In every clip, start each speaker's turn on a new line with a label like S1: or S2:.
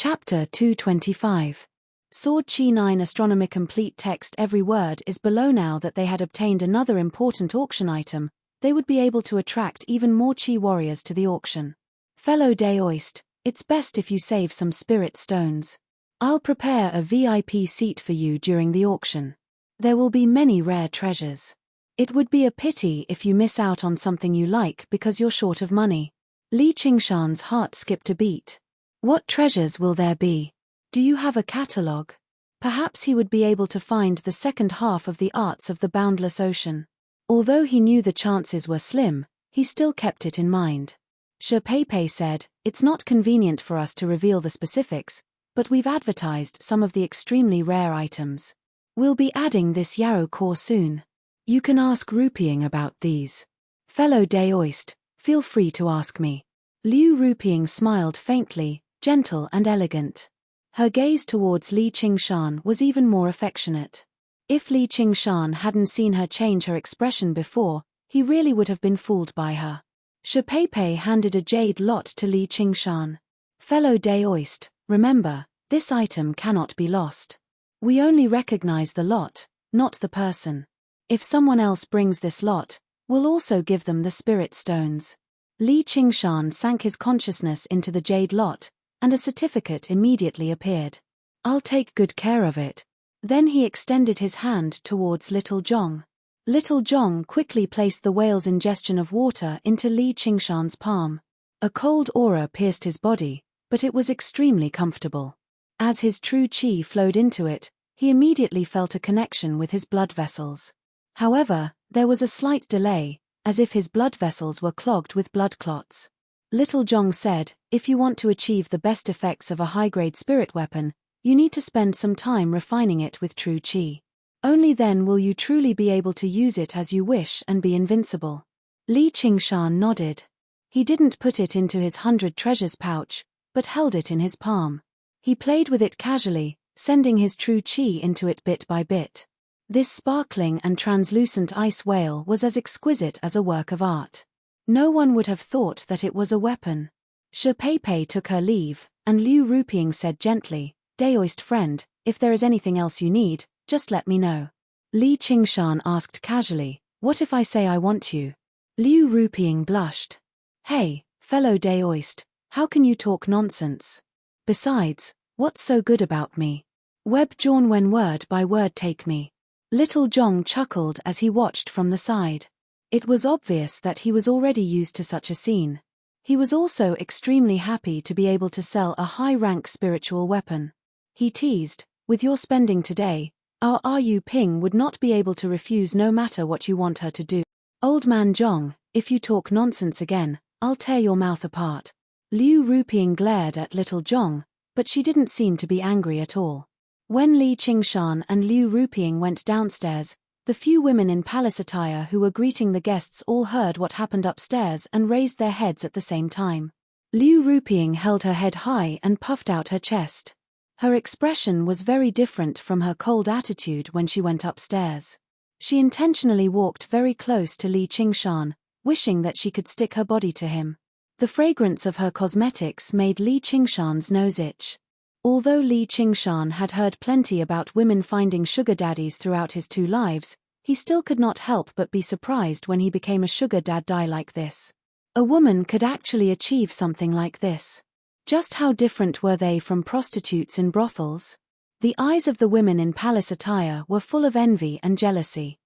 S1: Chapter 225. Sword Chi 9 Astronomy. Complete text. Every word is below. Now that they had obtained another important auction item, they would be able to attract even more Chi warriors to the auction. Fellow Daoist, it's best if you save some spirit stones. I'll prepare a VIP seat for you during the auction. There will be many rare treasures. It would be a pity if you miss out on something you like because you're short of money. Li Qingshan's heart skipped a beat. What treasures will there be? Do you have a catalogue? Perhaps he would be able to find the second half of the arts of the boundless ocean. Although he knew the chances were slim, he still kept it in mind. Shi Peipei said, "It's not convenient for us to reveal the specifics, but we've advertised some of the extremely rare items. We'll be adding this Yarrow core soon. You can ask Rupiying about these. Fellow Daoist, feel free to ask me." Liu Rupiying smiled faintly, gentle and elegant. Her gaze towards Li Qingshan was even more affectionate. If Li Qingshan hadn't seen her change her expression before, he really would have been fooled by her. Shi Peipei handed a jade lot to Li Qingshan. Fellow Daoist, remember, this item cannot be lost. We only recognize the lot, not the person. If someone else brings this lot, we'll also give them the spirit stones. Li Qingshan sank his consciousness into the jade lot, and a certificate immediately appeared. I'll take good care of it. Then he extended his hand towards Little Zhong. Little Zhong quickly placed the whale's ingestion of water into Li Qingshan's palm. A cold aura pierced his body, but it was extremely comfortable. As his true chi flowed into it, he immediately felt a connection with his blood vessels. However, there was a slight delay, as if his blood vessels were clogged with blood clots. Little Zhong said, "If you want to achieve the best effects of a high-grade spirit weapon, you need to spend some time refining it with true chi. Only then will you truly be able to use it as you wish and be invincible." Li Qingshan nodded. He didn't put it into his 100 treasures pouch, but held it in his palm. He played with it casually, sending his true chi into it bit by bit. This sparkling and translucent ice whale was as exquisite as a work of art. No one would have thought that it was a weapon. Shi Peipei took her leave, and Liu Rupiying said gently, "Daoist friend, if there is anything else you need, just let me know." Li Qingshan asked casually, "What if I say I want you?" Liu Rupiying blushed. "Hey, fellow Daoist, how can you talk nonsense? Besides, what's so good about me? Web Jawn when word by word take me." Little Zhong chuckled as he watched from the side. It was obvious that he was already used to such a scene. He was also extremely happy to be able to sell a high-rank spiritual weapon. He teased, "With your spending today, our Ru Ping would not be able to refuse no matter what you want her to do. Old man Zhong, if you talk nonsense again, I'll tear your mouth apart." Liu Rupiying glared at Little Zhong, but she didn't seem to be angry at all. When Li Qingshan and Liu Rupiying went downstairs, the few women in palace attire who were greeting the guests all heard what happened upstairs and raised their heads at the same time. Liu Rupiying held her head high and puffed out her chest. Her expression was very different from her cold attitude when she went upstairs. She intentionally walked very close to Li Qingshan, wishing that she could stick her body to him. The fragrance of her cosmetics made Li Qingshan's nose itch. Although Li Qingshan had heard plenty about women finding sugar daddies throughout his 2 lives, he still could not help but be surprised when he became a sugar daddy like this. A woman could actually achieve something like this. Just how different were they from prostitutes in brothels? The eyes of the women in palace attire were full of envy and jealousy.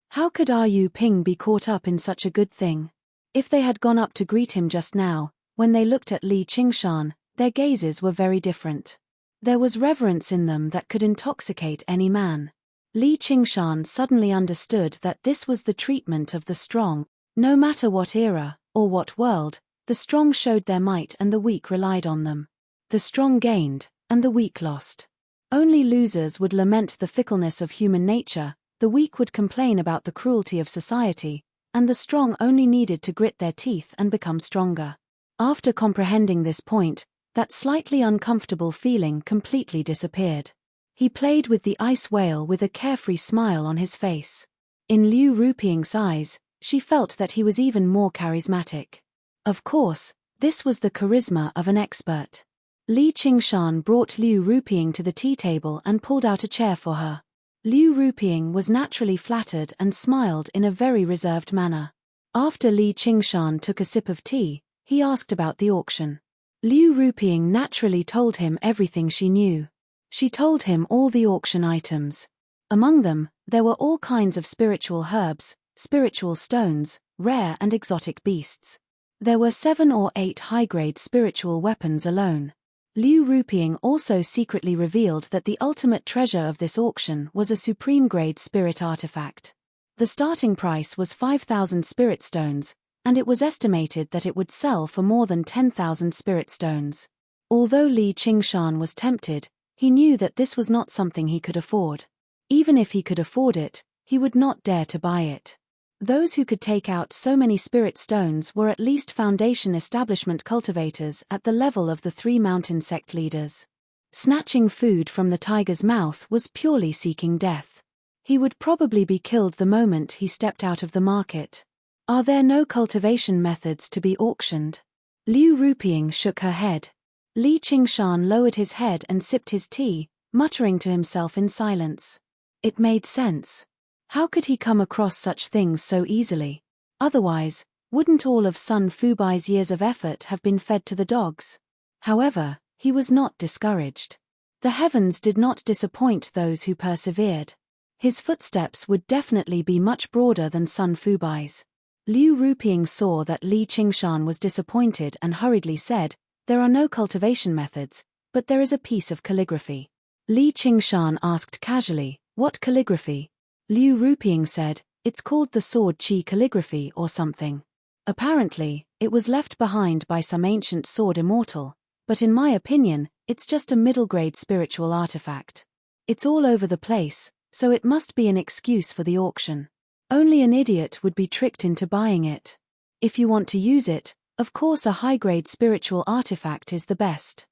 S1: How could Ru Ping be caught up in such a good thing? If they had gone up to greet him just now, when they looked at Li Qingshan, their gazes were very different. There was reverence in them that could intoxicate any man. Li Qingshan suddenly understood that this was the treatment of the strong. No matter what era, or what world, the strong showed their might and the weak relied on them. The strong gained, and the weak lost. Only losers would lament the fickleness of human nature, the weak would complain about the cruelty of society, and the strong only needed to grit their teeth and become stronger. After comprehending this point, that slightly uncomfortable feeling completely disappeared. He played with the ice whale with a carefree smile on his face. In Liu Rupiying's eyes, she felt that he was even more charismatic. Of course, this was the charisma of an expert. Li Qingshan brought Liu Ruping to the tea table and pulled out a chair for her. Liu Ruping was naturally flattered and smiled in a very reserved manner. After Li Qingshan took a sip of tea, he asked about the auction. Liu Ruping naturally told him everything she knew. She told him all the auction items. Among them, there were all kinds of spiritual herbs, spiritual stones, rare and exotic beasts. There were 7 or 8 high-grade spiritual weapons alone. Liu Ruping also secretly revealed that the ultimate treasure of this auction was a supreme-grade spirit artifact. The starting price was 5,000 spirit stones, and it was estimated that it would sell for more than 10,000 spirit stones. Although Li Qingshan was tempted, he knew that this was not something he could afford. Even if he could afford it, he would not dare to buy it. Those who could take out so many spirit stones were at least Foundation establishment cultivators at the level of the 3 mountain sect leaders. Snatching food from the tiger's mouth was purely seeking death. He would probably be killed the moment he stepped out of the market. Are there no cultivation methods to be auctioned? Liu Ruping shook her head. Li Qingshan lowered his head and sipped his tea, muttering to himself in silence. It made sense. How could he come across such things so easily? Otherwise, wouldn't all of Sun Fubai's years of effort have been fed to the dogs? However, he was not discouraged. The heavens did not disappoint those who persevered. His footsteps would definitely be much broader than Sun Fubai's. Liu Ruping saw that Li Qingshan was disappointed and hurriedly said, "There are no cultivation methods, but there is a piece of calligraphy." Li Qingshan asked casually, "What calligraphy?" Liu Ruping said, "It's called the sword chi calligraphy or something. Apparently, it was left behind by some ancient sword immortal, but in my opinion, it's just a middle-grade spiritual artifact. It's all over the place, so it must be an excuse for the auction. Only an idiot would be tricked into buying it. If you want to use it, of course a high-grade spiritual artifact is the best."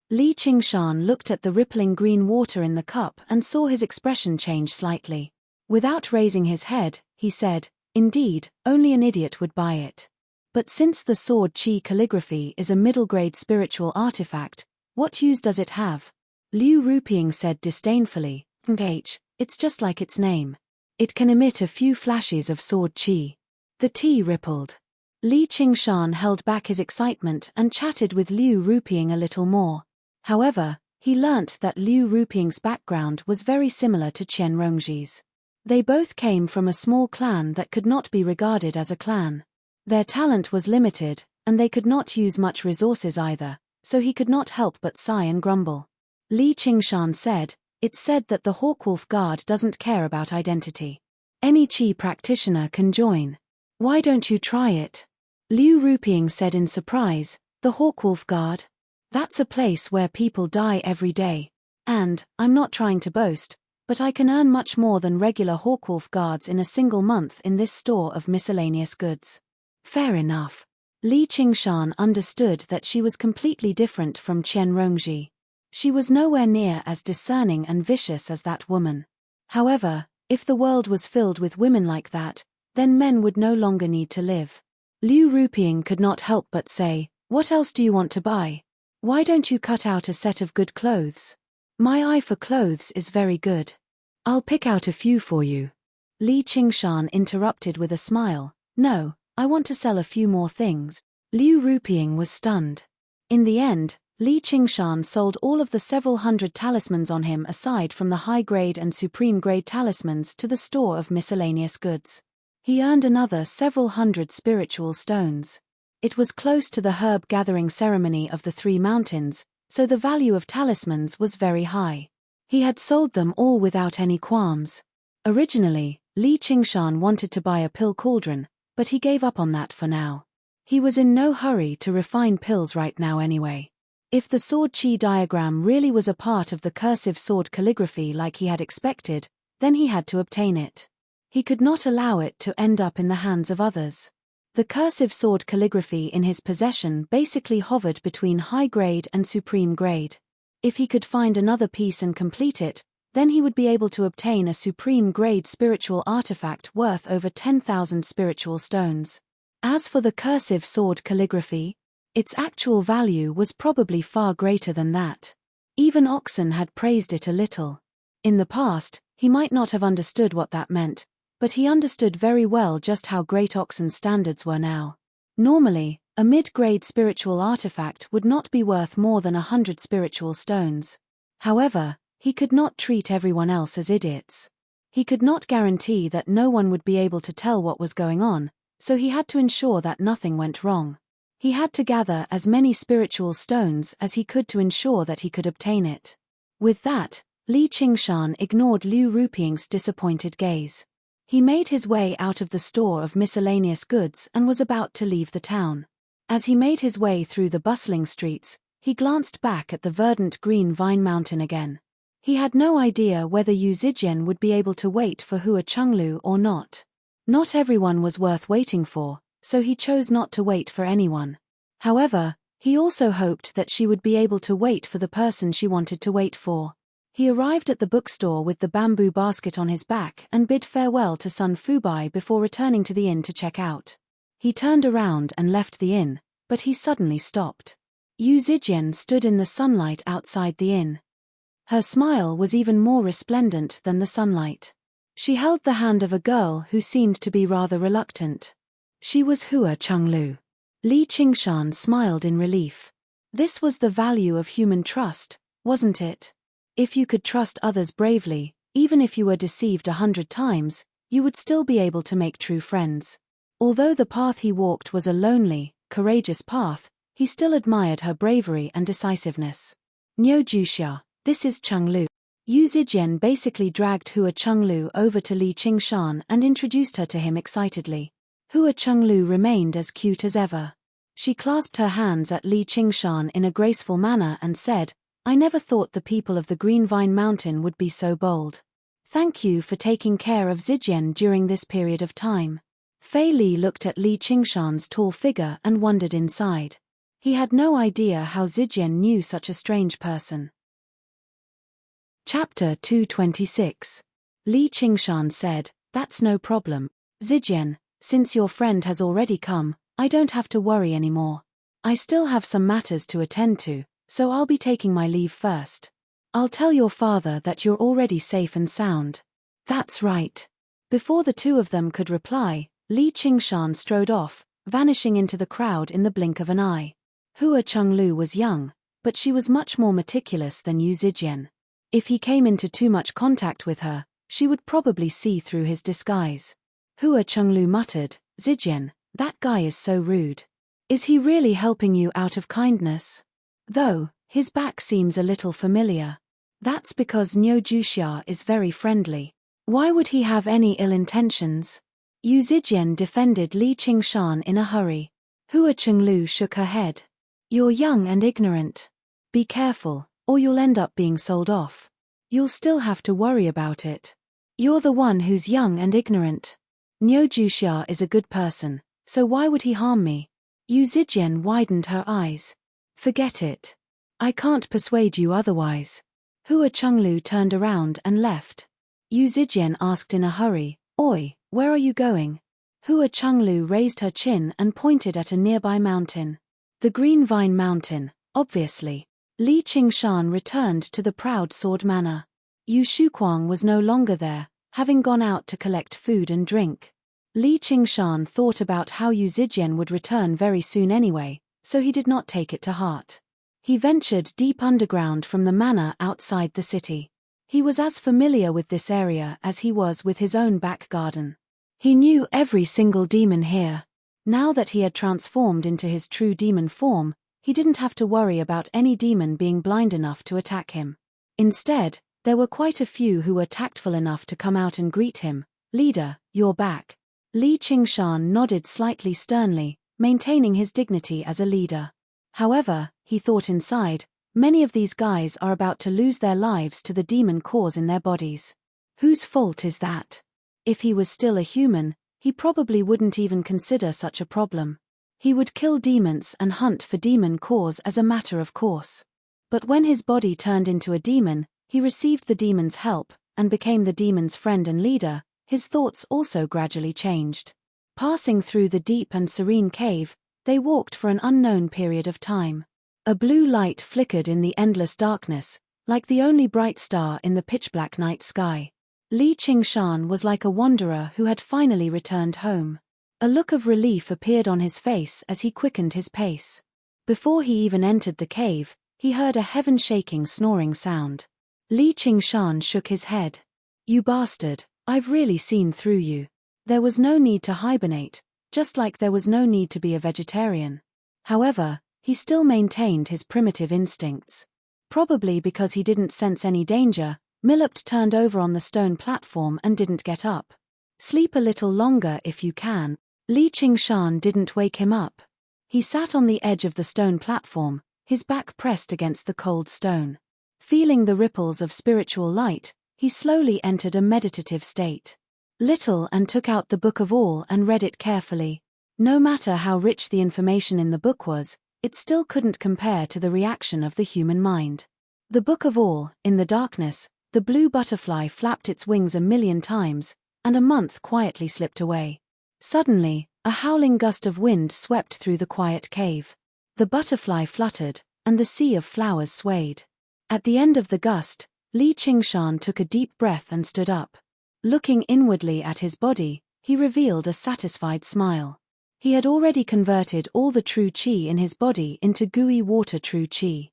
S1: Li Qingshan looked at the rippling green water in the cup and saw his expression change slightly. Without raising his head, he said, "Indeed, only an idiot would buy it. But since the sword chi calligraphy is a middle-grade spiritual artifact, what use does it have?" Liu Ruping said disdainfully, "It's just like its name. It can emit a few flashes of sword chi." The tea rippled. Li Qingshan held back his excitement and chatted with Liu Ruping a little more. However, he learnt that Liu Ruping's background was very similar to Qian Rongji's. They both came from a small clan that could not be regarded as a clan. Their talent was limited, and they could not use much resources either, so he could not help but sigh and grumble. Li Qingshan said, "It's said that the Hawkwolf Guard doesn't care about identity. Any Qi practitioner can join. Why don't you try it?" Liu Ruping said in surprise, "The Hawkwolf Guard? That's a place where people die every day. And, I'm not trying to boast, but I can earn much more than regular Hawkwolf Guards in a single month in this store of miscellaneous goods." Fair enough. Li Qingshan understood that she was completely different from Qian Rongji. She was nowhere near as discerning and vicious as that woman. However, if the world was filled with women like that, then men would no longer need to live. Liu Ruping could not help but say, "What else do you want to buy? Why don't you cut out a set of good clothes? My eye for clothes is very good. I'll pick out a few for you." Li Qingshan interrupted with a smile, "No, I want to sell a few more things." Liu Ruping was stunned. In the end, Li Qingshan sold all of the several hundred talismans on him aside from the high-grade and supreme-grade talismans to the store of miscellaneous goods. He earned another several hundred spiritual stones. It was close to the herb-gathering ceremony of the 3 mountains, so the value of talismans was very high. He had sold them all without any qualms. Originally, Li Qingshan wanted to buy a pill cauldron, but he gave up on that for now. He was in no hurry to refine pills right now anyway. If the sword chi diagram really was a part of the cursive sword calligraphy like he had expected, then he had to obtain it. He could not allow it to end up in the hands of others. The cursive sword calligraphy in his possession basically hovered between high grade and supreme grade. If he could find another piece and complete it, then he would be able to obtain a supreme grade spiritual artifact worth over 10,000 spiritual stones. As for the cursive sword calligraphy, Its actual value was probably far greater than that. Even oxen had praised it a little. In the past, he might not have understood what that meant, but he understood very well just how great oxen's standards were now. Normally, a mid-grade spiritual artifact would not be worth more than 100 spiritual stones. However, he could not treat everyone else as idiots. He could not guarantee that no one would be able to tell what was going on, so he had to ensure that nothing went wrong. He had to gather as many spiritual stones as he could to ensure that he could obtain it. With that, Li Qingshan ignored Liu Ruping's disappointed gaze. He made his way out of the store of miscellaneous goods and was about to leave the town. As he made his way through the bustling streets, he glanced back at the verdant green vine mountain again. He had no idea whether Yu Zijian would be able to wait for Hua Chenglu or not. Not everyone was worth waiting for, so he chose not to wait for anyone. However, he also hoped that she would be able to wait for the person she wanted to wait for. He arrived at the bookstore with the bamboo basket on his back and bid farewell to Sun Fubai before returning to the inn to check out. He turned around and left the inn, but he suddenly stopped. Yu Zijian stood in the sunlight outside the inn. Her smile was even more resplendent than the sunlight. She held the hand of a girl who seemed to be rather reluctant. She was Hua Chenglu. Li Qingshan smiled in relief. This was the value of human trust, wasn't it? If you could trust others bravely, even if you were deceived 100 times, you would still be able to make true friends. Although the path he walked was a lonely, courageous path, he still admired her bravery and decisiveness. Niu Juxia, this is Chenglu. Yu Zijian basically dragged Hua Chenglu over to Li Qingshan and introduced her to him excitedly. Hua Chenglu remained as cute as ever. She clasped her hands at Li Qingshan in a graceful manner and said, "I never thought the people of the Green Vine Mountain would be so bold. Thank you for taking care of Zijian during this period of time." Fei Li looked at Li Qingshan's tall figure and wondered inside. He had no idea how Zijian knew such a strange person. Chapter 226. Li Qingshan said, "That's no problem. Zijian, since your friend has already come, I don't have to worry anymore. I still have some matters to attend to, so I'll be taking my leave first. I'll tell your father that you're already safe and sound." "That's right." Before the two of them could reply, Li Qingshan strode off, vanishing into the crowd in the blink of an eye. Hua Chenglu was young, but she was much more meticulous than Yu Zijian. If he came into too much contact with her, she would probably see through his disguise. Hua Chenglu muttered, "Zijian, that guy is so rude. Is he really helping you out of kindness? Though, his back seems a little familiar. That's because Niu Juxia is very friendly. Why would he have any ill intentions?" Yu Zijian defended Li Qingshan in a hurry. Hua Chenglu shook her head. "You're young and ignorant. Be careful, or you'll end up being sold off. You'll still have to worry about it. You're the one who's young and ignorant. Niu Juxia is a good person, so why would he harm me?" Yu Zijian widened her eyes. "Forget it. I can't persuade you otherwise." Hua Chenglu turned around and left. Yu Zijian asked in a hurry, "Oi, where are you going?" Hua Chenglu raised her chin and pointed at a nearby mountain. The Green Vine Mountain, obviously. Li Qingshan returned to the proud sword manor. Yu Shuquang was no longer there, having gone out to collect food and drink. Li Qingshan thought about how Yu Zijian would return very soon anyway, so he did not take it to heart. He ventured deep underground from the manor outside the city. He was as familiar with this area as he was with his own back garden. He knew every single demon here. Now that he had transformed into his true demon form, he didn't have to worry about any demon being blind enough to attack him. Instead, there were quite a few who were tactful enough to come out and greet him. "Leader, you're back." Li Qingshan nodded slightly sternly, maintaining his dignity as a leader. However, he thought inside, many of these guys are about to lose their lives to the demon cause in their bodies. Whose fault is that? If he was still a human, he probably wouldn't even consider such a problem. He would kill demons and hunt for demon cause as a matter of course. But when his body turned into a demon, he received the demon's help, and became the demon's friend and leader. His thoughts also gradually changed. Passing through the deep and serene cave, They walked for an unknown period of time. A blue light flickered in the endless darkness, like the only bright star in the pitch-black night sky. Li Qingshan was like a wanderer who had finally returned home. A look of relief appeared on his face as he quickened his pace. Before he even entered the cave, he heard a heaven-shaking snoring sound. Li Qingshan shook his head. "You bastard, I've really seen through you. There was no need to hibernate, just like there was no need to be a vegetarian." However, he still maintained his primitive instincts. Probably because he didn't sense any danger, Milopt turned over on the stone platform and didn't get up. "Sleep a little longer if you can." Li Qingshan didn't wake him up. He sat on the edge of the stone platform, his back pressed against the cold stone. Feeling the ripples of spiritual light, he slowly entered a meditative state. Little and took out the Book of All and read it carefully. No matter how rich the information in the book was, it still couldn't compare to the reaction of the human mind. The Book of All, in the darkness, the blue butterfly flapped its wings 1,000,000 times, and a month quietly slipped away. Suddenly, a howling gust of wind swept through the quiet cave. The butterfly fluttered, and the sea of flowers swayed. At the end of the gust, Li Qingshan took a deep breath and stood up. Looking inwardly at his body, he revealed a satisfied smile. He had already converted all the true qi in his body into gooey water true qi.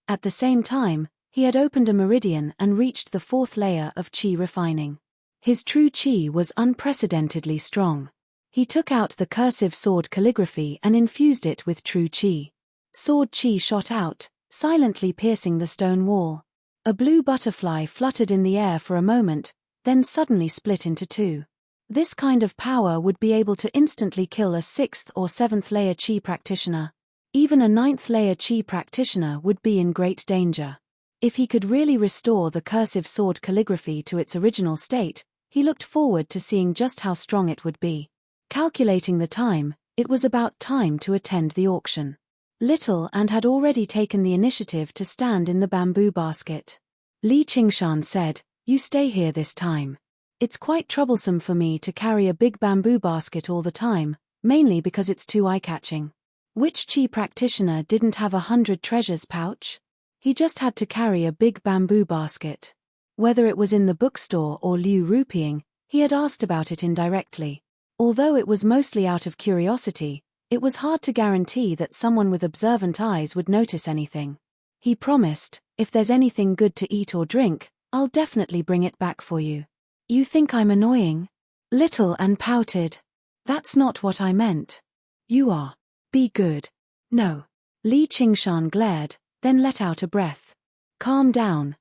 S1: At the same time, he had opened a meridian and reached the 4th layer of qi refining. His true qi was unprecedentedly strong. He took out the cursive sword calligraphy and infused it with true qi. Sword qi shot out, silently piercing the stone wall. A blue butterfly fluttered in the air for a moment, then suddenly split into two. This kind of power would be able to instantly kill a 6th or 7th layer qi practitioner. Even a 9th layer qi practitioner would be in great danger. If he could really restore the cursive sword calligraphy to its original state, he looked forward to seeing just how strong it would be. Calculating the time, it was about time to attend the auction. Little and had already taken the initiative to stand in the bamboo basket. Li Qingshan said, "You stay here this time. It's quite troublesome for me to carry a big bamboo basket all the time, mainly because it's too eye-catching." Which qi practitioner didn't have 100 treasures pouch? He just had to carry a big bamboo basket. Whether it was in the bookstore or Liu Rupiing, he had asked about it indirectly. Although it was mostly out of curiosity, it was hard to guarantee that someone with observant eyes would notice anything. He promised, "If there's anything good to eat or drink, I'll definitely bring it back for you." "You think I'm annoying?" Little and pouted. "That's not what I meant." "You are. Be good." "No." Li Qingshan glared, then let out a breath. Calm down,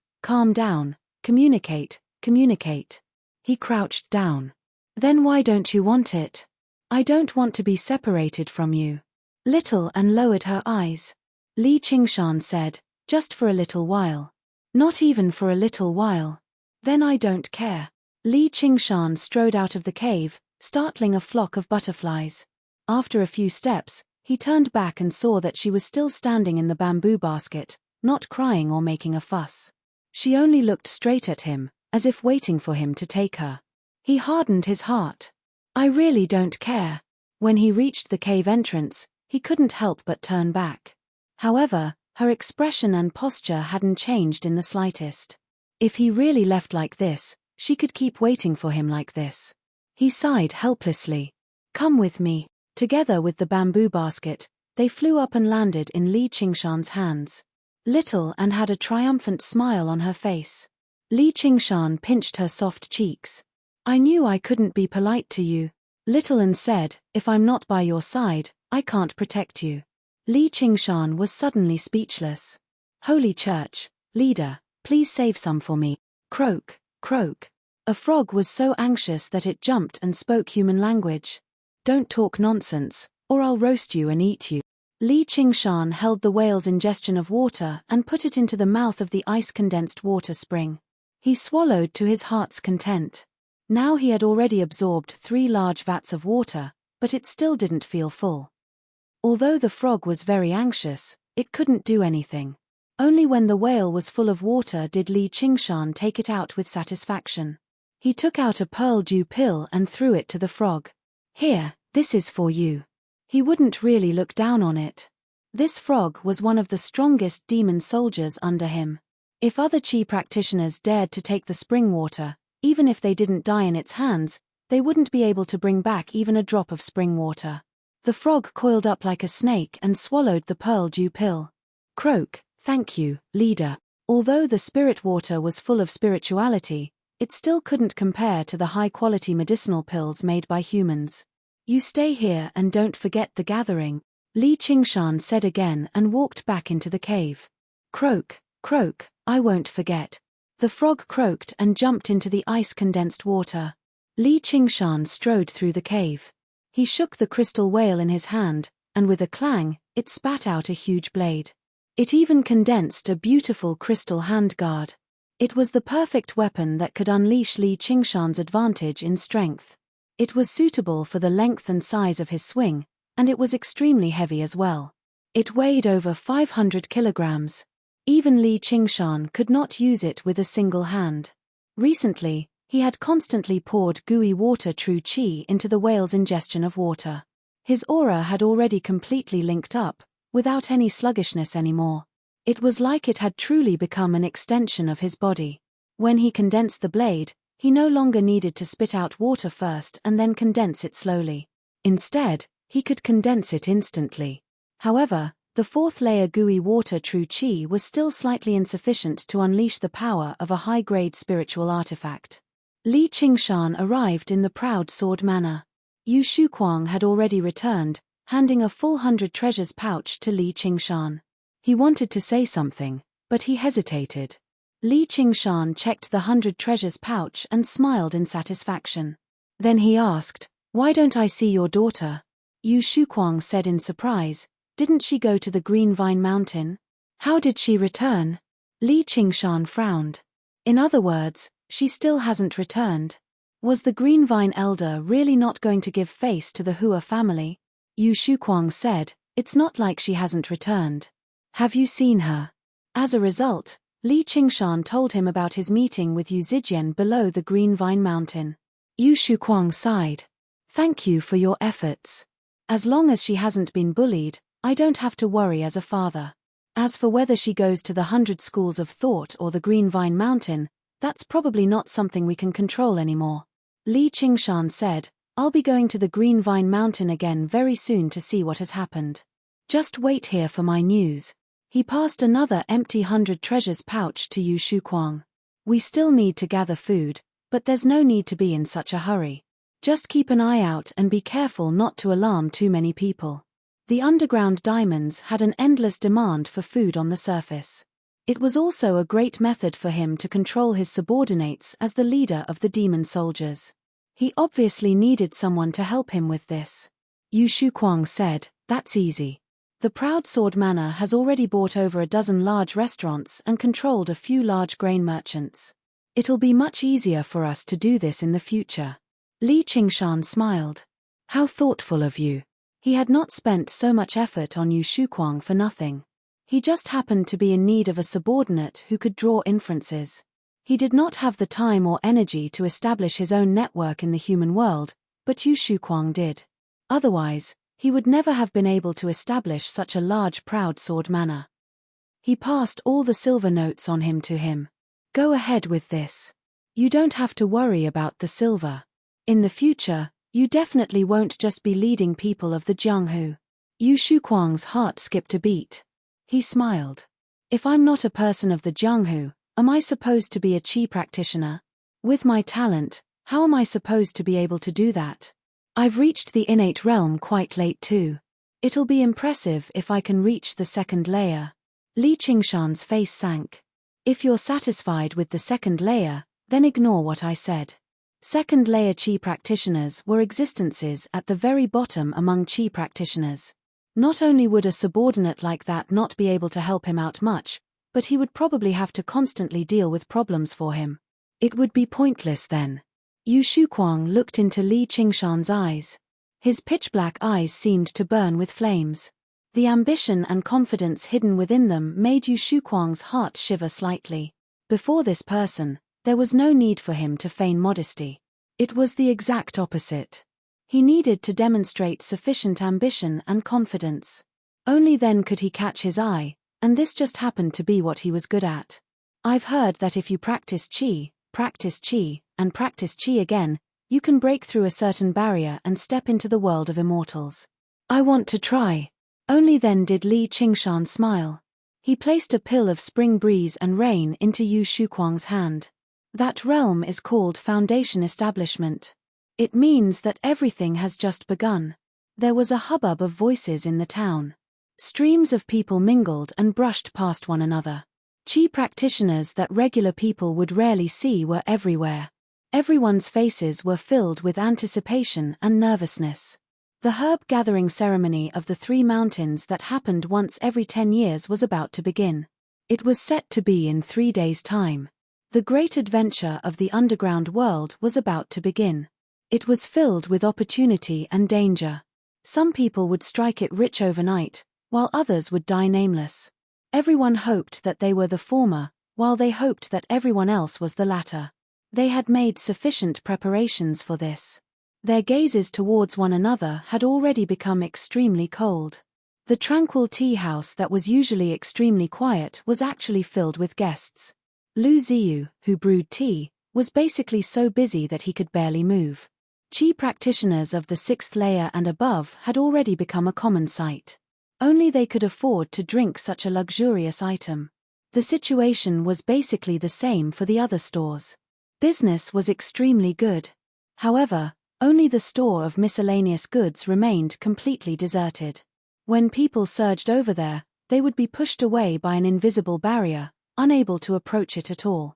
S1: communicate, communicate." He crouched down. "Then why don't you want it?" "I don't want to be separated from you." Little and lowered her eyes. Li Qingshan said, "Just for a little while." "Not even for a little while." "Then I don't care." Li Qingshan strode out of the cave, startling a flock of butterflies. After a few steps, he turned back and saw that she was still standing in the bamboo basket, not crying or making a fuss. She only looked straight at him, as if waiting for him to take her. He hardened his heart. "I really don't care." When he reached the cave entrance, he couldn't help but turn back. However, her expression and posture hadn't changed in the slightest. If he really left like this, she could keep waiting for him like this. He sighed helplessly. "Come with me." Together with the bamboo basket, they flew up and landed in Li Qingshan's hands. Little and had a triumphant smile on her face. Li Qingshan pinched her soft cheeks. "I knew I couldn't be polite to you." Little and said, "If I'm not by your side, I can't protect you." Li Qingshan was suddenly speechless. "Holy Church, leader, please save some for me." Croak, croak. A frog was so anxious that it jumped and spoke human language. "Don't talk nonsense, or I'll roast you and eat you." Li Qingshan held the whale's ingestion of water and put it into the mouth of the ice-condensed water spring. He swallowed to his heart's content. Now he had already absorbed 3 large vats of water, but it still didn't feel full. Although the frog was very anxious, it couldn't do anything. Only when the whale was full of water did Li Qingshan take it out with satisfaction. He took out a pearl dew pill and threw it to the frog. "Here, this is for you." He wouldn't really look down on it. This frog was one of the strongest demon soldiers under him. If other Qi practitioners dared to take the spring water, even if they didn't die in its hands, they wouldn't be able to bring back even a drop of spring water. The frog coiled up like a snake and swallowed the pearl dew pill. Croak, thank you, leader. Although the spirit water was full of spirituality, it still couldn't compare to the high-quality medicinal pills made by humans. You stay here and don't forget the gathering, Li Qingshan said again and walked back into the cave. Croak, croak, I won't forget. The frog croaked and jumped into the ice-condensed water. Li Qingshan strode through the cave. He shook the crystal whale in his hand, and with a clang, it spat out a huge blade. It even condensed a beautiful crystal handguard. It was the perfect weapon that could unleash Li Qingshan's advantage in strength. It was suitable for the length and size of his swing, and it was extremely heavy as well. It weighed over 500 kilograms. Even Li Qingshan could not use it with a single hand. Recently, he had constantly poured gooey water true qi into the whale's ingestion of water. His aura had already completely linked up, without any sluggishness anymore. It was like it had truly become an extension of his body. When he condensed the blade, he no longer needed to spit out water first and then condense it slowly. Instead, he could condense it instantly. However, the fourth layer gooey water true qi was still slightly insufficient to unleash the power of a high-grade spiritual artifact. Li Qingshan arrived in the proud sword manner. Yu Shuquang had already returned, handing a full 100 treasures pouch to Li Qingshan. He wanted to say something, but he hesitated. Li Qingshan checked the 100 treasures pouch and smiled in satisfaction. Then he asked, "Why don't I see your daughter?" Yu Shuquang said in surprise, "Didn't she go to the Green Vine Mountain? How did she return?" Li Qingshan frowned. In other words, she still hasn't returned. Was the Green Vine Elder really not going to give face to the Hua family? Yu Shuquang said, "It's not like she hasn't returned. Have you seen her?" As a result, Li Qingshan told him about his meeting with Yu Zijian below the Green Vine Mountain. Yu Shuquang sighed. "Thank you for your efforts. As long as she hasn't been bullied, I don't have to worry as a father. As for whether she goes to the 100 schools of thought or the Green Vine Mountain, that's probably not something we can control anymore." Li Qingshan said, "I'll be going to the Green Vine Mountain again very soon to see what has happened. Just wait here for my news." He passed another empty 100 treasures pouch to Yu Shuquang. "We still need to gather food, but there's no need to be in such a hurry. Just keep an eye out and be careful not to alarm too many people." The underground diamonds had an endless demand for food on the surface. It was also a great method for him to control his subordinates as the leader of the demon soldiers. He obviously needed someone to help him with this. Yu Shuquang said, "That's easy. The Proud Sword Manor has already bought over a dozen large restaurants and controlled a few large grain merchants. It'll be much easier for us to do this in the future." Li Qingshan smiled. "How thoughtful of you." He had not spent so much effort on Yu Shuquang for nothing. He just happened to be in need of a subordinate who could draw inferences. He did not have the time or energy to establish his own network in the human world, but Yu Shuquang did. Otherwise, he would never have been able to establish such a large Proud Sword Manor. He passed all the silver notes on him to him. "Go ahead with this. You don't have to worry about the silver. In the future, you definitely won't just be leading people of the Jianghu." Yu Shuquang's heart skipped a beat. He smiled. "If I'm not a person of the Jianghu, am I supposed to be a Qi practitioner? With my talent, how am I supposed to be able to do that? I've reached the innate realm quite late too. It'll be impressive if I can reach the second layer." Li Qingshan's face sank. "If you're satisfied with the second layer, then ignore what I said." Second layer Qi practitioners were existences at the very bottom among Qi practitioners. Not only would a subordinate like that not be able to help him out much, but he would probably have to constantly deal with problems for him. It would be pointless then. Yu Shuquang looked into Li Qingshan's eyes. His pitch-black eyes seemed to burn with flames. The ambition and confidence hidden within them made Yu Shuquang's heart shiver slightly. Before this person, there was no need for him to feign modesty. It was the exact opposite. He needed to demonstrate sufficient ambition and confidence. Only then could he catch his eye, and this just happened to be what he was good at. I've heard that if you practice chi, and practice chi again, you can break through a certain barrier and step into the world of immortals. I want to try. Only then did Li Qingshan smile. He placed a pill of spring breeze and rain into Yu Shuquang's hand. That realm is called Foundation Establishment. It means that everything has just begun. There was a hubbub of voices in the town. Streams of people mingled and brushed past one another. Qi practitioners that regular people would rarely see were everywhere. Everyone's faces were filled with anticipation and nervousness. The herb-gathering ceremony of the 3 mountains that happened once every 10 years was about to begin. It was set to be in 3 days' time. The great adventure of the underground world was about to begin. It was filled with opportunity and danger. Some people would strike it rich overnight, while others would die nameless. Everyone hoped that they were the former, while they hoped that everyone else was the latter. They had made sufficient preparations for this. Their gazes towards one another had already become extremely cold. The tranquil tea house that was usually extremely quiet was actually filled with guests. Lu Ziyu, who brewed tea, was basically so busy that he could barely move. Qi practitioners of the 6th layer and above had already become a common sight. Only they could afford to drink such a luxurious item. The situation was basically the same for the other stores. Business was extremely good. However, only the store of miscellaneous goods remained completely deserted. When people surged over there, they would be pushed away by an invisible barrier, unable to approach it at all.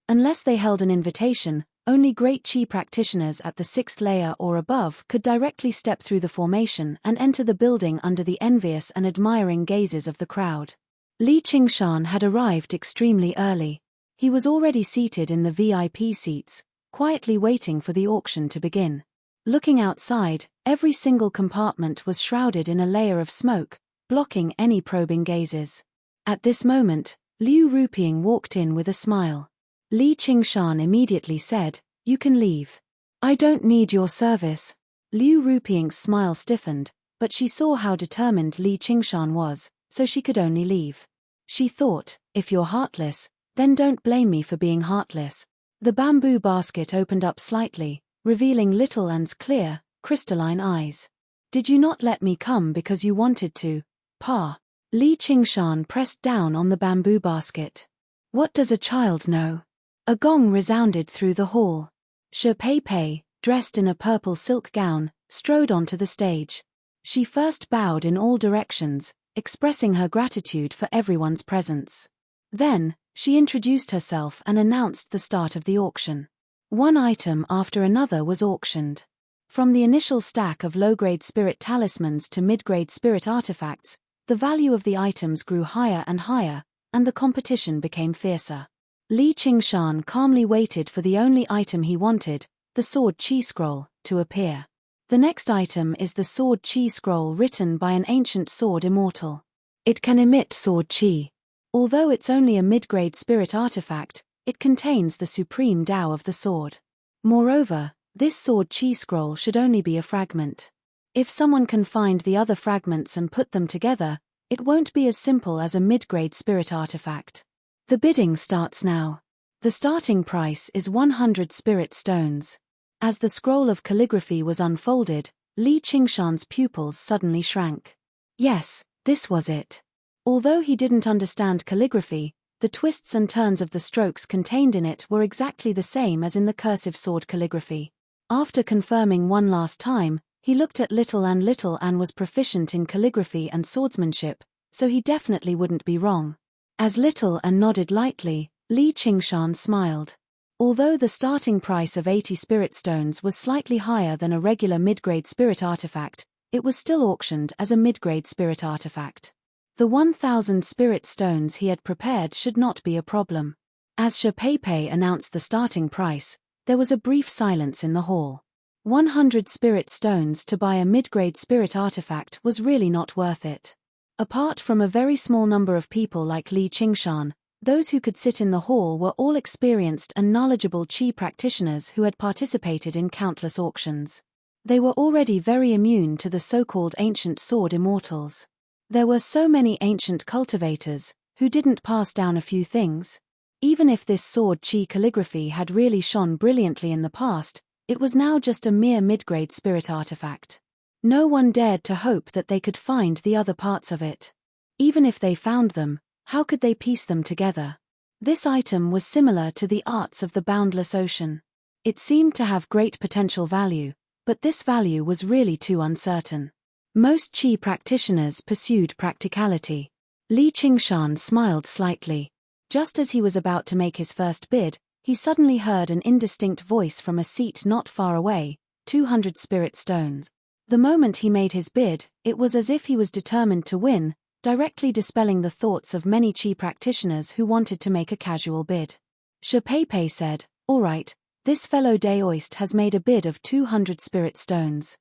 S1: Unless they held an invitation, only great Qi practitioners at the 6th layer or above could directly step through the formation and enter the building under the envious and admiring gazes of the crowd. Li Qingshan had arrived extremely early. He was already seated in the VIP seats, quietly waiting for the auction to begin. Looking outside, every single compartment was shrouded in a layer of smoke, blocking any probing gazes. At this moment, Liu Ruping walked in with a smile. Li Qingshan immediately said, "You can leave. I don't need your service." Liu Ruping's smile stiffened, but she saw how determined Li Qingshan was, so she could only leave. She thought, if you're heartless, then don't blame me for being heartless. The bamboo basket opened up slightly, revealing Little An's clear, crystalline eyes. "Did you not let me come because you wanted to, Pa?" Li Qingshan pressed down on the bamboo basket. "What does a child know?" A gong resounded through the hall. Shi Pei Pei, dressed in a purple silk gown, strode onto the stage. She first bowed in all directions, expressing her gratitude for everyone's presence. Then, she introduced herself and announced the start of the auction. One item after another was auctioned. From the initial stack of low-grade spirit talismans to mid-grade spirit artifacts, the value of the items grew higher and higher, and the competition became fiercer. Li Qingshan calmly waited for the only item he wanted, the Sword Qi Scroll, to appear. The next item is the Sword Qi Scroll written by an ancient sword immortal. It can emit sword qi. Although it's only a mid-grade spirit artifact, it contains the supreme Tao of the sword. Moreover, this Sword Qi Scroll should only be a fragment. If someone can find the other fragments and put them together, it won't be as simple as a mid-grade spirit artifact. The bidding starts now. The starting price is 100 spirit stones. As the scroll of calligraphy was unfolded, Li Qingshan's pupils suddenly shrank. Yes, this was it. Although he didn't understand calligraphy, the twists and turns of the strokes contained in it were exactly the same as in the cursive sword calligraphy. After confirming one last time, he looked at Little Ann. Little Ann was proficient in calligraphy and swordsmanship, so he definitely wouldn't be wrong. As Little Ann nodded lightly, Li Qingshan smiled. Although the starting price of 80 spirit stones was slightly higher than a regular mid-grade spirit artifact, it was still auctioned as a mid-grade spirit artifact. The 1,000 spirit stones he had prepared should not be a problem. As Shi Pei Pei announced the starting price, there was a brief silence in the hall. 100 spirit stones to buy a mid-grade spirit artifact was really not worth it. Apart from a very small number of people like Li Qingshan, those who could sit in the hall were all experienced and knowledgeable Qi practitioners who had participated in countless auctions. They were already very immune to the so-called ancient sword immortals. There were so many ancient cultivators, who didn't pass down a few things. Even if this sword chi calligraphy had really shone brilliantly in the past, it was now just a mere mid-grade spirit artifact. No one dared to hope that they could find the other parts of it. Even if they found them, how could they piece them together? This item was similar to the arts of the boundless ocean. It seemed to have great potential value, but this value was really too uncertain. Most chi practitioners pursued practicality. Li Qingshan smiled slightly. Just as he was about to make his first bid, he suddenly heard an indistinct voice from a seat not far away, 200 spirit stones. The moment he made his bid, it was as if he was determined to win, directly dispelling the thoughts of many chi practitioners who wanted to make a casual bid. Shi Pei said, "All right, this fellow Daoist has made a bid of 200 spirit stones.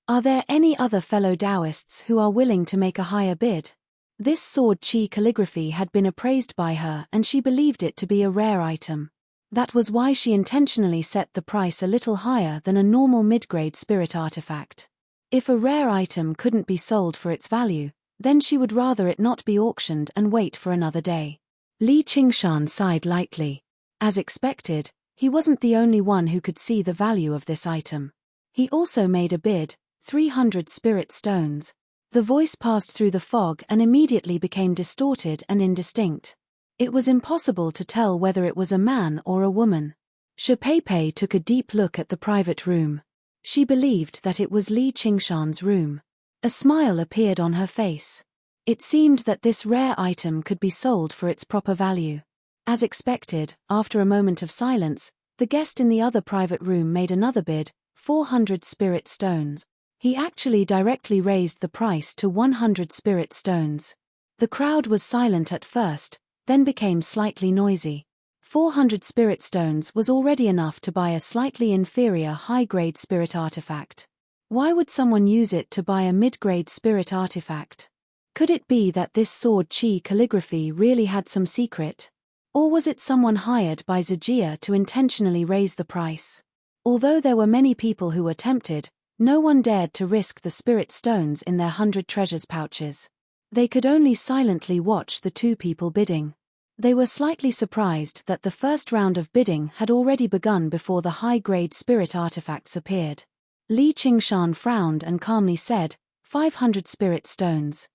S1: Are there any other fellow Taoists who are willing to make a higher bid?" This sword chi calligraphy had been appraised by her and she believed it to be a rare item. That was why she intentionally set the price a little higher than a normal mid-grade spirit artifact. If a rare item couldn't be sold for its value, then she would rather it not be auctioned and wait for another day. Li Qingshan sighed lightly. As expected, he wasn't the only one who could see the value of this item. He also made a bid, 300 spirit stones. The voice passed through the fog and immediately became distorted and indistinct. It was impossible to tell whether it was a man or a woman. Shi Pei took a deep look at the private room. She believed that it was Li Qingshan's room. A smile appeared on her face. It seemed that this rare item could be sold for its proper value. As expected, after a moment of silence, the guest in the other private room made another bid, 400 spirit stones. He actually directly raised the price to 100 spirit stones. The crowd was silent at first, then became slightly noisy. 400 spirit stones was already enough to buy a slightly inferior high-grade spirit artifact. Why would someone use it to buy a mid-grade spirit artifact? Could it be that this sword chi calligraphy really had some secret? Or was it someone hired by Zijia to intentionally raise the price? Although there were many people who were tempted, no one dared to risk the spirit stones in their 100 treasures pouches. They could only silently watch the two people bidding. They were slightly surprised that the first round of bidding had already begun before the high-grade spirit artifacts appeared. Li Qingshan frowned and calmly said, 500 spirit stones.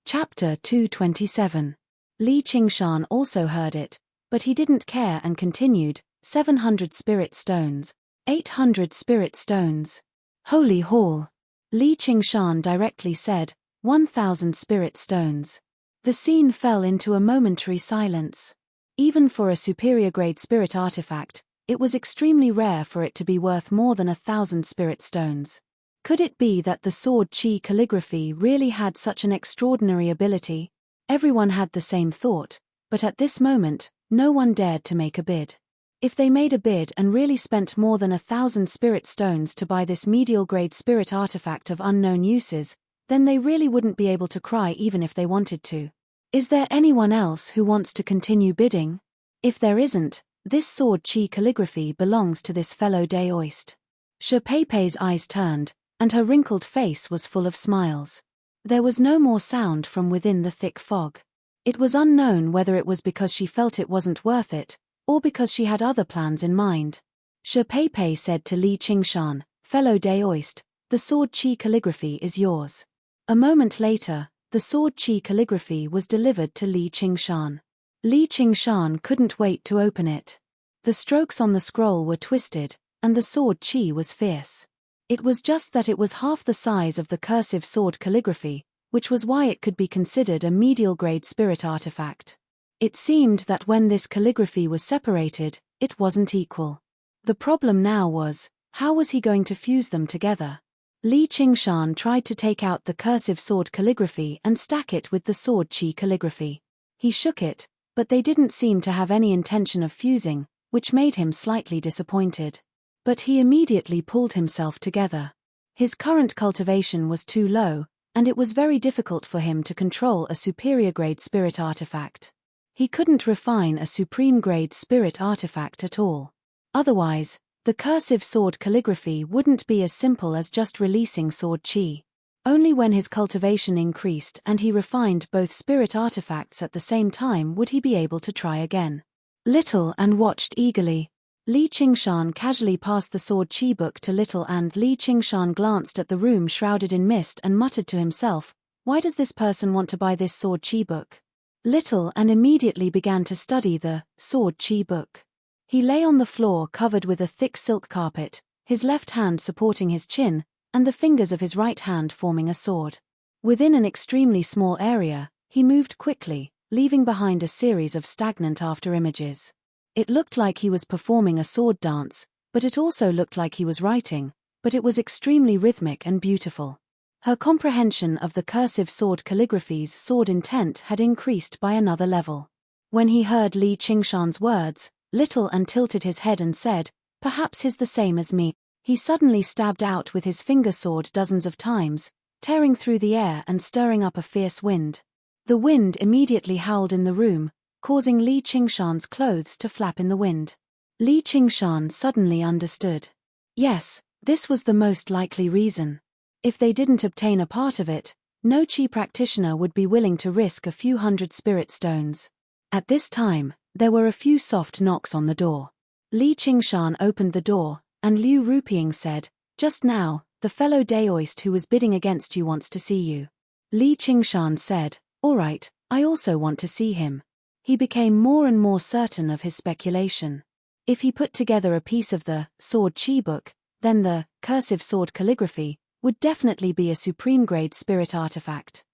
S1: Chapter 227. Li Qingshan also heard it, but he didn't care and continued, 700 spirit stones. 800 spirit stones. Holy Hall. Li Qingshan directly said, 1,000 spirit stones. The scene fell into a momentary silence. Even for a superior grade spirit artifact, it was extremely rare for it to be worth more than 1,000 spirit stones. Could it be that the sword chi calligraphy really had such an extraordinary ability? Everyone had the same thought, but at this moment, no one dared to make a bid. If they made a bid and really spent more than 1,000 spirit stones to buy this medial-grade spirit artifact of unknown uses, then they really wouldn't be able to cry even if they wanted to. Is there anyone else who wants to continue bidding? If there isn't, this sword chi calligraphy belongs to this fellow Daoist. Shi Pei's eyes turned, and her wrinkled face was full of smiles. There was no more sound from within the thick fog. It was unknown whether it was because she felt it wasn't worth it, or because she had other plans in mind. Shi Pei said to Li Qingshan, "Fellow Daoist, the sword chi calligraphy is yours." A moment later, the sword chi calligraphy was delivered to Li Qingshan. Li Qingshan couldn't wait to open it. The strokes on the scroll were twisted, and the sword chi was fierce. It was just that it was half the size of the cursive sword calligraphy, which was why it could be considered a medial-grade spirit artifact. It seemed that when this calligraphy was separated, it wasn't equal. The problem now was, how was he going to fuse them together? Li Qingshan tried to take out the cursive sword calligraphy and stack it with the sword chi calligraphy. He shook it, but they didn't seem to have any intention of fusing, which made him slightly disappointed. But he immediately pulled himself together. His current cultivation was too low, and it was very difficult for him to control a superior-grade spirit artifact. He couldn't refine a supreme-grade spirit artifact at all. Otherwise, The cursive sword calligraphy wouldn't be as simple as just releasing sword chi. Only when his cultivation increased and he refined both spirit artifacts at the same time would he be able to try again. Little and watched eagerly. Li Qingshan casually passed the sword chi book to Little, and Li Qingshan glanced at the room shrouded in mist and muttered to himself, "Why does this person want to buy this sword chi book?" Little and immediately began to study the sword chi book. He lay on the floor covered with a thick silk carpet, his left hand supporting his chin, and the fingers of his right hand forming a sword. Within an extremely small area, he moved quickly, leaving behind a series of stagnant after images. It looked like he was performing a sword dance, but it also looked like he was writing, but it was extremely rhythmic and beautiful. Her comprehension of the cursive sword calligraphy's sword intent had increased by another level. When he heard Li Qingshan's words, Little and tilted his head and said, "Perhaps he's the same as me." He suddenly stabbed out with his finger sword dozens of times, tearing through the air and stirring up a fierce wind. The wind immediately howled in the room, causing Li Qingshan's clothes to flap in the wind. Li Qingshan suddenly understood. Yes, this was the most likely reason. If they didn't obtain a part of it, no chi practitioner would be willing to risk a few hundred spirit stones. At this time, there were a few soft knocks on the door. Li Qingshan opened the door, and Liu Ruping said, "Just now, the fellow Daoist who was bidding against you wants to see you." Li Qingshan said, "All right, I also want to see him." He became more and more certain of his speculation. If he put together a piece of the sword chi book, then the cursive sword calligraphy would definitely be a supreme-grade spirit artifact.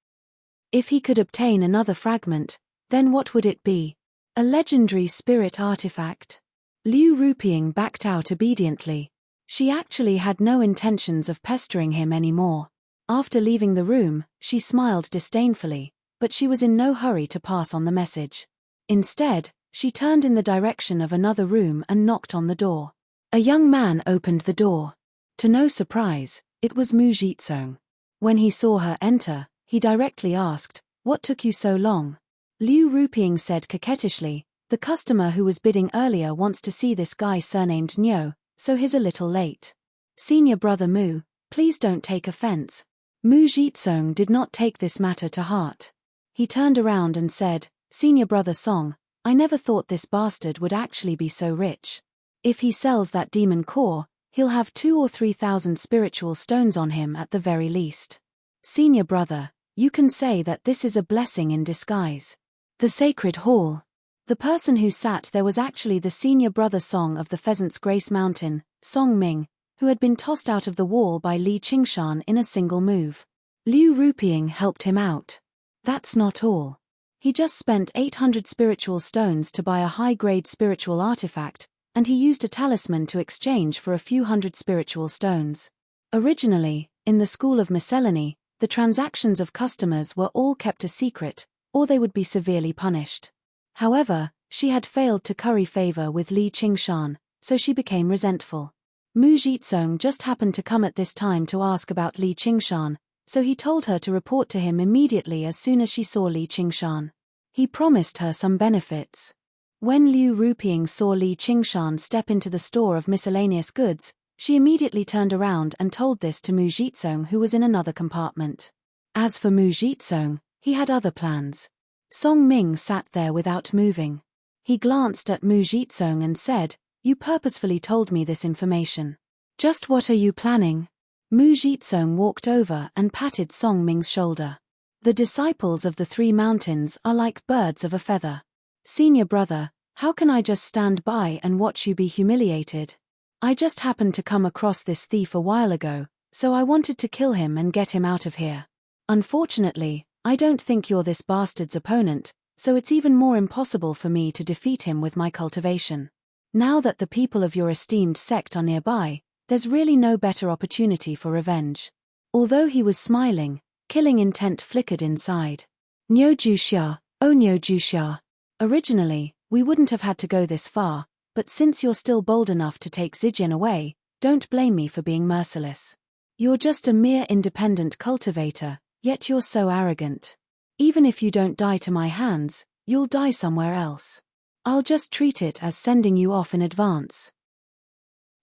S1: If he could obtain another fragment, then what would it be? A legendary spirit artifact? Liu Ruping backed out obediently. She actually had no intentions of pestering him anymore. After leaving the room, she smiled disdainfully, but she was in no hurry to pass on the message. Instead, she turned in the direction of another room and knocked on the door. A young man opened the door. To no surprise, it was Mu Jitsong. When he saw her enter, he directly asked, "What took you so long?" Liu Ruping said coquettishly, "The customer who was bidding earlier wants to see this guy surnamed Nyo, so he's a little late." "Senior brother Mu, please don't take offense." Mu Jitsong did not take this matter to heart. He turned around and said, "Senior brother Song, I never thought this bastard would actually be so rich. If he sells that demon core, he'll have 2,000 or 3,000 spiritual stones on him at the very least. Senior brother, you can say that this is a blessing in disguise." The sacred hall. The person who sat there was actually the senior brother Song of the Pheasant's Grace Mountain, Song Ming, who had been tossed out of the wall by Li Qingshan in a single move. Liu Ruping helped him out. That's not all. He just spent 800 spiritual stones to buy a high-grade spiritual artifact, and he used a talisman to exchange for a few hundred spiritual stones. Originally, in the School of Miscellany, the transactions of customers were all kept a secret, or they would be severely punished. However, she had failed to curry favor with Li Qingshan, so she became resentful. Mu Jitsong just happened to come at this time to ask about Li Qingshan, so he told her to report to him immediately as soon as she saw Li Qingshan. He promised her some benefits. When Liu Ruping saw Li Qingshan step into the store of miscellaneous goods, she immediately turned around and told this to Mu Jitsong, who was in another compartment. As for Mu Jitsong, he had other plans. Song Ming sat there without moving. He glanced at Mu Jitsong and said, "You purposefully told me this information. Just what are you planning?" Mu Jitsong walked over and patted Song Ming's shoulder. "The disciples of the Three Mountains are like birds of a feather. Senior brother, how can I just stand by and watch you be humiliated? I just happened to come across this thief a while ago, so I wanted to kill him and get him out of here. Unfortunately, I don't think you're this bastard's opponent, so it's even more impossible for me to defeat him with my cultivation. Now that the people of your esteemed sect are nearby, there's really no better opportunity for revenge." Although he was smiling, killing intent flickered inside. "Niu Juxia, oh Niu Juxia. Originally, we wouldn't have had to go this far, but since you're still bold enough to take Zijian away, don't blame me for being merciless. You're just a mere independent cultivator, yet you're so arrogant. Even if you don't die to my hands, you'll die somewhere else. I'll just treat it as sending you off in advance."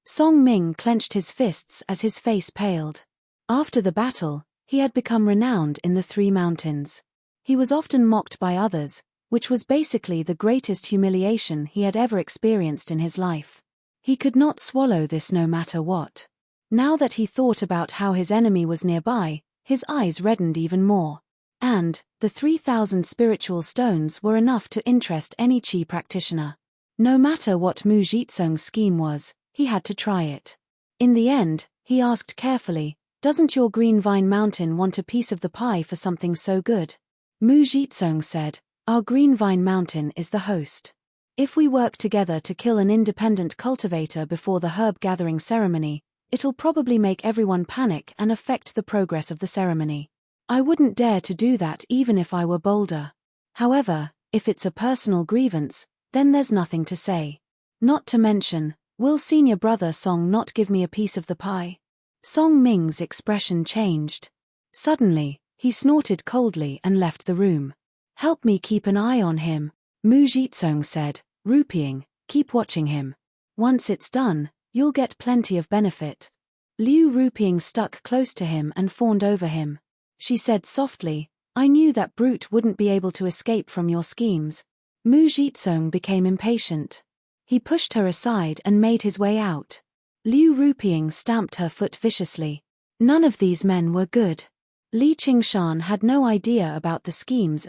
S1: Song Ming clenched his fists as his face paled. After the battle, he had become renowned in the Three Mountains. He was often mocked by others, which was basically the greatest humiliation he had ever experienced in his life. He could not swallow this no matter what. Now that he thought about how his enemy was nearby, his eyes reddened even more. And, the 3,000 spiritual stones were enough to interest any Qi practitioner. No matter what Mu Jitsung's scheme was, he had to try it. In the end, he asked carefully, "Doesn't your Green Vine Mountain want a piece of the pie for something so good?" Mu Jitsung said, "Our Green Vine Mountain is the host. If we work together to kill an independent cultivator before the herb gathering ceremony, it'll probably make everyone panic and affect the progress of the ceremony. I wouldn't dare to do that even if I were bolder. However, if it's a personal grievance, then there's nothing to say. Not to mention, will senior brother Song not give me a piece of the pie?" Song Ming's expression changed. Suddenly, he snorted coldly and left the room. "Help me keep an eye on him," Mu Jitsung said, "Rupeeing, keep watching him. Once it's done, you'll get plenty of benefit." Liu Rupeeing stuck close to him and fawned over him. She said softly, "I knew that brute wouldn't be able to escape from your schemes." Mu Jitsung became impatient. He pushed her aside and made his way out. Liu Rupeeing stamped her foot viciously. None of these men were good. Li Qingshan had no idea about the schemes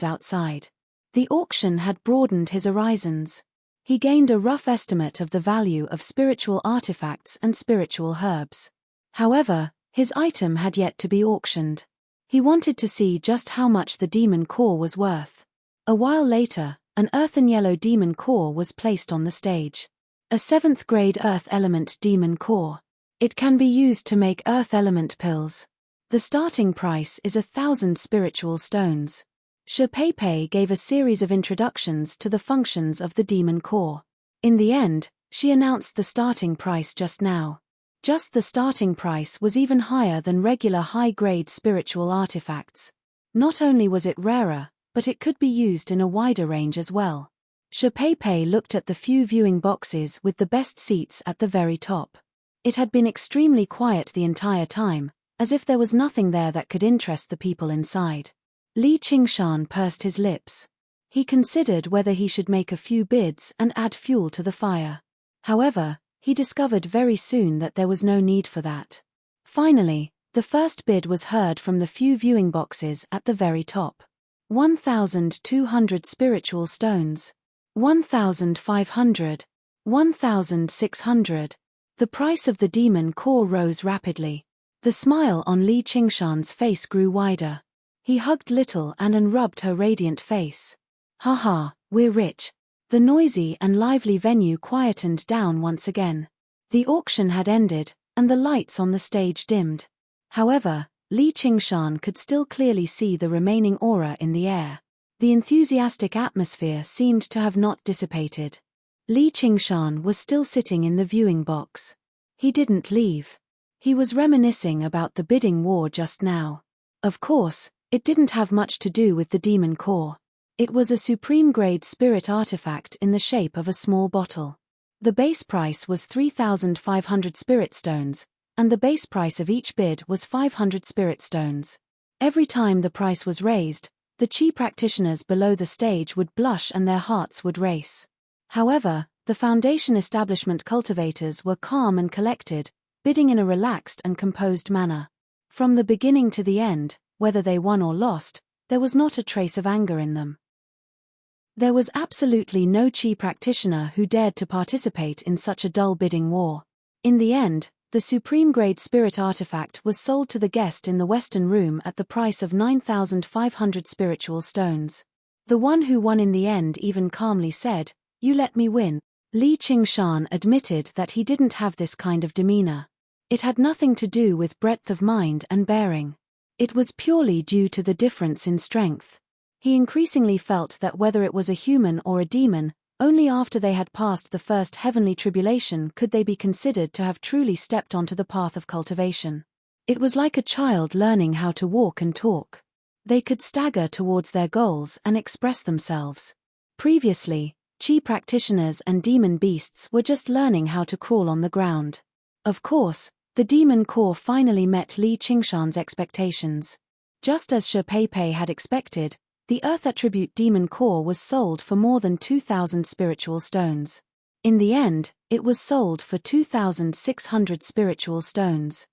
S1: outside. The auction had broadened his horizons. He gained a rough estimate of the value of spiritual artifacts and spiritual herbs. However, his item had yet to be auctioned. He wanted to see just how much the demon core was worth. A while later, an earthen yellow demon core was placed on the stage. A 7th grade earth element demon core. It can be used to make earth element pills. The starting price is 1,000 spiritual stones. Shi Pei gave a series of introductions to the functions of the demon core. In the end, she announced the starting price just now. Just the starting price was even higher than regular high-grade spiritual artifacts. Not only was it rarer, but it could be used in a wider range as well. Shi Pei looked at the few viewing boxes with the best seats at the very top. It had been extremely quiet the entire time, as if there was nothing there that could interest the people inside. Li Qingshan pursed his lips. He considered whether he should make a few bids and add fuel to the fire. However, he discovered very soon that there was no need for that. Finally, the first bid was heard from the few viewing boxes at the very top. 1,200 spiritual stones. 1,500. 1,600. The price of the demon core rose rapidly. The smile on Li Qingshan's face grew wider. He hugged Little and rubbed her radiant face. "Haha, we're rich." The noisy and lively venue quietened down once again. The auction had ended, and the lights on the stage dimmed. However, Li Qingshan could still clearly see the remaining aura in the air. The enthusiastic atmosphere seemed to have not dissipated. Li Qingshan was still sitting in the viewing box. He didn't leave. He was reminiscing about the bidding war just now. Of course, it didn't have much to do with the demon core. It was a supreme-grade spirit artifact in the shape of a small bottle. The base price was 3,500 spirit stones, and the base price of each bid was 500 spirit stones. Every time the price was raised, the Qi practitioners below the stage would blush and their hearts would race. However, the Foundation establishment cultivators were calm and collected, bidding in a relaxed and composed manner. From the beginning to the end, whether they won or lost, there was not a trace of anger in them. There was absolutely no Qi practitioner who dared to participate in such a dull bidding war. In the end, the supreme-grade spirit artifact was sold to the guest in the western room at the price of 9,500 spiritual stones. The one who won in the end even calmly said, "You let me win." Li Qingshan admitted that he didn't have this kind of demeanor. It had nothing to do with breadth of mind and bearing. It was purely due to the difference in strength. He increasingly felt that whether it was a human or a demon, only after they had passed the first heavenly tribulation could they be considered to have truly stepped onto the path of cultivation. It was like a child learning how to walk and talk. They could stagger towards their goals and express themselves. Previously, Qi practitioners and demon beasts were just learning how to crawl on the ground. Of course, the demon core finally met Li Qingshan's expectations. Just as Shi Pei had expected, the Earth Attribute Demon Core was sold for more than 2,000 spiritual stones. In the end, it was sold for 2,600 spiritual stones.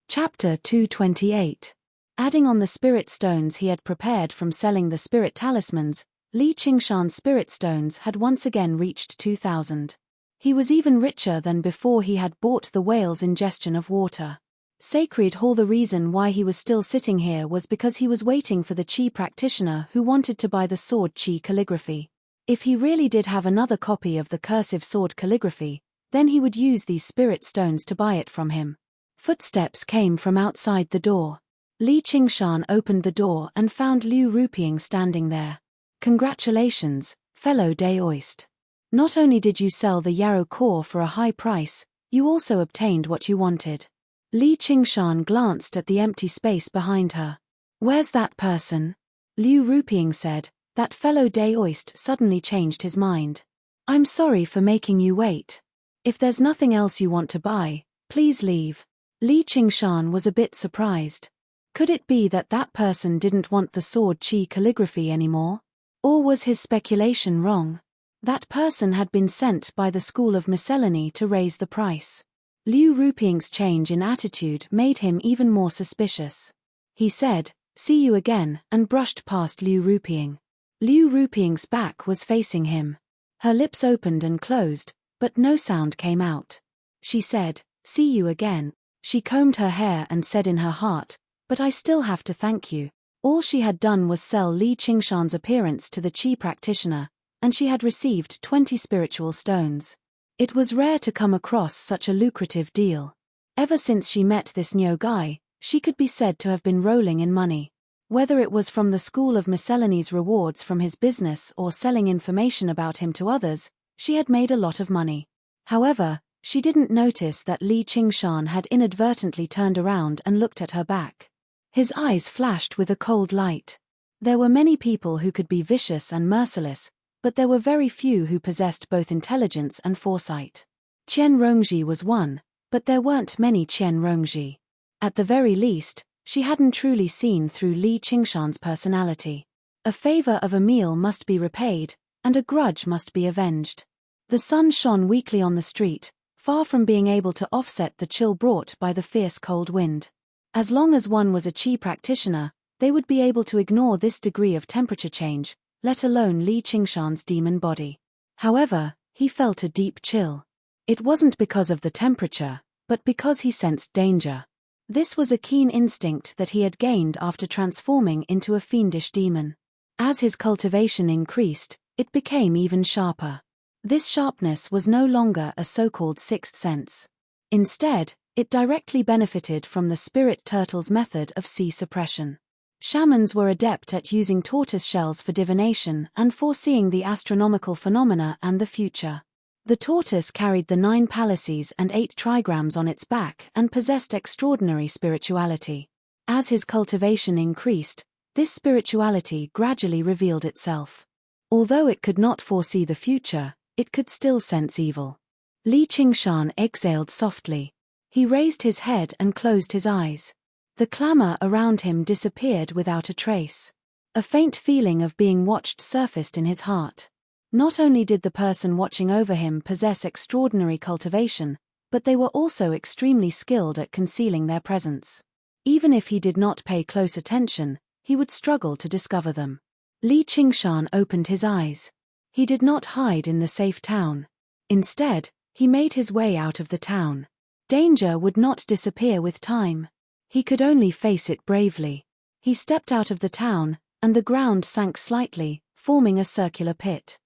S1: Chapter 228. Adding on the spirit stones he had prepared from selling the spirit talismans, Li Qingshan's spirit stones had once again reached 2,000. He was even richer than before he had bought the whale's ingestion of water. Sacred Hall. The reason why he was still sitting here was because he was waiting for the Qi practitioner who wanted to buy the sword Qi calligraphy. If he really did have another copy of the cursive sword calligraphy, then he would use these spirit stones to buy it from him. Footsteps came from outside the door. Li Qingshan opened the door and found Liu Ruping standing there. Congratulations, fellow Daoist. Not only did you sell the Yarrow core for a high price, you also obtained what you wanted. Li Qingshan glanced at the empty space behind her. Where's that person? Liu Ruping said. That fellow Daoist suddenly changed his mind. I'm sorry for making you wait. If there's nothing else you want to buy, please leave. Li Qingshan was a bit surprised. Could it be that that person didn't want the sword Qi calligraphy anymore? Or was his speculation wrong? That person had been sent by the School of Miscellany to raise the price. Liu Ruping's change in attitude made him even more suspicious. He said, "See you again," and brushed past Liu Ruping. Liu Ruping's back was facing him. Her lips opened and closed, but no sound came out. She said, "See you again." She combed her hair and said in her heart, "But I still have to thank you." All she had done was sell Li Qingshan's appearance to the Qi practitioner, and she had received 20 spiritual stones. It was rare to come across such a lucrative deal. Ever since she met this Nyo guy, she could be said to have been rolling in money. Whether it was from the School of Miscellany's rewards from his business or selling information about him to others, she had made a lot of money. However, she didn't notice that Li Qingshan had inadvertently turned around and looked at her back. His eyes flashed with a cold light. There were many people who could be vicious and merciless, but there were very few who possessed both intelligence and foresight. Qian Rongji was one, but there weren't many Qian Rongji. At the very least, she hadn't truly seen through Li Qingshan's personality. A favor of a meal must be repaid, and a grudge must be avenged. The sun shone weakly on the street, far from being able to offset the chill brought by the fierce cold wind. As long as one was a Qi practitioner, they would be able to ignore this degree of temperature change, let alone Li Qingshan's demon body. However, he felt a deep chill. It wasn't because of the temperature, but because he sensed danger. This was a keen instinct that he had gained after transforming into a fiendish demon. As his cultivation increased, it became even sharper. This sharpness was no longer a so-called sixth sense. Instead, it directly benefited from the spirit turtle's method of sea suppression. Shamans were adept at using tortoise shells for divination and foreseeing the astronomical phenomena and the future. The tortoise carried the 9 palaces and 8 trigrams on its back and possessed extraordinary spirituality. As his cultivation increased, this spirituality gradually revealed itself. Although it could not foresee the future, it could still sense evil. Li Qingshan exhaled softly. He raised his head and closed his eyes. The clamor around him disappeared without a trace. A faint feeling of being watched surfaced in his heart. Not only did the person watching over him possess extraordinary cultivation, but they were also extremely skilled at concealing their presence. Even if he did not pay close attention, he would struggle to discover them. Li Qingshan opened his eyes. He did not hide in the safe town. Instead, he made his way out of the town. Danger would not disappear with time. He could only face it bravely. He stepped out of the town, and the ground sank slightly, forming a circular pit.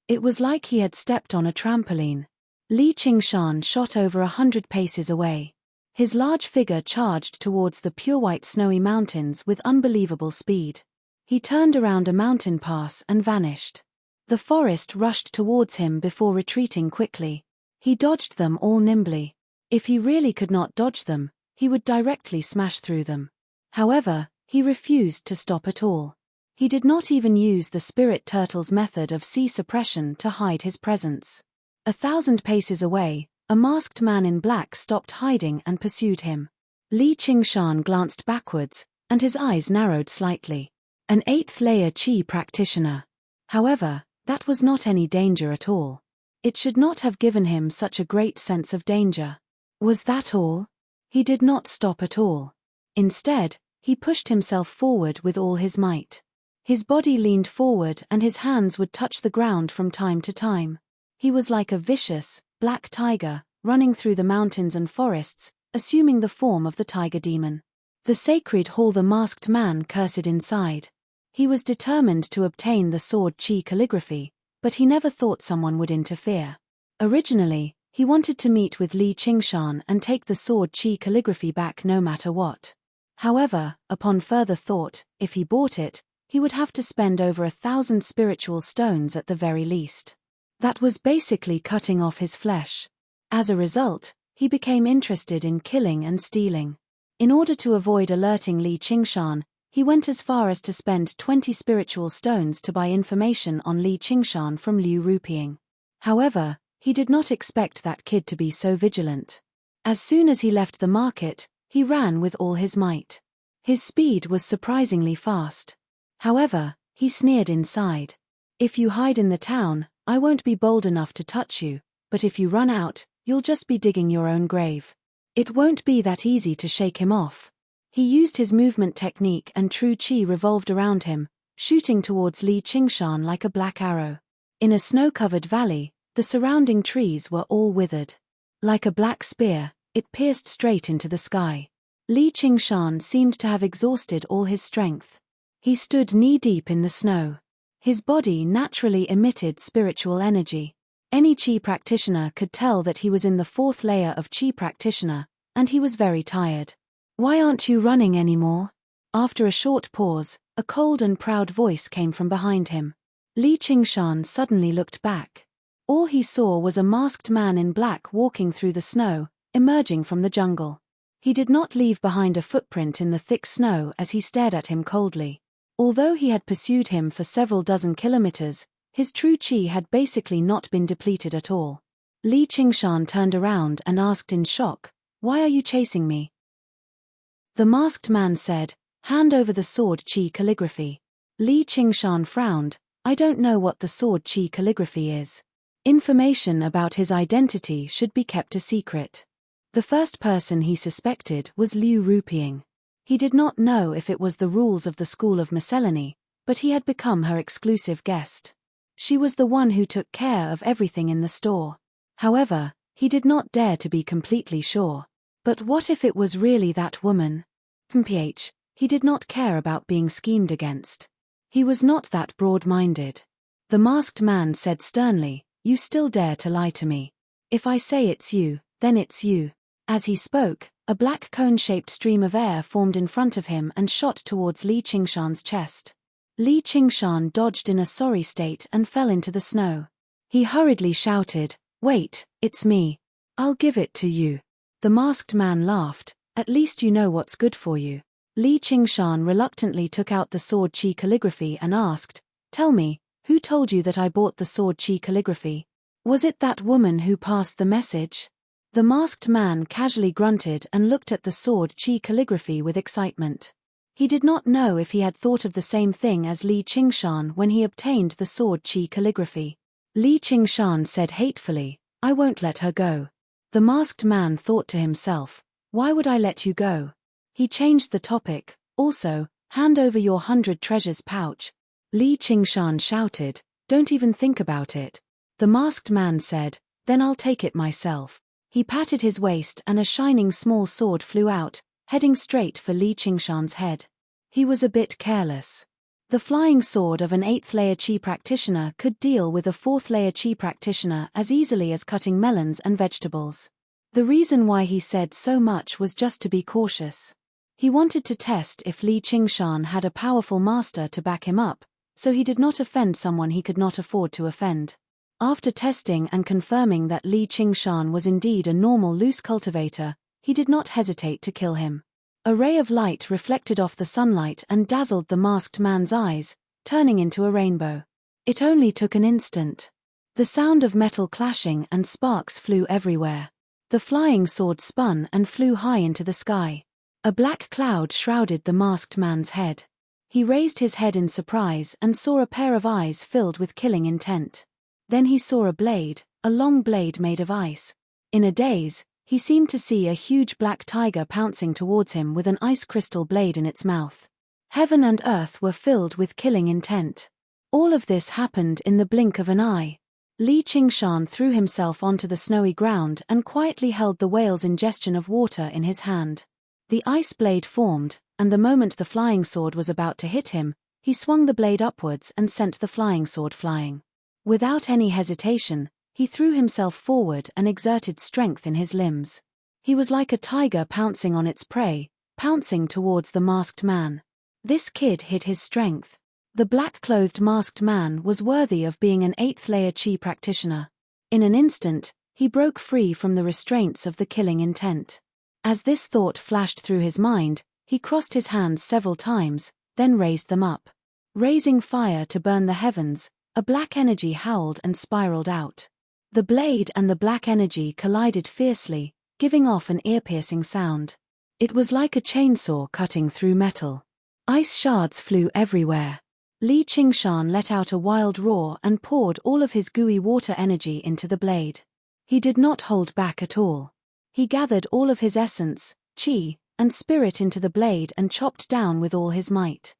S1: It was like he had stepped on a trampoline. Li Qingshan shot over 100 paces away. His large figure charged towards the pure white snowy mountains with unbelievable speed. He turned around a mountain pass and vanished. The forest rushed towards him before retreating quickly. He dodged them all nimbly. If he really could not dodge them, he would directly smash through them. However, he refused to stop at all. He did not even use the spirit turtle's method of sea suppression to hide his presence. 1,000 paces away, a masked man in black stopped hiding and pursued him. Li Qingshan glanced backwards, and his eyes narrowed slightly. An 8th-layer Qi practitioner. However, that was not any danger at all. It should not have given him such a great sense of danger. Was that all? He did not stop at all. Instead, he pushed himself forward with all his might. His body leaned forward and his hands would touch the ground from time to time. He was like a vicious, black tiger, running through the mountains and forests, assuming the form of the tiger demon. The sacred hall the masked man cursed inside. He was determined to obtain the sword Qi calligraphy, but he never thought someone would interfere. Originally, he wanted to meet with Li Qingshan and take the sword Qi calligraphy back no matter what. However, upon further thought, if he bought it, he would have to spend over 1,000 spiritual stones at the very least. That was basically cutting off his flesh. As a result, he became interested in killing and stealing. In order to avoid alerting Li Qingshan, he went as far as to spend 20 spiritual stones to buy information on Li Qingshan from Liu Ruping. However, he did not expect that kid to be so vigilant. As soon as he left the market, he ran with all his might. His speed was surprisingly fast. However, he sneered inside. If you hide in the town, I won't be bold enough to touch you, but if you run out, you'll just be digging your own grave. It won't be that easy to shake him off. He used his movement technique and true Qi revolved around him, shooting towards Li Qingshan like a black arrow. In a snow-covered valley, the surrounding trees were all withered. Like a black spear, it pierced straight into the sky. Li Qingshan seemed to have exhausted all his strength. He stood knee-deep in the snow. His body naturally emitted spiritual energy. Any Qi practitioner could tell that he was in the 4th layer of Qi practitioner, and he was very tired. Why aren't you running anymore? After a short pause, a cold and proud voice came from behind him. Li Qingshan suddenly looked back. All he saw was a masked man in black walking through the snow, emerging from the jungle. He did not leave behind a footprint in the thick snow as he stared at him coldly. Although he had pursued him for several dozen kilometers, his true Qi had basically not been depleted at all. Li Qingshan turned around and asked in shock, "Why are you chasing me?" The masked man said, "Hand over the sword Qi calligraphy." Li Qingshan frowned, "I don't know what the sword Qi calligraphy is. Information about his identity should be kept a secret." The first person he suspected was Liu Ruping. He did not know if it was the rules of the School of Miscellany, but he had become her exclusive guest. She was the one who took care of everything in the store. However, he did not dare to be completely sure. But what if it was really that woman? He did not care about being schemed against. He was not that broad-minded. The masked man said sternly, "You still dare to lie to me. If I say it's you, then it's you." As he spoke, a black cone-shaped stream of air formed in front of him and shot towards Li Qingshan's chest. Li Qingshan dodged in a sorry state and fell into the snow. He hurriedly shouted, "Wait, it's me. I'll give it to you." The masked man laughed, "At least you know what's good for you." Li Qingshan reluctantly took out the sword Qi calligraphy and asked, "Tell me, who told you that I bought the sword Qi calligraphy? Was it that woman who passed the message?" The masked man casually grunted and looked at the sword Qi calligraphy with excitement. He did not know if he had thought of the same thing as Li Qingshan when he obtained the sword Qi calligraphy. Li Qingshan said hatefully, "I won't let her go." The masked man thought to himself, "Why would I let you go?" He changed the topic, "Also, hand over your 100 treasures pouch." Li Qingshan shouted, "Don't even think about it." The masked man said, "Then I'll take it myself." He patted his waist and a shining small sword flew out, heading straight for Li Qingshan's head. He was a bit careless. The flying sword of an 8th-layer Qi practitioner could deal with a 4th-layer Qi practitioner as easily as cutting melons and vegetables. The reason why he said so much was just to be cautious. He wanted to test if Li Qingshan had a powerful master to back him up, so he did not offend someone he could not afford to offend. After testing and confirming that Li Qingshan was indeed a normal loose cultivator, he did not hesitate to kill him. A ray of light reflected off the sunlight and dazzled the masked man's eyes, turning into a rainbow. It only took an instant. The sound of metal clashing and sparks flew everywhere. The flying sword spun and flew high into the sky. A black cloud shrouded the masked man's head. He raised his head in surprise and saw a pair of eyes filled with killing intent. Then he saw a blade, a long blade made of ice. In a daze, he seemed to see a huge black tiger pouncing towards him with an ice crystal blade in its mouth. Heaven and earth were filled with killing intent. All of this happened in the blink of an eye. Li Qingshan threw himself onto the snowy ground and quietly held the whale's ingestion of water in his hand. The ice blade formed, and the moment the flying sword was about to hit him, he swung the blade upwards and sent the flying sword flying. Without any hesitation, he threw himself forward and exerted strength in his limbs. He was like a tiger pouncing on its prey, pouncing towards the masked man. This kid hid his strength. The black-clothed masked man was worthy of being an 8th-layer Qi practitioner. In an instant, he broke free from the restraints of the killing intent. As this thought flashed through his mind, he crossed his hands several times, then raised them up. Raising fire to burn the heavens, a black energy howled and spiraled out. The blade and the black energy collided fiercely, giving off an ear-piercing sound. It was like a chainsaw cutting through metal. Ice shards flew everywhere. Li Qingshan let out a wild roar and poured all of his gooey water energy into the blade. He did not hold back at all. He gathered all of his essence, qi, and spirit into the blade and chopped down with all his might.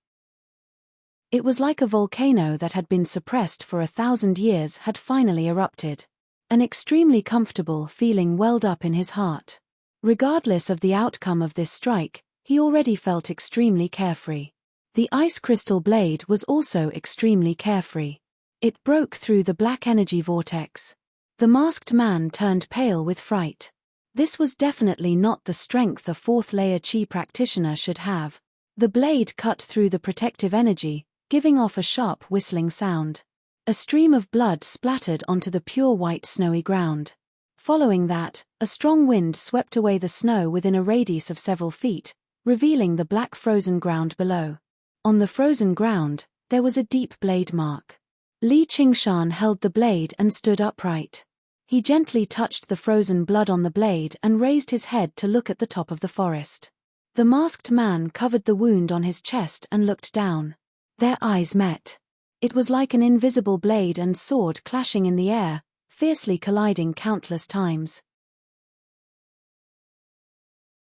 S1: It was like a volcano that had been suppressed for 1,000 years had finally erupted. An extremely comfortable feeling welled up in his heart. Regardless of the outcome of this strike, he already felt extremely carefree. The ice crystal blade was also extremely carefree. It broke through the black energy vortex. The masked man turned pale with fright. This was definitely not the strength a 4th-layer Qi practitioner should have. The blade cut through the protective energy, giving off a sharp whistling sound. A stream of blood splattered onto the pure white snowy ground. Following that, a strong wind swept away the snow within a radius of several feet, revealing the black frozen ground below. On the frozen ground, there was a deep blade mark. Li Qingshan held the blade and stood upright. He gently touched the frozen blood on the blade and raised his head to look at the top of the forest. The masked man covered the wound on his chest and looked down. Their eyes met. It was like an invisible blade and sword clashing in the air, fiercely colliding countless times.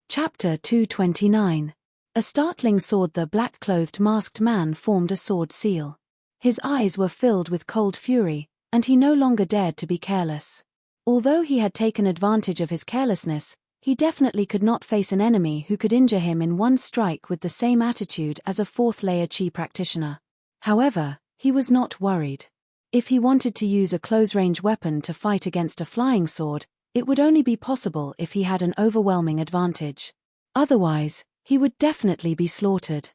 S1: Chapter 229. A startling sword. The black-clothed masked man formed a sword seal. His eyes were filled with cold fury, and he no longer dared to be careless. Although he had taken advantage of his carelessness, he definitely could not face an enemy who could injure him in one strike with the same attitude as a 4th-layer Qi practitioner. However, he was not worried. If he wanted to use a close-range weapon to fight against a flying sword, it would only be possible if he had an overwhelming advantage. Otherwise, he would definitely be slaughtered.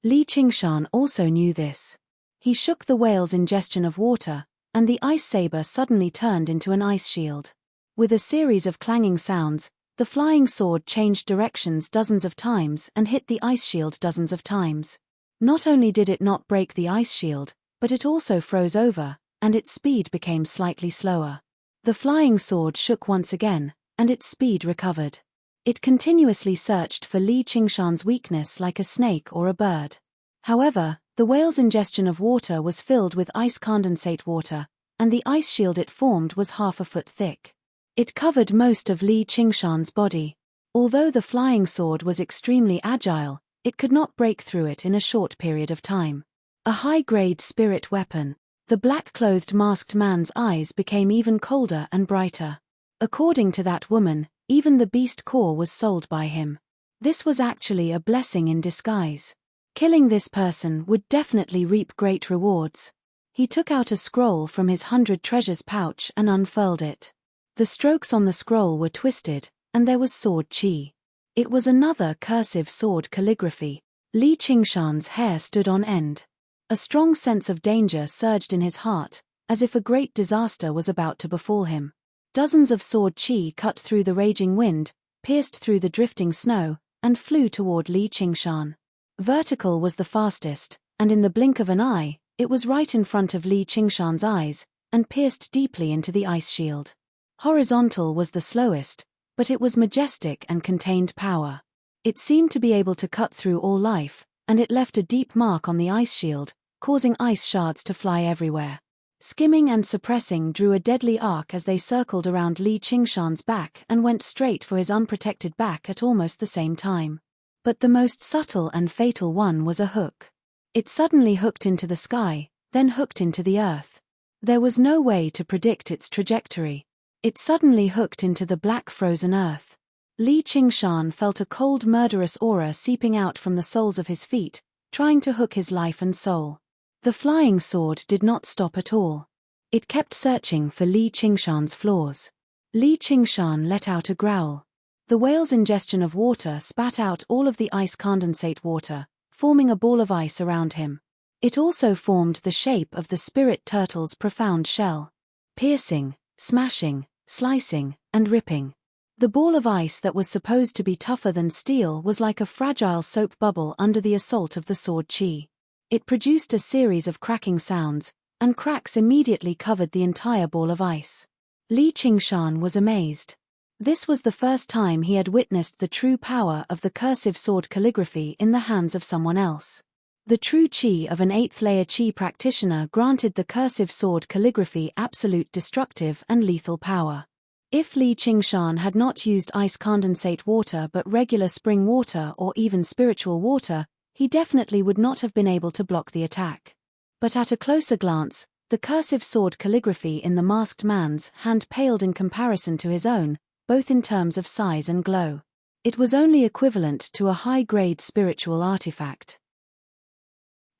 S1: Li Qingshan also knew this. He shook the whale's ingestion of water, and the ice saber suddenly turned into an ice shield. With a series of clanging sounds, the flying sword changed directions dozens of times and hit the ice shield dozens of times. Not only did it not break the ice shield, but it also froze over, and its speed became slightly slower. The flying sword shook once again, and its speed recovered. It continuously searched for Li Qingshan's weakness like a snake or a bird. However, the whale's ingestion of water was filled with ice condensate water, and the ice shield it formed was half a foot thick. It covered most of Li Qingshan's body. Although the flying sword was extremely agile, it could not break through it in a short period of time. A high-grade spirit weapon. The black-clothed masked man's eyes became even colder and brighter. According to that woman, even the beast core was sold by him. This was actually a blessing in disguise. Killing this person would definitely reap great rewards. He took out a scroll from his 100 treasures pouch and unfurled it. The strokes on the scroll were twisted, and there was sword qi. It was another cursive sword calligraphy. Li Qingshan's hair stood on end. A strong sense of danger surged in his heart, as if a great disaster was about to befall him. Dozens of sword qi cut through the raging wind, pierced through the drifting snow, and flew toward Li Qingshan. Vertical was the fastest, and in the blink of an eye, It was right in front of Li Qingshan's eyes, and pierced deeply into the ice shield. Horizontal was the slowest, but it was majestic and contained power. It seemed to be able to cut through all life, and it left a deep mark on the ice shield, causing ice shards to fly everywhere. Skimming and suppressing drew a deadly arc as they circled around Li Qingshan's back and went straight for his unprotected back at almost the same time. But the most subtle and fatal one was a hook. It suddenly hooked into the sky, then hooked into the earth. There was no way to predict its trajectory. It suddenly hooked into the black frozen earth. Li Qingshan felt a cold murderous aura seeping out from the soles of his feet, trying to hook his life and soul. The flying sword did not stop at all. It kept searching for Li Qingshan's flaws. Li Qingshan let out a growl. The whale's ingestion of water spat out all of the ice condensate water, forming a ball of ice around him. It also formed the shape of the spirit turtle's profound shell. Piercing, smashing, slicing, and ripping. The ball of ice that was supposed to be tougher than steel was like a fragile soap bubble under the assault of the sword chi. It produced a series of cracking sounds, and cracks immediately covered the entire ball of ice. Li Qingshan was amazed. This was the first time he had witnessed the true power of the cursive sword calligraphy in the hands of someone else. The true chi of an 8th-layer chi practitioner granted the cursive sword calligraphy absolute destructive and lethal power. If Li Qingshan had not used ice condensate water but regular spring water or even spiritual water, he definitely would not have been able to block the attack. But at a closer glance, the cursive sword calligraphy in the masked man's hand paled in comparison to his own, both in terms of size and glow. It was only equivalent to a high-grade spiritual artifact.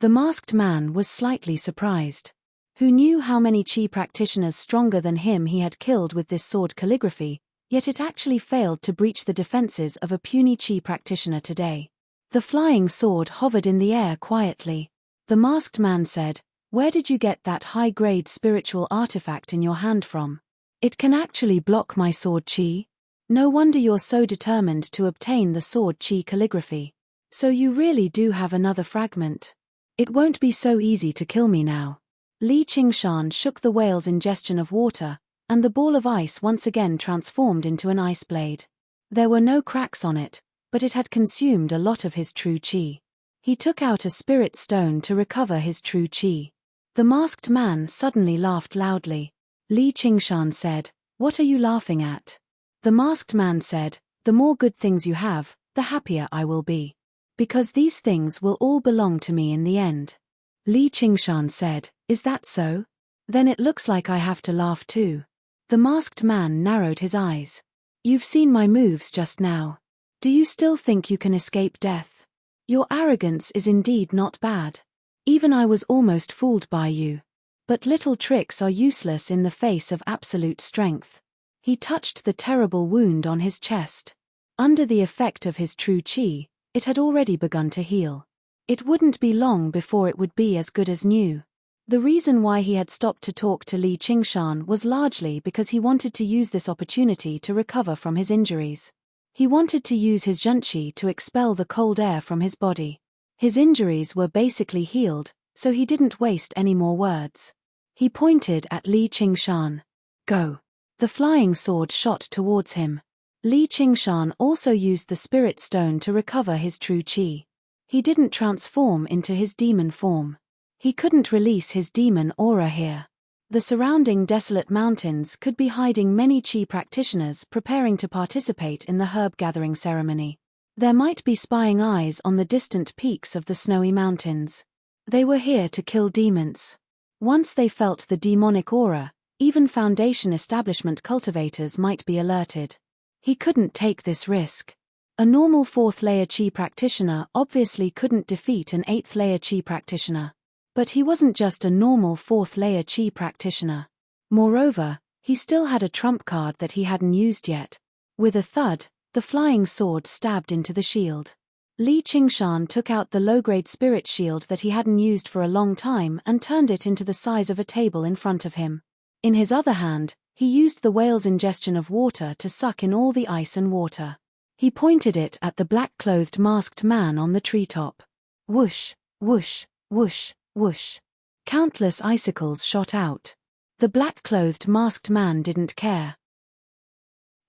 S1: The masked man was slightly surprised. Who knew how many chi practitioners stronger than him he had killed with this sword calligraphy, yet it actually failed to breach the defenses of a puny chi practitioner today. The flying sword hovered in the air quietly. The masked man said, "Where did you get that high-grade spiritual artifact in your hand from? It can actually block my sword chi? No wonder you're so determined to obtain the sword chi calligraphy. So you really do have another fragment. It won't be so easy to kill me now." Li Qingshan shook the whale's ingestion of water, and the ball of ice once again transformed into an ice blade. There were no cracks on it, but it had consumed a lot of his true chi. He took out a spirit stone to recover his true chi. The masked man suddenly laughed loudly. Li Qingshan said, "What are you laughing at?" The masked man said, "The more good things you have, the happier I will be. Because these things will all belong to me in the end." Li Qingshan said, "Is that so? Then it looks like I have to laugh too." The masked man narrowed his eyes. "You've seen my moves just now. Do you still think you can escape death? Your arrogance is indeed not bad. Even I was almost fooled by you. But little tricks are useless in the face of absolute strength." He touched the terrible wound on his chest. Under the effect of his true chi, it had already begun to heal. It wouldn't be long before it would be as good as new. The reason why he had stopped to talk to Li Qingshan was largely because he wanted to use this opportunity to recover from his injuries. He wanted to use his zhenqi to expel the cold air from his body. His injuries were basically healed, so he didn't waste any more words. He pointed at Li Qingshan. "Go." The flying sword shot towards him. Li Qingshan also used the spirit stone to recover his true chi. He didn't transform into his demon form. He couldn't release his demon aura here. The surrounding desolate mountains could be hiding many chi practitioners preparing to participate in the herb-gathering ceremony. There might be spying eyes on the distant peaks of the snowy mountains. They were here to kill demons. Once they felt the demonic aura, even Foundation establishment cultivators might be alerted. He couldn't take this risk. A normal 4th-layer chi practitioner obviously couldn't defeat an 8th-layer chi practitioner. But he wasn't just a normal 4th-layer chi practitioner. Moreover, he still had a trump card that he hadn't used yet. With a thud, the flying sword stabbed into the shield. Li Qingshan took out the low-grade spirit shield that he hadn't used for a long time and turned it into the size of a table in front of him. In his other hand, he used the whale's ingestion of water to suck in all the ice and water. He pointed it at the black-clothed masked man on the treetop. Whoosh, whoosh, whoosh, whoosh. Countless icicles shot out. The black-clothed masked man didn't care.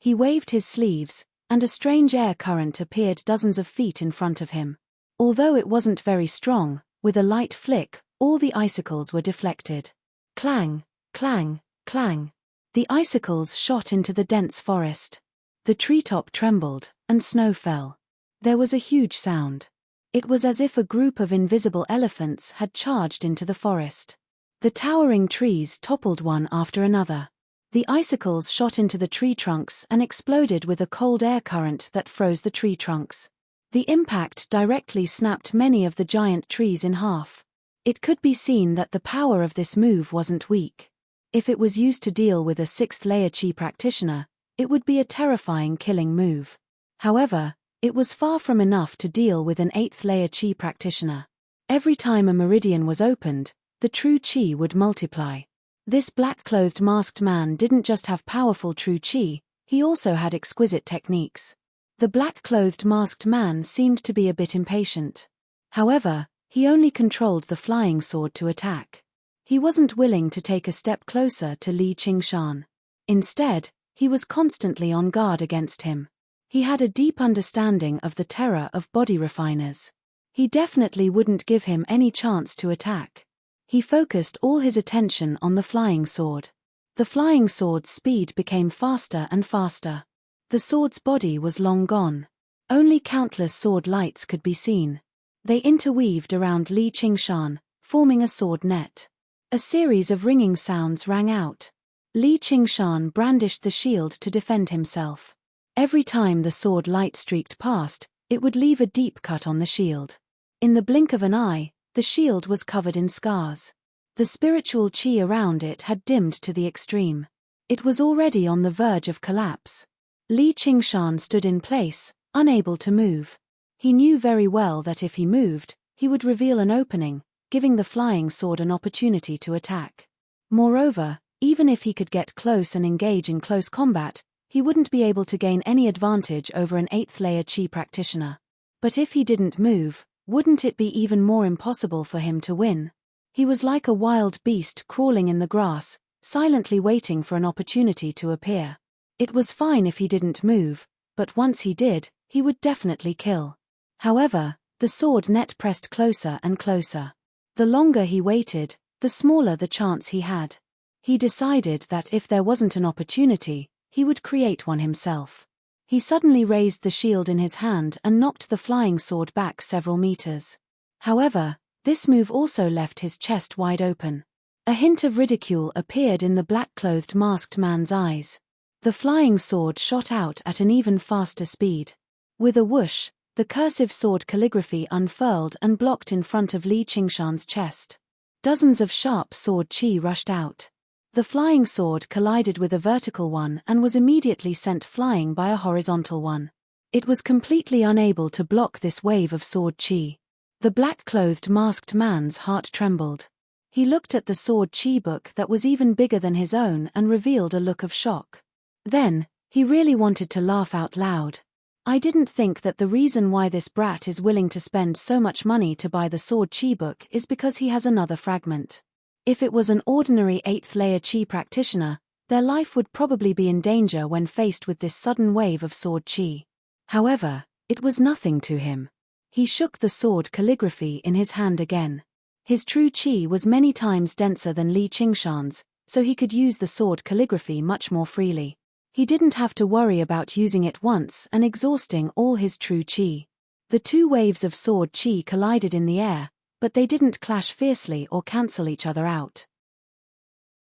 S1: He waved his sleeves, and a strange air current appeared dozens of feet in front of him. Although it wasn't very strong, with a light flick, all the icicles were deflected. Clang, clang, clang. The icicles shot into the dense forest. The treetop trembled, and snow fell. There was a huge sound. It was as if a group of invisible elephants had charged into the forest. The towering trees toppled one after another. The icicles shot into the tree trunks and exploded with a cold air current that froze the tree trunks. The impact directly snapped many of the giant trees in half. It could be seen that the power of this move wasn't weak. If it was used to deal with a 6th layer chi practitioner, it would be a terrifying killing move. However, it was far from enough to deal with an 8th layer chi practitioner. Every time a meridian was opened, the true chi would multiply. This black-clothed masked man didn't just have powerful true chi, he also had exquisite techniques. The black-clothed masked man seemed to be a bit impatient. However, he only controlled the flying sword to attack. He wasn't willing to take a step closer to Li Qingshan. Instead, he was constantly on guard against him. He had a deep understanding of the terror of body refiners. He definitely wouldn't give him any chance to attack. He focused all his attention on the flying sword. The flying sword's speed became faster and faster. The sword's body was long gone. Only countless sword lights could be seen. They interweaved around Li Qingshan, forming a sword net. A series of ringing sounds rang out. Li Qingshan brandished the shield to defend himself. Every time the sword light streaked past, it would leave a deep cut on the shield. In the blink of an eye, the shield was covered in scars. The spiritual chi around it had dimmed to the extreme. It was already on the verge of collapse. Li Qingshan stood in place, unable to move. He knew very well that if he moved, he would reveal an opening, giving the flying sword an opportunity to attack. Moreover, even if he could get close and engage in close combat, he wouldn't be able to gain any advantage over an 8th layer chi practitioner. But if he didn't move, wouldn't it be even more impossible for him to win? He was like a wild beast crawling in the grass, silently waiting for an opportunity to appear. It was fine if he didn't move, but once he did, he would definitely kill. However, the sword net pressed closer and closer. The longer he waited, the smaller the chance he had. He decided that if there wasn't an opportunity, he would create one himself. He suddenly raised the shield in his hand and knocked the flying sword back several meters. However, this move also left his chest wide open. A hint of ridicule appeared in the black-clothed masked man's eyes. The flying sword shot out at an even faster speed. With a whoosh, the cursive sword calligraphy unfurled and blocked in front of Li Qingshan's chest. Dozens of sharp sword chi rushed out. The flying sword collided with a vertical one and was immediately sent flying by a horizontal one. It was completely unable to block this wave of sword chi. The black-clothed masked man's heart trembled. He looked at the sword chi book that was even bigger than his own and revealed a look of shock. Then, he really wanted to laugh out loud. I didn't think that the reason why this brat is willing to spend so much money to buy the sword chi book is because he has another fragment. If it was an ordinary 8th layer chi practitioner, their life would probably be in danger when faced with this sudden wave of sword chi. However, it was nothing to him. He shook the sword calligraphy in his hand again. His true chi was many times denser than Li Qingshan's, so he could use the sword calligraphy much more freely. He didn't have to worry about using it once and exhausting all his true chi. The two waves of sword chi collided in the air, but they didn't clash fiercely or cancel each other out.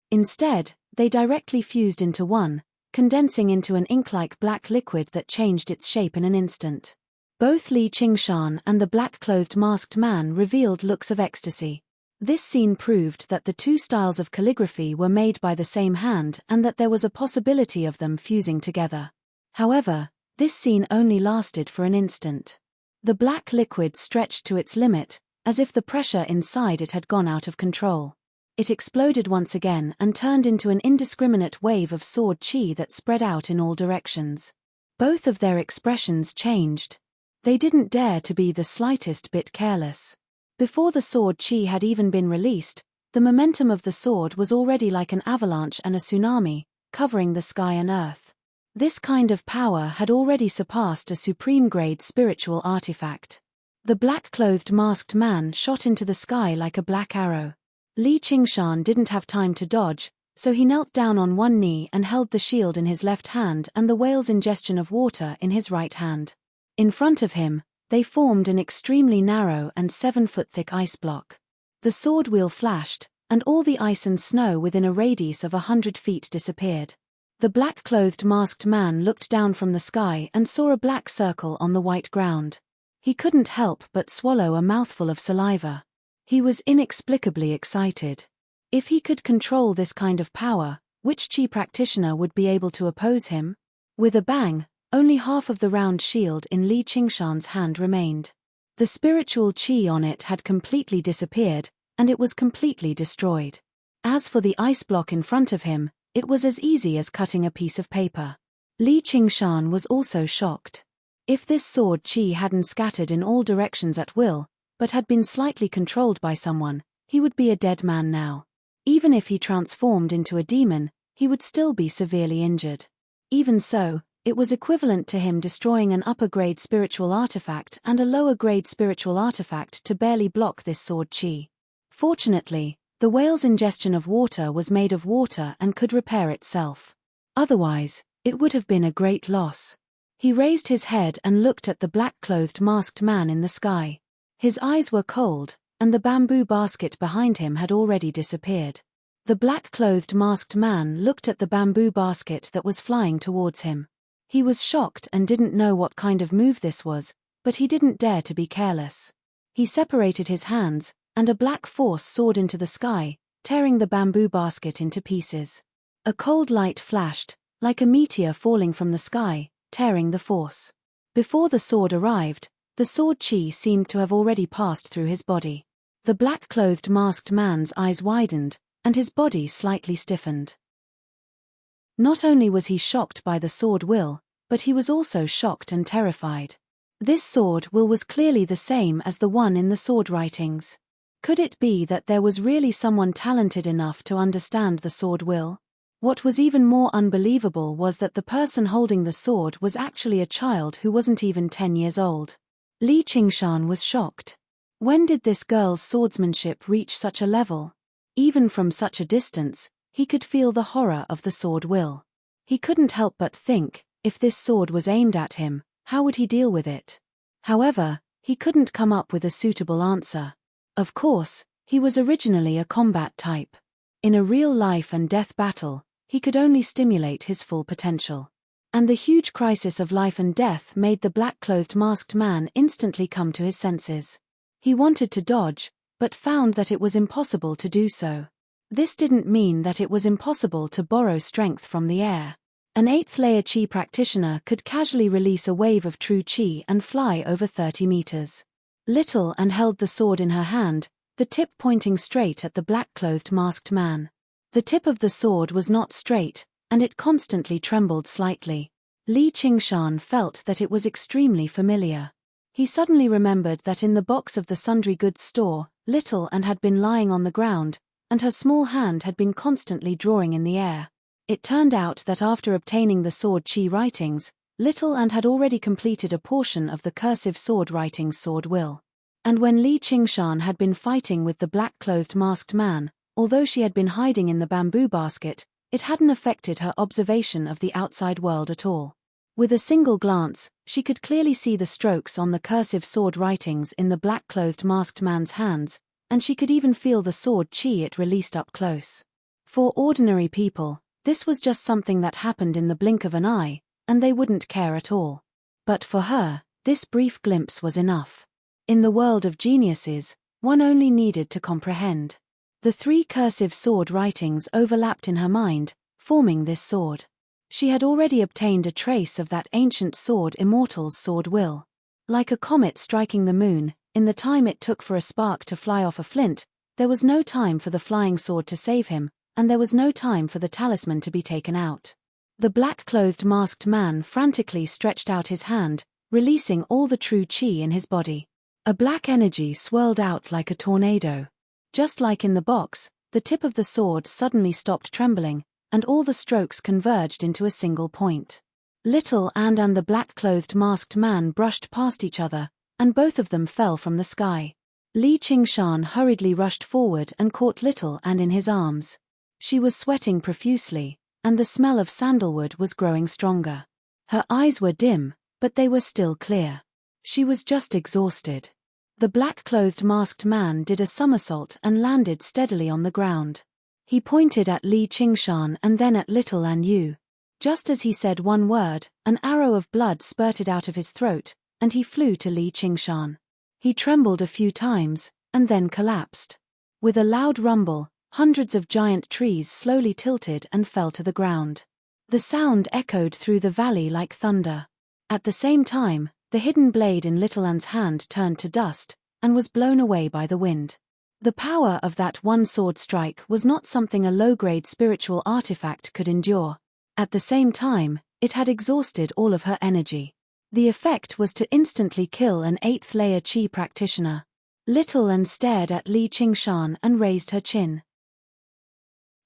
S1: Instead, they directly fused into one, condensing into an ink-like black liquid that changed its shape in an instant. Both Li Qingshan and the black-clothed masked man revealed looks of ecstasy. This scene proved that the two styles of calligraphy were made by the same hand and that there was a possibility of them fusing together. However, this scene only lasted for an instant. The black liquid stretched to its limit, as if the pressure inside it had gone out of control. It exploded once again and turned into an indiscriminate wave of sword chi that spread out in all directions. Both of their expressions changed. They didn't dare to be the slightest bit careless. Before the sword chi had even been released, The momentum of the sword was already like an avalanche and a tsunami, covering the sky and earth. This kind of power had already surpassed a supreme-grade spiritual artifact. The black-clothed masked man shot into the sky like a black arrow. Li Qingshan didn't have time to dodge, so he knelt down on one knee and held the shield in his left hand and the whale's ingestion of water in his right hand. In front of him, they formed an extremely narrow and 7-foot-thick ice block. The sword wheel flashed, and all the ice and snow within a radius of 100 feet disappeared. The black-clothed masked man looked down from the sky and saw a black circle on the white ground. He couldn't help but swallow a mouthful of saliva. He was inexplicably excited. If he could control this kind of power, which Qi practitioner would be able to oppose him? With a bang, only half of the round shield in Li Qingshan's hand remained. The spiritual Qi on it had completely disappeared, and it was completely destroyed. As for the ice block in front of him, it was as easy as cutting a piece of paper. Li Qingshan was also shocked. If this sword Qi hadn't scattered in all directions at will, but had been slightly controlled by someone, he would be a dead man now. Even if he transformed into a demon, he would still be severely injured. Even so, it was equivalent to him destroying an upper-grade spiritual artifact and a lower-grade spiritual artifact to barely block this sword Qi. Fortunately, the whale's ingestion of water was made of water and could repair itself. Otherwise, it would have been a great loss. He raised his head and looked at the black-clothed masked man in the sky. His eyes were cold, and the bamboo basket behind him had already disappeared. The black-clothed masked man looked at the bamboo basket that was flying towards him. He was shocked and didn't know what kind of move this was, but he didn't dare to be careless. He separated his hands, and a black force soared into the sky, tearing the bamboo basket into pieces. A cold light flashed, like a meteor falling from the sky, tearing the force. Before the sword arrived, the sword Qi seemed to have already passed through his body. The black-clothed masked man's eyes widened, and his body slightly stiffened. Not only was he shocked by the sword will, but he was also shocked and terrified. This sword will was clearly the same as the one in the sword writings. Could it be that there was really someone talented enough to understand the sword will? What was even more unbelievable was that the person holding the sword was actually a child who wasn't even 10 years old. Li Qingshan was shocked. When did this girl's swordsmanship reach such a level? Even from such a distance, he could feel the horror of the sword will. He couldn't help but think, if this sword was aimed at him, how would he deal with it? However, he couldn't come up with a suitable answer. Of course, he was originally a combat type. In a real life and death battle, he could only stimulate his full potential. And the huge crisis of life and death made the black-clothed masked man instantly come to his senses. He wanted to dodge, but found that it was impossible to do so. This didn't mean that it was impossible to borrow strength from the air. An 8th-layer Qi practitioner could casually release a wave of true Qi and fly over 30 meters. Little and held the sword in her hand, the tip pointing straight at the black-clothed masked man. The tip of the sword was not straight, and it constantly trembled slightly. Li Qingshan felt that it was extremely familiar. He suddenly remembered that in the box of the sundry goods store, Little and had been lying on the ground, and her small hand had been constantly drawing in the air. It turned out that after obtaining the sword Qi writings, Little and had already completed a portion of the cursive sword writings sword will. And when Li Qingshan had been fighting with the black-clothed masked man, although she had been hiding in the bamboo basket, it hadn't affected her observation of the outside world at all. With a single glance, she could clearly see the strokes on the cursive sword writings in the black-clothed masked man's hands, and she could even feel the sword Qi it released up close. For ordinary people, this was just something that happened in the blink of an eye, and they wouldn't care at all. But for her, this brief glimpse was enough. In the world of geniuses, one only needed to comprehend. The 3 cursive sword writings overlapped in her mind, forming this sword. She had already obtained a trace of that ancient sword Immortal's sword will. Like a comet striking the moon, in the time it took for a spark to fly off a flint, there was no time for the flying sword to save him, and there was no time for the talisman to be taken out. The black-clothed masked man frantically stretched out his hand, releasing all the true Qi in his body. A black energy swirled out like a tornado. Just like in the box, The tip of the sword suddenly stopped trembling, and all the strokes converged into a single point. Little and the black-clothed masked man brushed past each other, and both of them fell from the sky. Li Qingshan hurriedly rushed forward and caught Little and in his arms. She was sweating profusely, and the smell of sandalwood was growing stronger. Her eyes were dim, but they were still clear. She was just exhausted. The black-clothed masked man did a somersault and landed steadily on the ground. He pointed at Li Qingshan and then at Little and Yu. Just as he said one word, an arrow of blood spurted out of his throat, and he flew to Li Qingshan. He trembled a few times, and then collapsed. With a loud rumble, hundreds of giant trees slowly tilted and fell to the ground. The sound echoed through the valley like thunder. At the same time, the hidden blade in Little An's hand turned to dust, and was blown away by the wind. The power of that one sword strike was not something a low-grade spiritual artifact could endure. At the same time, it had exhausted all of her energy. The effect was to instantly kill an 8th-layer Qi practitioner. Little An stared at Li Qingshan and raised her chin.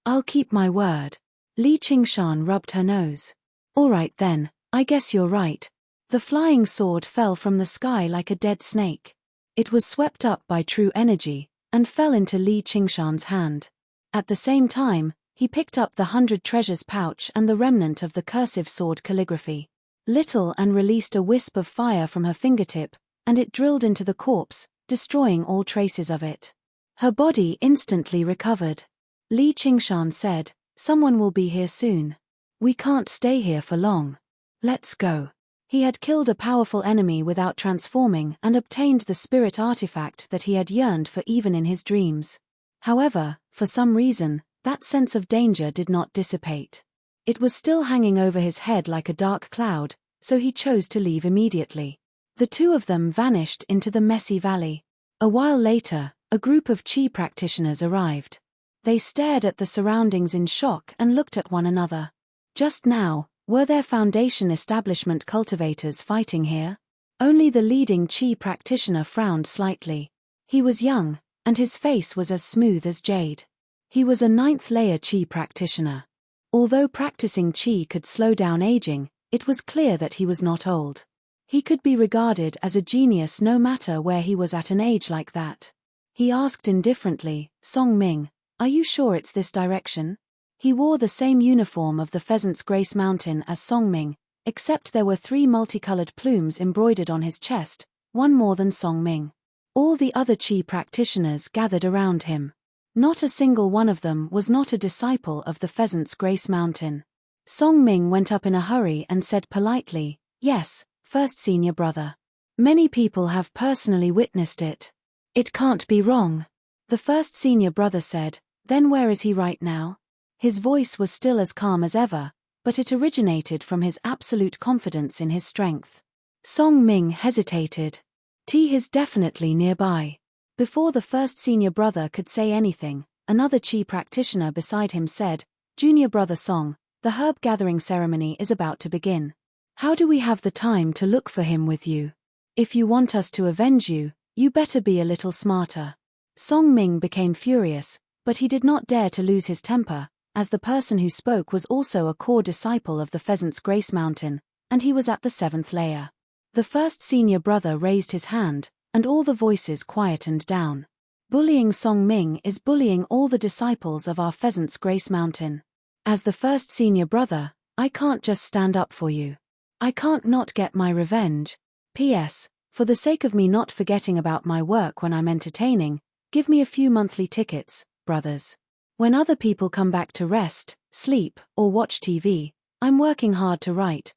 S1: "I'll keep my word." Li Qingshan rubbed her nose. "All right then, I guess you're right." The flying sword fell from the sky like a dead snake. It was swept up by true energy, and fell into Li Qingshan's hand. At the same time, he picked up the 100 treasures pouch and the remnant of the cursive sword calligraphy. Little An released a wisp of fire from her fingertip, and it drilled into the corpse, destroying all traces of it. Her body instantly recovered. Li Qingshan said, "Someone will be here soon. We can't stay here for long. Let's go." He had killed a powerful enemy without transforming and obtained the spirit artifact that he had yearned for even in his dreams. However, for some reason, that sense of danger did not dissipate. It was still hanging over his head like a dark cloud, so he chose to leave immediately. The two of them vanished into the messy valley. A while later, a group of Qi practitioners arrived. They stared at the surroundings in shock and looked at one another. Just now, were there Foundation establishment cultivators fighting here? Only the leading Qi practitioner frowned slightly. He was young, and his face was as smooth as jade. He was a 9th-layer Qi practitioner. Although practicing Qi could slow down aging, it was clear that he was not old. He could be regarded as a genius no matter where he was at an age like that. He asked indifferently, "Song Ming, are you sure it's this direction?" He wore the same uniform of the Pheasant's Grace Mountain as Song Ming, except there were 3 multicolored plumes embroidered on his chest, one more than Song Ming. All the other Qi practitioners gathered around him. Not a single one of them was not a disciple of the Pheasant's Grace Mountain. Song Ming went up in a hurry and said politely, "Yes, first senior brother. Many people have personally witnessed it. It can't be wrong." The first senior brother said, "Then where is he right now?" His voice was still as calm as ever, but it originated from his absolute confidence in his strength. Song Ming hesitated. "T is definitely nearby." Before the first senior brother could say anything, another Qi practitioner beside him said, "Junior brother Song, the herb gathering ceremony is about to begin. How do we have the time to look for him with you? If you want us to avenge you, you better be a little smarter." Song Ming became furious, but he did not dare to lose his temper, as the person who spoke was also a core disciple of the Pheasant's Grace Mountain, and he was at the 7th layer. The first senior brother raised his hand, and all the voices quietened down. "Bullying Song Ming is bullying all the disciples of our Pheasant's Grace Mountain. As the first senior brother, I can't just stand up for you. I can't not get my revenge. P.S. For the sake of me not forgetting about my work when I'm entertaining, give me a few monthly tickets, brothers. When other people come back to rest, sleep, or watch TV, I'm working hard to write."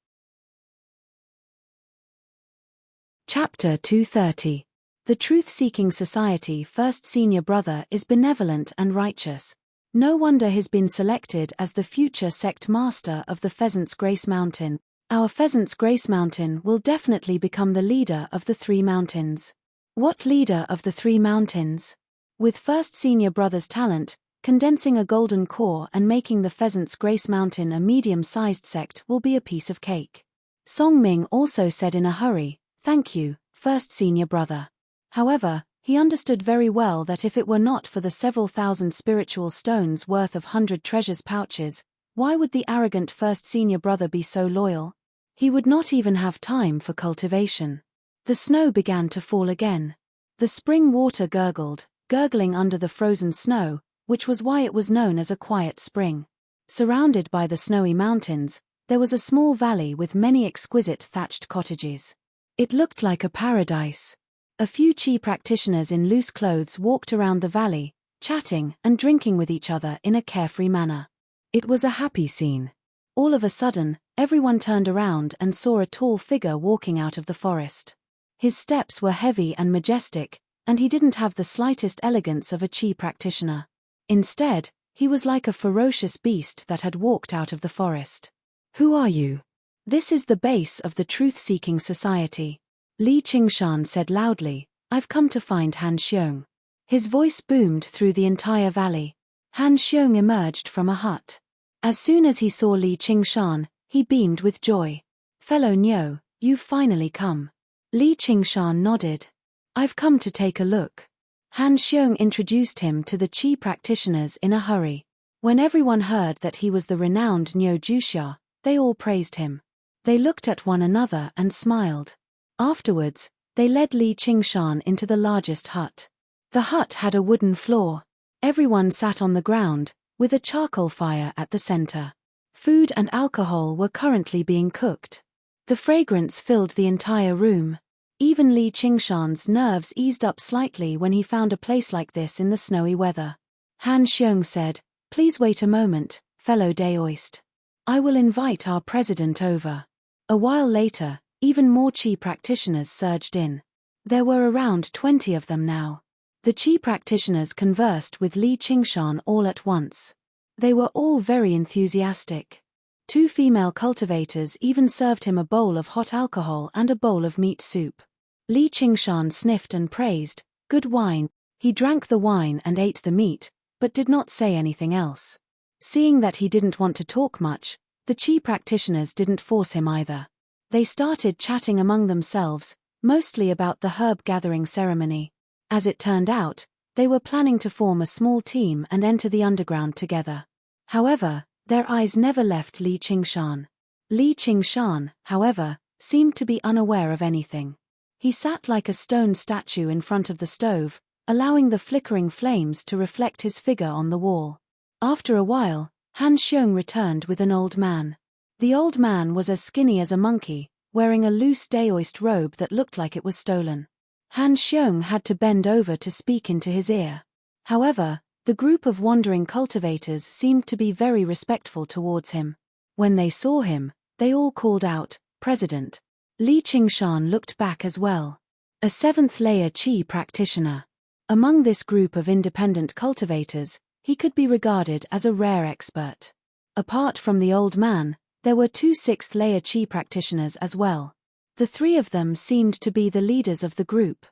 S1: Chapter 230. The Truth-Seeking Society First Senior Brother is benevolent and righteous. No wonder he's been selected as the future sect master of the Pheasant's Grace Mountain. Our Pheasant's Grace Mountain will definitely become the leader of the 3 mountains. What leader of the 3 mountains? With First Senior Brother's talent, condensing a golden core and making the Pheasant's Grace Mountain a medium-sized sect will be a piece of cake. Song Ming also said in a hurry, "Thank you, First Senior Brother. However, He understood very well that if it were not for the several thousand spiritual stones worth of 100 treasures pouches, why would the arrogant first senior brother be so loyal? He would not even have time for cultivation. The snow began to fall again. The spring water gurgled, gurgling under the frozen snow, which was why it was known as a quiet spring. Surrounded by the snowy mountains, there was a small valley with many exquisite thatched cottages. It looked like a paradise. A few Qi practitioners in loose clothes walked around the valley, chatting and drinking with each other in a carefree manner. It was a happy scene. All of a sudden, everyone turned around and saw a tall figure walking out of the forest. His steps were heavy and majestic, and he didn't have the slightest elegance of a Qi practitioner. Instead, he was like a ferocious beast that had walked out of the forest. "Who are you?" "This is the base of the Truth-Seeking Society," Li Qingshan said loudly. "I've come to find Han Xiong." His voice boomed through the entire valley. Han Xiong emerged from a hut. As soon as he saw Li Qingshan, he beamed with joy. "Fellow Niu, you've finally come." Li Qingshan nodded. "I've come to take a look." Han Xiong introduced him to the Qi practitioners in a hurry. When everyone heard that he was the renowned Niu Juxia, they all praised him. They looked at one another and smiled. Afterwards, they led Li Qingshan into the largest hut. The hut had a wooden floor. Everyone sat on the ground, with a charcoal fire at the center. Food and alcohol were currently being cooked. The fragrance filled the entire room. Even Li Qingshan's nerves eased up slightly when he found a place like this in the snowy weather. Han Xiong said, "Please wait a moment, fellow Daoist. I will invite our president over." A while later, even more Qi practitioners surged in. There were around 20 of them now. The Qi practitioners conversed with Li Qingshan all at once. They were all very enthusiastic. 2 female cultivators even served him a bowl of hot alcohol and a bowl of meat soup. Li Qingshan sniffed and praised, "Good wine." He drank the wine and ate the meat, but did not say anything else. Seeing that he didn't want to talk much, the Qi practitioners didn't force him either. They started chatting among themselves, mostly about the herb gathering ceremony. As it turned out, they were planning to form a small team and enter the underground together. However, their eyes never left Li Qingshan. Li Qingshan, however, seemed to be unaware of anything. He sat like a stone statue in front of the stove, allowing the flickering flames to reflect his figure on the wall. After a while, Han Xiong returned with an old man. The old man was as skinny as a monkey, wearing a loose Daoist robe that looked like it was stolen. Han Xiong had to bend over to speak into his ear. However, the group of wandering cultivators seemed to be very respectful towards him. When they saw him, they all called out, "President." Li Qingshan looked back as well. A 7th-layer Qi practitioner. Among this group of independent cultivators, he could be regarded as a rare expert. Apart from the old man, there were 2 6th-layer Qi practitioners as well. The 3 of them seemed to be the leaders of the group.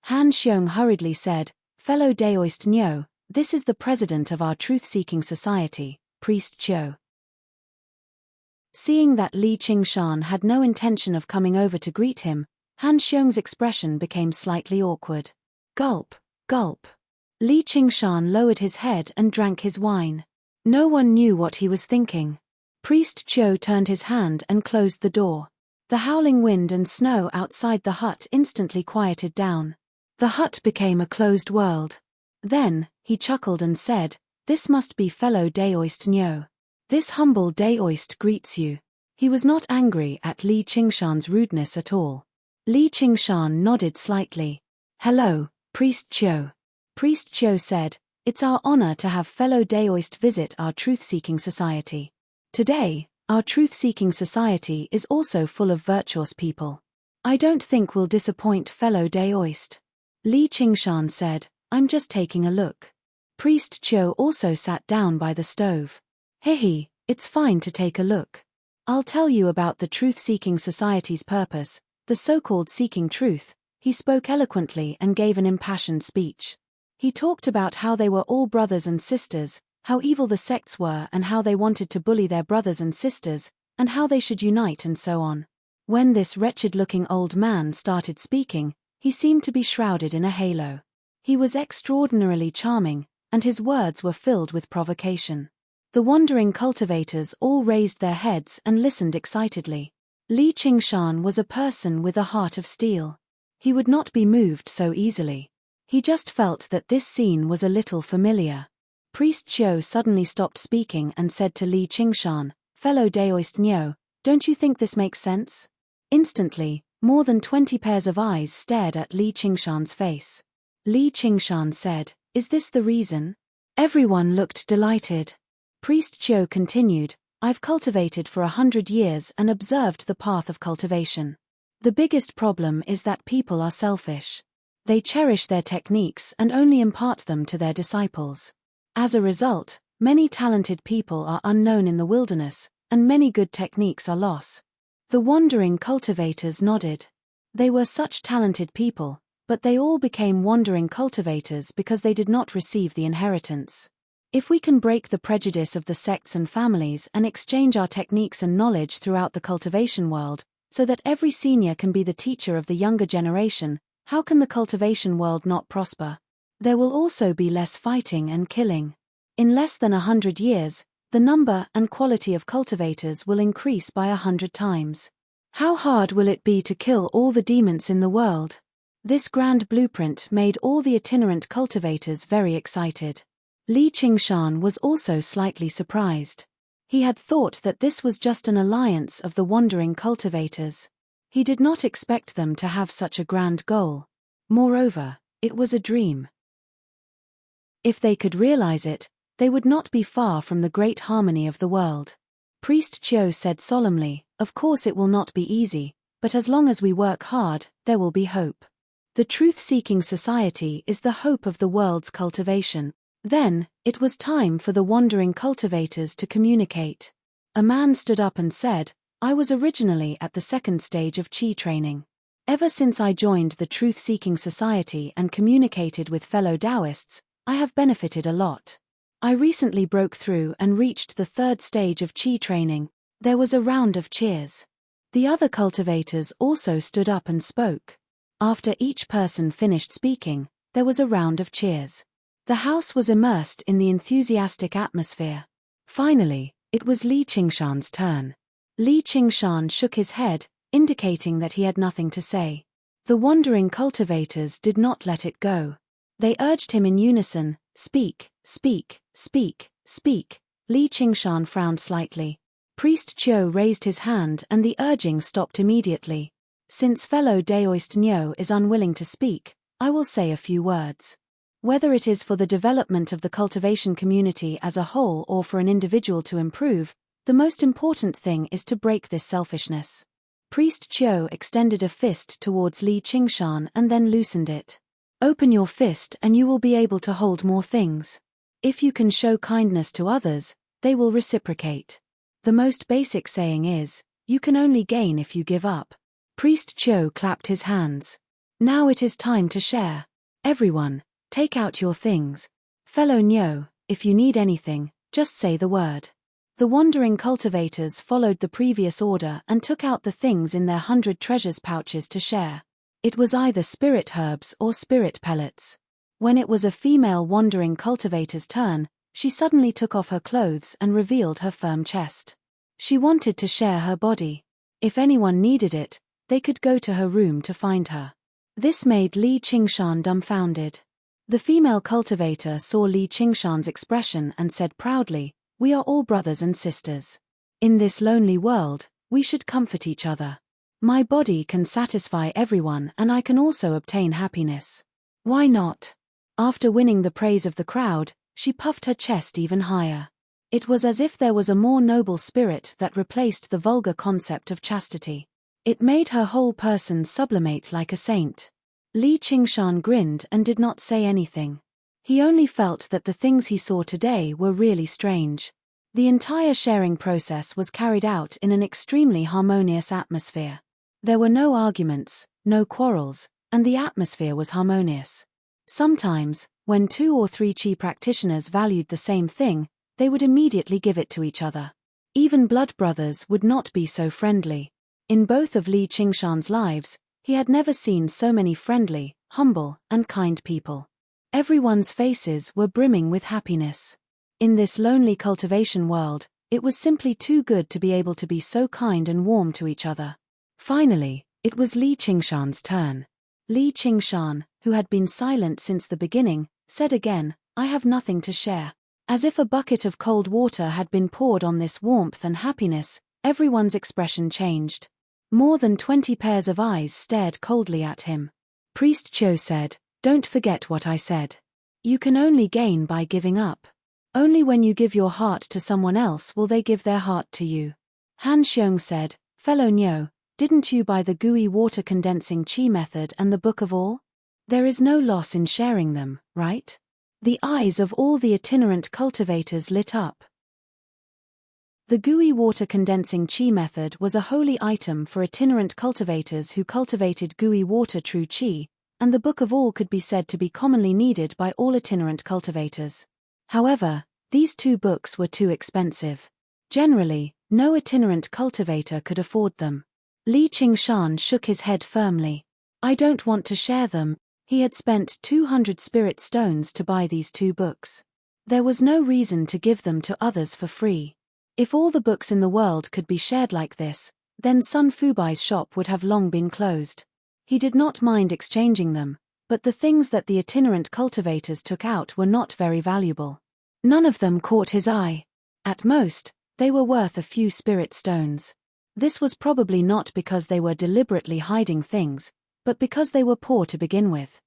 S1: Han Xiong hurriedly said, "Fellow Daoist Niu, this is the president of our Truth-Seeking Society, Priest Chiu." Seeing that Li Qingshan had no intention of coming over to greet him, Han Xiong's expression became slightly awkward. Gulp, gulp. Li Qingshan lowered his head and drank his wine. No one knew what he was thinking. Priest Chiu turned his hand and closed the door. The howling wind and snow outside the hut instantly quieted down. The hut became a closed world. Then, he chuckled and said, "This must be fellow Daoist Niu. This humble Daoist greets you." He was not angry at Li Qingshan's rudeness at all. Li Qingshan nodded slightly. "Hello, Priest Chiu." Priest Chiu said, "It's our honor to have fellow Daoist visit our Truth-Seeking Society. Today, our Truth-Seeking Society is also full of virtuous people. I don't think we'll disappoint fellow Daoist." Li Qingshan said, "I'm just taking a look." Priest Chiu also sat down by the stove. "Hehe, it's fine to take a look. I'll tell you about the Truth-Seeking Society's purpose, the so-called seeking truth." He spoke eloquently and gave an impassioned speech. He talked about how they were all brothers and sisters, how evil the sects were and how they wanted to bully their brothers and sisters, and how they should unite and so on. When this wretched-looking old man started speaking, he seemed to be shrouded in a halo. He was extraordinarily charming, and his words were filled with provocation. The wandering cultivators all raised their heads and listened excitedly. Li Qingshan was a person with a heart of steel. He would not be moved so easily. He just felt that this scene was a little familiar. Priest Qiu suddenly stopped speaking and said to Li Qingshan, "Fellow Daoist Niu, don't you think this makes sense?" Instantly, more than 20 pairs of eyes stared at Li Qingshan's face. Li Qingshan said, "Is this the reason?" Everyone looked delighted. Priest Qiu continued, "I've cultivated for 100 years and observed the path of cultivation. The biggest problem is that people are selfish. They cherish their techniques and only impart them to their disciples. As a result, many talented people are unknown in the wilderness, and many good techniques are lost." The wandering cultivators nodded. They were such talented people, but they all became wandering cultivators because they did not receive the inheritance. If we can break the prejudice of the sects and families and exchange our techniques and knowledge throughout the cultivation world, so that every senior can be the teacher of the younger generation, how can the cultivation world not prosper? There will also be less fighting and killing. In less than 100 years, the number and quality of cultivators will increase by 100 times. How hard will it be to kill all the demons in the world? This grand blueprint made all the itinerant cultivators very excited. Li Qingshan was also slightly surprised. He had thought that this was just an alliance of the wandering cultivators. He did not expect them to have such a grand goal. Moreover, it was a dream. If they could realize it, they would not be far from the great harmony of the world. Priest Qiu said solemnly, "Of course it will not be easy, but as long as we work hard, there will be hope. The truth-seeking society is the hope of the world's cultivation." Then, it was time for the wandering cultivators to communicate. A man stood up and said, "I was originally at the second stage of Qi training. Ever since I joined the truth-seeking society and communicated with fellow Taoists, I have benefited a lot. I recently broke through and reached the third stage of Qi training." There was a round of cheers. The other cultivators also stood up and spoke. After each person finished speaking, there was a round of cheers. The house was immersed in the enthusiastic atmosphere. Finally, it was Li Qingshan's turn. Li Qingshan shook his head, indicating that he had nothing to say. The wandering cultivators did not let it go. They urged him in unison, "Speak, speak, speak, speak." Li Qingshan frowned slightly. Priest Qiu raised his hand and the urging stopped immediately. "Since fellow Daoist Niu is unwilling to speak, I will say a few words. Whether it is for the development of the cultivation community as a whole or for an individual to improve, the most important thing is to break this selfishness." Priest Qiu extended a fist towards Li Qingshan and then loosened it. "Open your fist and you will be able to hold more things. If you can show kindness to others, they will reciprocate. The most basic saying is, you can only gain if you give up." Priest Qiu clapped his hands. "Now it is time to share. Everyone, take out your things. Fellow Niu, if you need anything, just say the word." The wandering cultivators followed the previous order and took out the things in their 100 treasures pouches to share. It was either spirit herbs or spirit pellets. When it was a female wandering cultivator's turn, she suddenly took off her clothes and revealed her firm chest. She wanted to share her body. If anyone needed it, they could go to her room to find her. This made Li Qingshan dumbfounded. The female cultivator saw Li Qingshan's expression and said proudly, "We are all brothers and sisters. In this lonely world, we should comfort each other. My body can satisfy everyone and I can also obtain happiness. Why not?" After winning the praise of the crowd, she puffed her chest even higher. It was as if there was a more noble spirit that replaced the vulgar concept of chastity. It made her whole person sublimate like a saint. Li Qingshan grinned and did not say anything. He only felt that the things he saw today were really strange. The entire sharing process was carried out in an extremely harmonious atmosphere. There were no arguments, no quarrels, and the atmosphere was harmonious. Sometimes, when 2 or 3 Qi practitioners valued the same thing, they would immediately give it to each other. Even blood brothers would not be so friendly. In both of Li Qingshan's lives, he had never seen so many friendly, humble, and kind people. Everyone's faces were brimming with happiness. In this lonely cultivation world, it was simply too good to be able to be so kind and warm to each other. Finally, it was Li Qingshan's turn. Li Qingshan, who had been silent since the beginning, said again, "I have nothing to share." As if a bucket of cold water had been poured on this warmth and happiness, everyone's expression changed. More than 20 pairs of eyes stared coldly at him. Priest Cho said, "Don't forget what I said. You can only gain by giving up. Only when you give your heart to someone else will they give their heart to you." Han Xiong said, "Fellow Nyo, didn't you buy the gooey water condensing chi method and the Book of All? There is no loss in sharing them, right?" The eyes of all the itinerant cultivators lit up. The gooey water condensing chi method was a holy item for itinerant cultivators who cultivated gooey water true chi, and the Book of All could be said to be commonly needed by all itinerant cultivators. However, these two books were too expensive. Generally, no itinerant cultivator could afford them. Li Qingshan shook his head firmly. "I don't want to share them." He had spent 200 spirit stones to buy these two books. There was no reason to give them to others for free. If all the books in the world could be shared like this, then Sun Fubai's shop would have long been closed. He did not mind exchanging them, but the things that the itinerant cultivators took out were not very valuable. None of them caught his eye. At most, they were worth a few spirit stones. This was probably not because they were deliberately hiding things, but because they were poor to begin with.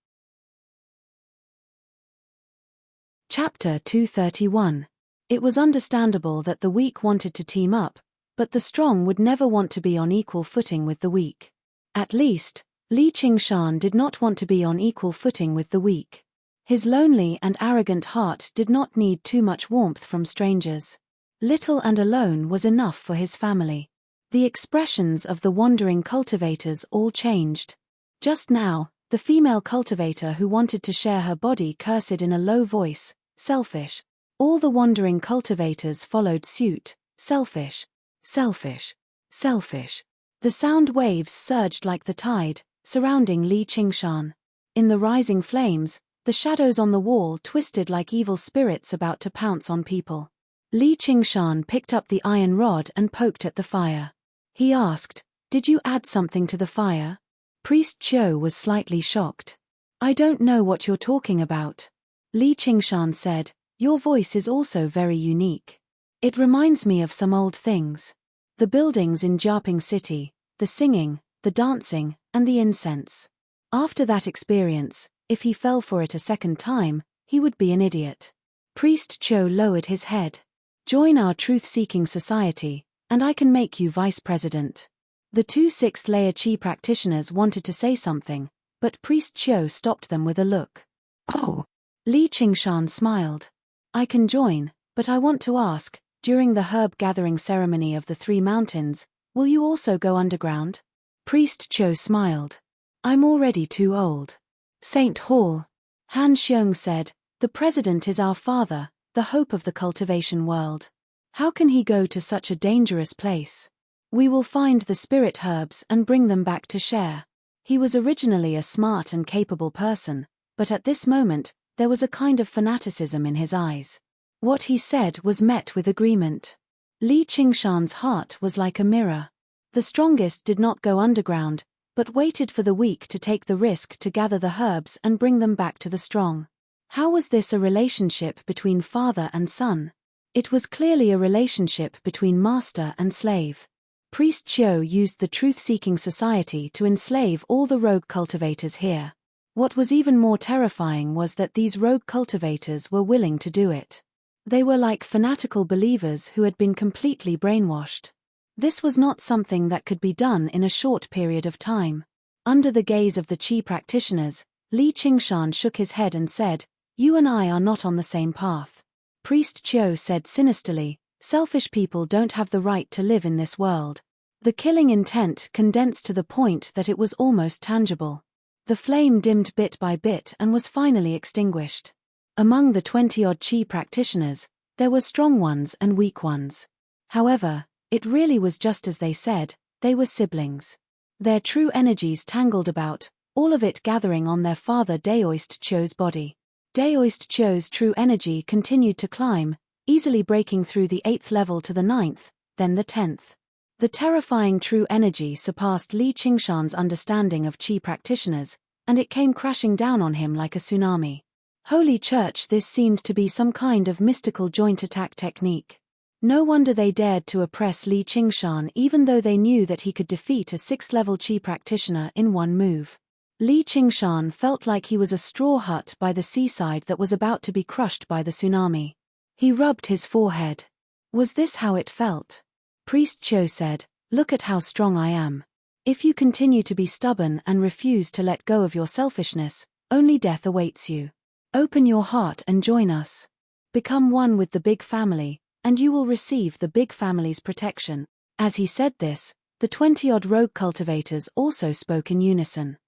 S1: Chapter 231. It was understandable that the weak wanted to team up, but the strong would never want to be on equal footing with the weak. At least, Li Qingshan did not want to be on equal footing with the weak. His lonely and arrogant heart did not need too much warmth from strangers. Little and alone was enough for his family. The expressions of the wandering cultivators all changed. Just now, the female cultivator who wanted to share her body cursed in a low voice, "Selfish." All the wandering cultivators followed suit, "Selfish, selfish, selfish." The sound waves surged like the tide, surrounding Li Qingshan. In the rising flames, the shadows on the wall twisted like evil spirits about to pounce on people. Li Qingshan picked up the iron rod and poked at the fire. He asked, "Did you add something to the fire?" Priest Cho was slightly shocked. "I don't know what you're talking about." Li Qingshan said, "Your voice is also very unique. It reminds me of some old things. The buildings in Jiaping City, the singing, the dancing, and the incense. After that experience, if he fell for it a second time, he would be an idiot." Priest Cho lowered his head. "Join our truth-seeking society, and I can make you vice president." The two sixth-layer Qi practitioners wanted to say something, but Priest Cho stopped them with a look. "Oh." Li Qingshan smiled. "I can join, but I want to ask, during the herb-gathering ceremony of the Three Mountains, will you also go underground?" Priest Cho smiled. "I'm already too old." St. Hall. Han Xiong said, "The president is our father, the hope of the cultivation world. How can he go to such a dangerous place? We will find the spirit herbs and bring them back to share." He was originally a smart and capable person, but at this moment, there was a kind of fanaticism in his eyes. What he said was met with agreement. Li Qingshan's heart was like a mirror. The strongest did not go underground, but waited for the weak to take the risk to gather the herbs and bring them back to the strong. How was this a relationship between father and son? It was clearly a relationship between master and slave. Priest Chiu used the truth-seeking society to enslave all the rogue cultivators here. What was even more terrifying was that these rogue cultivators were willing to do it. They were like fanatical believers who had been completely brainwashed. This was not something that could be done in a short period of time. Under the gaze of the Qi practitioners, Li Qingshan shook his head and said, "You and I are not on the same path." Priest Chiu said sinisterly, "Selfish people don't have the right to live in this world." The killing intent condensed to the point that it was almost tangible. The flame dimmed bit by bit and was finally extinguished. Among the 20-odd Qi practitioners, there were strong ones and weak ones. However, it really was just as they said, they were siblings. Their true energies tangled about, all of it gathering on their father Daoist Cho's body. Daoist Cho's true energy continued to climb, easily breaking through the 8th level to the 9th, then the 10th. The terrifying true energy surpassed Li Qingshan's understanding of Qi practitioners, and it came crashing down on him like a tsunami. Holy Church, this seemed to be some kind of mystical joint attack technique. No wonder they dared to oppress Li Qingshan even though they knew that he could defeat a 6th-level Qi practitioner in one move. Li Qingshan felt like he was a straw hut by the seaside that was about to be crushed by the tsunami. He rubbed his forehead. Was this how it felt? Priest Cho said, "Look at how strong I am. If you continue to be stubborn and refuse to let go of your selfishness, only death awaits you. Open your heart and join us. Become one with the big family, and you will receive the big family's protection." As he said this, the 20-odd rogue cultivators also spoke in unison.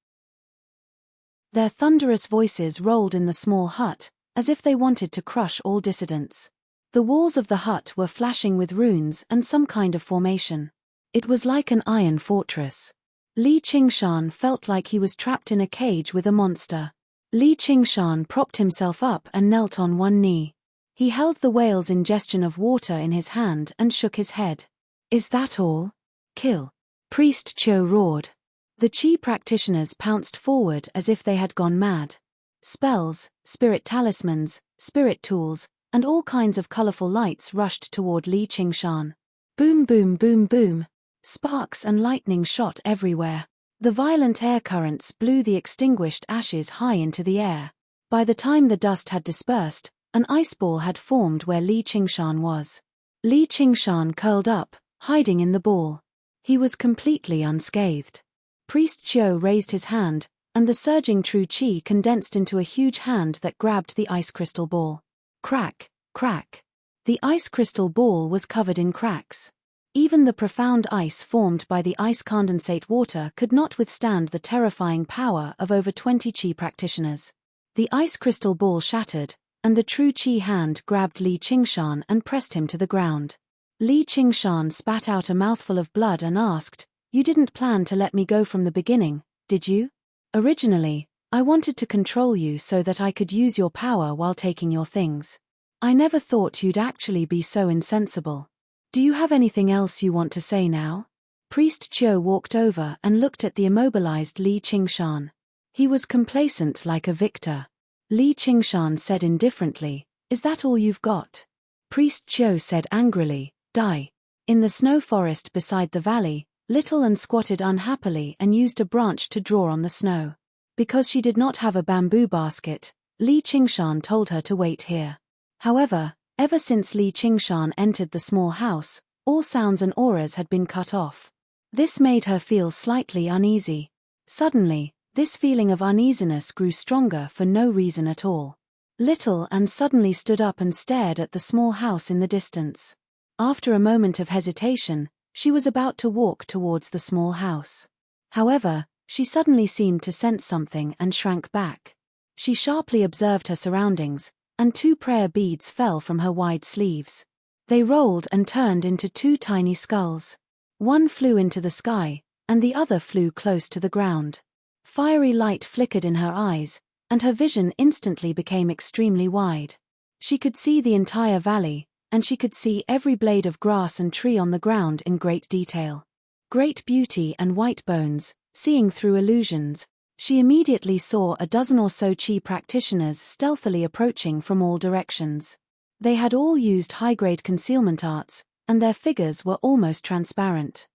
S1: Their thunderous voices rolled in the small hut, as if they wanted to crush all dissidents. The walls of the hut were flashing with runes and some kind of formation. It was like an iron fortress. Li Qingshan felt like he was trapped in a cage with a monster. Li Qingshan propped himself up and knelt on one knee. He held the whale's ingestion of water in his hand and shook his head. "Is that all? Kill!" Priest Cho roared. The Qi practitioners pounced forward as if they had gone mad. Spells, spirit talismans, spirit tools, and all kinds of colorful lights rushed toward Li Qingshan. Boom boom boom boom. Sparks and lightning shot everywhere. The violent air currents blew the extinguished ashes high into the air. By the time the dust had dispersed, an ice ball had formed where Li Qingshan was. Li Qingshan curled up, hiding in the ball. He was completely unscathed. Priest Chiu raised his hand, and the surging true qi condensed into a huge hand that grabbed the ice crystal ball. Crack, crack. The ice crystal ball was covered in cracks. Even the profound ice formed by the ice condensate water could not withstand the terrifying power of over 20 qi practitioners. The ice crystal ball shattered, and the true qi hand grabbed Li Qingshan and pressed him to the ground. Li Qingshan spat out a mouthful of blood and asked, "You didn't plan to let me go from the beginning, did you? Originally, I wanted to control you so that I could use your power while taking your things. I never thought you'd actually be so insensible. Do you have anything else you want to say now?" Priest Chiu walked over and looked at the immobilized Li Qingshan. He was complacent like a victor. Li Qingshan said indifferently, "Is that all you've got?" Priest Chiu said angrily, "Die." In the snow forest beside the valley, Little Ann squatted unhappily and used a branch to draw on the snow. Because she did not have a bamboo basket, Li Qingshan told her to wait here. However, ever since Li Qingshan entered the small house, all sounds and auras had been cut off. This made her feel slightly uneasy. Suddenly, this feeling of uneasiness grew stronger for no reason at all. Little Ann suddenly stood up and stared at the small house in the distance. After a moment of hesitation, she was about to walk towards the small house. However, she suddenly seemed to sense something and shrank back. She sharply observed her surroundings, and 2 prayer beads fell from her wide sleeves. They rolled and turned into 2 tiny skulls. One flew into the sky, and the other flew close to the ground. Fiery light flickered in her eyes, and her vision instantly became extremely wide. She could see the entire valley, and she could see every blade of grass and tree on the ground in great detail. Great beauty and white bones, seeing through illusions. She immediately saw a dozen or so Qi practitioners stealthily approaching from all directions. They had all used high-grade concealment arts, and their figures were almost transparent.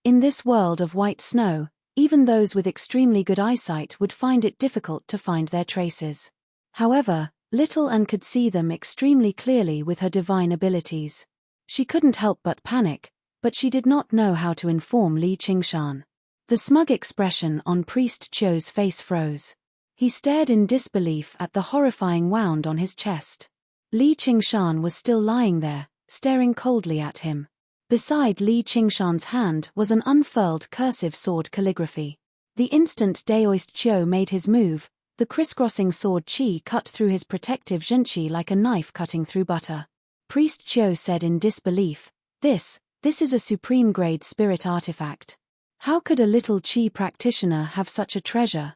S1: In this world of white snow, even those with extremely good eyesight would find it difficult to find their traces. However, Little Ann could see them extremely clearly with her divine abilities. She couldn't help but panic, but she did not know how to inform Li Qingshan. The smug expression on Priest Chiu's face froze. He stared in disbelief at the horrifying wound on his chest. Li Qingshan was still lying there, staring coldly at him. Beside Li Qingshan's hand was an unfurled cursive sword calligraphy. The instant Daoist Chiu made his move, the crisscrossing sword qi cut through his protective zhenqi like a knife cutting through butter. Priest Chiu said in disbelief, This is a supreme-grade spirit artifact. How could a little qi practitioner have such a treasure?"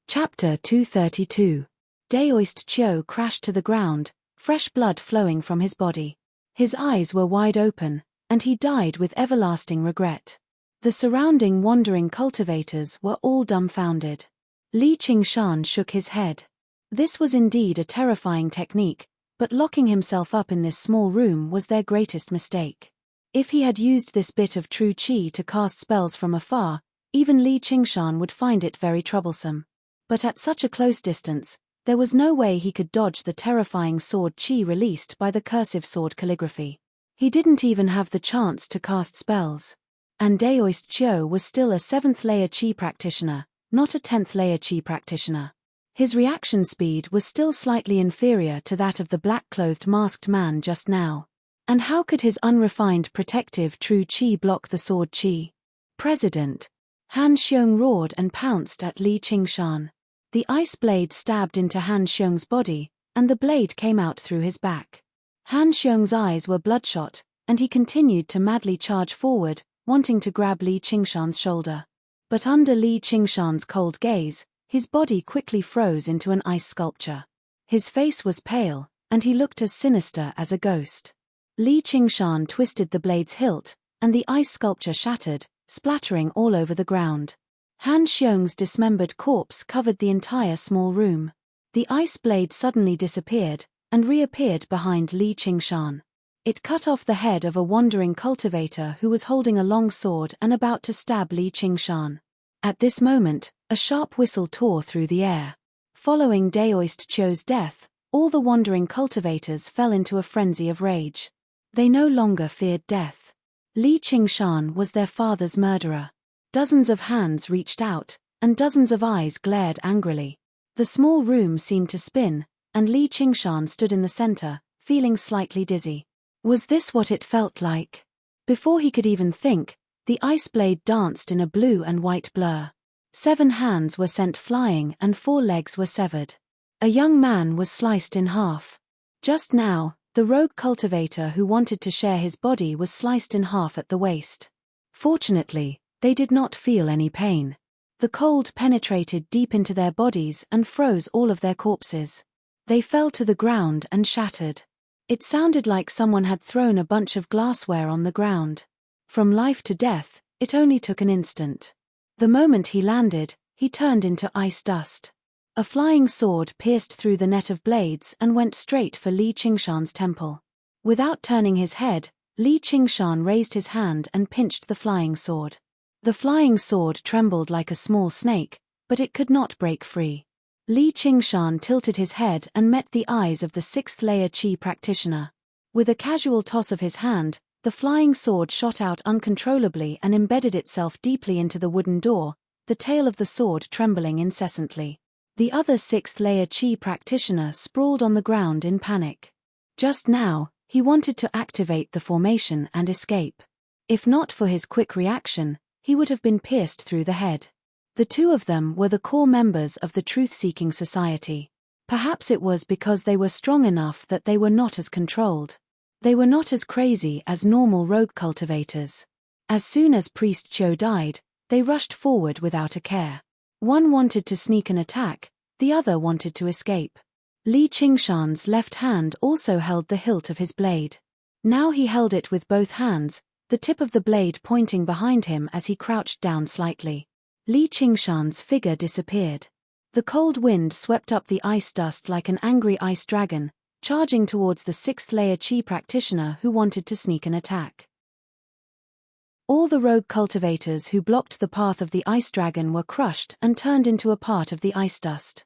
S1: Chapter 232. Daoist Chio crashed to the ground, fresh blood flowing from his body. His eyes were wide open, and he died with everlasting regret. The surrounding wandering cultivators were all dumbfounded. Li Qingshan shook his head. This was indeed a terrifying technique, but locking himself up in this small room was their greatest mistake. If he had used this bit of true qi to cast spells from afar, even Li Qingshan would find it very troublesome. But at such a close distance, there was no way he could dodge the terrifying sword qi released by the cursive sword calligraphy. He didn't even have the chance to cast spells. And Daoist Chio was still a 7th layer qi practitioner, not a 10th layer qi practitioner. His reaction speed was still slightly inferior to that of the black-clothed masked man just now. And how could his unrefined protective true qi block the sword qi? President! Han Xiong roared and pounced at Li Qingshan. The ice blade stabbed into Han Xiong's body, and the blade came out through his back. Han Xiong's eyes were bloodshot, and he continued to madly charge forward, wanting to grab Li Qingshan's shoulder. But under Li Qingshan's cold gaze, his body quickly froze into an ice sculpture. His face was pale, and he looked as sinister as a ghost. Li Qingshan twisted the blade's hilt, and the ice sculpture shattered, splattering all over the ground. Han Xiong's dismembered corpse covered the entire small room. The ice blade suddenly disappeared, and reappeared behind Li Qingshan. It cut off the head of a wandering cultivator who was holding a long sword and about to stab Li Qingshan. At this moment, a sharp whistle tore through the air. Following Daoist Chio's death, all the wandering cultivators fell into a frenzy of rage. They no longer feared death. Li Qingshan was their father's murderer. Dozens of hands reached out, and dozens of eyes glared angrily. The small room seemed to spin, and Li Qingshan stood in the center, feeling slightly dizzy. Was this what it felt like? Before he could even think, the ice blade danced in a blue and white blur. 7 hands were sent flying and 4 legs were severed. A young man was sliced in half. Just now, the rogue cultivator who wanted to share his body was sliced in half at the waist. Fortunately, they did not feel any pain. The cold penetrated deep into their bodies and froze all of their corpses. They fell to the ground and shattered. It sounded like someone had thrown a bunch of glassware on the ground. From life to death, it only took an instant. The moment he landed, he turned into ice dust. A flying sword pierced through the net of blades and went straight for Li Qingshan's temple. Without turning his head, Li Qingshan raised his hand and pinched the flying sword. The flying sword trembled like a small snake, but it could not break free. Li Qingshan tilted his head and met the eyes of the 6th layer qi practitioner. With a casual toss of his hand, the flying sword shot out uncontrollably and embedded itself deeply into the wooden door, the tail of the sword trembling incessantly. The other 6th layer qi practitioner sprawled on the ground in panic. Just now, he wanted to activate the formation and escape. If not for his quick reaction, he would have been pierced through the head. The 2 of them were the core members of the Truth-Seeking Society. Perhaps it was because they were strong enough that they were not as controlled. They were not as crazy as normal rogue cultivators. As soon as Priest Chio died, they rushed forward without a care. One wanted to sneak an attack, the other wanted to escape. Li Qingshan's left hand also held the hilt of his blade. Now he held it with both hands, the tip of the blade pointing behind him as he crouched down slightly. Li Qingshan's figure disappeared. The cold wind swept up the ice dust like an angry ice dragon, charging towards the 6th layer qi practitioner who wanted to sneak an attack. All the rogue cultivators who blocked the path of the ice dragon were crushed and turned into a part of the ice dust.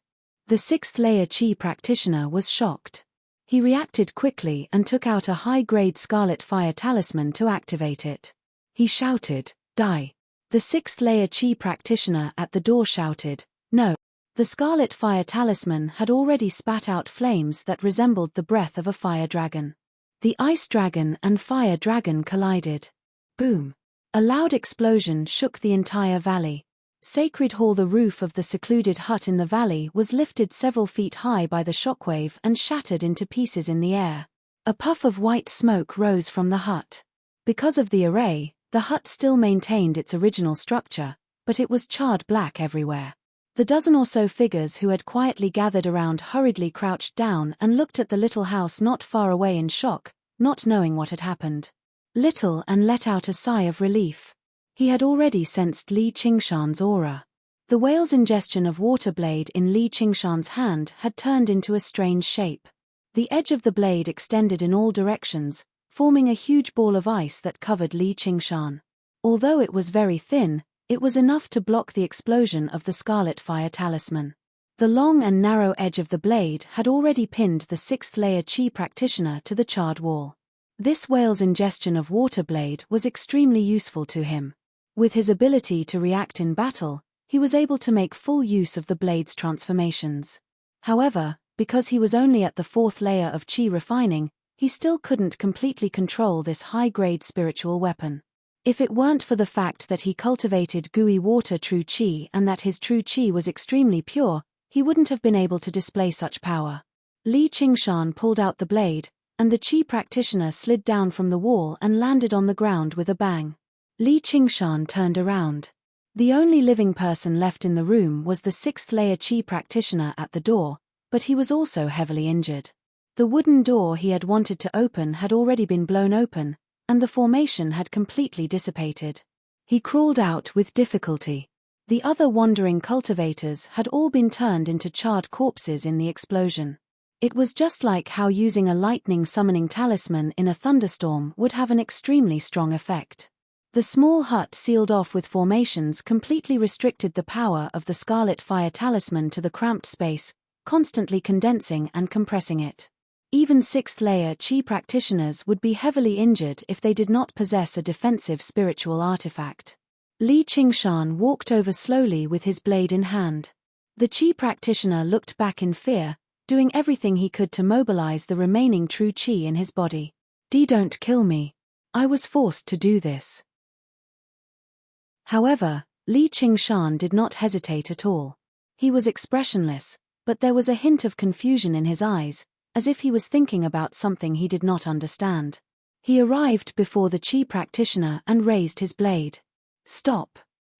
S1: The 6th layer qi practitioner was shocked. He reacted quickly and took out a high-grade scarlet fire talisman to activate it. He shouted, "Die!" The 6th layer qi practitioner at the door shouted, "No." The scarlet fire talisman had already spat out flames that resembled the breath of a fire dragon. The ice dragon and fire dragon collided. Boom! A loud explosion shook the entire valley. Sacred Hall, the roof of the secluded hut in the valley, was lifted several feet high by the shockwave and shattered into pieces in the air. A puff of white smoke rose from the hut. Because of the array, the hut still maintained its original structure, but it was charred black everywhere. The dozen or so figures who had quietly gathered around hurriedly crouched down and looked at the little house not far away in shock, not knowing what had happened. Little and let out a sigh of relief. He had already sensed Li Qingshan's aura. The whale's ingestion of water blade in Li Qingshan's hand had turned into a strange shape. The edge of the blade extended in all directions, forming a huge ball of ice that covered Li Qingshan. Although it was very thin, it was enough to block the explosion of the scarlet fire talisman. The long and narrow edge of the blade had already pinned the sixth-layer Qi practitioner to the charred wall. This whale's ingestion of water blade was extremely useful to him. With his ability to react in battle, he was able to make full use of the blade's transformations. However, because he was only at the fourth layer of Qi refining, he still couldn't completely control this high-grade spiritual weapon. If it weren't for the fact that he cultivated gooey water true Qi and that his true Qi was extremely pure, he wouldn't have been able to display such power. Li Qingshan pulled out the blade, and the Qi practitioner slid down from the wall and landed on the ground with a bang. Li Qingshan turned around. The only living person left in the room was the sixth-layer Qi practitioner at the door, but he was also heavily injured. The wooden door he had wanted to open had already been blown open, and the formation had completely dissipated. He crawled out with difficulty. The other wandering cultivators had all been turned into charred corpses in the explosion. It was just like how using a lightning summoning talisman in a thunderstorm would have an extremely strong effect. The small hut sealed off with formations completely restricted the power of the scarlet fire talisman to the cramped space, constantly condensing and compressing it. Even sixth-layer Qi practitioners would be heavily injured if they did not possess a defensive spiritual artifact. Li Qingshan walked over slowly with his blade in hand. The Qi practitioner looked back in fear, doing everything he could to mobilize the remaining true Qi in his body. Don't kill me. I was forced to do this. However, Li Qingshan did not hesitate at all. He was expressionless, but there was a hint of confusion in his eyes, as if he was thinking about something he did not understand. He arrived before the Qi practitioner and raised his blade. Stop.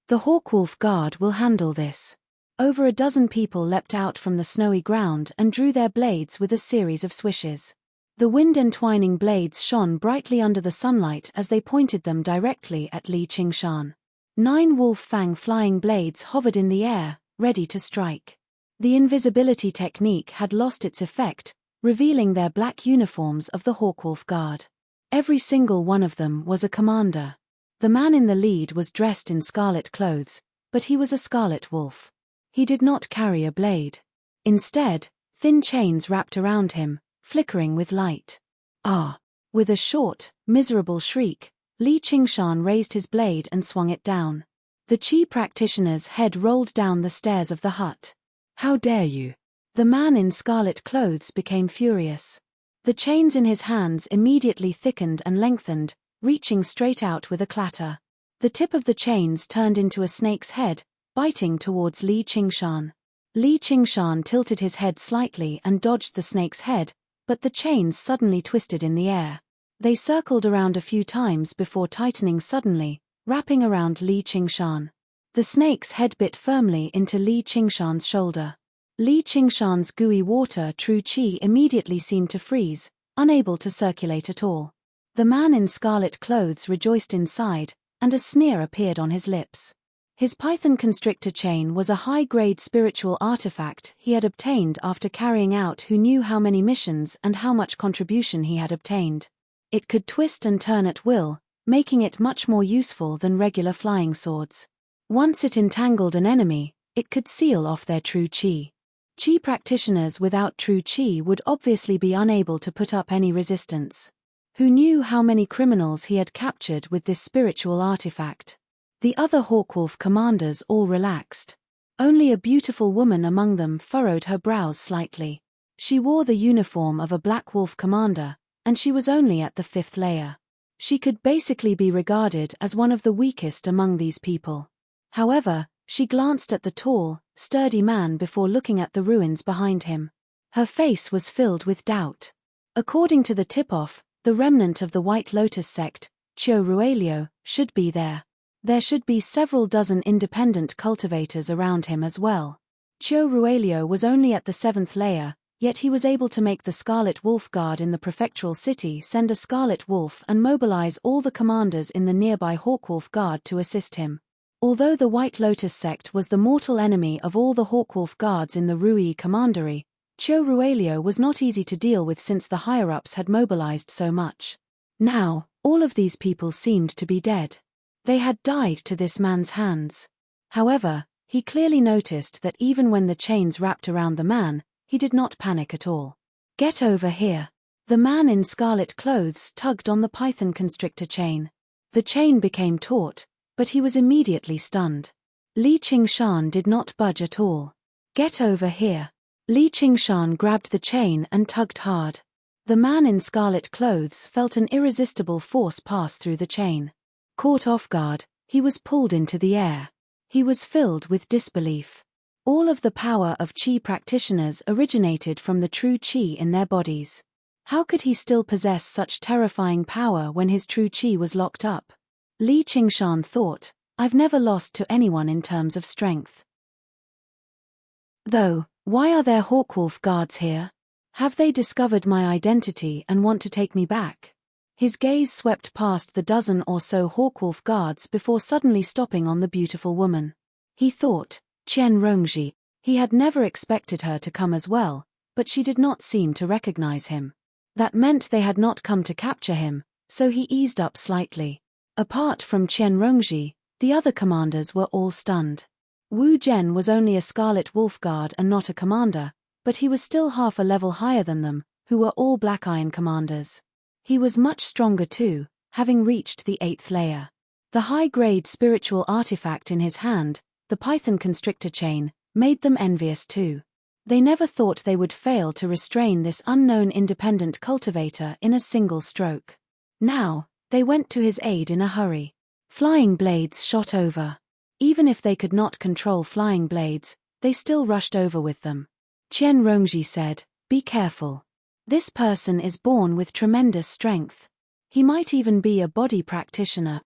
S1: The Hawkwolf Guard will handle this. Over a dozen people leapt out from the snowy ground and drew their blades with a series of swishes. The wind-entwining blades shone brightly under the sunlight as they pointed them directly at Li Qingshan. 9 wolf-fang flying blades hovered in the air, ready to strike. The invisibility technique had lost its effect, revealing their black uniforms of the Hawkwolf Guard. Every single one of them was a commander. The man in the lead was dressed in scarlet clothes, but he was a scarlet wolf. He did not carry a blade. Instead, thin chains wrapped around him, flickering with light. Ah! With a short, miserable shriek, Li Qingshan raised his blade and swung it down. The Qi practitioner's head rolled down the stairs of the hut. How dare you! The man in scarlet clothes became furious. The chains in his hands immediately thickened and lengthened, reaching straight out with a clatter. The tip of the chains turned into a snake's head, biting towards Li Qingshan. Li Qingshan tilted his head slightly and dodged the snake's head, but the chains suddenly twisted in the air. They circled around a few times before tightening suddenly, wrapping around Li Qingshan. The snake's head bit firmly into Li Qingshan's shoulder. Li Qingshan's gooey water true Qi immediately seemed to freeze, unable to circulate at all. The man in scarlet clothes rejoiced inside, and a sneer appeared on his lips. His python constrictor chain was a high-grade spiritual artifact he had obtained after carrying out who knew how many missions and how much contribution he had obtained. It could twist and turn at will, making it much more useful than regular flying swords. Once it entangled an enemy, it could seal off their true Qi. Qi practitioners without true Qi would obviously be unable to put up any resistance. Who knew how many criminals he had captured with this spiritual artifact? The other Hawkwolf commanders all relaxed. Only a beautiful woman among them furrowed her brows slightly. She wore the uniform of a Black Wolf commander, and she was only at the 5th layer. She could basically be regarded as one of the weakest among these people. However, she glanced at the tall, sturdy man before looking at the ruins behind him. Her face was filled with doubt. According to the tip-off, the remnant of the White Lotus sect, Chio Ruelio, should be there. There should be several dozen independent cultivators around him as well. Chiu Ruelio was only at the 7th layer, yet he was able to make the Scarlet Wolf Guard in the prefectural city send a Scarlet Wolf and mobilize all the commanders in the nearby Hawkwolf Guard to assist him. Although the White Lotus sect was the mortal enemy of all the Hawkwolf Guards in the Rui Commandery, Chiu Ruelio was not easy to deal with since the higher-ups had mobilized so much. Now, all of these people seemed to be dead. They had died to this man's hands. However, he clearly noticed that even when the chains wrapped around the man, he did not panic at all. "Get over here." The man in scarlet clothes tugged on the python constrictor chain. The chain became taut, but he was immediately stunned. Li Qingshan did not budge at all. "Get over here." Li Qingshan grabbed the chain and tugged hard. The man in scarlet clothes felt an irresistible force pass through the chain. Caught off guard, he was pulled into the air. He was filled with disbelief. All of the power of Qi practitioners originated from the true Qi in their bodies. How could he still possess such terrifying power when his true Qi was locked up? Li Qingshan thought, "I've never lost to anyone in terms of strength. Though, why are there Hawkwolf Guards here? Have they discovered my identity and want to take me back?" His gaze swept past the dozen or so Hawkwolf Guards before suddenly stopping on the beautiful woman. He thought, Qian Rongji. He had never expected her to come as well, but she did not seem to recognize him. That meant they had not come to capture him, so he eased up slightly. Apart from Qian Rongji, the other commanders were all stunned. Wu Zhen was only a Scarlet Wolf Guard and not a commander, but he was still half a level higher than them, who were all Black Iron commanders. He was much stronger too, having reached the 8th layer. The high-grade spiritual artifact in his hand, the Python Constrictor Chain, made them envious too. They never thought they would fail to restrain this unknown independent cultivator in a single stroke. Now, they went to his aid in a hurry. Flying blades shot over. Even if they could not control flying blades, they still rushed over with them. Qian Rongji said, "Be careful. This person is born with tremendous strength. He might even be a body practitioner."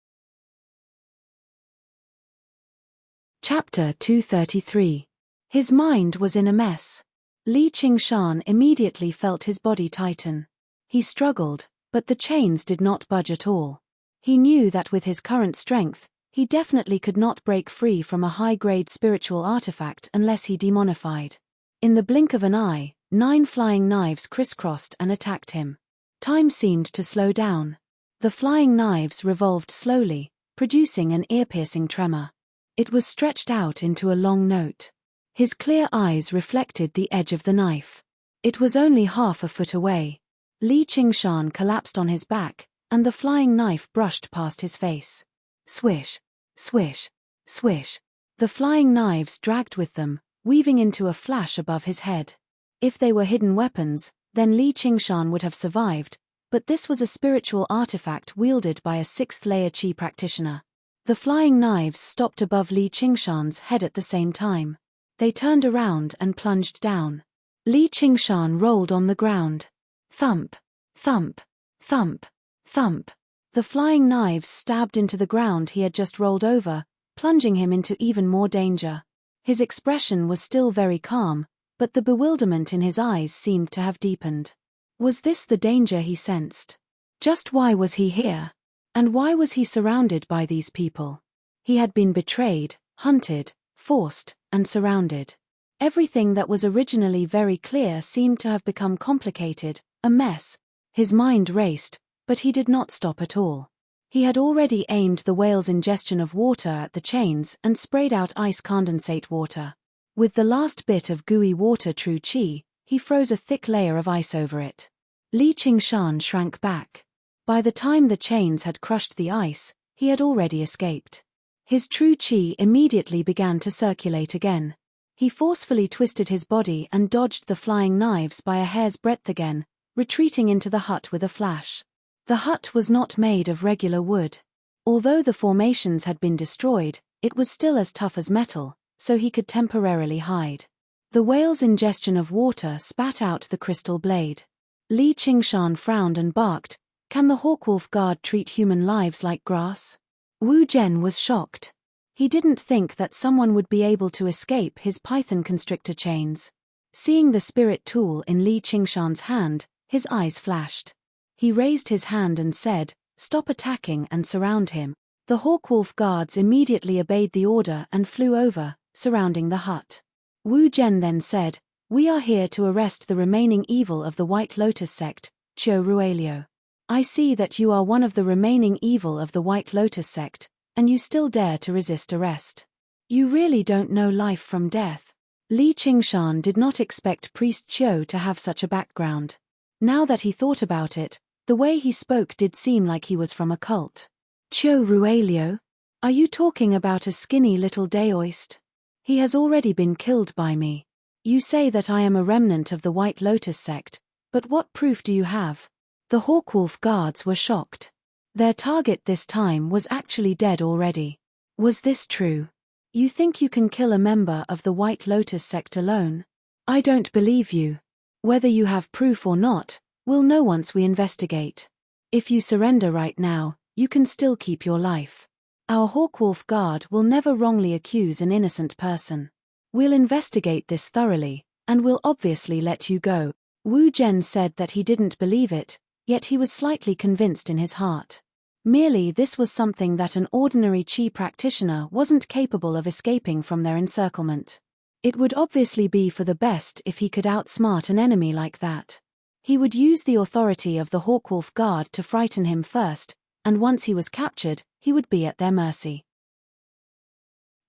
S1: Chapter 233. His mind was in a mess. Li Qingshan immediately felt his body tighten. He struggled, but the chains did not budge at all. He knew that with his current strength, he definitely could not break free from a high-grade spiritual artifact unless he demonified. In the blink of an eye, 9 flying knives crisscrossed and attacked him. Time seemed to slow down. The flying knives revolved slowly, producing an ear-piercing tremor. It was stretched out into a long note. His clear eyes reflected the edge of the knife. It was only half a foot away. Li Qingshan collapsed on his back, and the flying knife brushed past his face. Swish, swish, swish. The flying knives dragged with them, weaving into a flash above his head. If they were hidden weapons, then Li Qingshan would have survived, but this was a spiritual artifact wielded by a 6th-layer Qi practitioner. The flying knives stopped above Li Qingshan's head at the same time. They turned around and plunged down. Li Qingshan rolled on the ground. Thump, thump, thump, thump. The flying knives stabbed into the ground he had just rolled over, plunging him into even more danger. His expression was still very calm, but the bewilderment in his eyes seemed to have deepened. Was this the danger he sensed? Just why was he here? And why was he surrounded by these people? He had been betrayed, hunted, forced, and surrounded. Everything that was originally very clear seemed to have become complicated, a mess. His mind raced, but he did not stop at all. He had already aimed the whale's ingestion of water at the chains and sprayed out ice condensate water. With the last bit of gooey water true Qi, he froze a thick layer of ice over it. Li Qingshan shrank back. By the time the chains had crushed the ice, he had already escaped. His true Qi immediately began to circulate again. He forcefully twisted his body and dodged the flying knives by a hair's breadth again, retreating into the hut with a flash. The hut was not made of regular wood. Although the formations had been destroyed, it was still as tough as metal, so he could temporarily hide. The whale's ingestion of water spat out the crystal blade. Li Qingshan frowned and barked, "Can the Hawkwolf Guard treat human lives like grass?" Wu Zhen was shocked. He didn't think that someone would be able to escape his python constrictor chains. Seeing the spirit tool in Li Qingshan's hand, his eyes flashed. He raised his hand and said, "Stop attacking and surround him." The Hawkwolf guards immediately obeyed the order and flew over, surrounding the hut. Wu Zhen then said, "We are here to arrest the remaining evil of the White Lotus sect, Qiu Ruelio. I see that you are one of the remaining evil of the White Lotus sect, and you still dare to resist arrest. You really don't know life from death." Li Qingshan did not expect Priest Qiu to have such a background. Now that he thought about it, the way he spoke did seem like he was from a cult. "Qiu Ruelio? Are you talking about a skinny little daoist? He has already been killed by me. You say that I am a remnant of the White Lotus sect, but what proof do you have?" The Hawkwolf guards were shocked. Their target this time was actually dead already. Was this true? You think you can kill a member of the White Lotus sect alone? I don't believe you. Whether you have proof or not, we'll know once we investigate. If you surrender right now, you can still keep your life. Our Hawkwolf guard will never wrongly accuse an innocent person. We'll investigate this thoroughly, and we'll obviously let you go. Wu Zhen said that he didn't believe it, yet he was slightly convinced in his heart. Merely this was something that an ordinary Qi practitioner wasn't capable of escaping from their encirclement. It would obviously be for the best if he could outsmart an enemy like that. He would use the authority of the Hawkwolf guard to frighten him first, and once he was captured, he would be at their mercy.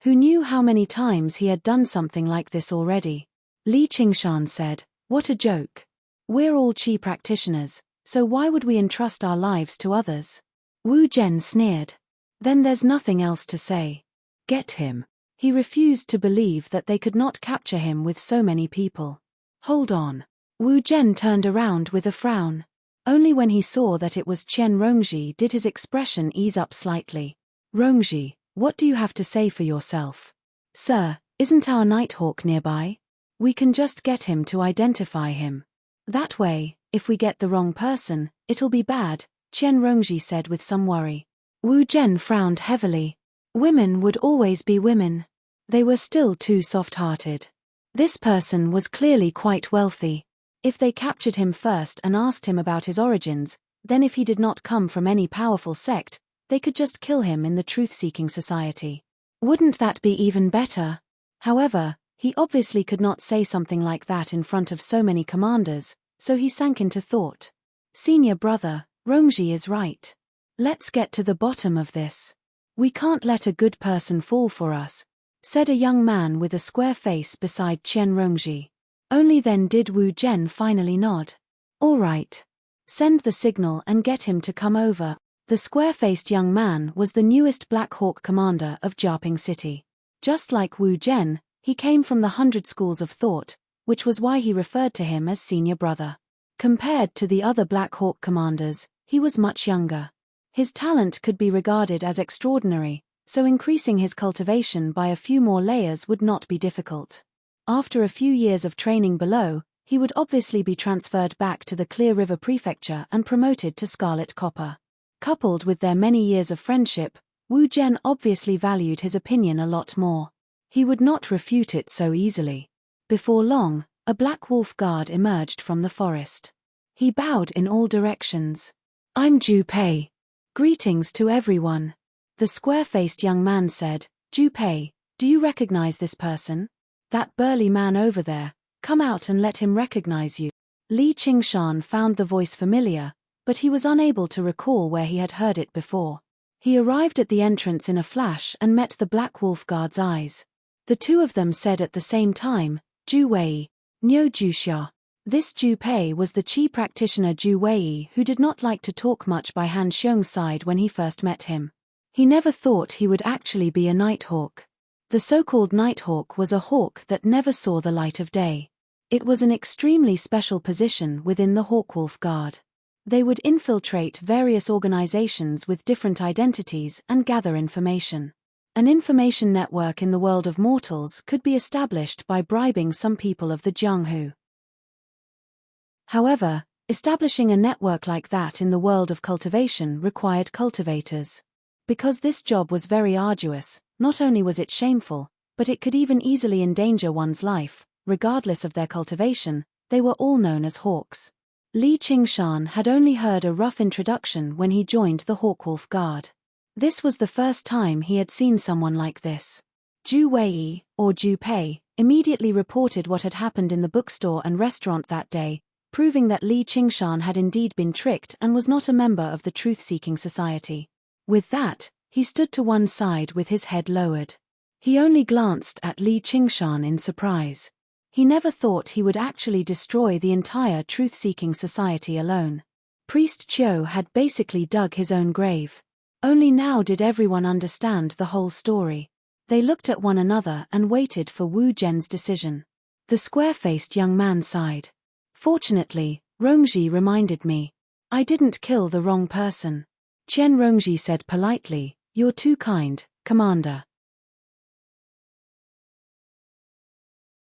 S1: Who knew how many times he had done something like this already? Li Qingshan said, "What a joke. We're all Qi practitioners, so why would we entrust our lives to others?" Wu Zhen sneered. "Then there's nothing else to say. Get him." He refused to believe that they could not capture him with so many people. "Hold on." Wu Zhen turned around with a frown. Only when he saw that it was Chen Rongji did his expression ease up slightly. "Rongji, what do you have to say for yourself?" "Sir, isn't our Nighthawk nearby? We can just get him to identify him. That way, if we get the wrong person, it'll be bad," Chen Rongji said with some worry. Wu Zhen frowned heavily. Women would always be women. They were still too soft-hearted. This person was clearly quite wealthy. If they captured him first and asked him about his origins, then if he did not come from any powerful sect, they could just kill him in the truth-seeking society. Wouldn't that be even better? However, he obviously could not say something like that in front of so many commanders, so he sank into thought. "Senior brother, Rongji is right. Let's get to the bottom of this. We can't let a good person fall for us," said a young man with a square face beside Chen Rongji. Only then did Wu Zhen finally nod. "All right. Send the signal and get him to come over." The square-faced young man was the newest Black Hawk commander of Jiaping City. Just like Wu Zhen, he came from the 100 schools of thought, which was why he referred to him as senior brother. Compared to the other Black Hawk commanders, he was much younger. His talent could be regarded as extraordinary, so increasing his cultivation by a few more layers would not be difficult. After a few years of training below, he would obviously be transferred back to the Clear River Prefecture and promoted to Scarlet Copper. Coupled with their many years of friendship, Wu Zhen obviously valued his opinion a lot more. He would not refute it so easily. Before long, a Black Wolf guard emerged from the forest. He bowed in all directions. "I'm Ju Pei. Greetings to everyone." The square-faced young man said, "Ju Pei, do you recognize this person? That burly man over there, come out and let him recognize you." Li Qingshan found the voice familiar, but he was unable to recall where he had heard it before. He arrived at the entrance in a flash and met the Black Wolf guard's eyes. The two of them said at the same time, "Ju Wei, Niu Juxia." This Ju Pei was the Qi practitioner Ju Wei who did not like to talk much by Han Xiong's side when he first met him. He never thought he would actually be a Nighthawk. The so-called Nighthawk was a hawk that never saw the light of day. It was an extremely special position within the Hawkwolf Guard. They would infiltrate various organizations with different identities and gather information. An information network in the world of mortals could be established by bribing some people of the Jianghu. However, establishing a network like that in the world of cultivation required cultivators. Because this job was very arduous, Not only was it shameful, but it could even easily endanger one's life. Regardless of their cultivation, they were all known as hawks. Li Qingshan had only heard a rough introduction when he joined the Hawkwolf Guard. This was the first time he had seen someone like this. Ju Wei, or Ju Pei, immediately reported what had happened in the bookstore and restaurant that day, proving that Li Qingshan had indeed been tricked and was not a member of the truth-seeking society. With that, he stood to one side with his head lowered. He only glanced at Li Qingshan in surprise. He never thought he would actually destroy the entire truth-seeking society alone. Priest Qiu had basically dug his own grave. Only now did everyone understand the whole story. They looked at one another and waited for Wu Zhen's decision. The square-faced young man sighed. Fortunately, Rongji reminded me. I didn't kill the wrong person. Qian Rongji said politely, "You're too kind, Commander."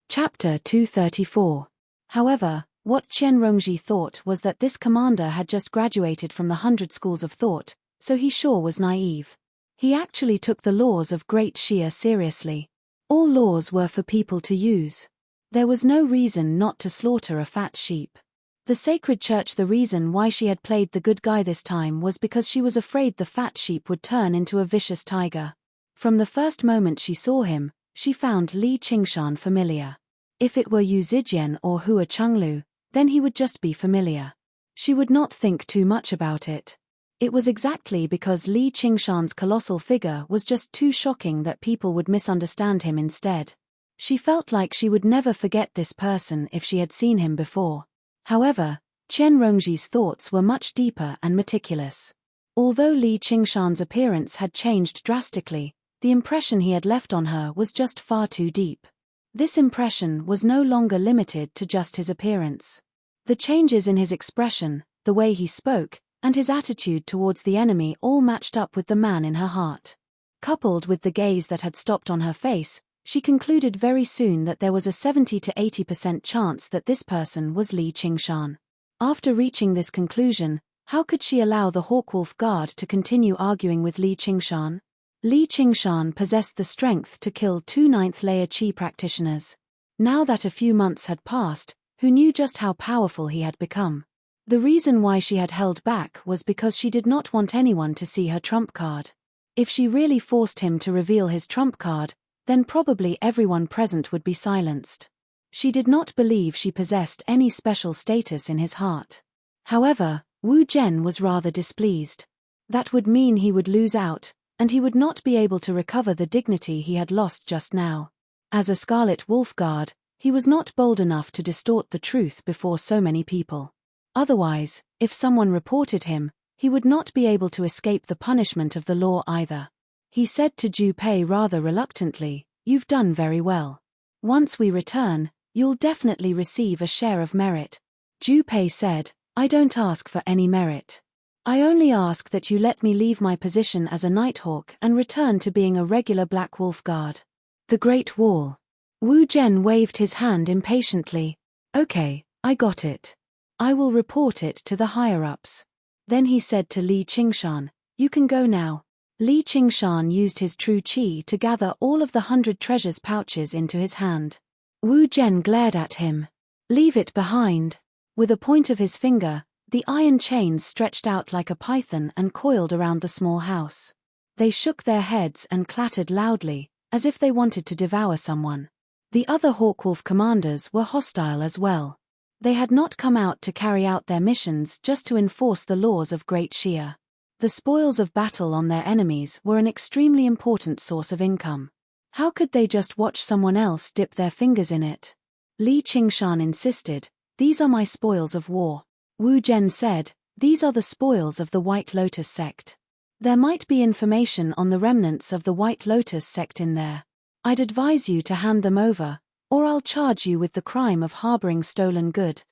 S1: Chapter 234. However, what Qian Rongji thought was that this commander had just graduated from the 100 schools of thought, so he sure was naive. He actually took the laws of Great Xia seriously. All laws were for people to use. There was no reason not to slaughter a fat sheep. The sacred church. The reason why she had played the good guy this time was because she was afraid the fat sheep would turn into a vicious tiger. From the first moment she saw him, she found Li Qingshan familiar. If it were Yu Zijian or Hua Chenglu, then he would just be familiar. She would not think too much about it. It was exactly because Li Qingshan's colossal figure was just too shocking that people would misunderstand him instead. She felt like she would never forget this person if she had seen him before. However, Qian Rongji's thoughts were much deeper and meticulous. Although Li Qingshan's appearance had changed drastically, the impression he had left on her was just far too deep. This impression was no longer limited to just his appearance. The changes in his expression, the way he spoke, and his attitude towards the enemy all matched up with the man in her heart. Coupled with the gaze that had stopped on her face, she concluded very soon that there was a 70 to 80% chance that this person was Li Qingshan. After reaching this conclusion, how could she allow the Hawkwolf Guard to continue arguing with Li Qingshan? Li Qingshan possessed the strength to kill 2 9th-layer Qi practitioners. Now that a few months had passed, who knew just how powerful he had become? The reason why she had held back was because she did not want anyone to see her trump card. If she really forced him to reveal his trump card, then probably everyone present would be silenced. She did not believe she possessed any special status in his heart. However, Wu Zhen was rather displeased. That would mean he would lose out, and he would not be able to recover the dignity he had lost just now. As a Scarlet Wolf Guard, he was not bold enough to distort the truth before so many people. Otherwise, if someone reported him, he would not be able to escape the punishment of the law either. He said to Ju Pei rather reluctantly, "You've done very well. Once we return, you'll definitely receive a share of merit." Ju Pei said, "I don't ask for any merit. I only ask that you let me leave my position as a Nighthawk and return to being a regular Black Wolf Guard." The Great Wall. Wu Zhen waved his hand impatiently. "Okay, I got it. I will report it to the higher-ups." Then he said to Li Qingshan, "You can go now." Li Qingshan used his true qi to gather all of the 100 treasures pouches into his hand. Wu Zhen glared at him. "Leave it behind." With a point of his finger, the iron chains stretched out like a python and coiled around the small house. They shook their heads and clattered loudly, as if they wanted to devour someone. The other Hawkwolf commanders were hostile as well. They had not come out to carry out their missions just to enforce the laws of Great Xia. The spoils of battle on their enemies were an extremely important source of income. How could they just watch someone else dip their fingers in it? Li Qingshan insisted, "These are my spoils of war." Wu Zhen said, "These are the spoils of the White Lotus sect. There might be information on the remnants of the White Lotus sect in there. I'd advise you to hand them over, or I'll charge you with the crime of harboring stolen good."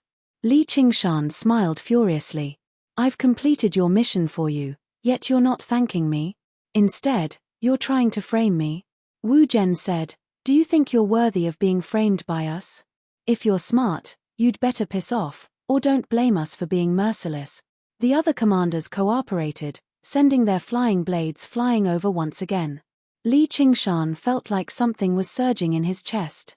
S1: Li Qingshan smiled furiously. "I've completed your mission for you, yet you're not thanking me. Instead, you're trying to frame me." Wu Zhen said, "Do you think you're worthy of being framed by us? If you're smart, you'd better piss off, or don't blame us for being merciless." The other commanders cooperated, sending their flying blades flying over once again. Li Qingshan felt like something was surging in his chest.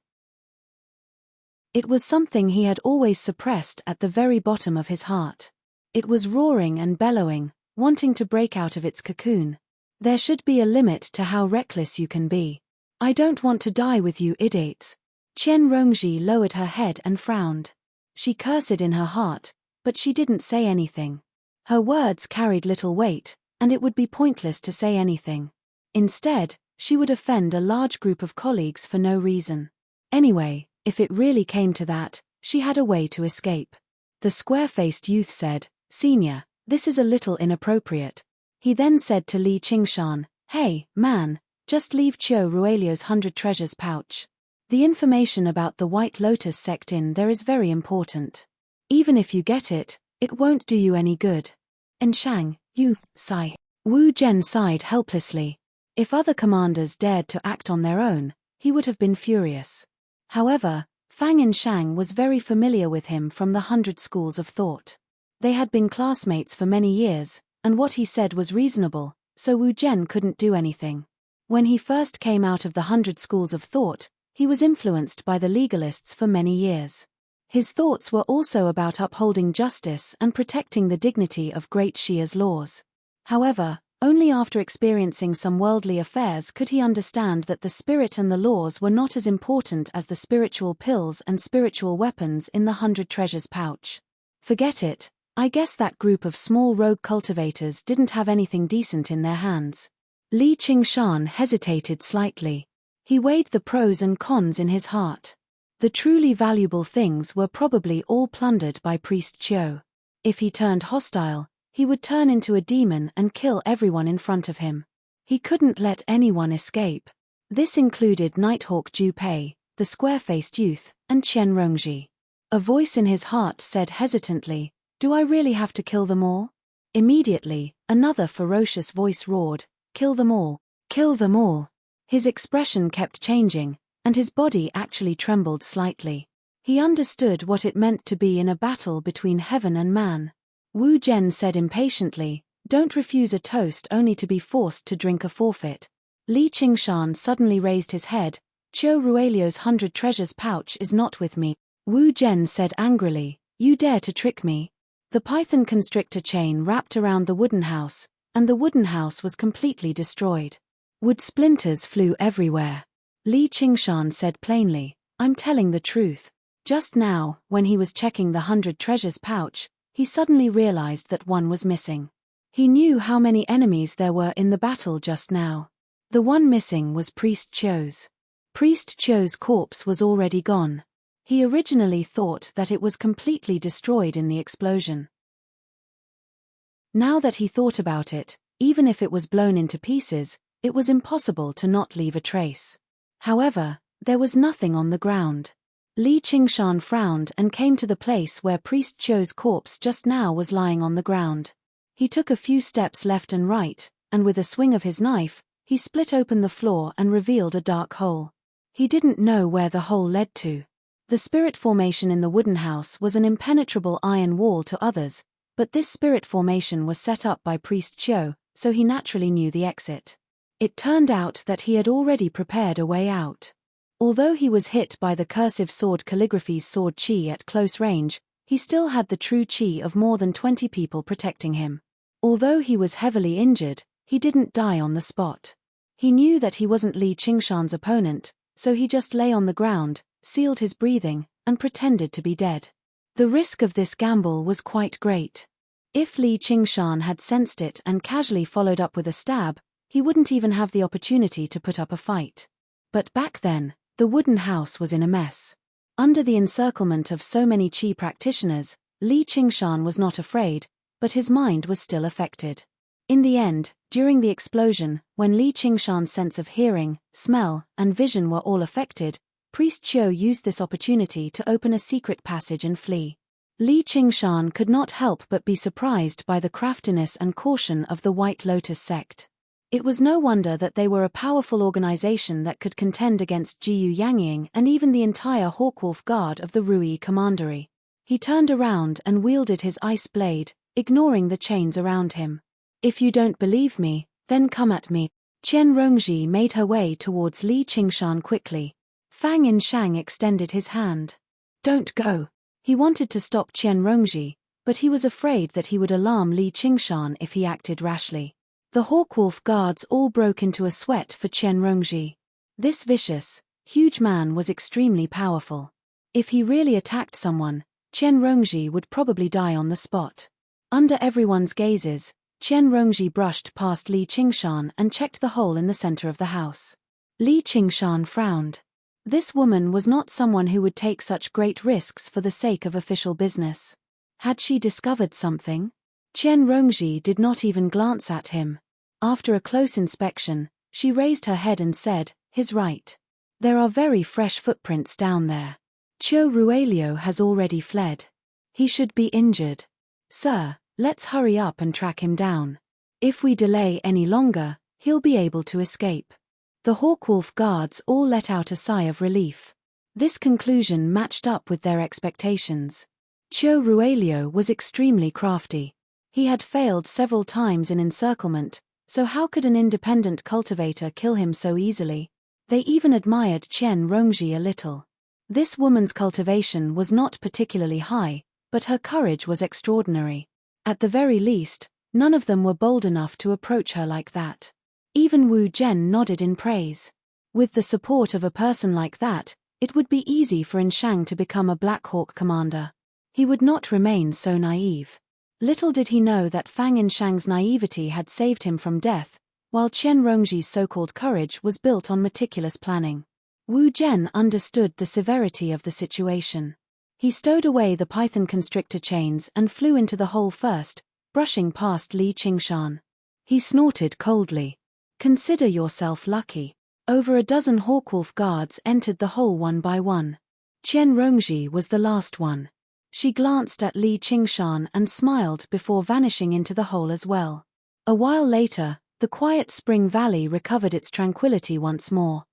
S1: It was something he had always suppressed at the very bottom of his heart. It was roaring and bellowing, wanting to break out of its cocoon. There should be a limit to how reckless you can be. I don't want to die with you idiots. Qian Rongji lowered her head and frowned. She cursed in her heart, but she didn't say anything. Her words carried little weight, and it would be pointless to say anything. Instead, she would offend a large group of colleagues for no reason. Anyway, if it really came to that, she had a way to escape. The square-faced youth said, "Senior, this is a little inappropriate." He then said to Li Qingshan, "Hey, man, just leave Qiu Ruelio's 100 treasures pouch. The information about the White Lotus sect in there is very important. Even if you get it, it won't do you any good." And Shang, you, sigh. Wu Zhen sighed helplessly. If other commanders dared to act on their own, he would have been furious. However, Fang Shang was very familiar with him from the 100 schools of thought. They had been classmates for many years, and what he said was reasonable, so Wu Zhen couldn't do anything. When he first came out of the 100 schools of thought, he was influenced by the legalists for many years. His thoughts were also about upholding justice and protecting the dignity of Great Shia's laws. However, only after experiencing some worldly affairs could he understand that the spirit and the laws were not as important as the spiritual pills and spiritual weapons in the 100 treasures pouch. Forget it, I guess that group of small rogue cultivators didn't have anything decent in their hands. Li Qingshan hesitated slightly. He weighed the pros and cons in his heart. The truly valuable things were probably all plundered by Priest Qiu. If he turned hostile, he would turn into a demon and kill everyone in front of him. He couldn't let anyone escape. This included Nighthawk Ju Pei, the square-faced youth, and Qian Rongji. A voice in his heart said hesitantly, "Do I really have to kill them all?" Immediately, another ferocious voice roared, "Kill them all! Kill them all!" His expression kept changing, and his body actually trembled slightly. He understood what it meant to be in a battle between heaven and man. Wu Zhen said impatiently, "Don't refuse a toast only to be forced to drink a forfeit." Li Qingshan suddenly raised his head, "Qiu Ruelio's 100 treasures pouch is not with me." Wu Zhen said angrily, "You dare to trick me?" The python constrictor chain wrapped around the wooden house, and the wooden house was completely destroyed. Wood splinters flew everywhere. Li Qingshan said plainly, "I'm telling the truth." Just now, when he was checking the 100 treasures pouch, he suddenly realized that one was missing. He knew how many enemies there were in the battle just now. The one missing was Priest Qiu's. Priest Qiu's corpse was already gone. He originally thought that it was completely destroyed in the explosion. Now that he thought about it, even if it was blown into pieces, it was impossible to not leave a trace. However, there was nothing on the ground. Li Qingshan frowned and came to the place where Priest Qiu's corpse just now was lying on the ground. He took a few steps left and right, and with a swing of his knife, he split open the floor and revealed a dark hole. He didn't know where the hole led to. The spirit formation in the wooden house was an impenetrable iron wall to others, but this spirit formation was set up by Priest Qiu, so he naturally knew the exit. It turned out that he had already prepared a way out. Although he was hit by the cursive sword calligraphy's sword chi at close range, he still had the true chi of more than 20 people protecting him. Although he was heavily injured, he didn't die on the spot. He knew that he wasn't Li Qingshan's opponent, so he just lay on the ground, sealed his breathing, and pretended to be dead. The risk of this gamble was quite great. If Li Qingshan had sensed it and casually followed up with a stab, he wouldn't even have the opportunity to put up a fight. But back then, the wooden house was in a mess. Under the encirclement of so many Qi practitioners, Li Qingshan was not afraid, but his mind was still affected. In the end, during the explosion, when Li Qingshan's sense of hearing, smell, and vision were all affected, Priest Qiu used this opportunity to open a secret passage and flee. Li Qingshan could not help but be surprised by the craftiness and caution of the White Lotus sect. It was no wonder that they were a powerful organization that could contend against Jiyu Yangying and even the entire Hawkwolf Guard of the Rui Commandery. He turned around and wielded his ice blade, ignoring the chains around him. "If you don't believe me, then come at me." Qian Rongji made her way towards Li Qingshan quickly. Fang Yinshang extended his hand. Don't go. He wanted to stop Qian Rongji, but he was afraid that he would alarm Li Qingshan if he acted rashly. The Hawkwolf guards all broke into a sweat for Qian Rongji. This vicious, huge man was extremely powerful. If he really attacked someone, Qian Rongji would probably die on the spot. Under everyone's gazes, Qian Rongji brushed past Li Qingshan and checked the hole in the center of the house. Li Qingshan frowned. This woman was not someone who would take such great risks for the sake of official business. Had she discovered something? Qian Rongji did not even glance at him. After a close inspection, she raised her head and said, "He's right. There are very fresh footprints down there. Qiu Ruelio has already fled. He should be injured. Sir, let's hurry up and track him down. If we delay any longer, he'll be able to escape." The Hawkwolf guards all let out a sigh of relief. This conclusion matched up with their expectations. Qiu Ruelio was extremely crafty. He had failed several times in encirclement, so how could an independent cultivator kill him so easily? They even admired Qian Rongji a little. This woman's cultivation was not particularly high, but her courage was extraordinary. At the very least, none of them were bold enough to approach her like that. Even Wu Zhen nodded in praise. With the support of a person like that, it would be easy for Yinshang to become a Black Hawk commander. He would not remain so naive. Little did he know that Fang Yinshang's naivety had saved him from death, while Qian Rongji's so-called courage was built on meticulous planning. Wu Zhen understood the severity of the situation. He stowed away the python constrictor chains and flew into the hole first, brushing past Li Qingshan. He snorted coldly. "Consider yourself lucky." Over a dozen Hawkwolf guards entered the hole one by one. Qian Rongji was the last one. She glanced at Li Qingshan and smiled before vanishing into the hole as well. A while later, the quiet spring valley recovered its tranquility once more.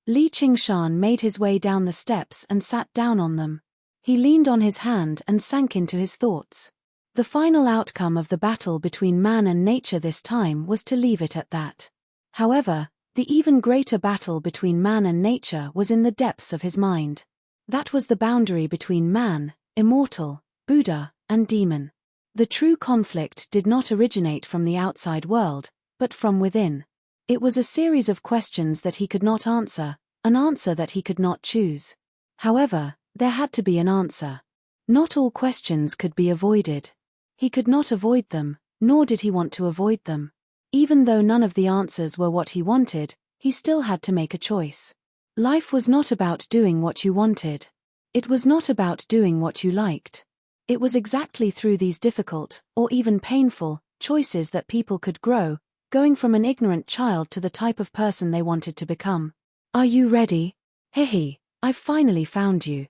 S1: Li Qingshan made his way down the steps and sat down on them. He leaned on his hand and sank into his thoughts. The final outcome of the battle between man and nature this time was to leave it at that. However, the even greater battle between man and nature was in the depths of his mind. That was the boundary between man, immortal, Buddha, and demon. The true conflict did not originate from the outside world, but from within. It was a series of questions that he could not answer, an answer that he could not choose. However, there had to be an answer. Not all questions could be avoided. He could not avoid them, nor did he want to avoid them. Even though none of the answers were what he wanted, he still had to make a choice. Life was not about doing what you wanted. It was not about doing what you liked. It was exactly through these difficult, or even painful, choices that people could grow, going from an ignorant child to the type of person they wanted to become. Are you ready? Hehe, I've finally found you.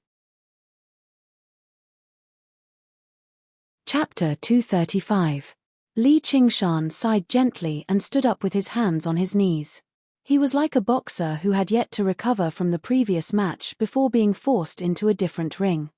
S1: Chapter 235. Li Qingshan sighed gently and stood up with his hands on his knees. He was like a boxer who had yet to recover from the previous match before being forced into a different ring.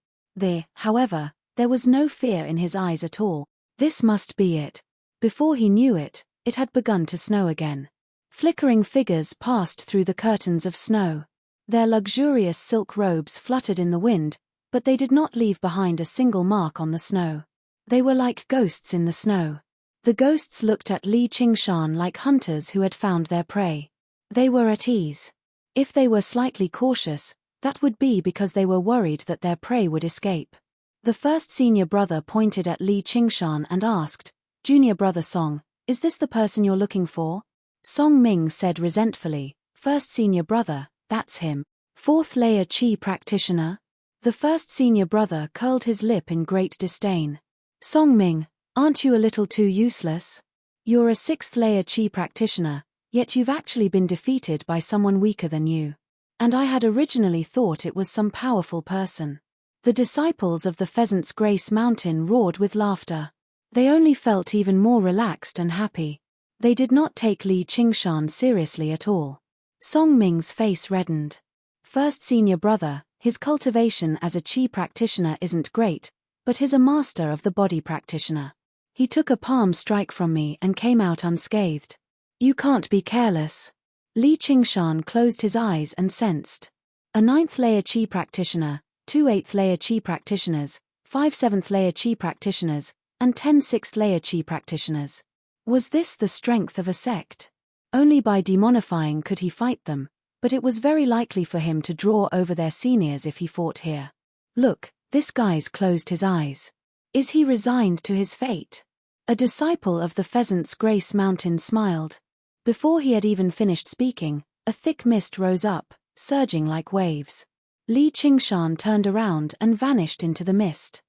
S1: However, there was no fear in his eyes at all. This must be it. Before he knew it, it had begun to snow again. Flickering figures passed through the curtains of snow. Their luxurious silk robes fluttered in the wind, but they did not leave behind a single mark on the snow. They were like ghosts in the snow. The ghosts looked at Li Qingshan like hunters who had found their prey. They were at ease. If they were slightly cautious, that would be because they were worried that their prey would escape. The first senior brother pointed at Li Qingshan and asked, "Junior brother Song, is this the person you're looking for?" Song Ming said resentfully, "First senior brother, that's him. Fourth layer Qi practitioner?" The first senior brother curled his lip in great disdain. "Song Ming, aren't you a little too useless? You're a sixth layer Qi practitioner, yet you've actually been defeated by someone weaker than you. And I had originally thought it was some powerful person." The disciples of the Pheasant's Grace Mountain roared with laughter. They only felt even more relaxed and happy. They did not take Li Qingshan seriously at all. Song Ming's face reddened. "First senior brother, his cultivation as a Qi practitioner isn't great, but he's a master of the body practitioner. He took a palm strike from me and came out unscathed. You can't be careless. Li Qingshan closed his eyes and sensed. A 9th layer Qi practitioner, 2 8th layer Qi practitioners, 5 7th layer Qi practitioners, and 10 6th layer Qi practitioners. Was this the strength of a sect? Only by demonifying could he fight them, but it was very likely for him to draw over their seniors if he fought here. Look, this guy's closed his eyes. Is he resigned to his fate? A disciple of the Pheasant's Grace Mountain smiled. Before he had even finished speaking, a thick mist rose up, surging like waves. Li Qingshan turned around and vanished into the mist.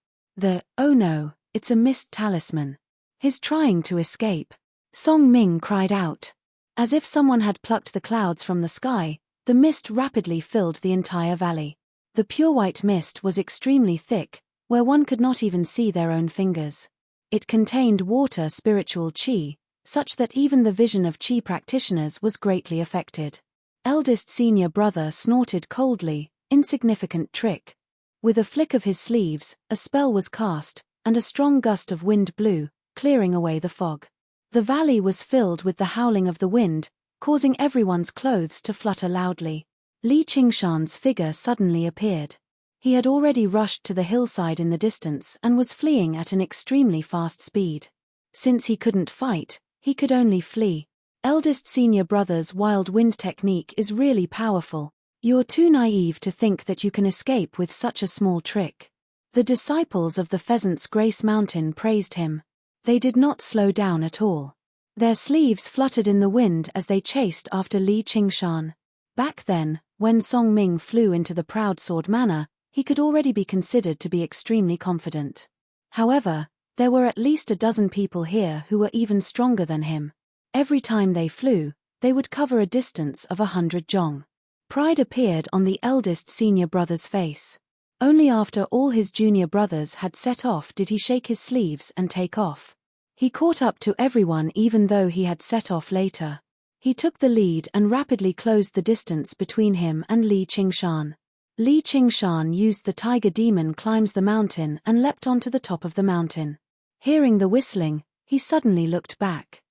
S1: Oh no, it's a mist talisman. He's trying to escape. Song Ming cried out. As if someone had plucked the clouds from the sky, the mist rapidly filled the entire valley. The pure white mist was extremely thick, where one could not even see their own fingers. It contained water spiritual qi, such that even the vision of qi practitioners was greatly affected. Eldest senior brother snorted coldly, insignificant trick. With a flick of his sleeves, a spell was cast, and a strong gust of wind blew, clearing away the fog. The valley was filled with the howling of the wind, causing everyone's clothes to flutter loudly. Li Qingshan's figure suddenly appeared. He had already rushed to the hillside in the distance and was fleeing at an extremely fast speed. Since he couldn't fight, he could only flee. Eldest senior brother's wild wind technique is really powerful. You're too naive to think that you can escape with such a small trick. The disciples of the Pheasant's Grace Mountain praised him. They did not slow down at all. Their sleeves fluttered in the wind as they chased after Li Qingshan. Back then, when Song Ming flew into the proud sword manner, he could already be considered to be extremely confident. However, there were at least a dozen people here who were even stronger than him. Every time they flew, they would cover a distance of 100 zhong. Pride appeared on the eldest senior brother's face. Only after all his junior brothers had set off did he shake his sleeves and take off. He caught up to everyone even though he had set off later. He took the lead and rapidly closed the distance between him and Li Qingshan. Li Qingshan used the tiger demon climbs the mountain and leapt onto the top of the mountain. Hearing the whistling, he suddenly looked back.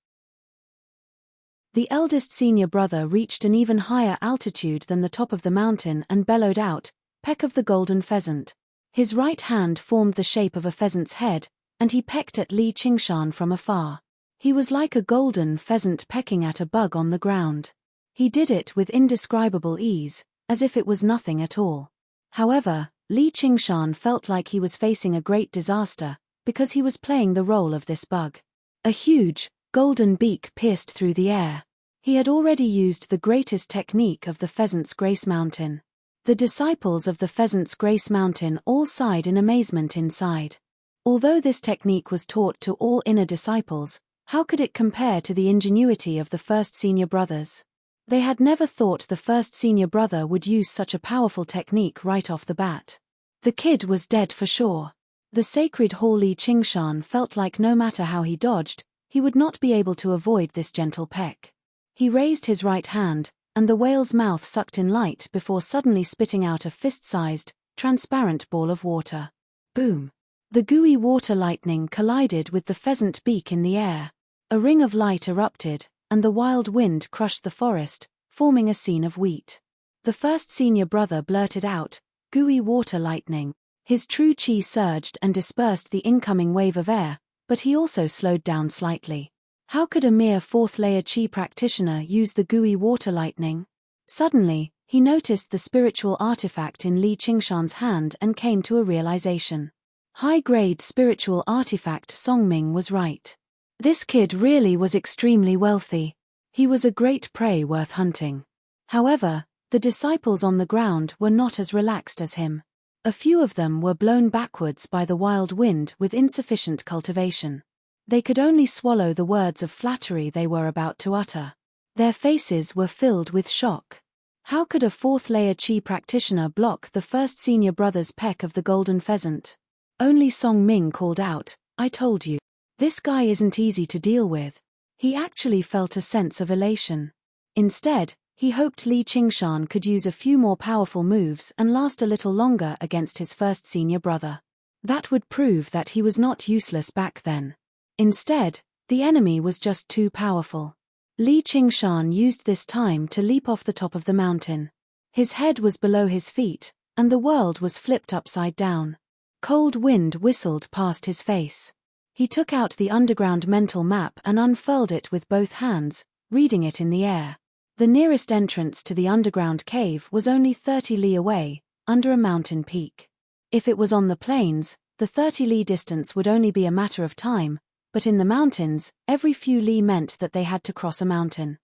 S1: The eldest senior brother reached an even higher altitude than the top of the mountain and bellowed out, "Peck of the golden pheasant." His right hand formed the shape of a pheasant's head, and he pecked at Li Qingshan from afar. He was like a golden pheasant pecking at a bug on the ground. He did it with indescribable ease, as if it was nothing at all. However, Li Qingshan felt like he was facing a great disaster, because he was playing the role of this bug. A huge, golden beak pierced through the air. He had already used the greatest technique of the Pheasant's Grace Mountain. The disciples of the Pheasant's Grace Mountain all sighed in amazement inside. Although this technique was taught to all inner disciples, how could it compare to the ingenuity of the first senior brothers? They had never thought the first senior brother would use such a powerful technique right off the bat. The kid was dead for sure. The sacred Hall Li Qingshan felt like no matter how he dodged, he would not be able to avoid this gentle peck. He raised his right hand, and the whale's mouth sucked in light before suddenly spitting out a fist-sized, transparent ball of water. Boom! The gooey water lightning collided with the pheasant beak in the air. A ring of light erupted, and the wild wind crushed the forest, forming a scene of wheat. The first senior brother blurted out, "Gooey water lightning." His true qi surged and dispersed the incoming wave of air, but he also slowed down slightly. How could a mere 4th layer qi practitioner use the gooey water lightning? Suddenly, he noticed the spiritual artifact in Li Qingshan's hand and came to a realization. High-grade spiritual artifact. Song Ming was right. This kid really was extremely wealthy. He was a great prey worth hunting. However, the disciples on the ground were not as relaxed as him. A few of them were blown backwards by the wild wind with insufficient cultivation. They could only swallow the words of flattery they were about to utter. Their faces were filled with shock. How could a 4th layer qi practitioner block the first senior brother's peck of the golden pheasant? Only Song Ming called out, "I told you. This guy isn't easy to deal with." He actually felt a sense of elation. Instead, he hoped Li Qingshan could use a few more powerful moves and last a little longer against his first senior brother. That would prove that he was not useless back then. Instead, the enemy was just too powerful. Li Qingshan used this time to leap off the top of the mountain. His head was below his feet, and the world was flipped upside down. Cold wind whistled past his face. He took out the underground mental map and unfurled it with both hands, reading it in the air. The nearest entrance to the underground cave was only 30 li away, under a mountain peak. If it was on the plains, the 30 li distance would only be a matter of time, but in the mountains, every few li meant that they had to cross a mountain.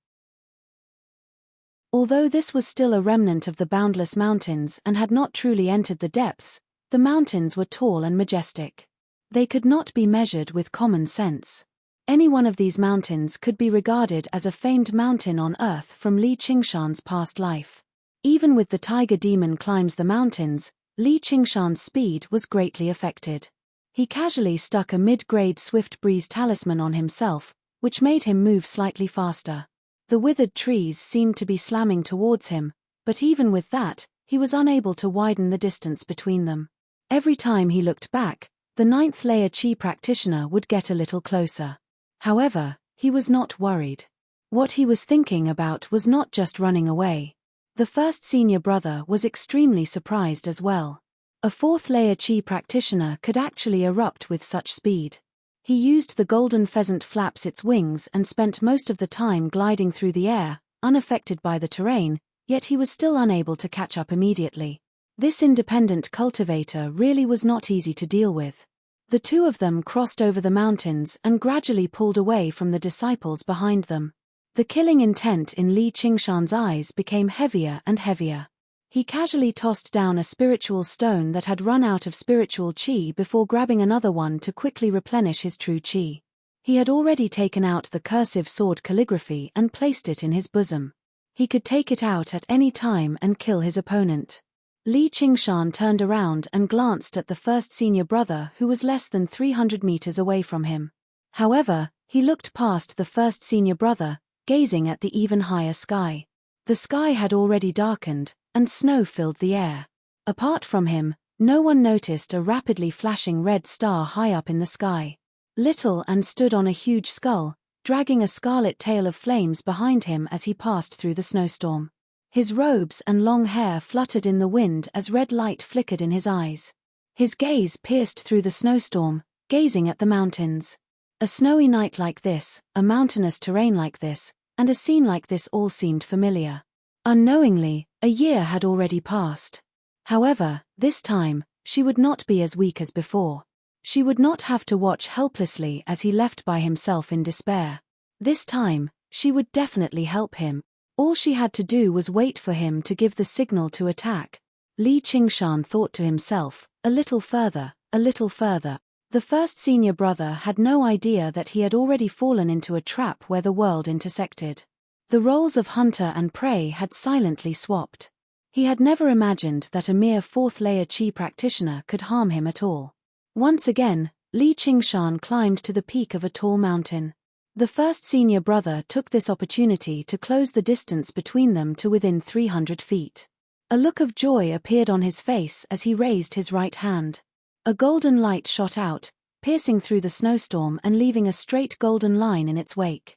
S1: Although this was still a remnant of the boundless mountains and had not truly entered the depths, the mountains were tall and majestic. They could not be measured with common sense. Any one of these mountains could be regarded as a famed mountain on earth from Li Qingshan's past life. Even with the tiger demon climbs the mountains, Li Qingshan's speed was greatly affected. He casually stuck a mid-grade swift breeze talisman on himself, which made him move slightly faster. The withered trees seemed to be slamming towards him, but even with that, he was unable to widen the distance between them. Every time he looked back, the 9th layer Qi practitioner would get a little closer. However, he was not worried. What he was thinking about was not just running away. The first senior brother was extremely surprised as well. A 4th layer Qi practitioner could actually erupt with such speed. He used the golden pheasant flaps its wings and spent most of the time gliding through the air, unaffected by the terrain, yet he was still unable to catch up immediately. This independent cultivator really was not easy to deal with. The two of them crossed over the mountains and gradually pulled away from the disciples behind them. The killing intent in Li Qingshan's eyes became heavier and heavier. He casually tossed down a spiritual stone that had run out of spiritual qi before grabbing another one to quickly replenish his true qi. He had already taken out the cursive sword calligraphy and placed it in his bosom. He could take it out at any time and kill his opponent. Li Qingshan turned around and glanced at the first senior brother who was less than 300 meters away from him. However, he looked past the first senior brother, gazing at the even higher sky. The sky had already darkened, and snow filled the air. Apart from him, no one noticed a rapidly flashing red star high up in the sky. Little and stood on a huge skull, dragging a scarlet tail of flames behind him as he passed through the snowstorm. His robes and long hair fluttered in the wind as red light flickered in his eyes. His gaze pierced through the snowstorm, gazing at the mountains. A snowy night like this, a mountainous terrain like this, and a scene like this all seemed familiar. Unknowingly, a year had already passed. However, this time, she would not be as weak as before. She would not have to watch helplessly as he left by himself in despair. This time, she would definitely help him. All she had to do was wait for him to give the signal to attack. Li Qingshan thought to himself, a little further, a little further. The first senior brother had no idea that he had already fallen into a trap where the world intersected. The roles of hunter and prey had silently swapped. He had never imagined that a mere 4th layer Qi practitioner could harm him at all. Once again, Li Qingshan climbed to the peak of a tall mountain. The first senior brother took this opportunity to close the distance between them to within 300 feet. A look of joy appeared on his face as he raised his right hand. A golden light shot out, piercing through the snowstorm and leaving a straight golden line in its wake.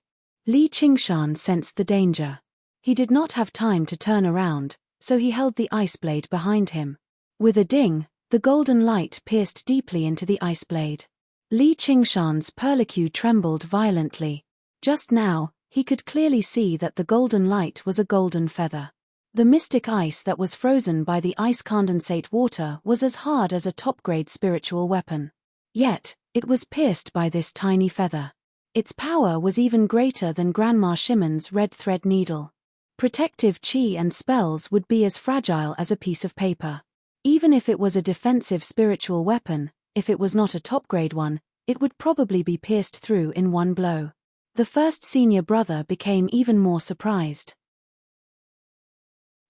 S1: Li Qingshan sensed the danger. He did not have time to turn around, so he held the ice blade behind him. With a ding, the golden light pierced deeply into the ice blade. Li Qingshan's perlicue trembled violently. Just now, he could clearly see that the golden light was a golden feather. The mystic ice that was frozen by the ice condensate water was as hard as a top-grade spiritual weapon. Yet, it was pierced by this tiny feather. Its power was even greater than Grandma Shimon's red thread needle. Protective qi and spells would be as fragile as a piece of paper. Even if it was a defensive spiritual weapon, if it was not a top-grade one, it would probably be pierced through in one blow. The first senior brother became even more surprised.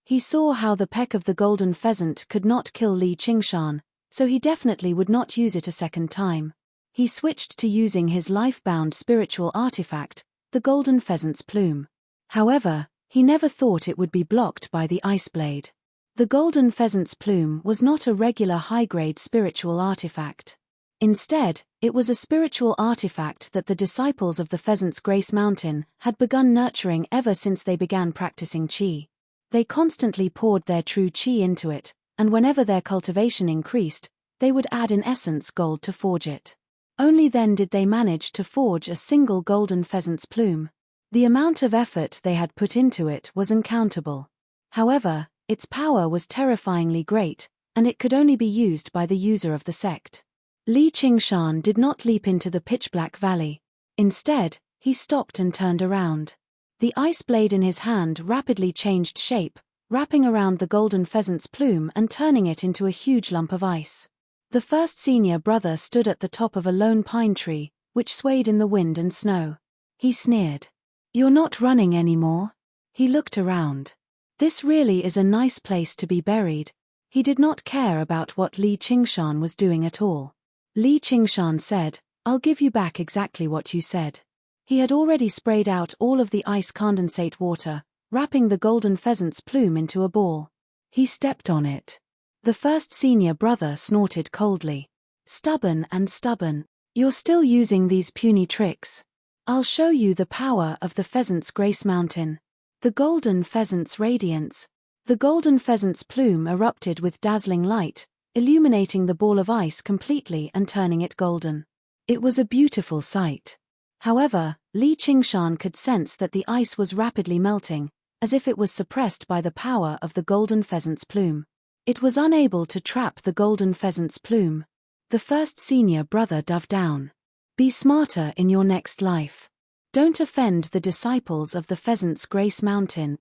S1: He saw how the peck of the golden pheasant could not kill Li Qingshan, so he definitely would not use it a second time. He switched to using his life-bound spiritual artifact, the golden pheasant's plume. However, he never thought it would be blocked by the ice blade. The golden pheasant's plume was not a regular high-grade spiritual artifact. Instead, it was a spiritual artifact that the disciples of the Pheasant's Grace Mountain had begun nurturing ever since they began practicing qi. They constantly poured their true qi into it, and whenever their cultivation increased, they would add in essence gold to forge it. Only then did they manage to forge a single golden pheasant's plume. The amount of effort they had put into it was uncountable. However, its power was terrifyingly great, and it could only be used by the user of the sect. Li Qingshan did not leap into the pitch-black valley. Instead, he stopped and turned around. The ice blade in his hand rapidly changed shape, wrapping around the golden pheasant's plume and turning it into a huge lump of ice. The first senior brother stood at the top of a lone pine tree, which swayed in the wind and snow. He sneered. "You're not running anymore?" He looked around. "This really is a nice place to be buried." He did not care about what Li Qingshan was doing at all. Li Qingshan said, "I'll give you back exactly what you said." He had already sprayed out all of the ice condensate water, wrapping the golden pheasant's plume into a ball. He stepped on it. The first senior brother snorted coldly. "Stubborn and stubborn. You're still using these puny tricks. I'll show you the power of the Pheasant's Grace Mountain." The golden pheasant's radiance. The golden pheasant's plume erupted with dazzling light, illuminating the ball of ice completely and turning it golden. It was a beautiful sight. However, Li Qingshan could sense that the ice was rapidly melting, as if it was suppressed by the power of the golden pheasant's plume. It was unable to trap the golden pheasant's plume. The first senior brother dove down. "Be smarter in your next life. Don't offend the disciples of the Pheasant's Grace Mountain."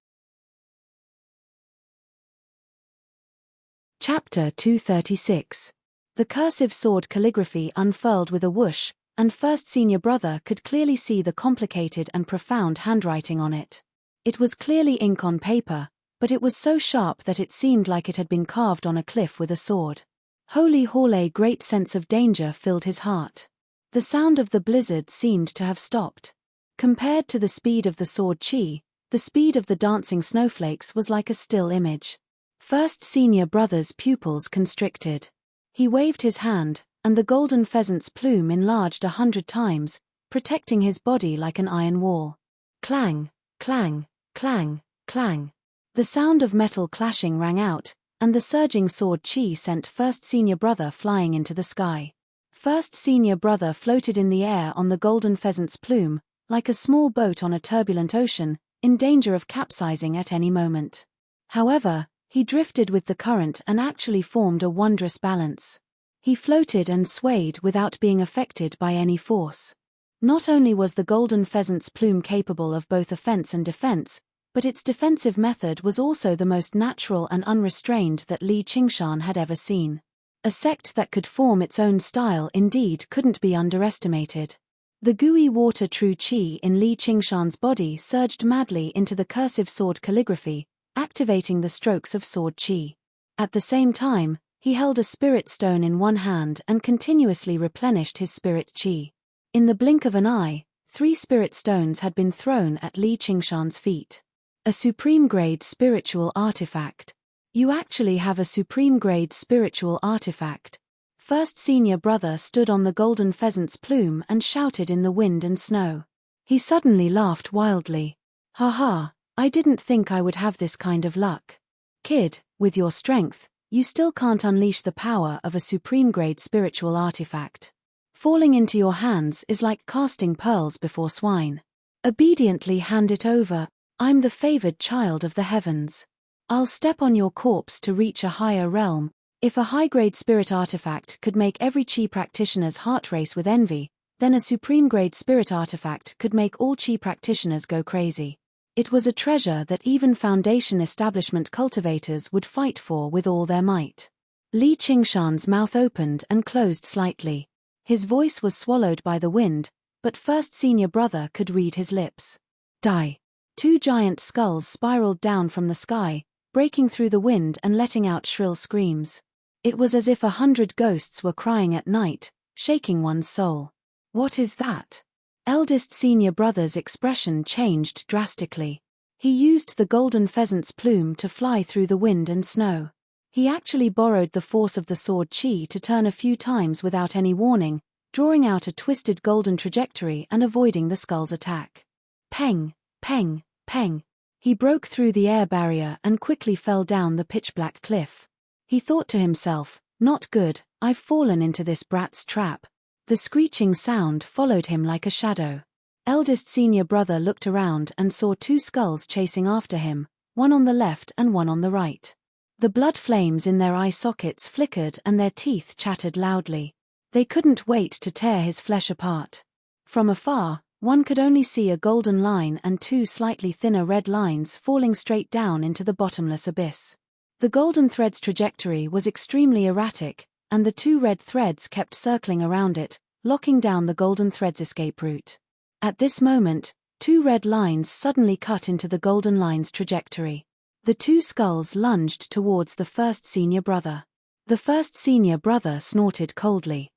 S1: Chapter 236. The cursive sword calligraphy unfurled with a whoosh, and first senior brother could clearly see the complicated and profound handwriting on it. It was clearly ink on paper, but it was so sharp that it seemed like it had been carved on a cliff with a sword. Holy Hall, great sense of danger filled his heart. The sound of the blizzard seemed to have stopped. Compared to the speed of the sword qi, the speed of the dancing snowflakes was like a still image. First senior brother's pupils constricted. He waved his hand, and the golden pheasant's plume enlarged 100 times, protecting his body like an iron wall. Clang, clang, clang, clang. The sound of metal clashing rang out, and the surging sword qi sent first senior brother flying into the sky. First senior brother floated in the air on the golden pheasant's plume, like a small boat on a turbulent ocean, in danger of capsizing at any moment. However, he drifted with the current and actually formed a wondrous balance. He floated and swayed without being affected by any force. Not only was the golden pheasant's plume capable of both offense and defense, but its defensive method was also the most natural and unrestrained that Li Qingshan had ever seen. A sect that could form its own style indeed couldn't be underestimated. The gooey water true qi in Li Qingshan's body surged madly into the cursive sword calligraphy, activating the strokes of sword qi. At the same time, he held a spirit stone in one hand and continuously replenished his spirit qi. In the blink of an eye, 3 spirit stones had been thrown at Li Qingshan's feet. A supreme-grade spiritual artifact. You actually have a supreme-grade spiritual artifact. First senior brother stood on the golden pheasant's plume and shouted in the wind and snow. He suddenly laughed wildly. "Ha ha, I didn't think I would have this kind of luck. Kid, with your strength, you still can't unleash the power of a supreme-grade spiritual artifact. Falling into your hands is like casting pearls before swine. Obediently hand it over. I'm the favored child of the heavens. I'll step on your corpse to reach a higher realm." If a high-grade spirit artifact could make every qi practitioner's heart race with envy, then a supreme-grade spirit artifact could make all qi practitioners go crazy. It was a treasure that even foundation establishment cultivators would fight for with all their might. Li Qingshan's mouth opened and closed slightly. His voice was swallowed by the wind, but first senior brother could read his lips. Die. 2 giant skulls spiraled down from the sky, breaking through the wind and letting out shrill screams. It was as if 100 ghosts were crying at night, shaking one's soul. "What is that?" Eldest senior brother's expression changed drastically. He used the golden pheasant's plume to fly through the wind and snow. He actually borrowed the force of the sword chi to turn a few times without any warning, drawing out a twisted golden trajectory and avoiding the skull's attack. Peng, peng, peng. He broke through the air barrier and quickly fell down the pitch-black cliff. He thought to himself, "Not good, I've fallen into this brat's trap." The screeching sound followed him like a shadow. Eldest senior brother looked around and saw two skulls chasing after him, one on the left and one on the right. The blood flames in their eye sockets flickered and their teeth chattered loudly. They couldn't wait to tear his flesh apart. From afar, one could only see a golden line and two slightly thinner red lines falling straight down into the bottomless abyss. The golden thread's trajectory was extremely erratic, and the two red threads kept circling around it, locking down the golden thread's escape route. At this moment, two red lines suddenly cut into the golden line's trajectory. The two skulls lunged towards the first senior brother. The first senior brother snorted coldly.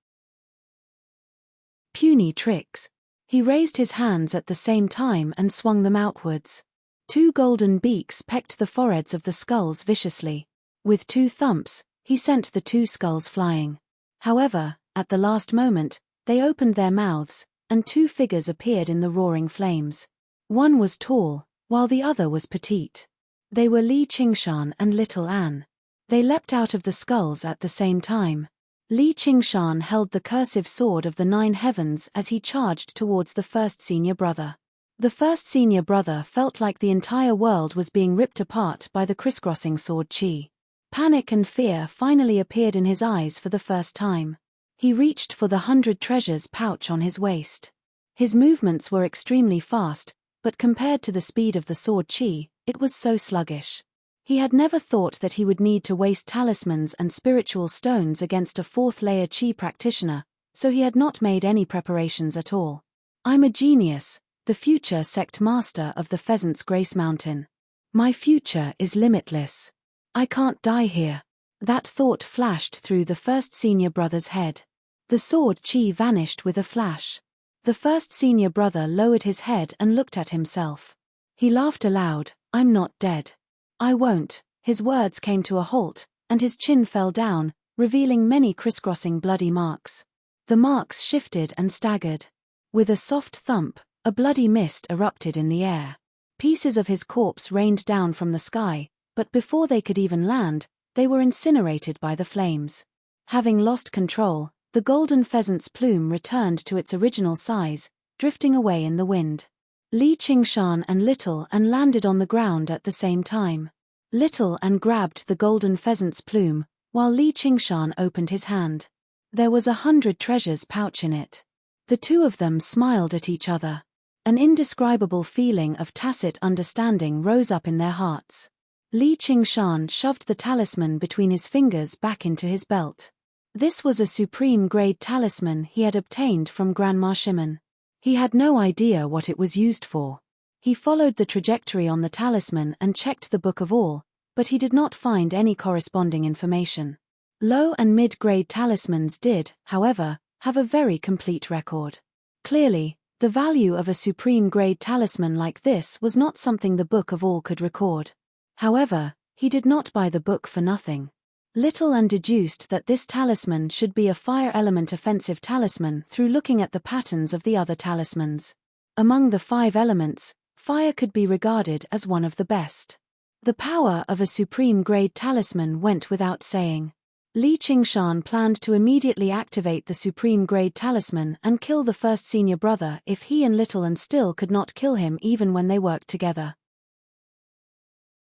S1: Puny tricks. He raised his hands at the same time and swung them outwards. Two golden beaks pecked the foreheads of the skulls viciously. With two thumps, he sent the two skulls flying. However, at the last moment, they opened their mouths, and two figures appeared in the roaring flames. One was tall, while the other was petite. They were Li Qingshan and Little Anne. They leapt out of the skulls at the same time. Li Qingshan held the cursive sword of the 9 heavens as he charged towards the first senior brother. The first senior brother felt like the entire world was being ripped apart by the crisscrossing sword chi. Panic and fear finally appeared in his eyes for the first time. He reached for the 100 treasures pouch on his waist. His movements were extremely fast, but compared to the speed of the sword chi, it was so sluggish. He had never thought that he would need to waste talismans and spiritual stones against a 4th-layer chi practitioner, so he had not made any preparations at all. "I'm a genius, the future sect master of the Pheasant's Grace Mountain. My future is limitless. I can't die here." That thought flashed through the first senior brother's head. The sword chi vanished with a flash. The first senior brother lowered his head and looked at himself. He laughed aloud. "I'm not dead. I won't." His words came to a halt, and his chin fell down, revealing many crisscrossing bloody marks. The marks shifted and staggered. With a soft thump, a bloody mist erupted in the air. Pieces of his corpse rained down from the sky, but before they could even land, they were incinerated by the flames. Having lost control, the golden pheasant's plume returned to its original size, drifting away in the wind. Li Qingshan and Little Anne landed on the ground at the same time. Little Anne grabbed the golden pheasant's plume, while Li Qingshan opened his hand. There was 100 treasures pouch in it. The two of them smiled at each other. An indescribable feeling of tacit understanding rose up in their hearts. Li Qingshan shoved the talisman between his fingers back into his belt. This was a supreme-grade talisman he had obtained from Grandma Shimon. He had no idea what it was used for. He followed the trajectory on the talisman and checked the Book of All, but he did not find any corresponding information. Low and mid-grade talismans did, however, have a very complete record. Clearly, the value of a supreme-grade talisman like this was not something the Book of All could record. However, he did not buy the book for nothing. Little Anne deduced that this talisman should be a fire element offensive talisman through looking at the patterns of the other talismans. Among the 5 elements, fire could be regarded as one of the best. The power of a supreme-grade talisman went without saying. Li Qingshan planned to immediately activate the supreme-grade talisman and kill the first senior brother if he and Little Anne still could not kill him even when they worked together.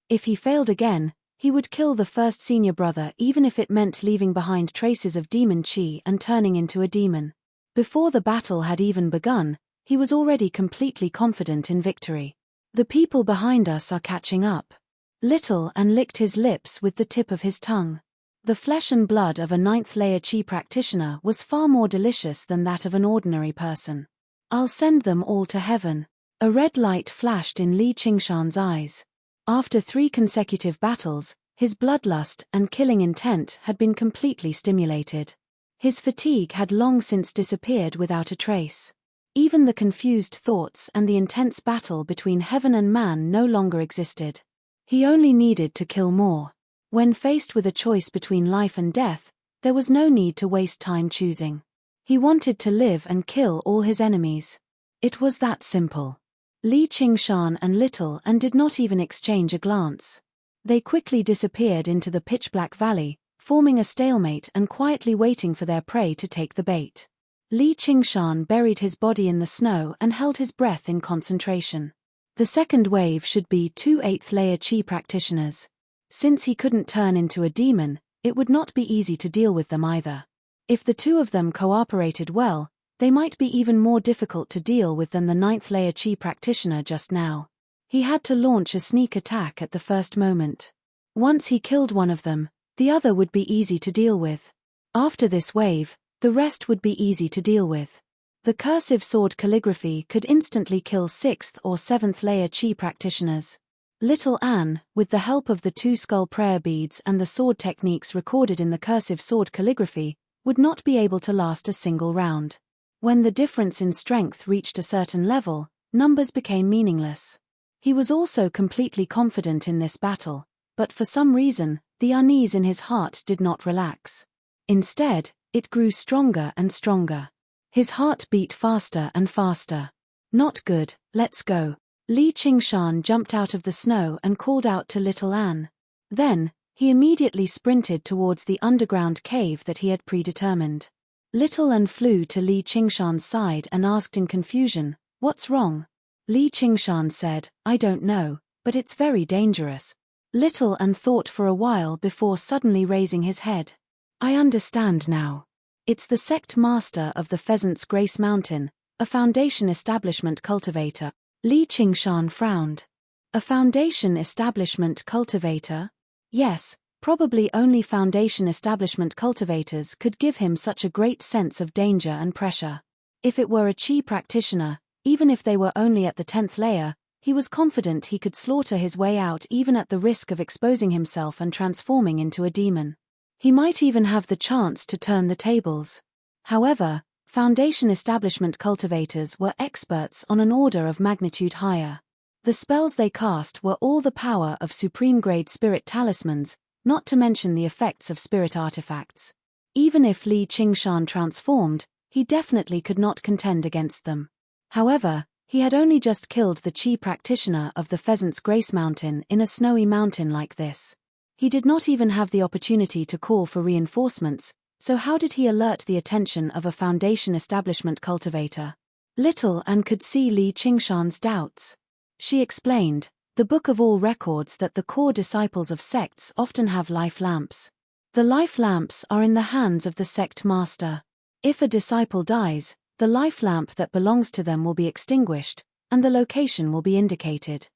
S1: If he failed again, he would kill the first senior brother even if it meant leaving behind traces of demon chi and turning into a demon. Before the battle had even begun, he was already completely confident in victory. "The people behind us are catching up." Little Anne licked his lips with the tip of his tongue. The flesh and blood of a 9th-layer chi practitioner was far more delicious than that of an ordinary person. "I'll send them all to heaven." A red light flashed in Li Qingshan's eyes. After 3 consecutive battles, his bloodlust and killing intent had been completely stimulated. His fatigue had long since disappeared without a trace. Even the confused thoughts and the intense battle between heaven and man no longer existed. He only needed to kill more. When faced with a choice between life and death, there was no need to waste time choosing. He wanted to live and kill all his enemies. It was that simple. Li Qingshan and Little An did not even exchange a glance. They quickly disappeared into the pitch-black valley, forming a stalemate and quietly waiting for their prey to take the bait. Li Qingshan buried his body in the snow and held his breath in concentration. The second wave should be 2 8th-layer Qi practitioners. Since he couldn't turn into a demon, it would not be easy to deal with them either. If the two of them cooperated well, they might be even more difficult to deal with than the 9th-layer Qi practitioner just now. He had to launch a sneak attack at the first moment. Once he killed one of them, the other would be easy to deal with. After this wave, the rest would be easy to deal with. The cursive sword calligraphy could instantly kill 6th or 7th-layer Qi practitioners. Little An, with the help of the 2 skull prayer beads and the sword techniques recorded in the cursive sword calligraphy, would not be able to last a single round. When the difference in strength reached a certain level, numbers became meaningless. He was also completely confident in this battle, but for some reason, the unease in his heart did not relax. Instead, it grew stronger and stronger. His heart beat faster and faster. Not good, let's go. Li Qingshan jumped out of the snow and called out to Little An. Then, he immediately sprinted towards the underground cave that he had predetermined. Little An flew to Li Qingshan's side and asked in confusion, "What's wrong?" Li Qingshan said, "I don't know, but it's very dangerous." Little An thought for a while before suddenly raising his head. "I understand now. It's the sect master of the Pheasant's Grace Mountain, a Foundation establishment cultivator." Li Qingshan frowned. A Foundation establishment cultivator? Yes, probably only Foundation establishment cultivators could give him such a great sense of danger and pressure. If it were a Qi practitioner, even if they were only at the 10th layer, he was confident he could slaughter his way out even at the risk of exposing himself and transforming into a demon. He might even have the chance to turn the tables. However, Foundation establishment cultivators were experts on an order of magnitude higher. The spells they cast were all the power of supreme-grade spirit talismans, not to mention the effects of spirit artifacts. Even if Li Qingshan transformed, he definitely could not contend against them. However, he had only just killed the Qi practitioner of the Pheasant's Grace Mountain in a snowy mountain like this. He did not even have the opportunity to call for reinforcements, so how did he alert the attention of a Foundation establishment cultivator? Little An could see Li Qingshan's doubts. She explained, "The book of all records that the core disciples of sects often have life lamps. The life lamps are in the hands of the sect master. If a disciple dies, the life lamp that belongs to them will be extinguished, and the location will be indicated."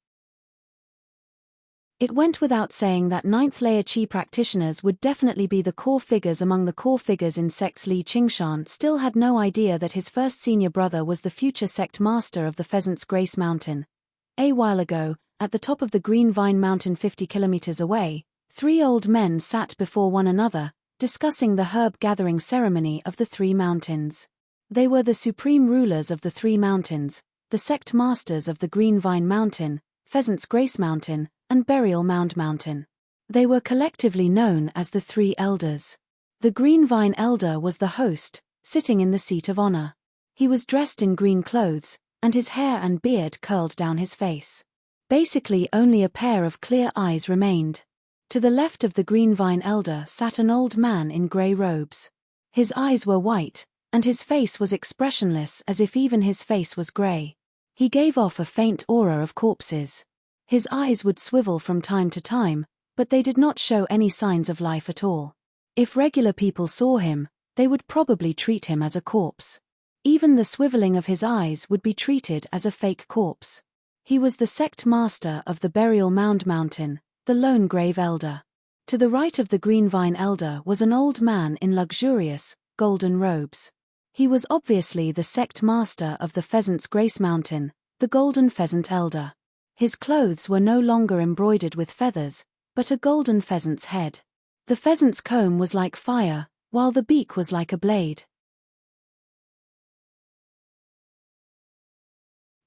S1: It went without saying that 9th-layer Qi practitioners would definitely be the core figures among the core figures in sects. Li Qingshan still had no idea that his first senior brother was the future sect master of the Pheasant's Grace Mountain. A while ago, at the top of the Green Vine Mountain 50 kilometers away, 3 old men sat before one another, discussing the herb-gathering ceremony of the 3 mountains. They were the supreme rulers of the 3 mountains, the sect masters of the Green Vine Mountain, Pheasant's Grace Mountain, and Burial Mound Mountain. They were collectively known as the 3 elders. The Green Vine elder was the host, sitting in the seat of honor. He was dressed in green clothes, and his hair and beard curled down his face. Basically only a pair of clear eyes remained. To the left of the Green Vine elder sat an old man in gray robes. His eyes were white, and his face was expressionless as if even his face was gray. He gave off a faint aura of corpses. His eyes would swivel from time to time, but they did not show any signs of life at all. If regular people saw him, they would probably treat him as a corpse. Even the swiveling of his eyes would be treated as a fake corpse. He was the sect master of the Burial Mound Mountain, the Lone Grave Elder. To the right of the Green Vine Elder was an old man in luxurious, golden robes. He was obviously the sect master of the Pheasant's Grace Mountain, the Golden Pheasant Elder. His clothes were no longer embroidered with feathers, but a golden pheasant's head. The pheasant's comb was like fire, while the beak was like a blade.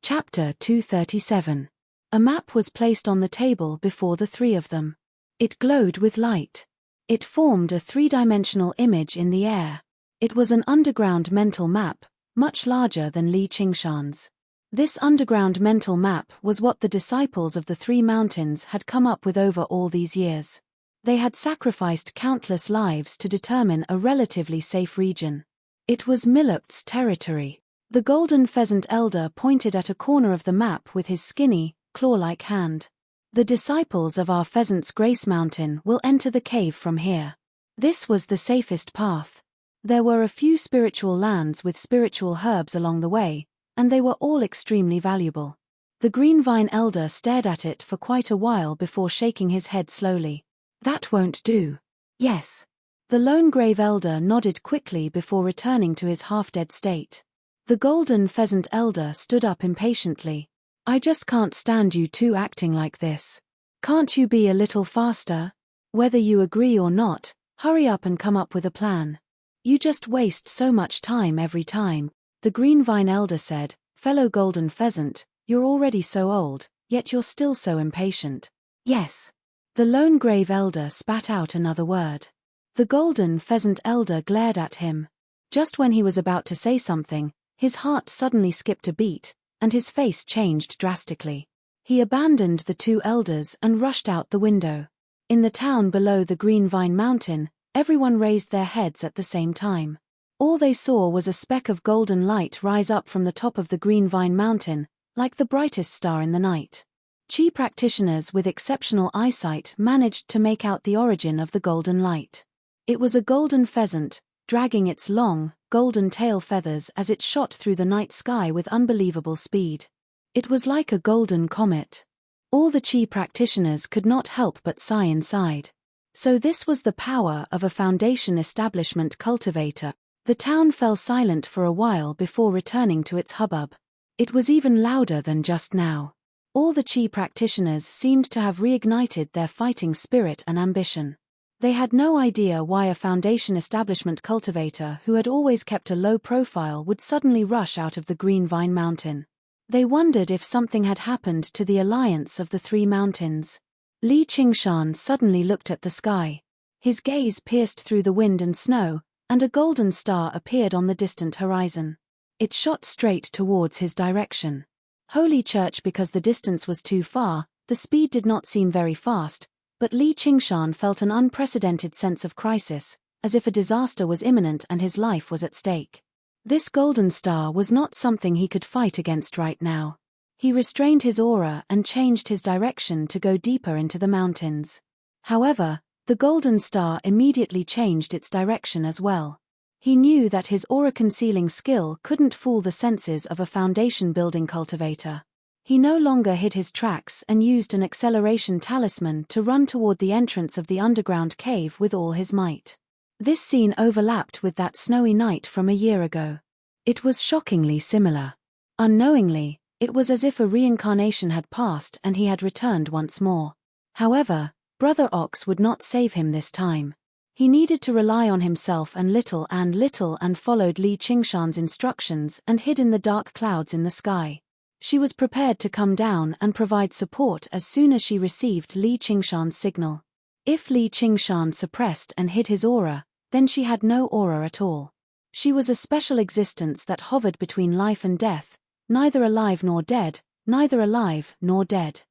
S1: Chapter 237. A map was placed on the table before the 3 of them. It glowed with light. It formed a three-dimensional image in the air. It was an underground mental map, much larger than Li Qingshan's. This underground mental map was what the disciples of the Three Mountains had come up with over all these years. They had sacrificed countless lives to determine a relatively safe region. It was Milupt's territory. The golden pheasant elder pointed at a corner of the map with his skinny, claw-like hand. The disciples of our Pheasant's Grace Mountain will enter the cave from here. This was the safest path. There were a few spiritual lands with spiritual herbs along the way, and they were all extremely valuable. The green vine elder stared at it for quite a while before shaking his head slowly. That won't do. Yes. The lone grave elder nodded quickly before returning to his half-dead state. The golden pheasant elder stood up impatiently. I just can't stand you two acting like this. Can't you be a little faster? Whether you agree or not, hurry up and come up with a plan. You just waste so much time every time, the green vine elder said. Fellow golden pheasant, you're already so old, yet you're still so impatient. Yes. The lone grave elder spat out another word. The golden pheasant elder glared at him. Just when he was about to say something, his heart suddenly skipped a beat, and his face changed drastically. He abandoned the two elders and rushed out the window. In the town below the Green Vine Mountain, everyone raised their heads at the same time. All they saw was a speck of golden light rise up from the top of the Green Vine Mountain, like the brightest star in the night. Qi practitioners with exceptional eyesight managed to make out the origin of the golden light. It was a golden pheasant, dragging its long, golden tail feathers as it shot through the night sky with unbelievable speed. It was like a golden comet. All the Qi practitioners could not help but sigh inside. So this was the power of a foundation establishment cultivator. The town fell silent for a while before returning to its hubbub. It was even louder than just now. All the Qi practitioners seemed to have reignited their fighting spirit and ambition. They had no idea why a foundation establishment cultivator who had always kept a low profile would suddenly rush out of the Green Vine Mountain. They wondered if something had happened to the alliance of the Three Mountains. Li Qingshan suddenly looked at the sky. His gaze pierced through the wind and snow, and a golden star appeared on the distant horizon. It shot straight towards his direction. Holy Church, because the distance was too far, the speed did not seem very fast, but Li Qingshan felt an unprecedented sense of crisis, as if a disaster was imminent and his life was at stake. This golden star was not something he could fight against right now. He restrained his aura and changed his direction to go deeper into the mountains. However, the golden star immediately changed its direction as well. He knew that his aura-concealing skill couldn't fool the senses of a foundation-building cultivator. He no longer hid his tracks and used an acceleration talisman to run toward the entrance of the underground cave with all his might. This scene overlapped with that snowy night from a year ago. It was shockingly similar. Unknowingly, it was as if a reincarnation had passed and he had returned once more. However, Brother Ox would not save him this time. He needed to rely on himself and followed Li Qingshan's instructions and hid in the dark clouds in the sky. She was prepared to come down and provide support as soon as she received Li Qingshan's signal. If Li Qingshan suppressed and hid his aura, then she had no aura at all. She was a special existence that hovered between life and death, neither alive nor dead, neither alive nor dead.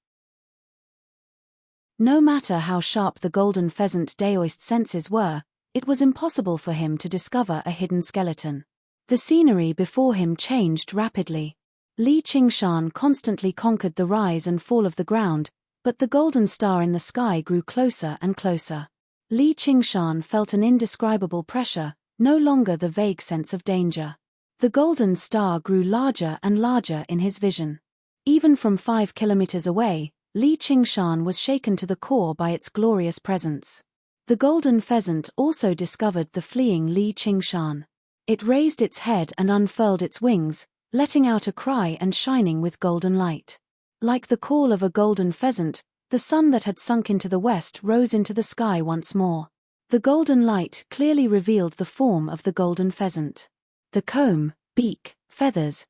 S1: No matter how sharp the golden pheasant Daoist senses were, it was impossible for him to discover a hidden skeleton. The scenery before him changed rapidly. Li Qingshan constantly conquered the rise and fall of the ground, but the golden star in the sky grew closer and closer. Li Qingshan felt an indescribable pressure, no longer the vague sense of danger. The golden star grew larger and larger in his vision. Even from 5 kilometers away, Li Qingshan was shaken to the core by its glorious presence. The golden pheasant also discovered the fleeing Li Qingshan. It raised its head and unfurled its wings, letting out a cry and shining with golden light. Like the call of a golden pheasant, the sun that had sunk into the west rose into the sky once more. The golden light clearly revealed the form of the golden pheasant. The comb, beak, feathers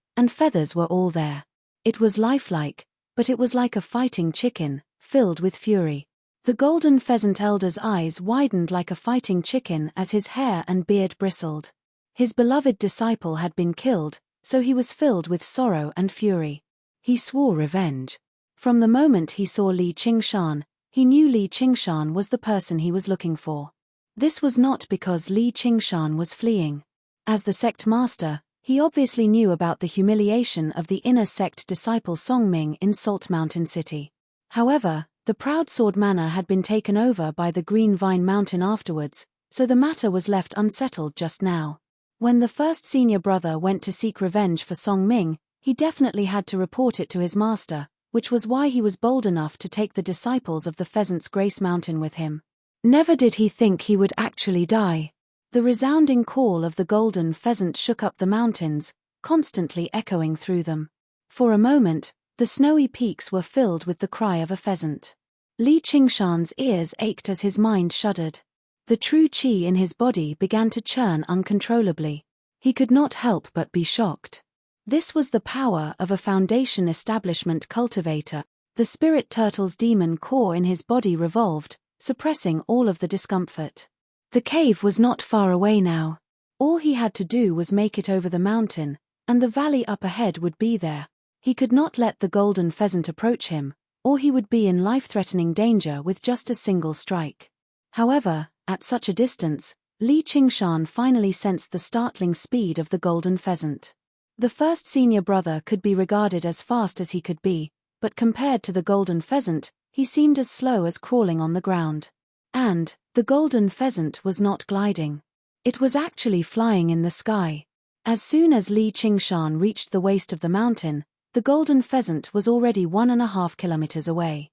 S1: were all there. It was lifelike, but it was like a fighting chicken, filled with fury. The golden pheasant elder's eyes widened like a fighting chicken as his hair and beard bristled. His beloved disciple had been killed, so he was filled with sorrow and fury. He swore revenge. From the moment he saw Li Qingshan, he knew Li Qingshan was the person he was looking for. This was not because Li Qingshan was fleeing. As the sect master, he obviously knew about the humiliation of the inner sect disciple Songming in Salt Mountain City. However, the Proud Sword Manor had been taken over by the Green Vine Mountain afterwards, so the matter was left unsettled just now. When the first senior brother went to seek revenge for Song Ming, he definitely had to report it to his master, which was why he was bold enough to take the disciples of the Pheasant's Grace Mountain with him. Never did he think he would actually die. The resounding call of the golden pheasant shook up the mountains, constantly echoing through them. For a moment, the snowy peaks were filled with the cry of a pheasant. Li Qingshan's ears ached as his mind shuddered. The true qi in his body began to churn uncontrollably. He could not help but be shocked. This was the power of a foundation establishment cultivator. The spirit turtle's demon core in his body revolved, suppressing all of the discomfort. The cave was not far away now. All he had to do was make it over the mountain, and the valley up ahead would be there. He could not let the golden pheasant approach him, or he would be in life-threatening danger with just a single strike. However, at such a distance, Li Qingshan finally sensed the startling speed of the golden pheasant. The first senior brother could be regarded as fast as he could be, but compared to the golden pheasant, he seemed as slow as crawling on the ground. And the golden pheasant was not gliding. It was actually flying in the sky. As soon as Li Qingshan reached the waist of the mountain, the golden pheasant was already 1.5 kilometers away.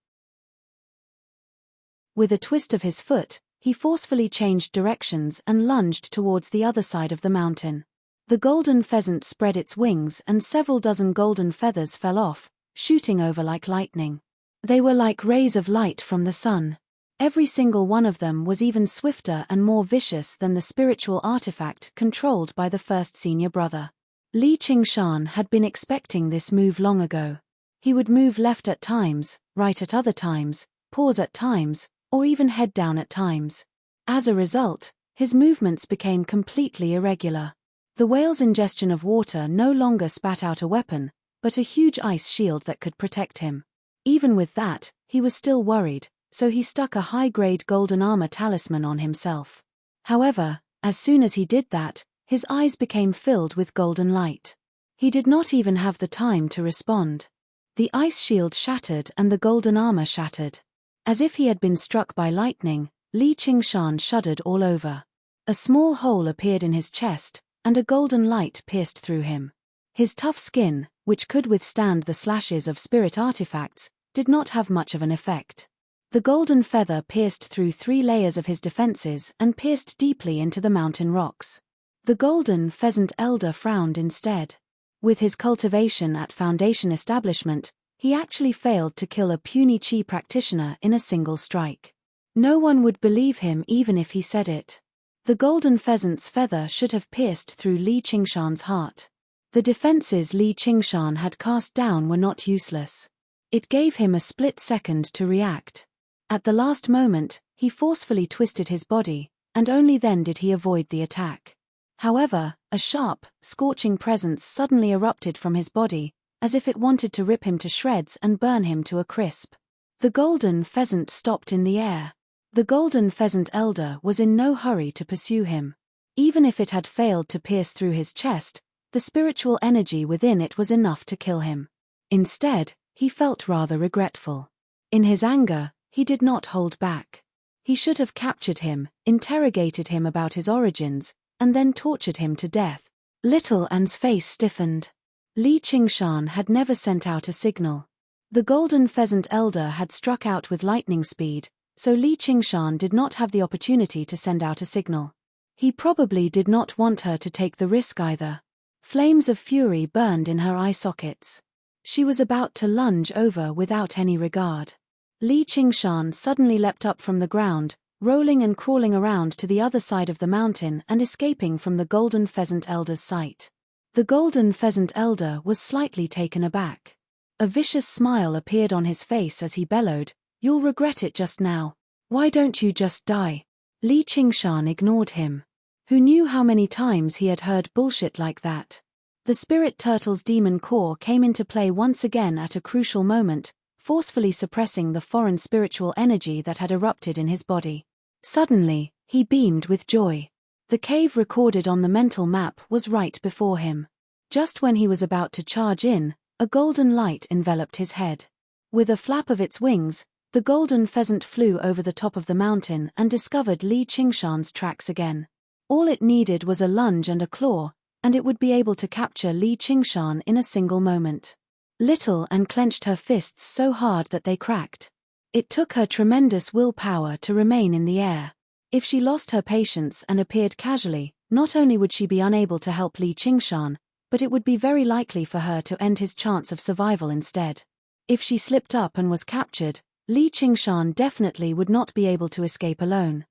S1: With a twist of his foot, he forcefully changed directions and lunged towards the other side of the mountain. The golden pheasant spread its wings and several dozen golden feathers fell off, shooting over like lightning. They were like rays of light from the sun. Every single one of them was even swifter and more vicious than the spiritual artifact controlled by the first senior brother. Li Qingshan had been expecting this move long ago. He would move left at times, right at other times, pause at times, or even head down at times. As a result, his movements became completely irregular. The whale's ingestion of water no longer spat out a weapon, but a huge ice shield that could protect him. Even with that, he was still worried, so he stuck a high-grade golden armor talisman on himself. However, as soon as he did that, his eyes became filled with golden light. He did not even have the time to respond. The ice shield shattered and the golden armor shattered. As if he had been struck by lightning, Li Qingshan shuddered all over. A small hole appeared in his chest, and a golden light pierced through him. His tough skin, which could withstand the slashes of spirit artifacts, did not have much of an effect. The golden feather pierced through 3 layers of his defenses and pierced deeply into the mountain rocks. The golden pheasant elder frowned instead. With his cultivation at Foundation Establishment, he actually failed to kill a puny Qi practitioner in a single strike. No one would believe him even if he said it. The golden pheasant's feather should have pierced through Li Qingshan's heart. The defenses Li Qingshan had cast down were not useless. It gave him a split second to react. At the last moment, he forcefully twisted his body, and only then did he avoid the attack. However, a sharp, scorching presence suddenly erupted from his body, as if it wanted to rip him to shreds and burn him to a crisp. The golden pheasant stopped in the air. The golden pheasant elder was in no hurry to pursue him. Even if it had failed to pierce through his chest, the spiritual energy within it was enough to kill him. Instead, he felt rather regretful. In his anger, he did not hold back. He should have captured him, interrogated him about his origins, and then tortured him to death. Little An's face stiffened. Li Qingshan had never sent out a signal. The golden pheasant elder had struck out with lightning speed, so Li Qingshan did not have the opportunity to send out a signal. He probably did not want her to take the risk either. Flames of fury burned in her eye sockets. She was about to lunge over without any regard. Li Qingshan suddenly leapt up from the ground, rolling and crawling around to the other side of the mountain and escaping from the golden pheasant elder's sight. The golden pheasant elder was slightly taken aback. A vicious smile appeared on his face as he bellowed, "You'll regret it just now. Why don't you just die? Li Qingshan ignored him. Who knew how many times he had heard bullshit like that? The spirit turtle's demon core came into play once again at a crucial moment, forcefully suppressing the foreign spiritual energy that had erupted in his body. Suddenly, he beamed with joy. The cave recorded on the mental map was right before him. Just when he was about to charge in, a golden light enveloped his head. With a flap of its wings, the golden pheasant flew over the top of the mountain and discovered Li Qingshan's tracks again. All it needed was a lunge and a claw, and it would be able to capture Li Qingshan in a single moment. Little Anne clenched her fists so hard that they cracked. It took her tremendous willpower to remain in the air. If she lost her patience and appeared casually, not only would she be unable to help Li Qingshan, but it would be very likely for her to end his chance of survival instead. If she slipped up and was captured, Li Qingshan definitely would not be able to escape alone.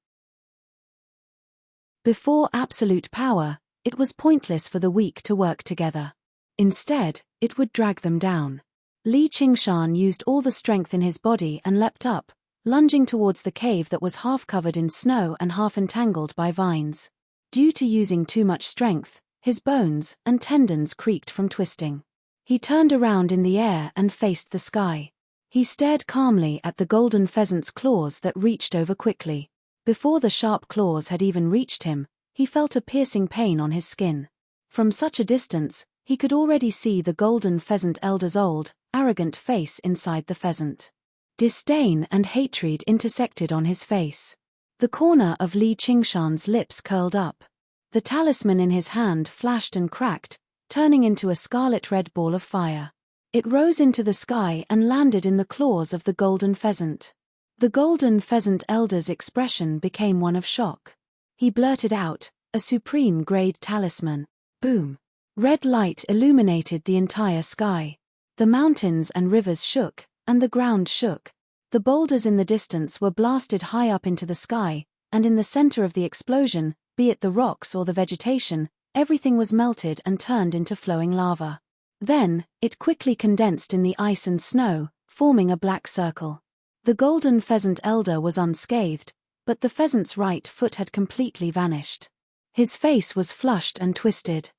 S1: Before absolute power, it was pointless for the weak to work together. Instead, it would drag them down. Li Qingshan used all the strength in his body and leapt up, lunging towards the cave that was half covered in snow and half entangled by vines. Due to using too much strength, his bones and tendons creaked from twisting. He turned around in the air and faced the sky. He stared calmly at the golden pheasant's claws that reached over quickly. Before the sharp claws had even reached him, he felt a piercing pain on his skin. From such a distance, he could already see the golden pheasant elder's old, arrogant face inside the pheasant. Disdain and hatred intersected on his face. The corner of Li Qingshan's lips curled up. The talisman in his hand flashed and cracked, turning into a scarlet-red ball of fire. It rose into the sky and landed in the claws of the golden pheasant. The golden pheasant elder's expression became one of shock. He blurted out, "A supreme-grade talisman." Boom! Red light illuminated the entire sky. The mountains and rivers shook, and the ground shook. The boulders in the distance were blasted high up into the sky, and in the center of the explosion, be it the rocks or the vegetation, everything was melted and turned into flowing lava. Then, it quickly condensed in the ice and snow, forming a black circle. The golden pheasant elder was unscathed, but the pheasant's right foot had completely vanished. His face was flushed and twisted.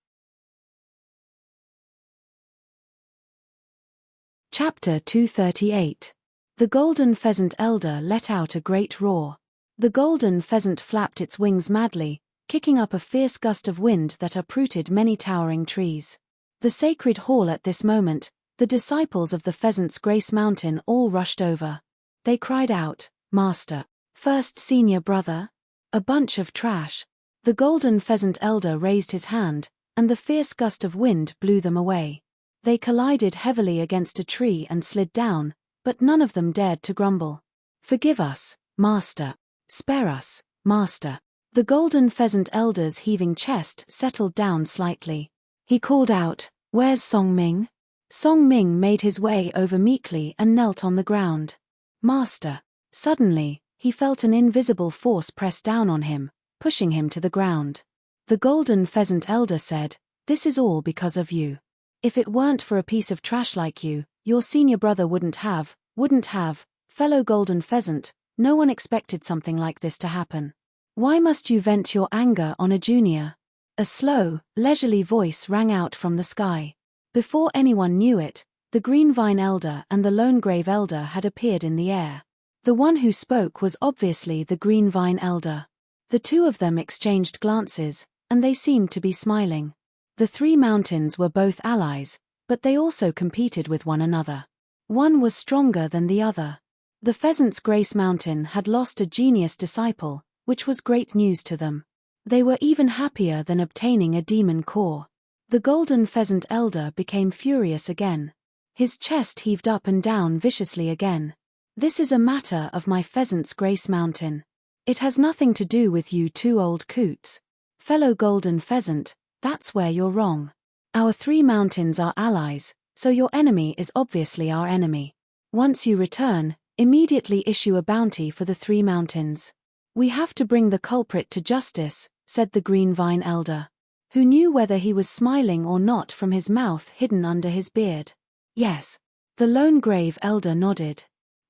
S1: Chapter 238. The golden pheasant elder let out a great roar. The golden pheasant flapped its wings madly, kicking up a fierce gust of wind that uprooted many towering trees. The sacred hall at this moment, the disciples of the pheasant's grace mountain all rushed over. They cried out, "Master! First senior brother! A bunch of trash!" The golden pheasant elder raised his hand, and the fierce gust of wind blew them away. They collided heavily against a tree and slid down, but none of them dared to grumble. "Forgive us, Master! Spare us, Master!" The golden pheasant elder's heaving chest settled down slightly. He called out, "Where's Song Ming?" Song Ming made his way over meekly and knelt on the ground. "Master!" Suddenly, he felt an invisible force press down on him, pushing him to the ground. The golden pheasant elder said, "This is all because of you. If it weren't for a piece of trash like you, your senior brother wouldn't have, fellow golden pheasant, no one expected something like this to happen. Why must you vent your anger on a junior?" A slow, leisurely voice rang out from the sky. Before anyone knew it, the green vine elder and the lone grave elder had appeared in the air. The one who spoke was obviously the green vine elder. The two of them exchanged glances, and they seemed to be smiling. The three mountains were both allies, but they also competed with one another. One was stronger than the other. The Pheasant's Grace Mountain had lost a genius disciple, which was great news to them. They were even happier than obtaining a demon core. The golden pheasant elder became furious again. His chest heaved up and down viciously again. "This is a matter of my Pheasant's Grace Mountain. It has nothing to do with you two old coots. Fellow golden pheasant, that's where you're wrong. Our three mountains are allies, so your enemy is obviously our enemy. Once you return, immediately issue a bounty for the three mountains. We have to bring the culprit to justice," said the green vine elder, who knew whether he was smiling or not from his mouth hidden under his beard. "Yes." The lone grave elder nodded.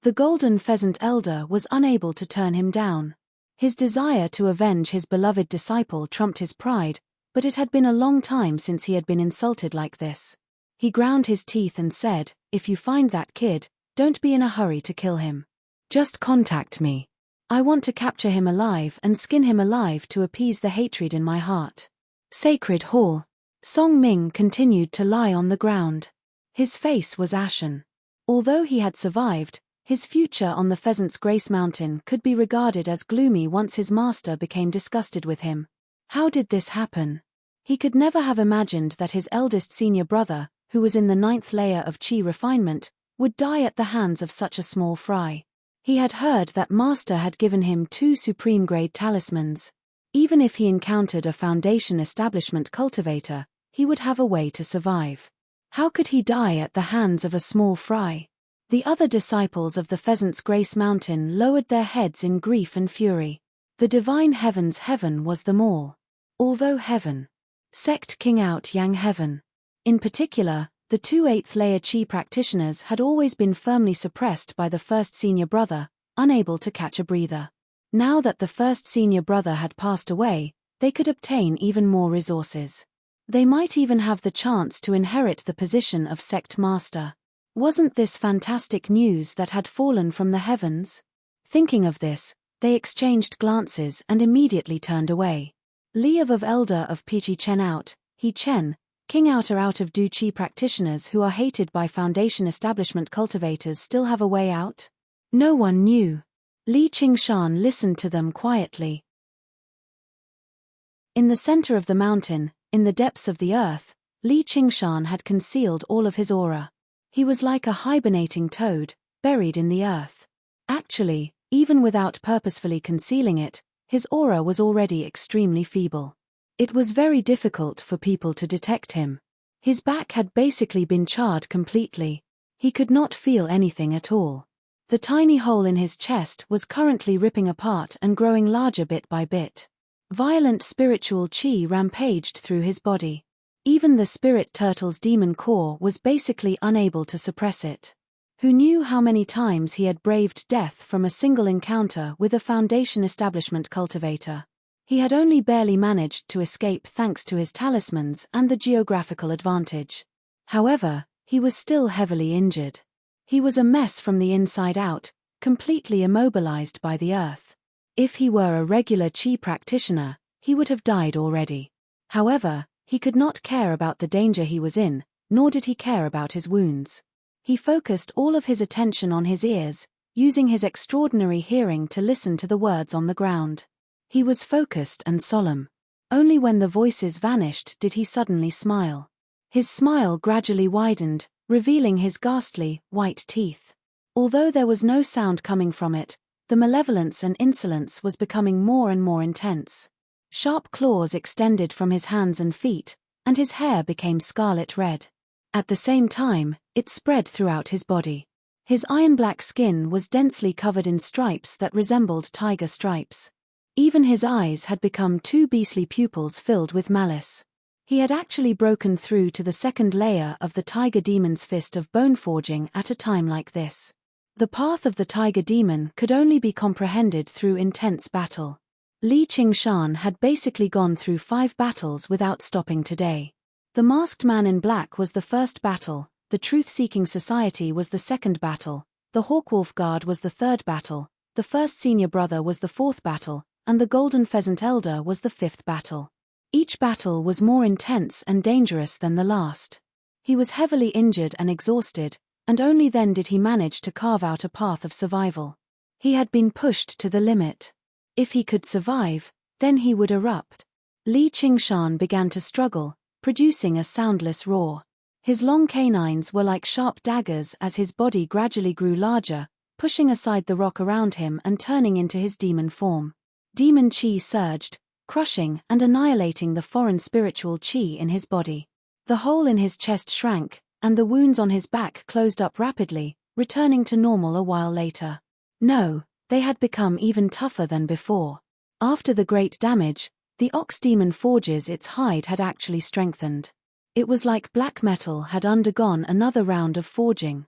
S1: The golden pheasant elder was unable to turn him down. His desire to avenge his beloved disciple trumped his pride, but it had been a long time since he had been insulted like this. He ground his teeth and said, "If you find that kid, don't be in a hurry to kill him. Just contact me. I want to capture him alive and skin him alive to appease the hatred in my heart." Sacred Hall. Song Ming continued to lie on the ground. His face was ashen. Although he had survived, his future on the Pheasant's Grace Mountain could be regarded as gloomy once his master became disgusted with him. How did this happen? He could never have imagined that his eldest senior brother, who was in the 9th layer of Qi refinement, would die at the hands of such a small fry. He had heard that master had given him 2 supreme-grade talismans. Even if he encountered a foundation establishment cultivator, he would have a way to survive. How could he die at the hands of a small fry? The other disciples of the Pheasant's Grace Mountain lowered their heads in grief and fury. The divine heaven's heaven was them all. Although heaven. Sect King Out Yang Heaven. In particular, the 2 8th-layer Qi practitioners had always been firmly suppressed by the first senior brother, unable to catch a breather. Now that the first senior brother had passed away, they could obtain even more resources. They might even have the chance to inherit the position of sect master. Wasn't this fantastic news that had fallen from the heavens? Thinking of this, they exchanged glances and immediately turned away. Li of Elder of Pichi Chen Out, He Chen, King Outer out of Du Qi practitioners who are hated by foundation establishment cultivators still have a way out? No one knew. Li Qingshan listened to them quietly. In the center of the mountain, in the depths of the earth, Li Qingshan had concealed all of his aura. He was like a hibernating toad, buried in the earth. Actually, even without purposefully concealing it, his aura was already extremely feeble. It was very difficult for people to detect him. His back had basically been charred completely. He could not feel anything at all. The tiny hole in his chest was currently ripping apart and growing larger bit by bit. Violent spiritual qi rampaged through his body. Even the spirit turtle's demon core was basically unable to suppress it. Who knew how many times he had braved death from a single encounter with a foundation establishment cultivator? He had only barely managed to escape thanks to his talismans and the geographical advantage. However, he was still heavily injured. He was a mess from the inside out, completely immobilized by the earth. If he were a regular Qi practitioner, he would have died already. However, he could not care about the danger he was in, nor did he care about his wounds. He focused all of his attention on his ears, using his extraordinary hearing to listen to the words on the ground. He was focused and solemn. Only when the voices vanished did he suddenly smile. His smile gradually widened, revealing his ghastly, white teeth. Although there was no sound coming from it, the malevolence and insolence was becoming more and more intense. Sharp claws extended from his hands and feet, and his hair became scarlet red. At the same time, it spread throughout his body. His iron-black skin was densely covered in stripes that resembled tiger stripes. Even his eyes had become 2 beastly pupils filled with malice. He had actually broken through to the 2nd layer of the tiger demon's fist of bone forging at a time like this. The path of the tiger demon could only be comprehended through intense battle. Li Qingshan had basically gone through 5 battles without stopping today. The masked man in black was the first battle, the truth-seeking society was the 2nd battle, the Hawkwolf Guard was the 3rd battle, the first senior brother was the 4th battle, and the golden pheasant elder was the 5th battle. Each battle was more intense and dangerous than the last. He was heavily injured and exhausted, and only then did he manage to carve out a path of survival. He had been pushed to the limit. If he could survive, then he would erupt. Li Qingshan began to struggle, producing a soundless roar. His long canines were like sharp daggers as his body gradually grew larger, pushing aside the rock around him and turning into his demon form. Demon qi surged, crushing and annihilating the foreign spiritual qi in his body. The hole in his chest shrank, and the wounds on his back closed up rapidly, returning to normal a while later. No, they had become even tougher than before. After the great damage, the ox demon forges its hide had actually strengthened. It was like black metal had undergone another round of forging.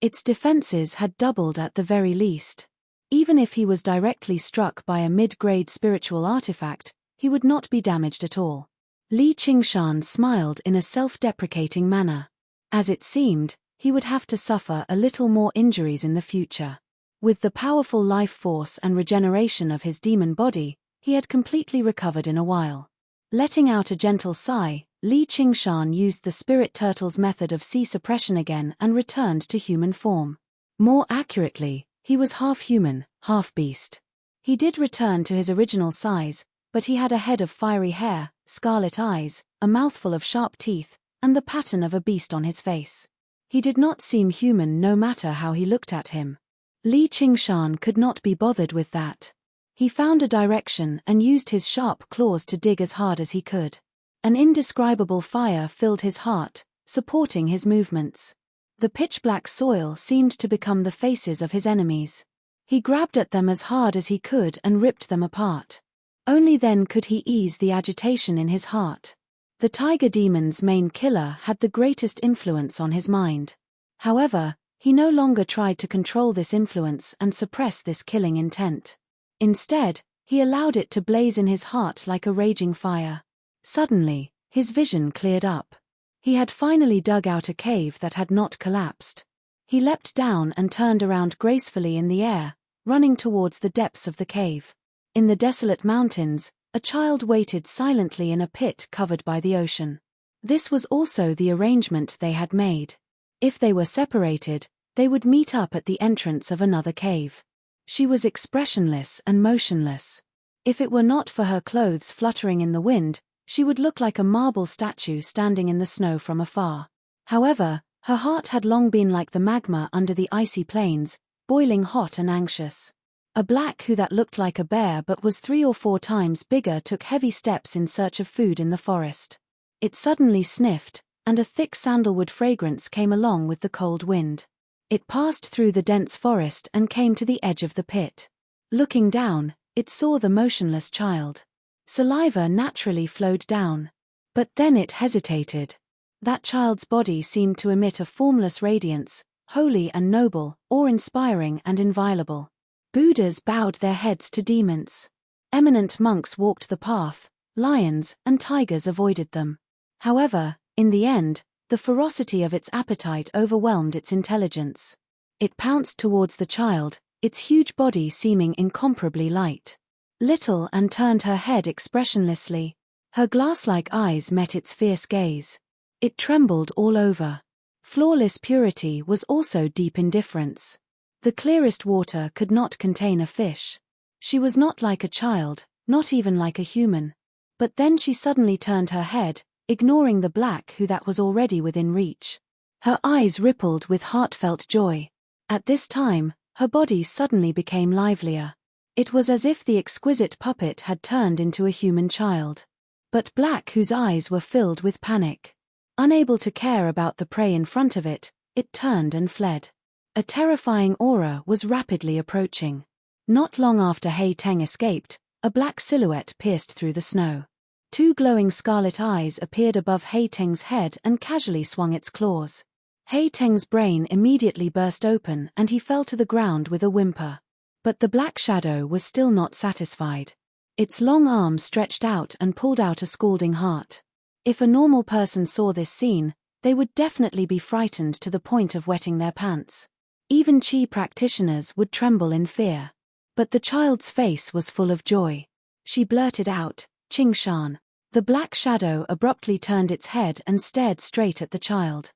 S1: Its defenses had doubled at the very least. Even if he was directly struck by a mid-grade spiritual artifact, he would not be damaged at all. Li Qingshan smiled in a self-deprecating manner. As it seemed, he would have to suffer a little more injuries in the future. With the powerful life force and regeneration of his demon body, he had completely recovered in a while. Letting out a gentle sigh, Li Qingshan used the spirit turtle's method of sea suppression again and returned to human form. More accurately, he was half human, half beast. He did return to his original size, but he had a head of fiery hair, scarlet eyes, a mouthful of sharp teeth, and the pattern of a beast on his face. He did not seem human no matter how he looked at him. Li Qingshan could not be bothered with that. He found a direction and used his sharp claws to dig as hard as he could. An indescribable fire filled his heart, supporting his movements. The pitch-black soil seemed to become the faces of his enemies. He grabbed at them as hard as he could and ripped them apart. Only then could he ease the agitation in his heart. The tiger demon's main killer had the greatest influence on his mind. However, he no longer tried to control this influence and suppress this killing intent. Instead, he allowed it to blaze in his heart like a raging fire. Suddenly, his vision cleared up. He had finally dug out a cave that had not collapsed. He leapt down and turned around gracefully in the air, running towards the depths of the cave. In the desolate mountains, a child waited silently in a pit covered by the ocean. This was also the arrangement they had made. If they were separated, they would meet up at the entrance of another cave. She was expressionless and motionless. If it were not for her clothes fluttering in the wind, she would look like a marble statue standing in the snow from afar. However, her heart had long been like the magma under the icy plains, boiling hot and anxious. A black who that looked like a bear but was 3 or 4 times bigger took heavy steps in search of food in the forest. It suddenly sniffed, and a thick sandalwood fragrance came along with the cold wind. It passed through the dense forest and came to the edge of the pit. Looking down, it saw the motionless child. Saliva naturally flowed down. But then it hesitated. That child's body seemed to emit a formless radiance, holy and noble, awe-inspiring and inviolable. Buddhas bowed their heads to demons. Eminent monks walked the path, lions and tigers avoided them. However, in the end, the ferocity of its appetite overwhelmed its intelligence. It pounced towards the child, its huge body seeming incomparably light. Little Anne turned her head expressionlessly. Her glass-like eyes met its fierce gaze. It trembled all over. Flawless purity was also deep indifference. The clearest water could not contain a fish. She was not like a child, not even like a human. But then she suddenly turned her head, ignoring the black who that was already within reach. Her eyes rippled with heartfelt joy. At this time, her body suddenly became livelier. It was as if the exquisite puppet had turned into a human child. But black whose eyes were filled with panic. Unable to care about the prey in front of it, it turned and fled. A terrifying aura was rapidly approaching. Not long after Hei Teng escaped, a black silhouette pierced through the snow. 2 glowing scarlet eyes appeared above Hei Teng's head and casually swung its claws. Hei Teng's brain immediately burst open and he fell to the ground with a whimper. But the black shadow was still not satisfied. Its long arm stretched out and pulled out a scalding heart. If a normal person saw this scene, they would definitely be frightened to the point of wetting their pants. Even Qi practitioners would tremble in fear. But the child's face was full of joy. She blurted out, "Qingshan." The black shadow abruptly turned its head and stared straight at the child.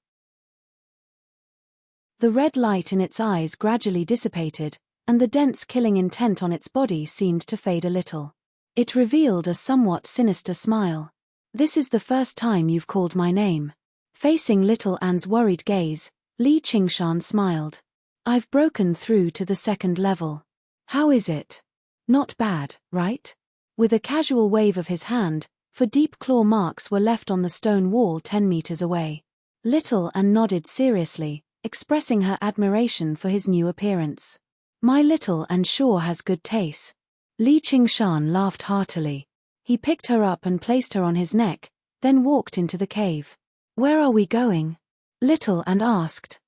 S1: The red light in its eyes gradually dissipated, and the dense killing intent on its body seemed to fade a little. It revealed a somewhat sinister smile. "This is the first time you've called my name." Facing little Anne's worried gaze, Li Qingshan smiled. "I've broken through to the 2nd level. How is it? Not bad, right?" With a casual wave of his hand, for deep claw marks were left on the stone wall 10 meters away. Little Anne nodded seriously, expressing her admiration for his new appearance. "My little Anne sure has good taste." Li Qingshan laughed heartily. He picked her up and placed her on his neck, then walked into the cave. "Where are we going?" Little Anne asked.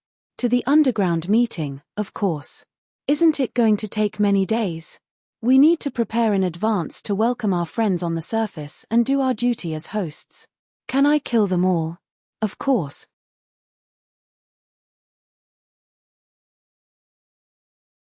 S1: To the underground meeting, of course. Isn't it going to take many days? We need to prepare in advance to welcome our friends on the surface and do our duty as hosts. Can I kill them all? Of course.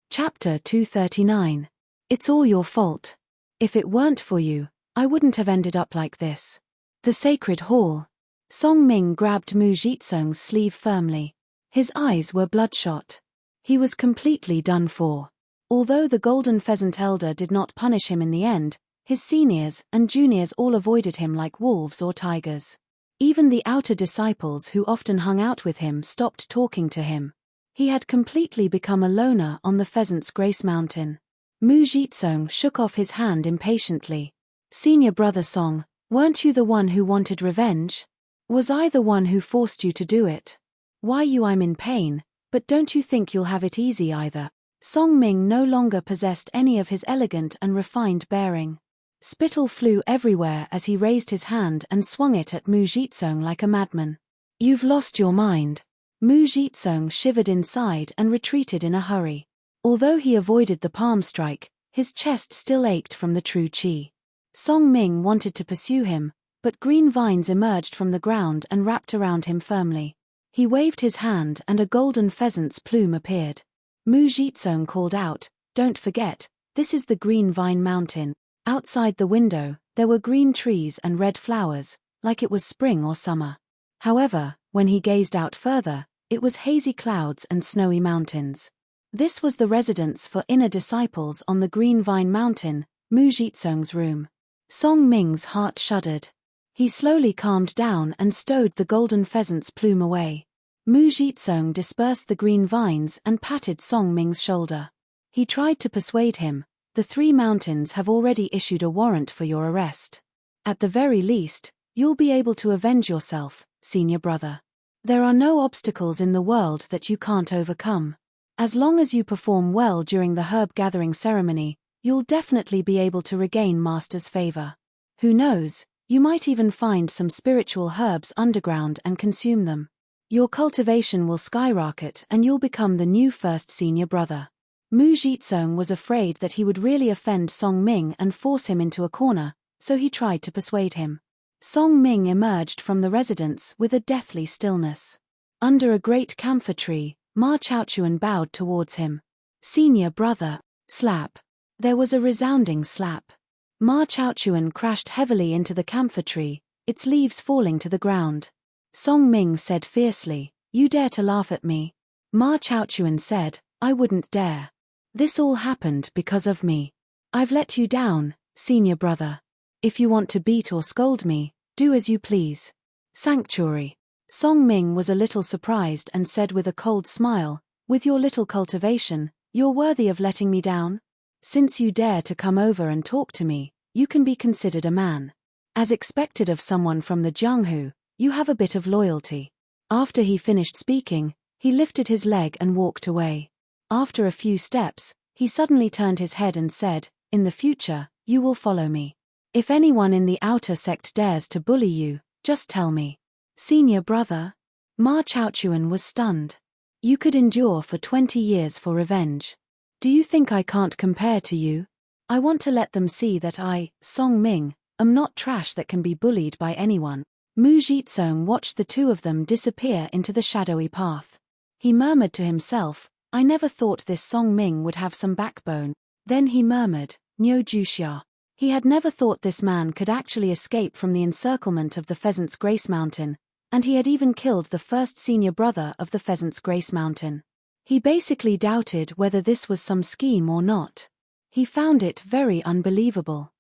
S1: Chapter 239. It's all your fault. If it weren't for you, I wouldn't have ended up like this. The Sacred Hall. Song Ming grabbed Mu Jitsung's sleeve firmly. His eyes were bloodshot. He was completely done for. Although the Golden Pheasant Elder did not punish him in the end, his seniors and juniors all avoided him like wolves or tigers. Even the outer disciples who often hung out with him stopped talking to him. He had completely become a loner on the Pheasant's Grace Mountain. Mu Jitsung shook off his hand impatiently. Senior brother Song, weren't you the one who wanted revenge? Was I the one who forced you to do it? Why I'm in pain, but don't you think you'll have it easy either? Song Ming no longer possessed any of his elegant and refined bearing. Spittle flew everywhere as he raised his hand and swung it at Mu Jitsung like a madman. You've lost your mind. Mu Jitsung shivered inside and retreated in a hurry. Although he avoided the palm strike, his chest still ached from the true qi. Song Ming wanted to pursue him, but green vines emerged from the ground and wrapped around him firmly. He waved his hand and a golden pheasant's plume appeared. Mu Jitsung called out, "Don't forget, this is the Green Vine Mountain." Outside the window, there were green trees and red flowers, like it was spring or summer. However, when he gazed out further, it was hazy clouds and snowy mountains. This was the residence for inner disciples on the Green Vine Mountain, Mu Jitsung's room. Song Ming's heart shuddered. He slowly calmed down and stowed the golden pheasant's plume away. Mu Jitsung dispersed the green vines and patted Song Ming's shoulder. He tried to persuade him, "The three mountains have already issued a warrant for your arrest. At the very least, you'll be able to avenge yourself, senior brother. There are no obstacles in the world that you can't overcome. As long as you perform well during the herb gathering ceremony, you'll definitely be able to regain Master's favor. Who knows, you might even find some spiritual herbs underground and consume them. Your cultivation will skyrocket and you'll become the new first senior brother." Mu Jitsung was afraid that he would really offend Song Ming and force him into a corner, so he tried to persuade him. Song Ming emerged from the residence with a deathly stillness. Under a great camphor tree, Ma Chaochuan bowed towards him. "Senior brother." Slap. There was a resounding slap. Ma Chaochuan crashed heavily into the camphor tree, its leaves falling to the ground. Song Ming said fiercely, "You dare to laugh at me?" Ma Chaochuan said, "I wouldn't dare. This all happened because of me. I've let you down, senior brother. If you want to beat or scold me, do as you please." Sanctuary. Song Ming was a little surprised and said with a cold smile, "With your little cultivation, you're worthy of letting me down? Since you dare to come over and talk to me, you can be considered a man. As expected of someone from the Jianghu, you have a bit of loyalty." After he finished speaking, he lifted his leg and walked away. After a few steps, he suddenly turned his head and said, "In the future, you will follow me. If anyone in the outer sect dares to bully you, just tell me." "Senior brother?" Ma Chaochuan was stunned. "You could endure for 20 years for revenge. Do you think I can't compare to you? I want to let them see that I, Song Ming, am not trash that can be bullied by anyone." Mu Jitsung watched the two of them disappear into the shadowy path. He murmured to himself, "I never thought this Song Ming would have some backbone." Then he murmured, "Niu Juxia." He had never thought this man could actually escape from the encirclement of the Pheasant's Grace Mountain, and he had even killed the first senior brother of the Pheasant's Grace Mountain. He basically doubted whether this was some scheme or not. He found it very unbelievable.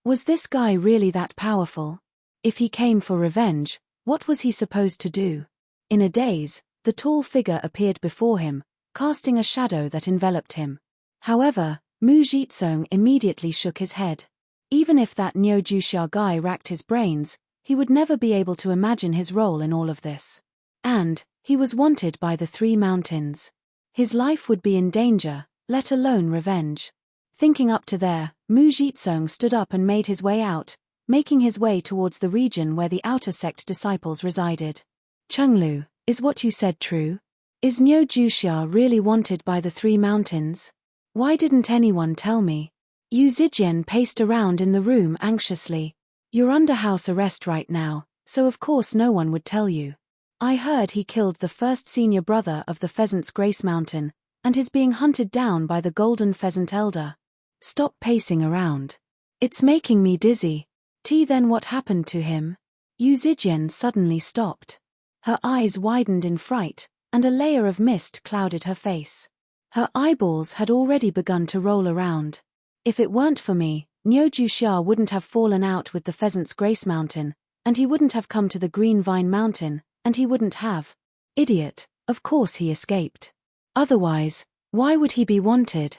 S1: Was this guy really that powerful? If he came for revenge, what was he supposed to do? In a daze, the tall figure appeared before him, casting a shadow that enveloped him. However, Mu Jitsung immediately shook his head. Even if that Niu Juxia guy racked his brains, he would never be able to imagine his role in all of this. And he was wanted by the three mountains. His life would be in danger, let alone revenge. Thinking up to there, Mu Jitsung stood up and made his way out, making his way towards the region where the outer sect disciples resided. Chenglu, Is what you said true? Is Nyo Juxia really wanted by the Three Mountains? Why didn't anyone tell me? Yu Zijian paced around in the room anxiously. You're under house arrest right now, so of course no one would tell you. I heard he killed the first senior brother of the Pheasant's Grace Mountain, and is being hunted down by the Golden Pheasant Elder. Stop pacing around. It's making me dizzy. Then what happened to him? Yu Zijian suddenly stopped. Her eyes widened in fright, and a layer of mist clouded her face. Her eyeballs had already begun to roll around. If it weren't for me, Nyo Juxia wouldn't have fallen out with the Pheasant's Grace Mountain, and he wouldn't have come to the Green Vine Mountain, and he wouldn't have. Idiot, of course he escaped. Otherwise, why would he be wanted?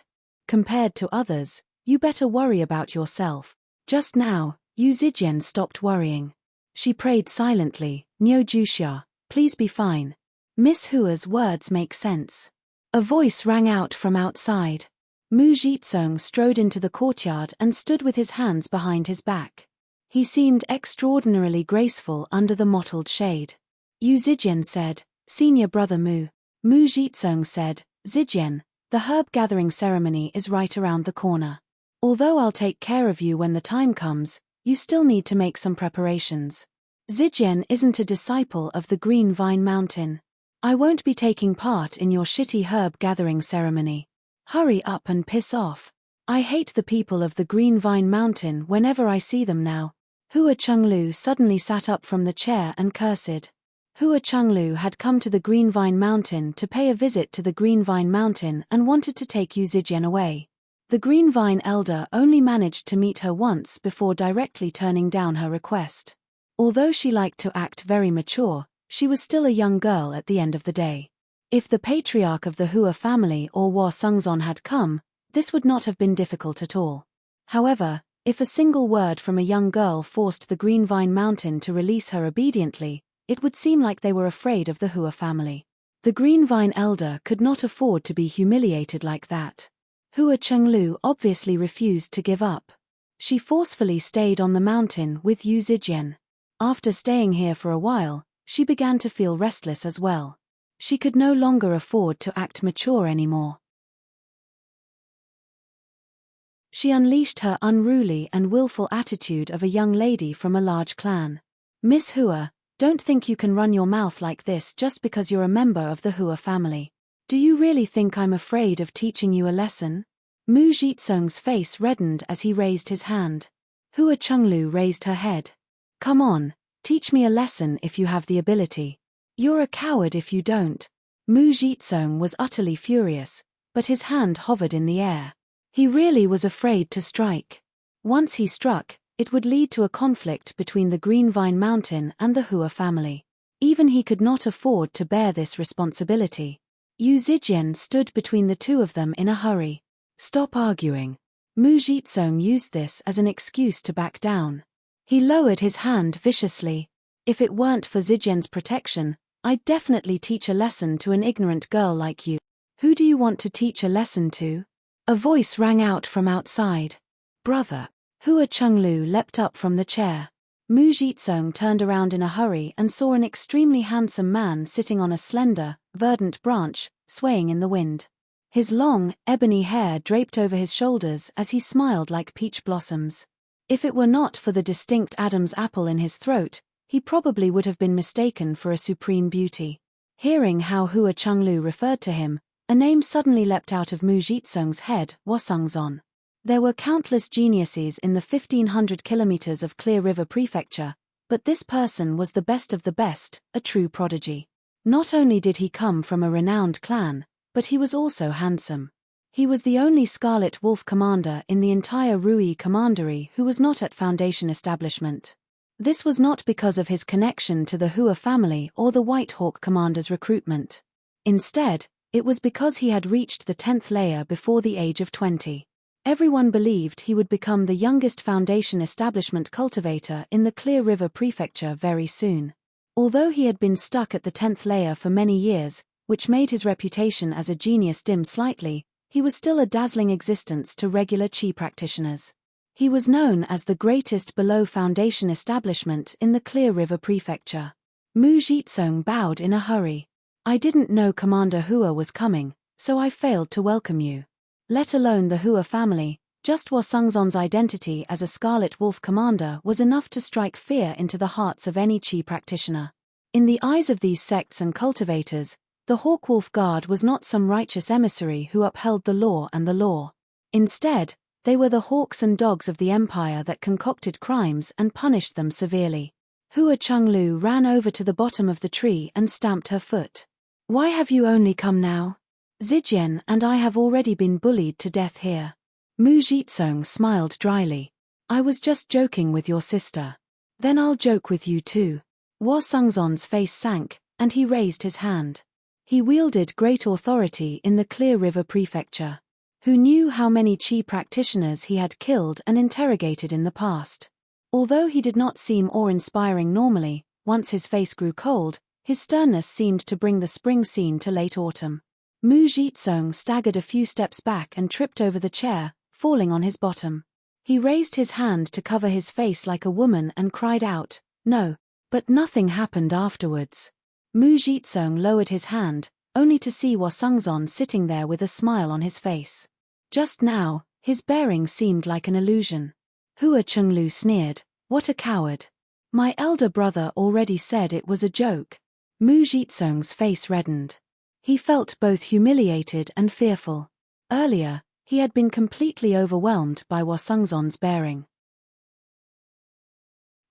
S1: Compared to others, you better worry about yourself. Just now, Yu Zijian stopped worrying. She prayed silently, Nyo Juxia, please be fine. Miss Hua's words make sense. A voice rang out from outside. Mu Jitsong strode into the courtyard and stood with his hands behind his back. He seemed extraordinarily graceful under the mottled shade. Yu Zijian said, Senior Brother Mu. Mu Jitsong said, Zijian, the herb gathering ceremony is right around the corner. Although I'll take care of you when the time comes, you still need to make some preparations. Zijian isn't a disciple of the Green Vine Mountain. I won't be taking part in your shitty herb gathering ceremony. Hurry up and piss off. I hate the people of the Green Vine Mountain whenever I see them now. Hua Chenglu suddenly sat up from the chair and cursed. Hua Chenglu had come to the Green Vine Mountain to pay a visit to the Green Vine Mountain and wanted to take Yu Zijian away. The Green Vine Elder only managed to meet her once before directly turning down her request. Although she liked to act very mature, she was still a young girl at the end of the day. If the patriarch of the Hua family or Hua Sungzon had come, this would not have been difficult at all. However, if a single word from a young girl forced the Green Vine Mountain to release her obediently, it would seem like they were afraid of the Hua family. The Green Vine Elder could not afford to be humiliated like that. Hua Chenglu obviously refused to give up. She forcefully stayed on the mountain with Yu Zijian. After staying here for a while, she began to feel restless as well. She could no longer afford to act mature anymore. She unleashed her unruly and willful attitude of a young lady from a large clan. Miss Hua, don't think you can run your mouth like this just because you're a member of the Hua family. Do you really think I'm afraid of teaching you a lesson? Mu Jitsong's face reddened as he raised his hand. Hua Chenglu raised her head. Come on, teach me a lesson if you have the ability. You're a coward if you don't. Mu Jitsong was utterly furious, but his hand hovered in the air. He really was afraid to strike. Once he struck, it would lead to a conflict between the Green Vine Mountain and the Hua family. Even he could not afford to bear this responsibility. Yu Zijian stood between the two of them in a hurry. Stop arguing. Mu Jitsong used this as an excuse to back down. He lowered his hand viciously. If it weren't for Zijian's protection, I'd definitely teach a lesson to an ignorant girl like you. Who do you want to teach a lesson to? A voice rang out from outside. Brother. Hua Chenglu leapt up from the chair. Mu Jitsong turned around in a hurry and saw an extremely handsome man sitting on a slender, verdant branch, swaying in the wind. His long, ebony hair draped over his shoulders as he smiled like peach blossoms. If it were not for the distinct Adam's apple in his throat, he probably would have been mistaken for a supreme beauty. Hearing how Hua Chenglu referred to him, a name suddenly leapt out of Mu Jitsong's head, Hua Sungzon. There were countless geniuses in the 1,500 kilometers of Clear River Prefecture, but this person was the best of the best, a true prodigy. Not only did he come from a renowned clan, but he was also handsome. He was the only Scarlet Wolf commander in the entire Rui Commandery who was not at Foundation establishment. This was not because of his connection to the Hua family or the White Hawk commander's recruitment. Instead, it was because he had reached the 10th layer before the age of 20. Everyone believed he would become the youngest Foundation establishment cultivator in the Clear River Prefecture very soon. Although he had been stuck at the 10th layer for many years, which made his reputation as a genius dim slightly, he was still a dazzling existence to regular Qi practitioners. He was known as the greatest below Foundation establishment in the Clear River Prefecture. Mu Jitsung bowed in a hurry. I didn't know Commander Hua was coming, so I failed to welcome you. Let alone the Hua family, just Wasungzon's identity as a Scarlet Wolf commander was enough to strike fear into the hearts of any Qi practitioner. In the eyes of these sects and cultivators, the Hawkwolf Guard was not some righteous emissary who upheld the law and the law. Instead, they were the hawks and dogs of the empire that concocted crimes and punished them severely. Hua Chenglu ran over to the bottom of the tree and stamped her foot. Why have you only come now? Zijian and I have already been bullied to death here. Mu Jitsung smiled dryly. I was just joking with your sister. Then I'll joke with you too. Wasungzon's face sank, and he raised his hand. He wielded great authority in the Clear River Prefecture. Who knew how many Qi practitioners he had killed and interrogated in the past? Although he did not seem awe-inspiring normally, once his face grew cold, his sternness seemed to bring the spring scene to late autumn. Mu Jitsung staggered a few steps back and tripped over the chair, falling on his bottom. He raised his hand to cover his face like a woman and cried out, "No." But nothing happened afterwards. Mu Jitsung lowered his hand, only to see Wasungzon sitting there with a smile on his face. Just now, his bearing seemed like an illusion. Hua Chenglu sneered, "What a coward. My elder brother already said it was a joke." Mu Jitsung's face reddened. He felt both humiliated and fearful. Earlier, he had been completely overwhelmed by Wasungzon's bearing.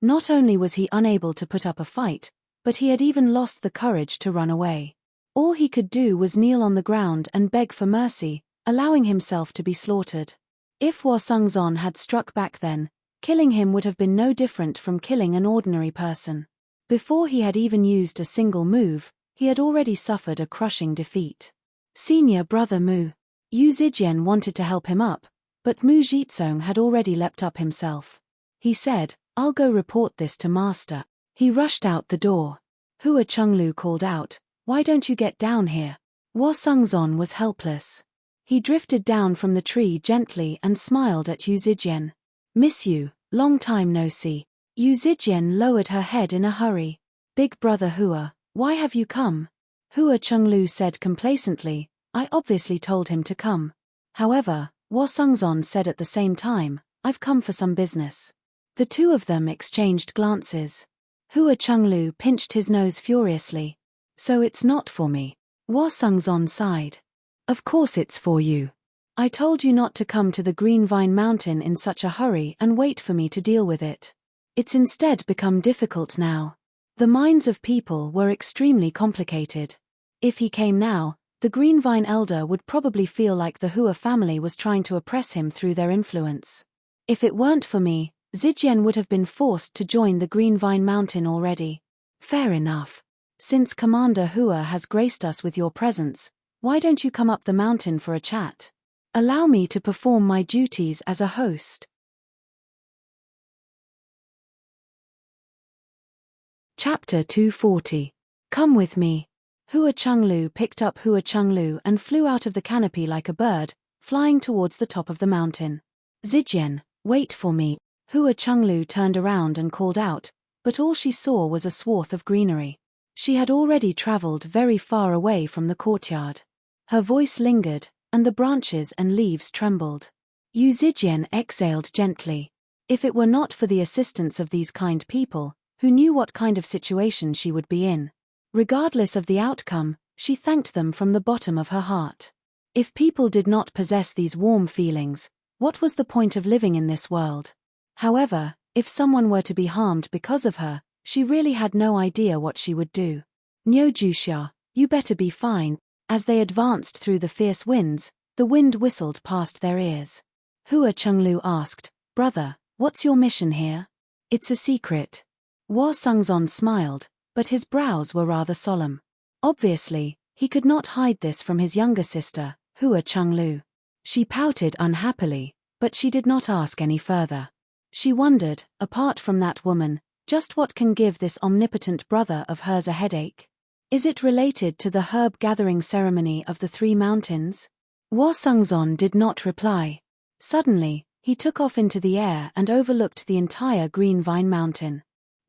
S1: Not only was he unable to put up a fight, but he had even lost the courage to run away. All he could do was kneel on the ground and beg for mercy, allowing himself to be slaughtered. If Wasungzon had struck back then, killing him would have been no different from killing an ordinary person. Before he had even used a single move, he had already suffered a crushing defeat. Senior brother Mu. Yu Zijian wanted to help him up, but Mu Jitsung had already leapt up himself. He said, "I'll go report this to master." He rushed out the door. Hua Chenglu called out, "Why don't you get down here?" Wasungzon was helpless. He drifted down from the tree gently and smiled at Yu Zijian. "Miss you, long time no see." Yu Zijian lowered her head in a hurry. "Big brother Hua, why have you come?" Hua Chenglu said complacently, "I obviously told him to come. However," Wasungzon said at the same time, "I've come for some business." The two of them exchanged glances. Hua Chenglu pinched his nose furiously. "So it's not for me." Wasungzon sighed. "Of course it's for you. I told you not to come to the Green Vine Mountain in such a hurry and wait for me to deal with it. It's instead become difficult now. The minds of people were extremely complicated. If he came now, the Green Vine Elder would probably feel like the Hua family was trying to oppress him through their influence. If it weren't for me, Zijian would have been forced to join the Green Vine Mountain already. Fair enough. Since Commander Hua has graced us with your presence, why don't you come up the mountain for a chat? Allow me to perform my duties as a host." Chapter 240. Come with me. Hua Chenglu picked up Hua Chenglu and flew out of the canopy like a bird, flying towards the top of the mountain. "Zijian, wait for me." Hua Chenglu turned around and called out, but all she saw was a swath of greenery. She had already traveled very far away from the courtyard. Her voice lingered, and the branches and leaves trembled. Yu Zijian exhaled gently. If it were not for the assistance of these kind people, who knew what kind of situation she would be in. Regardless of the outcome, she thanked them from the bottom of her heart. If people did not possess these warm feelings, what was the point of living in this world? However, if someone were to be harmed because of her, she really had no idea what she would do. "Niujusha, you better be fine." As they advanced through the fierce winds, the wind whistled past their ears. Hua Chenglu asked, "Brother, what's your mission here?" "It's a secret." Wasungzon smiled, but his brows were rather solemn. Obviously, he could not hide this from his younger sister, Hua Chenglu. She pouted unhappily, but she did not ask any further. She wondered, apart from that woman, just what can give this omnipotent brother of hers a headache? Is it related to the herb-gathering ceremony of the Three Mountains? Wasungzon did not reply. Suddenly, he took off into the air and overlooked the entire Green Vine Mountain.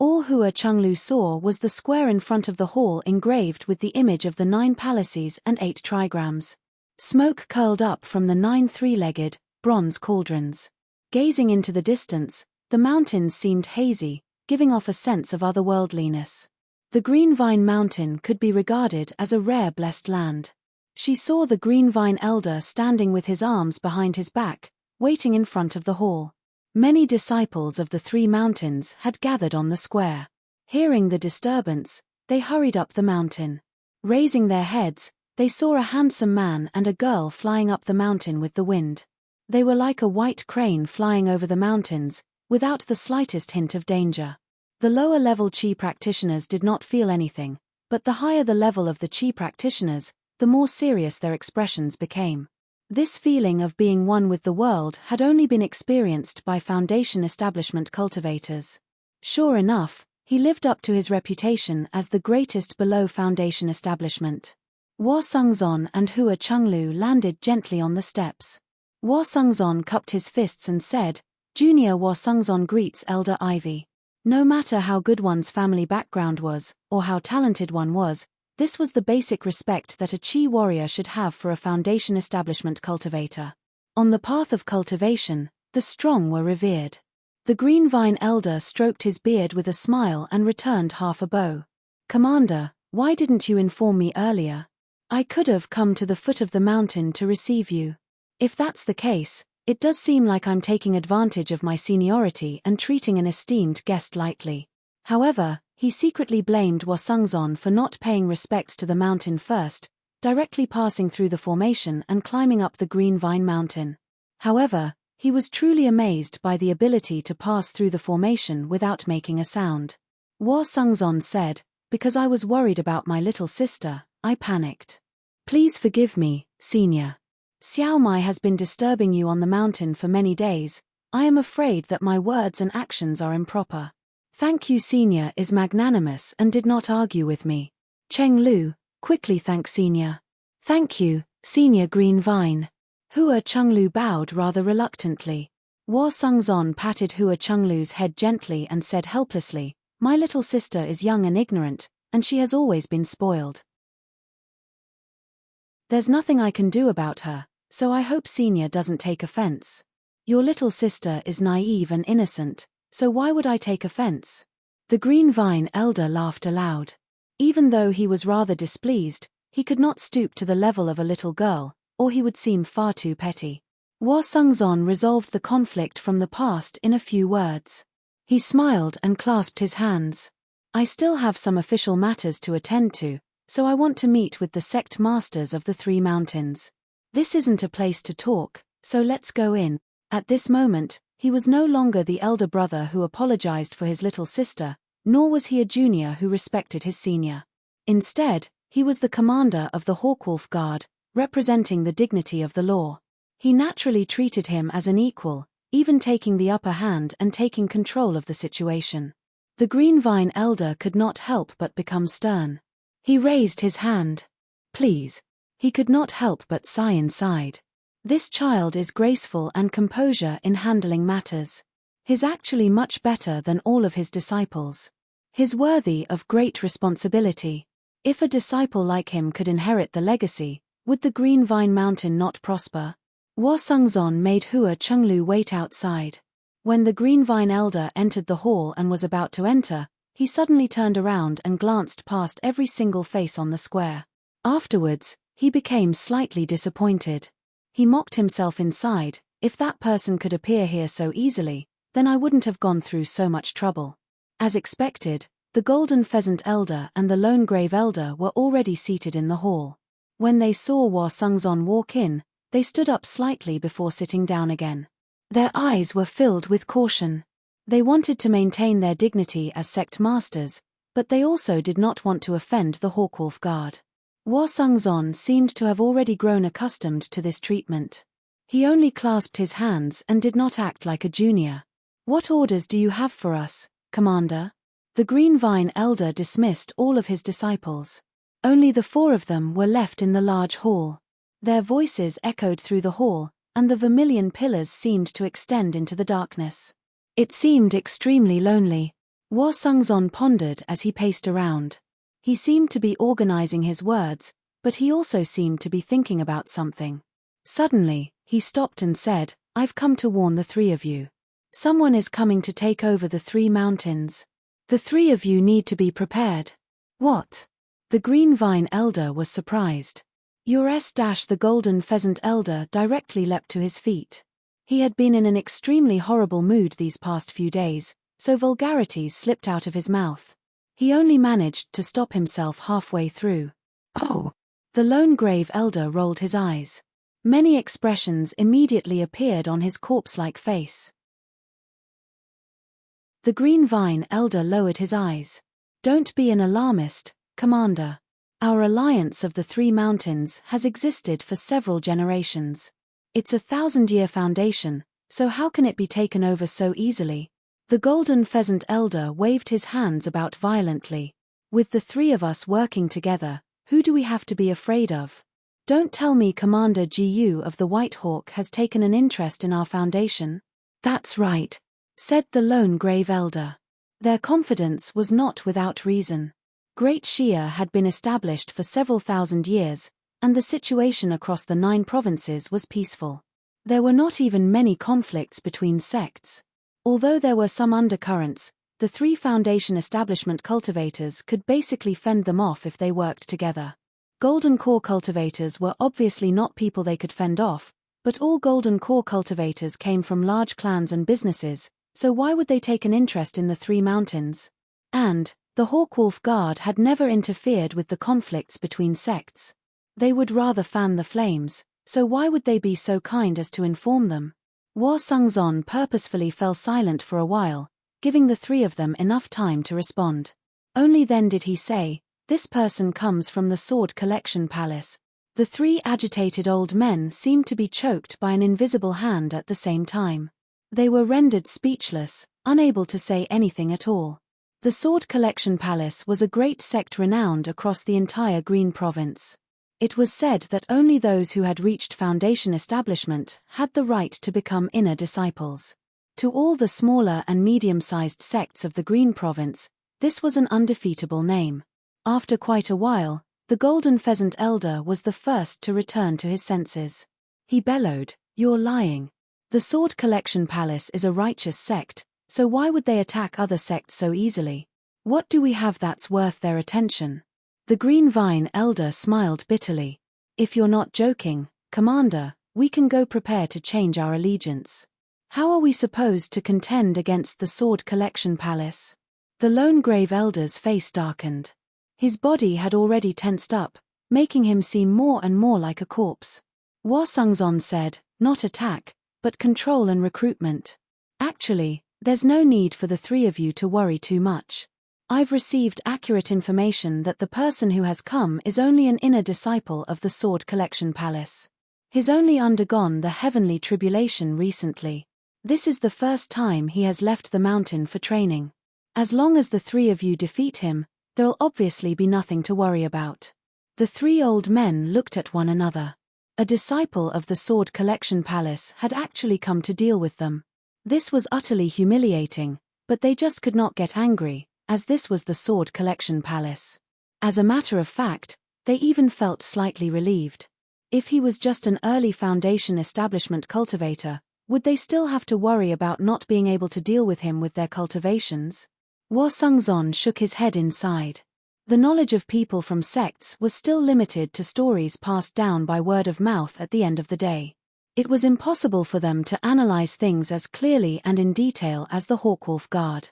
S1: All Hua Chenglu saw was the square in front of the hall engraved with the image of the 9 palaces and 8 trigrams. Smoke curled up from the 9 three-legged, bronze cauldrons. Gazing into the distance, the mountains seemed hazy, giving off a sense of otherworldliness. The Green Vine Mountain could be regarded as a rare blessed land. She saw the Green Vine Elder standing with his arms behind his back, waiting in front of the hall. Many disciples of the 3 mountains had gathered on the square. Hearing the disturbance, they hurried up the mountain. Raising their heads, they saw a handsome man and a girl flying up the mountain with the wind. They were like a white crane flying over the mountains, without the slightest hint of danger. The lower-level Qi practitioners did not feel anything, but the higher the level of the Qi practitioners, the more serious their expressions became. This feeling of being one with the world had only been experienced by Foundation establishment cultivators. Sure enough, he lived up to his reputation as the greatest below Foundation establishment. Wo Sungzon and Hua Chenglu landed gently on the steps. Wo Sungzon cupped his fists and said, "Junior Wo Sungzon greets Elder Ivy." No matter how good one's family background was, or how talented one was, this was the basic respect that a Qi warrior should have for a Foundation establishment cultivator. On the path of cultivation, the strong were revered. The Green Vine Elder stroked his beard with a smile and returned half a bow. "Commander, why didn't you inform me earlier? I could have come to the foot of the mountain to receive you. If that's the case, it does seem like I'm taking advantage of my seniority and treating an esteemed guest lightly." However, he secretly blamed Wo Sungzon for not paying respects to the mountain first, directly passing through the formation and climbing up the Green Vine Mountain. However, he was truly amazed by the ability to pass through the formation without making a sound. Wo Sungzon said, "Because I was worried about my little sister, I panicked. Please forgive me, senior. Xiao Mai has been disturbing you on the mountain for many days. I am afraid that my words and actions are improper. Thank you, senior is magnanimous and did not argue with me. Cheng Lu, quickly thank senior." "Thank you, senior Green Vine." Hua Chenglu bowed rather reluctantly. Wo Sungzon patted Hua Chenglu's head gently and said helplessly, "My little sister is young and ignorant, and she has always been spoiled. There's nothing I can do about her, so I hope senior doesn't take offense. Your little sister is naive and innocent, so why would I take offense?" The Green Vine Elder laughed aloud. Even though he was rather displeased, he could not stoop to the level of a little girl, or he would seem far too petty. Wo Sungzon resolved the conflict from the past in a few words. He smiled and clasped his hands. "I still have some official matters to attend to, so I want to meet with the sect masters of the 3 mountains. This isn't a place to talk, so let's go in." At this moment, he was no longer the elder brother who apologized for his little sister, nor was he a junior who respected his senior. Instead, he was the commander of the Hawkwolf Guard, representing the dignity of the law. He naturally treated him as an equal, even taking the upper hand and taking control of the situation. The Green Vine Elder could not help but become stern. He raised his hand. "Please." He could not help but sigh inside. This child is graceful and composure in handling matters. He's actually much better than all of his disciples. He's worthy of great responsibility. If a disciple like him could inherit the legacy, would the Green Vine Mountain not prosper? Wo Sungzon made Hua Chenglu wait outside. When the Green Vine Elder entered the hall and was about to enter, he suddenly turned around and glanced past every single face on the square. Afterwards, he became slightly disappointed. He mocked himself inside, if that person could appear here so easily, then I wouldn't have gone through so much trouble. As expected, the Golden Pheasant Elder and the Lone Grave Elder were already seated in the hall. When they saw Wo Sungzon walk in, they stood up slightly before sitting down again. Their eyes were filled with caution. They wanted to maintain their dignity as sect masters, but they also did not want to offend the Hawkwolf Guard. Wo Sungzon seemed to have already grown accustomed to this treatment. He only clasped his hands and did not act like a junior. "What orders do you have for us, Commander?" The Green Vine Elder dismissed all of his disciples. Only the 4 of them were left in the large hall. Their voices echoed through the hall, and the vermilion pillars seemed to extend into the darkness. It seemed extremely lonely. Wa Sungzon pondered as he paced around. He seemed to be organizing his words, but he also seemed to be thinking about something. Suddenly, he stopped and said, "I've come to warn the three of you. Someone is coming to take over the 3 mountains. The 3 of you need to be prepared." "What?" The Green Vine Elder was surprised. The Golden Pheasant Elder directly leapt to his feet. He had been in an extremely horrible mood these past few days, so vulgarities slipped out of his mouth. He only managed to stop himself halfway through. "Oh!" The Lone Grave Elder rolled his eyes. Many expressions immediately appeared on his corpse-like face. The Green Vine Elder lowered his eyes. "Don't be an alarmist, Commander. Our alliance of the 3 mountains has existed for several generations. It's a 1,000-year foundation, so how can it be taken over so easily?" The Golden Pheasant Elder waved his hands about violently. "With the 3 of us working together, who do we have to be afraid of? Don't tell me Commander Gu of the White Hawk has taken an interest in our foundation?" "That's right," said the Lone Grave Elder. Their confidence was not without reason. Great Shia had been established for several thousand years, and the situation across the 9 provinces was peaceful. There were not even many conflicts between sects. Although there were some undercurrents, the 3 foundation establishment cultivators could basically fend them off if they worked together. Golden Core cultivators were obviously not people they could fend off, but all Golden Core cultivators came from large clans and businesses, so why would they take an interest in the 3 mountains? And the Hawkwolf Guard had never interfered with the conflicts between sects. They would rather fan the flames, so why would they be so kind as to inform them? Wa Sungzon purposefully fell silent for a while, giving the 3 of them enough time to respond. Only then did he say, "This person comes from the Sword Collection Palace." The 3 agitated old men seemed to be choked by an invisible hand at the same time. They were rendered speechless, unable to say anything at all. The Sword Collection Palace was a great sect renowned across the entire Green Province. It was said that only those who had reached foundation establishment had the right to become inner disciples. To all the smaller and medium-sized sects of the Green Province, this was an undefeatable name. After quite a while, the Golden Pheasant Elder was the first to return to his senses. He bellowed, "You're lying. The Sword Collection Palace is a righteous sect, so why would they attack other sects so easily? What do we have that's worth their attention?" The Green Vine Elder smiled bitterly. "If you're not joking, Commander, we can go prepare to change our allegiance. How are we supposed to contend against the Sword Collection Palace?" The Lone Grave Elder's face darkened. His body had already tensed up, making him seem more and more like a corpse. Wa Sungzon said, "Not attack, but control and recruitment. Actually, there's no need for the 3 of you to worry too much. I've received accurate information that the person who has come is only an inner disciple of the Sword Collection Palace. He's only undergone the heavenly tribulation recently. This is the first time he has left the mountain for training. As long as the 3 of you defeat him, there'll obviously be nothing to worry about." The 3 old men looked at one another. A disciple of the Sword Collection Palace had actually come to deal with them. This was utterly humiliating, but they just could not get angry, as this was the Sword Collection Palace. As a matter of fact, they even felt slightly relieved. If he was just an early foundation establishment cultivator, would they still have to worry about not being able to deal with him with their cultivations? Wa Sungzon shook his head inside. The knowledge of people from sects was still limited to stories passed down by word of mouth at the end of the day. It was impossible for them to analyze things as clearly and in detail as the Hawkwolf Guard.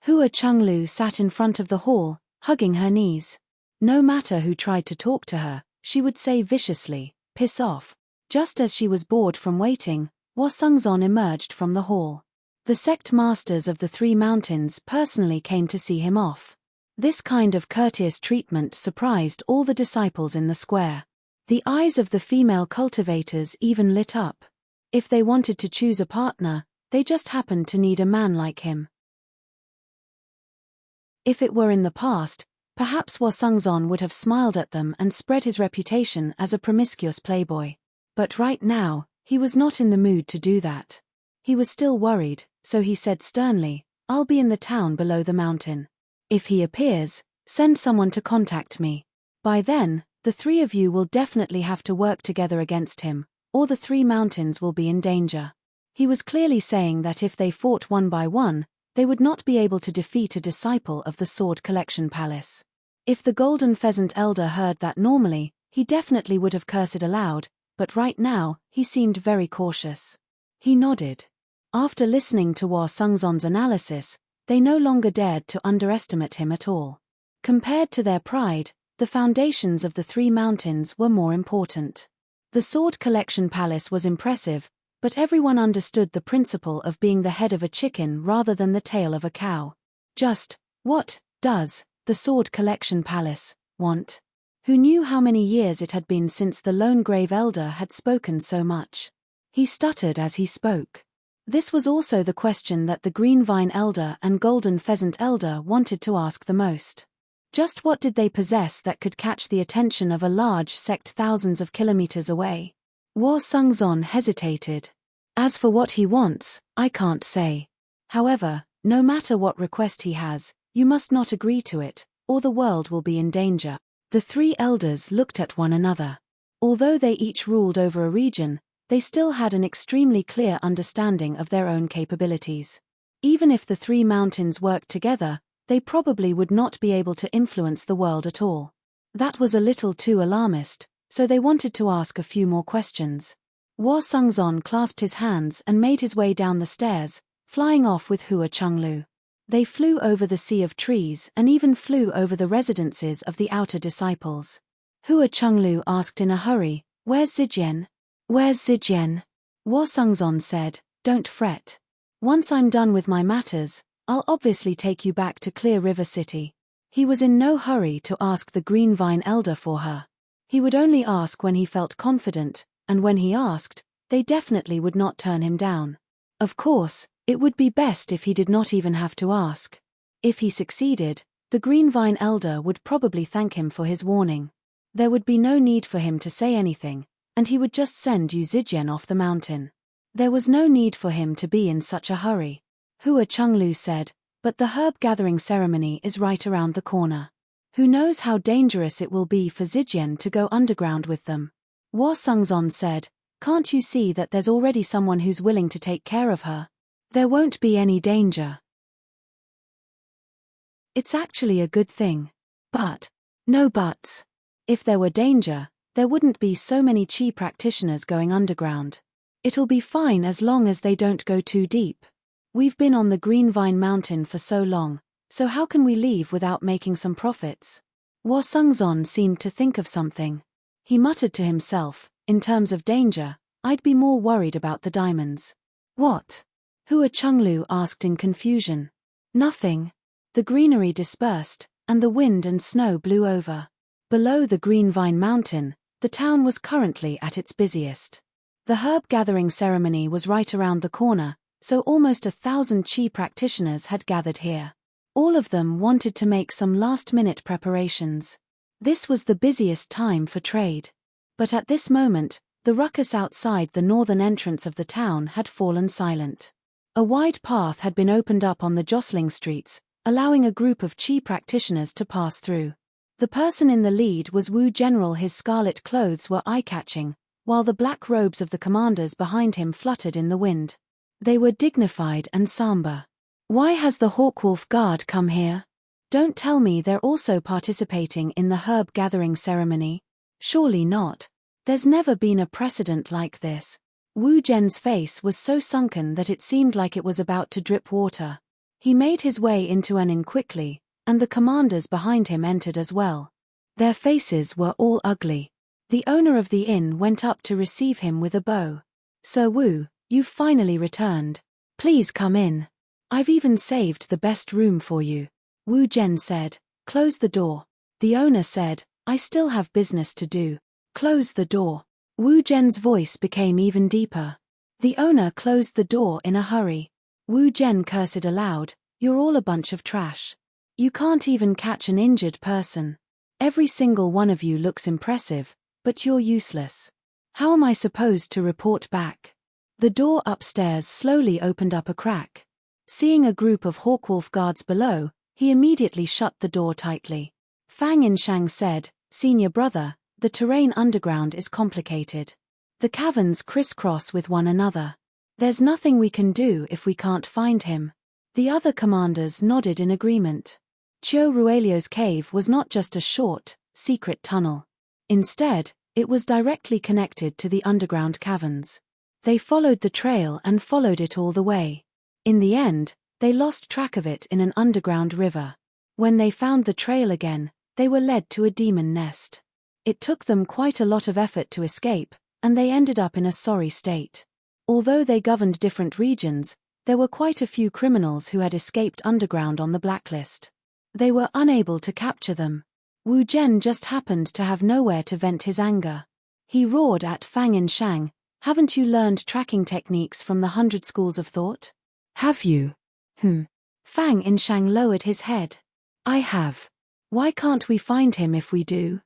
S1: Hua Chunglu sat in front of the hall, hugging her knees. No matter who tried to talk to her, she would say viciously, "Piss off." Just as she was bored from waiting, Wa Sungzon emerged from the hall. The sect masters of the 3 mountains personally came to see him off. This kind of courteous treatment surprised all the disciples in the square. The eyes of the female cultivators even lit up. If they wanted to choose a partner, they just happened to need a man like him. If it were in the past, perhaps Wa Sungzon would have smiled at them and spread his reputation as a promiscuous playboy. But right now, he was not in the mood to do that. He was still worried, so he said sternly, I'll be in the town below the mountain. If he appears, send someone to contact me. By then, the three of you will definitely have to work together against him, or the 3 mountains will be in danger. He was clearly saying that if they fought one by one, they would not be able to defeat a disciple of the Sword Collection Palace. If the Golden Pheasant Elder heard that normally, he definitely would have cursed aloud, but right now, he seemed very cautious. He nodded. After listening to Hua Sungzon's analysis, they no longer dared to underestimate him at all. Compared to their pride, the foundations of the 3 mountains were more important. The Sword Collection Palace was impressive, but everyone understood the principle of being the head of a chicken rather than the tail of a cow. Just, what does the Sword Collection Palace want? Who knew how many years it had been since the Lone Grave Elder had spoken so much? He stuttered as he spoke. This was also the question that the Green Vine Elder and Golden Pheasant Elder wanted to ask the most. Just what did they possess that could catch the attention of a large sect thousands of kilometers away? Hua Sungzon hesitated. As for what he wants, I can't say. However, no matter what request he has, you must not agree to it, or the world will be in danger. The 3 elders looked at one another. Although they each ruled over a region, they still had an extremely clear understanding of their own capabilities. Even if the 3 mountains worked together, they probably would not be able to influence the world at all. That was a little too alarmist, so they wanted to ask a few more questions. Hua Sungzon clasped his hands and made his way down the stairs, flying off with Hua Chenglu. They flew over the sea of trees and even flew over the residences of the outer disciples. Hua Chenglu asked in a hurry, "Where's Zijian?" "Where's Zijian?" Hua Sungzon said, "Don't fret. Once I'm done with my matters, I'll obviously take you back to Clear River City." He was in no hurry to ask the Green Vine Elder for her. He would only ask when he felt confident, and when he asked, they definitely would not turn him down. Of course, it would be best if he did not even have to ask. If he succeeded, the Green Vine Elder would probably thank him for his warning. There would be no need for him to say anything, and he would just send Yu Zijian off the mountain. There was no need for him to be in such a hurry. Hua Chenglu said, "But the herb gathering ceremony is right around the corner. Who knows how dangerous it will be for Zijian to go underground with them?" Hua Sungzon said, "Can't you see that there's already someone who's willing to take care of her? There won't be any danger. It's actually a good thing." But, no buts. If there were danger, there wouldn't be so many Qi practitioners going underground. It'll be fine as long as they don't go too deep. We've been on the Green Vine Mountain for so long, so how can we leave without making some profits? Hua Sungzon seemed to think of something. He muttered to himself, "In terms of danger, I'd be more worried about the diamonds." "What?" Hua Chenglu asked in confusion. "Nothing." The greenery dispersed, and the wind and snow blew over. Below the Green Vine Mountain, the town was currently at its busiest. The herb gathering ceremony was right around the corner, so almost 1,000 Qi practitioners had gathered here. All of them wanted to make some last-minute preparations. This was the busiest time for trade. But at this moment, the ruckus outside the northern entrance of the town had fallen silent. A wide path had been opened up on the jostling streets, allowing a group of Qi practitioners to pass through. The person in the lead was Wu General. His scarlet clothes were eye-catching, while the black robes of the commanders behind him fluttered in the wind. They were dignified and somber. "Why has the Hawkwolf Guard come here? Don't tell me they're also participating in the herb gathering ceremony. Surely not. There's never been a precedent like this." Wu Zhen's face was so sunken that it seemed like it was about to drip water. He made his way into an inn quickly, and the commanders behind him entered as well. Their faces were all ugly. The owner of the inn went up to receive him with a bow. "Sir Wu, you've finally returned. Please come in. I've even saved the best room for you," Wu Zhen said. "Close the door." The owner said, "I still have business to do. Close the door." Wu Zhen's voice became even deeper. The owner closed the door in a hurry. Wu Zhen cursed aloud, "You're all a bunch of trash. You can't even catch an injured person. Every single one of you looks impressive, but you're useless. How am I supposed to report back?" The door upstairs slowly opened up a crack. Seeing a group of Hawkwolf guards below, he immediately shut the door tightly. Fang Inshang said, "Senior brother, the terrain underground is complicated. The caverns crisscross with one another. There's nothing we can do if we can't find him." The other commanders nodded in agreement. Chiu Ruelio's cave was not just a short, secret tunnel. Instead, it was directly connected to the underground caverns. They followed the trail and followed it all the way. In the end, they lost track of it in an underground river. When they found the trail again, they were led to a demon nest. It took them quite a lot of effort to escape, and they ended up in a sorry state. Although they governed different regions, there were quite a few criminals who had escaped underground on the blacklist. They were unable to capture them. Wu Zhen just happened to have nowhere to vent his anger. He roared at Fang Inshang, "Haven't you learned tracking techniques from the 100 schools of thought?" "Have you?" Fang Inshang lowered his head. "I have. Why can't we find him if we do?"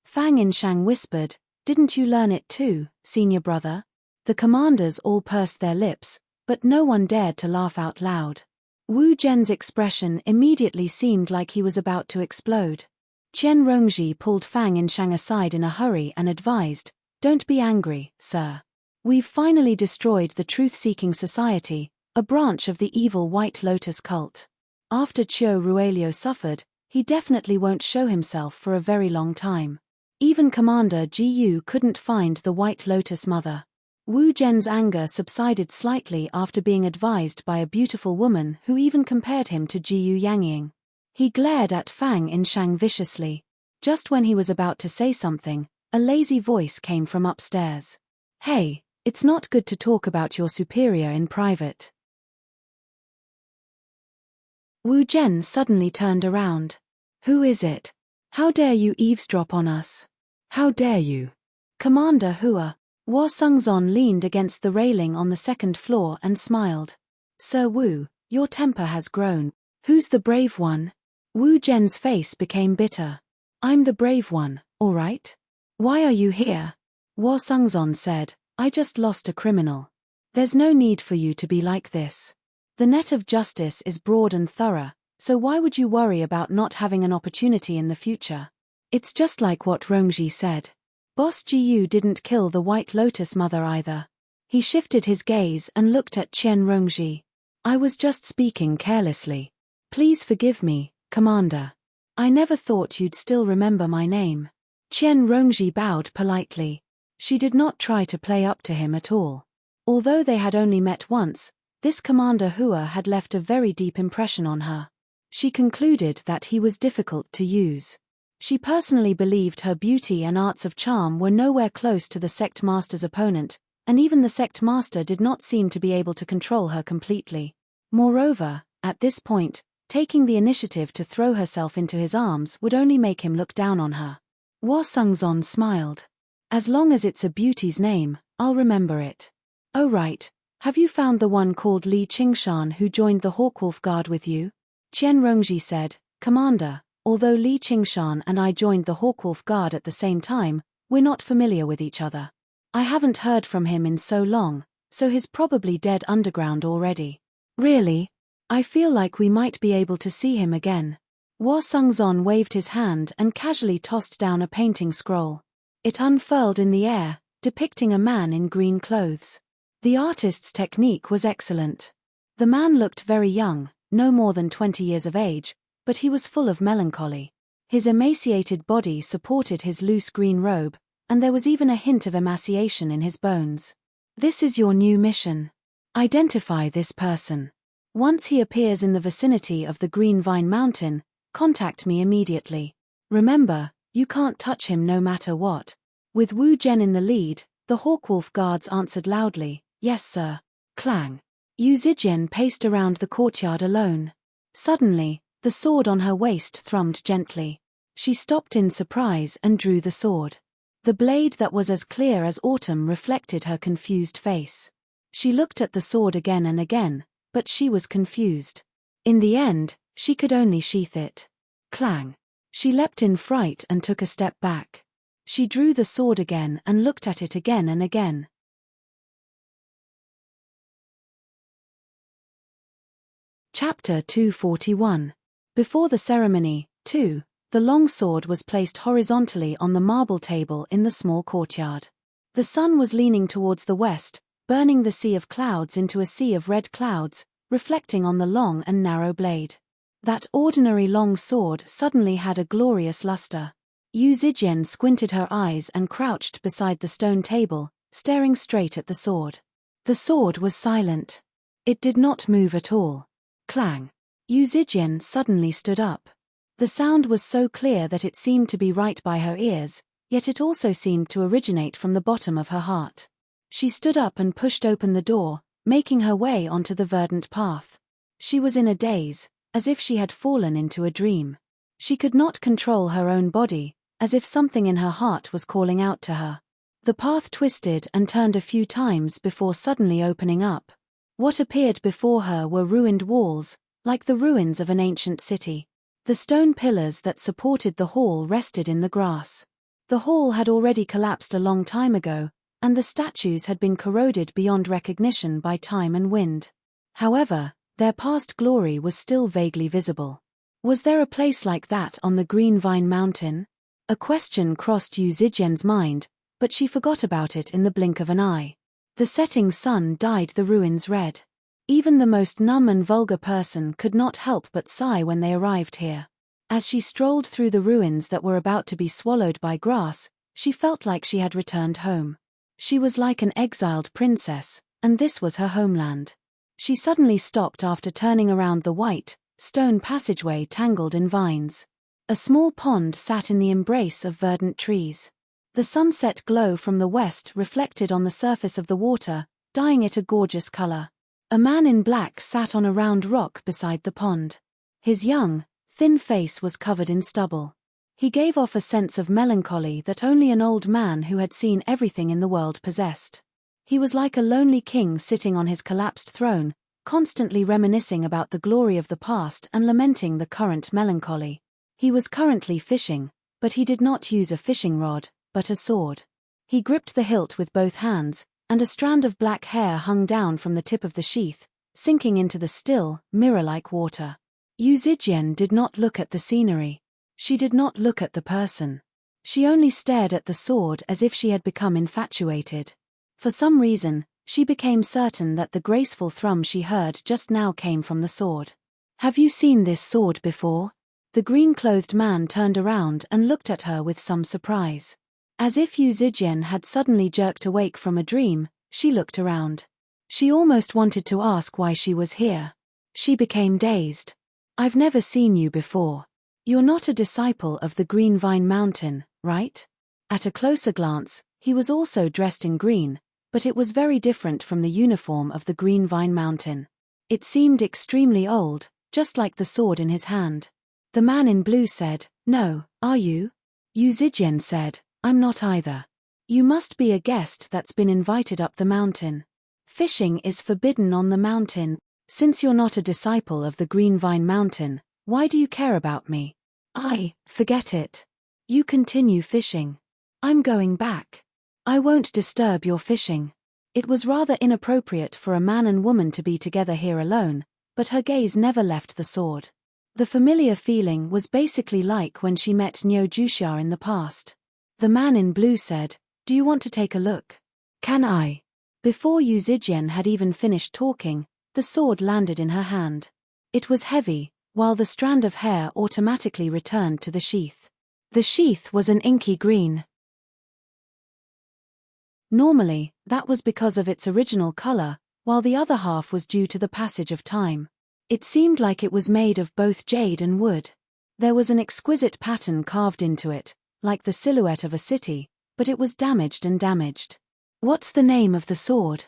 S1: Fang Inshang whispered, "Didn't you learn it too, senior brother?" The commanders all pursed their lips, but no one dared to laugh out loud. Wu Zhen's expression immediately seemed like he was about to explode. Qian Rongji pulled Fang Inshang aside in a hurry and advised, "Don't be angry, sir. We've finally destroyed the Truth-Seeking Society, a branch of the evil White Lotus cult. After Chiu Ruelio suffered, he definitely won't show himself for a very long time. Even Commander Ji Yu couldn't find the White Lotus mother." Wu Zhen's anger subsided slightly after being advised by a beautiful woman who even compared him to Ji Yu Yangying. He glared at Fang Inshang viciously. Just when he was about to say something, a lazy voice came from upstairs. "Hey, it's not good to talk about your superior in private." Wu Zhen suddenly turned around. "Who is it? How dare you eavesdrop on us? How dare you?" "Commander Hua." Hua Sungzon leaned against the railing on the second floor and smiled. "Sir Wu, your temper has grown. Who's the brave one?" Wu Zhen's face became bitter. "I'm the brave one, all right? Why are you here?" Hua Sungzon said, "I just lost a criminal. There's no need for you to be like this. The net of justice is broad and thorough, so why would you worry about not having an opportunity in the future? It's just like what Rongji said. Boss Ji Yu didn't kill the White Lotus mother either." He shifted his gaze and looked at Qian Rongji. "I was just speaking carelessly. Please forgive me, Commander. I never thought you'd still remember my name." Qian Rongji bowed politely. She did not try to play up to him at all. Although they had only met once, this Commander Hua had left a very deep impression on her. She concluded that he was difficult to use. She personally believed her beauty and arts of charm were nowhere close to the sect master's opponent, and even the sect master did not seem to be able to control her completely. Moreover, at this point, taking the initiative to throw herself into his arms would only make him look down on her. Hua Sungzon smiled. "As long as it's a beauty's name, I'll remember it." "Oh right, have you found the one called Li Qingshan who joined the Hawkwolf Guard with you?" Qian Rongji said, "Commander, although Li Qingshan and I joined the Hawkwolf Guard at the same time, we're not familiar with each other. I haven't heard from him in so long, so he's probably dead underground already." "Really? I feel like we might be able to see him again." Hua Sungzon waved his hand and casually tossed down a painting scroll. It unfurled in the air, depicting a man in green clothes. The artist's technique was excellent. The man looked very young, no more than 20 years of age, but he was full of melancholy. His emaciated body supported his loose green robe, and there was even a hint of emaciation in his bones. "This is your new mission. Identify this person. Once he appears in the vicinity of the Green Vine Mountain, contact me immediately. Remember, you can't touch him no matter what." With Wu Zhen in the lead, the Hawkwolf guards answered loudly, "Yes sir." Clang. Yu Zijian paced around the courtyard alone. Suddenly, the sword on her waist thrummed gently. She stopped in surprise and drew the sword. The blade that was as clear as autumn reflected her confused face. She looked at the sword again and again, but she was confused. In the end, she could only sheath it. Clang. She leapt in fright and took a step back. She drew the sword again and looked at it again and again. Chapter 241. Before the ceremony, too, the long sword was placed horizontally on the marble table in the small courtyard. The sun was leaning towards the west, burning the sea of clouds into a sea of red clouds, reflecting on the long and narrow blade. That ordinary long sword suddenly had a glorious luster. Yu Zijian squinted her eyes and crouched beside the stone table, staring straight at the sword. The sword was silent. It did not move at all. Clang. Yu Zijian suddenly stood up. The sound was so clear that it seemed to be right by her ears, yet it also seemed to originate from the bottom of her heart. She stood up and pushed open the door, making her way onto the verdant path. She was in a daze, as if she had fallen into a dream. She could not control her own body, as if something in her heart was calling out to her. The path twisted and turned a few times before suddenly opening up. What appeared before her were ruined walls, like the ruins of an ancient city. The stone pillars that supported the hall rested in the grass. The hall had already collapsed a long time ago, and the statues had been corroded beyond recognition by time and wind. However, their past glory was still vaguely visible. Was there a place like that on the Green Vine Mountain? A question crossed Yu Zijian's mind, but she forgot about it in the blink of an eye. The setting sun dyed the ruins red. Even the most numb and vulgar person could not help but sigh when they arrived here. As she strolled through the ruins that were about to be swallowed by grass, she felt like she had returned home. She was like an exiled princess, and this was her homeland. She suddenly stopped after turning around the white, stone passageway tangled in vines. A small pond sat in the embrace of verdant trees. The sunset glow from the west reflected on the surface of the water, dyeing it a gorgeous color. A man in black sat on a round rock beside the pond. His young, thin face was covered in stubble. He gave off a sense of melancholy that only an old man who had seen everything in the world possessed. He was like a lonely king sitting on his collapsed throne, constantly reminiscing about the glory of the past and lamenting the current melancholy. He was currently fishing, but he did not use a fishing rod, but a sword. He gripped the hilt with both hands, and a strand of black hair hung down from the tip of the sheath, sinking into the still, mirror-like water. Yu Zijian did not look at the scenery. She did not look at the person. She only stared at the sword as if she had become infatuated. For some reason, she became certain that the graceful thrum she heard just now came from the sword. "Have you seen this sword before?" The green-clothed man turned around and looked at her with some surprise. As if Yu Zijian had suddenly jerked awake from a dream, she looked around. She almost wanted to ask why she was here. She became dazed. "I've never seen you before. You're not a disciple of the Green Vine Mountain, right?" At a closer glance, he was also dressed in green, but it was very different from the uniform of the Green Vine Mountain. It seemed extremely old, just like the sword in his hand. The man in blue said, "No, are you?" Yu Zijian said, "I'm not either. You must be a guest that's been invited up the mountain. Fishing is forbidden on the mountain. Since you're not a disciple of the Green Vine Mountain, why do you care about me?" Forget it. You continue fishing. I'm going back. I won't disturb your fishing." It was rather inappropriate for a man and woman to be together here alone, but her gaze never left the sword. The familiar feeling was basically like when she met Niu Juxia in the past. The man in blue said, "Do you want to take a look?" "Can I?" Before Yu Zijian had even finished talking, the sword landed in her hand. It was heavy, while the strand of hair automatically returned to the sheath. The sheath was an inky green. Normally, that was because of its original color, while the other half was due to the passage of time. It seemed like it was made of both jade and wood. There was an exquisite pattern carved into it, like the silhouette of a city, but it was damaged and damaged. "What's the name of the sword?"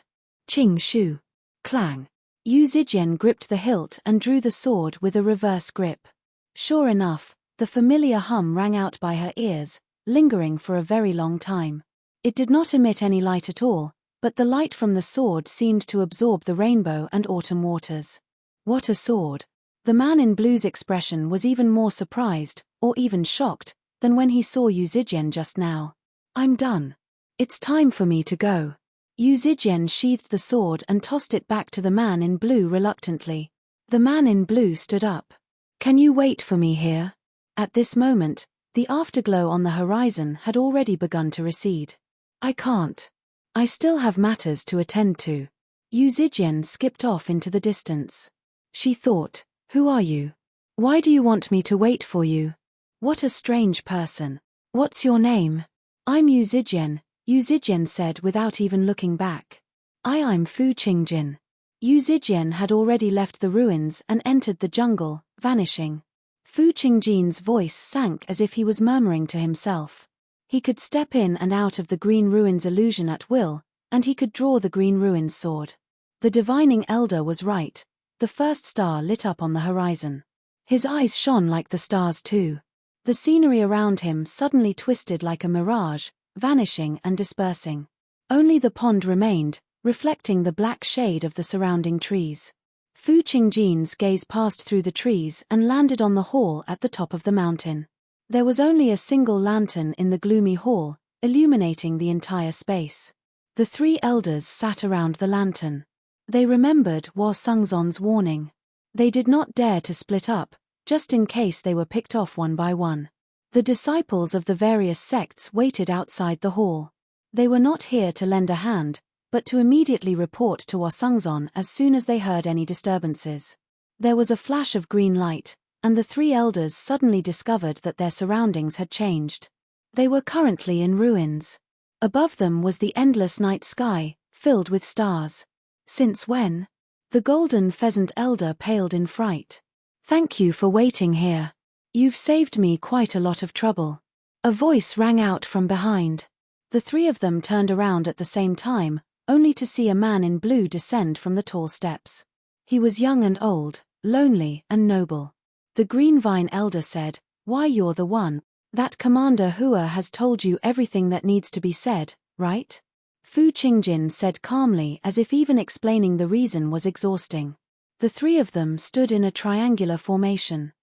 S1: "Qing Shu." Clang. Yu Zijian gripped the hilt and drew the sword with a reverse grip. Sure enough, the familiar hum rang out by her ears, lingering for a very long time. It did not emit any light at all, but the light from the sword seemed to absorb the rainbow and autumn waters. What a sword! The man in blue's expression was even more surprised, or even shocked, than when he saw Yu Zijian just now. "I'm done. It's time for me to go." Yu Zijian sheathed the sword and tossed it back to the man in blue reluctantly. The man in blue stood up. Can you wait for me here? At this moment, the afterglow on the horizon had already begun to recede. I can't. I still have matters to attend to. Yu Zijian skipped off into the distance. She thought, who are you? Why do you want me to wait for you? What a strange person. What's your name? I'm Yu Zijian said without even looking back. I'm Fu Qingjin. Yu Zijian had already left the ruins and entered the jungle, vanishing. Fu Qingjin's voice sank as if he was murmuring to himself. He could step in and out of the Green Ruins illusion at will, and he could draw the Green Ruins sword. The divining elder was right. The first star lit up on the horizon. His eyes shone like the stars too. The scenery around him suddenly twisted like a mirage, vanishing and dispersing. Only the pond remained, reflecting the black shade of the surrounding trees. Fu Qingjin's gaze passed through the trees and landed on the hall at the top of the mountain. There was only a single lantern in the gloomy hall, illuminating the entire space. The three elders sat around the lantern. They remembered Hua Sungzon's warning. They did not dare to split up, just in case they were picked off one by one. The disciples of the various sects waited outside the hall. They were not here to lend a hand, but to immediately report to Hua Sungzon as soon as they heard any disturbances. There was a flash of green light, and the three elders suddenly discovered that their surroundings had changed. They were currently in ruins. Above them was the endless night sky, filled with stars. Since when? The golden pheasant elder paled in fright. Thank you for waiting here. You've saved me quite a lot of trouble. A voice rang out from behind. The three of them turned around at the same time, only to see a man in blue descend from the tall steps. He was young and old, lonely and noble. The Green Vine elder said, "Why, you're the one. That Commander Hua has told you everything that needs to be said, right?" Fu Qingjin said calmly, as if even explaining the reason was exhausting. The three of them stood in a triangular formation.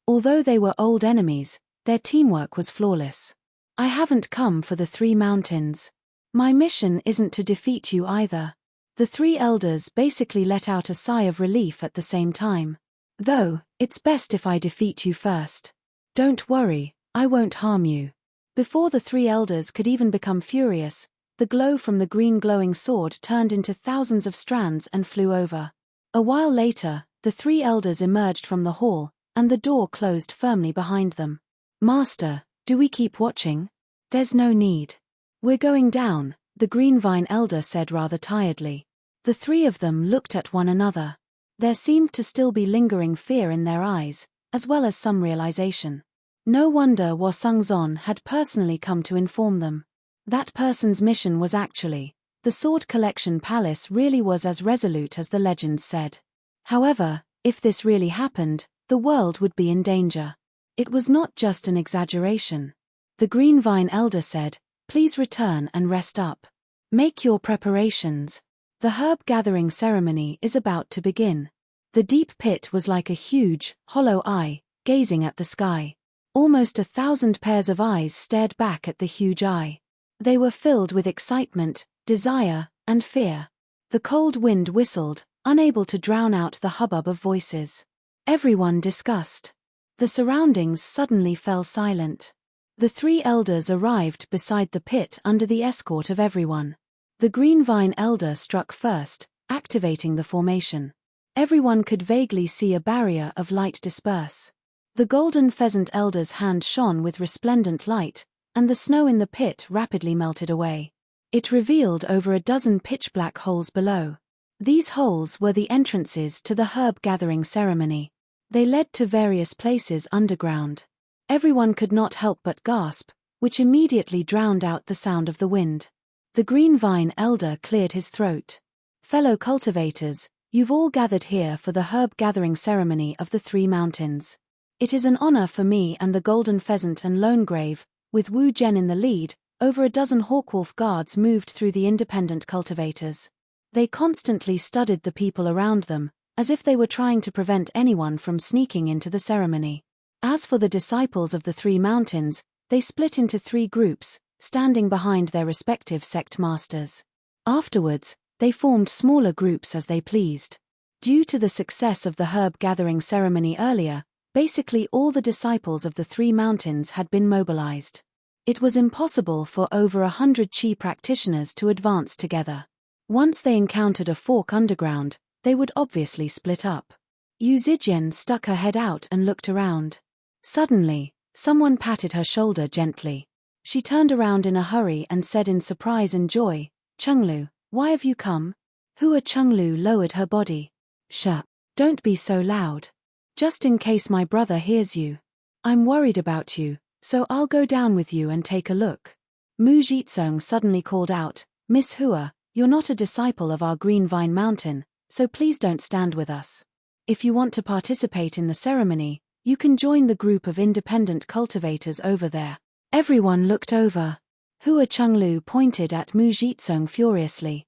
S1: Although they were old enemies, their teamwork was flawless. I haven't come for the three mountains. My mission isn't to defeat you either. The three elders basically let out a sigh of relief at the same time. Though, it's best if I defeat you first. Don't worry, I won't harm you. Before the three elders could even become furious, the glow from the green glowing sword turned into thousands of strands and flew over. A while later, the three elders emerged from the hall, and the door closed firmly behind them. Master, do we keep watching? There's no need. We're going down, the Green Vine elder said rather tiredly. The three of them looked at one another. There seemed to still be lingering fear in their eyes, as well as some realization. No wonder Hua Sungzon had personally come to inform them. That person's mission was actually, the Sword Collection Palace really was as resolute as the legends said. However, if this really happened, the world would be in danger. It was not just an exaggeration. The Green Vine elder said, "Please return and rest up. Make your preparations. The herb gathering ceremony is about to begin." The deep pit was like a huge, hollow eye, gazing at the sky. Almost 1,000 pairs of eyes stared back at the huge eye. They were filled with excitement, desire, and fear. The cold wind whistled, unable to drown out the hubbub of voices. Everyone discussed. The surroundings suddenly fell silent. The three elders arrived beside the pit under the escort of everyone. The Green Vine elder struck first, activating the formation. Everyone could vaguely see a barrier of light disperse. The golden pheasant elder's hand shone with resplendent light, and the snow in the pit rapidly melted away. It revealed over a dozen pitch-black holes below. These holes were the entrances to the herb gathering ceremony. They led to various places underground. Everyone could not help but gasp, which immediately drowned out the sound of the wind. The Green Vine elder cleared his throat. "Fellow cultivators, you've all gathered here for the herb gathering ceremony of the Three Mountains. It is an honor for me and the Golden Pheasant and Lone Grave, with Wu Zhen in the lead. Over a dozen Hawkwolf guards moved through the independent cultivators. They constantly studied the people around them, as if they were trying to prevent anyone from sneaking into the ceremony. As for the disciples of the Three Mountains, they split into 3 groups, standing behind their respective sect masters. Afterwards, they formed smaller groups as they pleased. Due to the success of the herb gathering ceremony earlier, basically all the disciples of the three mountains had been mobilized. It was impossible for over 100 Qi practitioners to advance together. Once they encountered a fork underground, they would obviously split up. Yu Zijian stuck her head out and looked around. Suddenly, someone patted her shoulder gently. She turned around in a hurry and said in surprise and joy, "Chenglu, why have you come?" Hua Chenglu lowered her body. "Shh, don't be so loud. Just in case my brother hears you. I'm worried about you, so I'll go down with you and take a look." Mu Jitsung suddenly called out, "Miss Hua, you're not a disciple of our Green Vine Mountain, so please don't stand with us. If you want to participate in the ceremony, you can join the group of independent cultivators over there." Everyone looked over. Hua Chenglu pointed at Mu Jitsung furiously.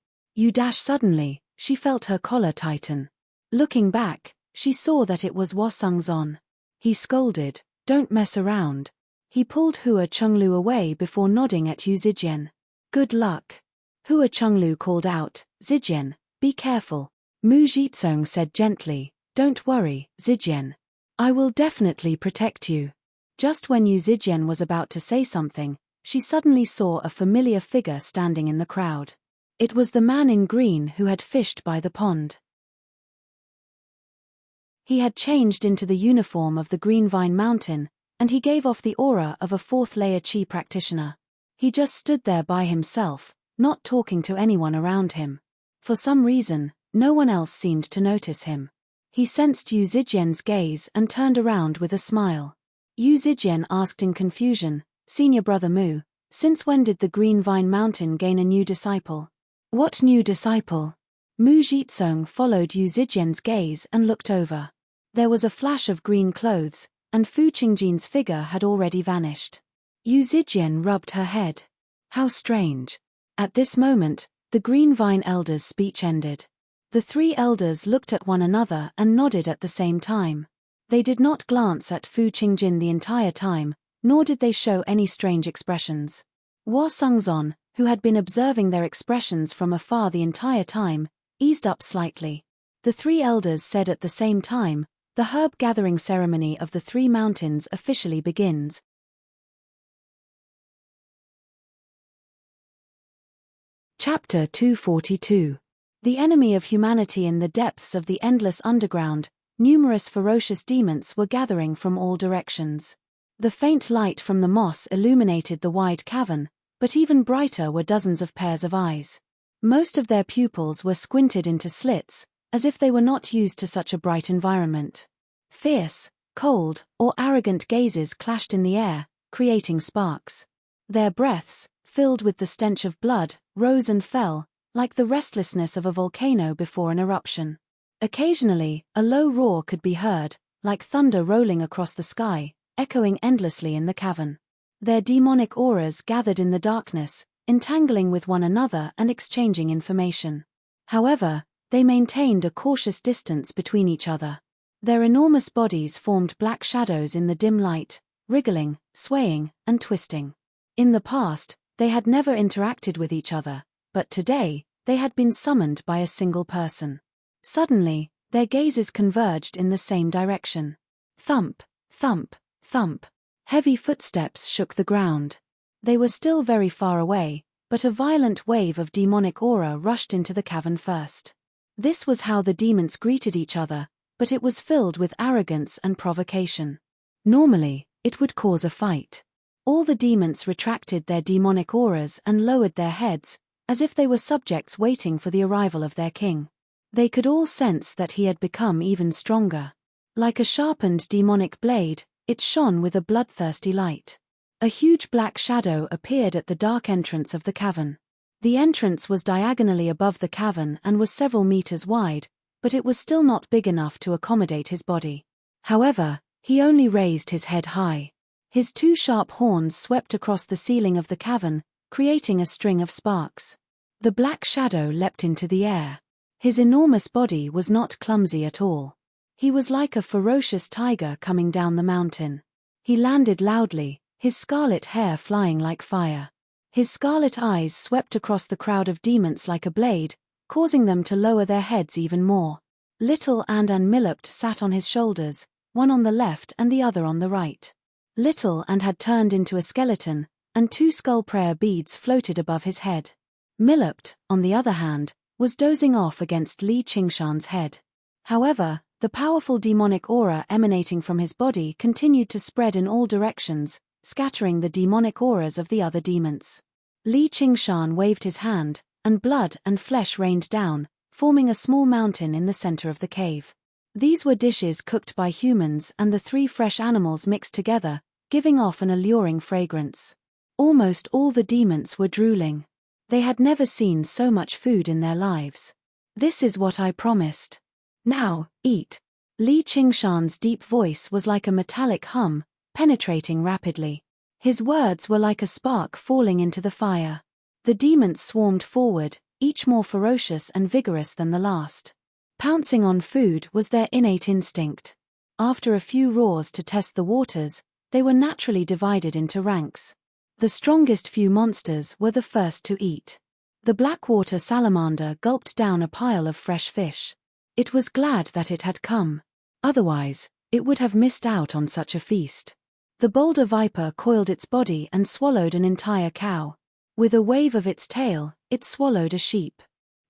S1: Suddenly, she felt her collar tighten. Looking back, she saw that it was Wasungzon. He scolded, "Don't mess around." He pulled Hua Chenglu away before nodding at Yu Zijian. "Good luck." Hua Chenglu called out, "Zijian, be careful." Mu Jitsung said gently, "Don't worry, Zijian. I will definitely protect you." Just when Yu Zijian was about to say something, she suddenly saw a familiar figure standing in the crowd. It was the man in green who had fished by the pond. He had changed into the uniform of the Green Vine Mountain, and he gave off the aura of a fourth-layer Qi practitioner. He just stood there by himself, not talking to anyone around him. For some reason, no one else seemed to notice him. He sensed Yu Zijian's gaze and turned around with a smile. Yu Zijian asked in confusion, "Senior Brother Mu, since when did the Green Vine Mountain gain a new disciple?" "What new disciple?" Mu Jitsung followed Yu Zijian's gaze and looked over. There was a flash of green clothes, and Fu Qingjin's figure had already vanished. Yu Zijian rubbed her head. How strange. At this moment, the Green Vine elders' speech ended. The three elders looked at one another and nodded at the same time. They did not glance at Fu Qingjin the entire time, nor did they show any strange expressions. Wasungzon, who had been observing their expressions from afar the entire time, eased up slightly. The three elders said at the same time, "The herb gathering ceremony of the three mountains officially begins." Chapter 242. The enemy of humanity. In the depths of the endless underground, numerous ferocious demons were gathering from all directions. The faint light from the moss illuminated the wide cavern, but even brighter were dozens of pairs of eyes. Most of their pupils were squinted into slits, as if they were not used to such a bright environment. Fierce, cold, or arrogant gazes clashed in the air, creating sparks. Their breaths, filled with the stench of blood, rose and fell, like the restlessness of a volcano before an eruption. Occasionally, a low roar could be heard, like thunder rolling across the sky, echoing endlessly in the cavern. Their demonic auras gathered in the darkness, entangling with one another and exchanging information. However, they maintained a cautious distance between each other. Their enormous bodies formed black shadows in the dim light, wriggling, swaying, and twisting. In the past, they had never interacted with each other, but today, they had been summoned by a single person. Suddenly, their gazes converged in the same direction. Thump, thump, thump. Heavy footsteps shook the ground. They were still very far away, but a violent wave of demonic aura rushed into the cavern first. This was how the demons greeted each other, but it was filled with arrogance and provocation. Normally, it would cause a fight. All the demons retracted their demonic auras and lowered their heads, as if they were subjects waiting for the arrival of their king. They could all sense that he had become even stronger. Like a sharpened demonic blade, it shone with a bloodthirsty light. A huge black shadow appeared at the dark entrance of the cavern. The entrance was diagonally above the cavern and was several meters wide, but it was still not big enough to accommodate his body. However, he only raised his head high. His two sharp horns swept across the ceiling of the cavern, creating a string of sparks. The black shadow leapt into the air. His enormous body was not clumsy at all. He was like a ferocious tiger coming down the mountain. He landed loudly, his scarlet hair flying like fire. His scarlet eyes swept across the crowd of demons like a blade, causing them to lower their heads even more. Little and Milloped sat on his shoulders, one on the left and the other on the right. Little and had turned into a skeleton, and 2 skull prayer beads floated above his head. Milloped, on the other hand, was dozing off against Li Qingshan's head. However, the powerful demonic aura emanating from his body continued to spread in all directions, scattering the demonic auras of the other demons. Li Qingshan waved his hand, and blood and flesh rained down, forming a small mountain in the center of the cave. These were dishes cooked by humans and the 3 fresh animals mixed together, giving off an alluring fragrance. Almost all the demons were drooling. They had never seen so much food in their lives. "This is what I promised. Now, eat." Li Qingshan's deep voice was like a metallic hum, penetrating rapidly. His words were like a spark falling into the fire. The demons swarmed forward, each more ferocious and vigorous than the last. Pouncing on food was their innate instinct. After a few roars to test the waters, they were naturally divided into ranks. The strongest few monsters were the first to eat. The blackwater salamander gulped down a pile of fresh fish. It was glad that it had come. Otherwise, it would have missed out on such a feast. The boulder viper coiled its body and swallowed an entire cow. With a wave of its tail, it swallowed a sheep.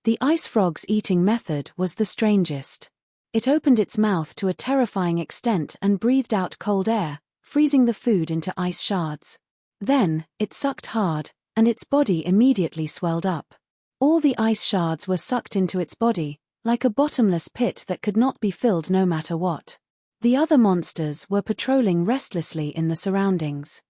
S1: The ice frog's eating method was the strangest. It opened its mouth to a terrifying extent and breathed out cold air, freezing the food into ice shards. Then, it sucked hard, and its body immediately swelled up. All the ice shards were sucked into its body, like a bottomless pit that could not be filled no matter what. The other monsters were patrolling restlessly in the surroundings.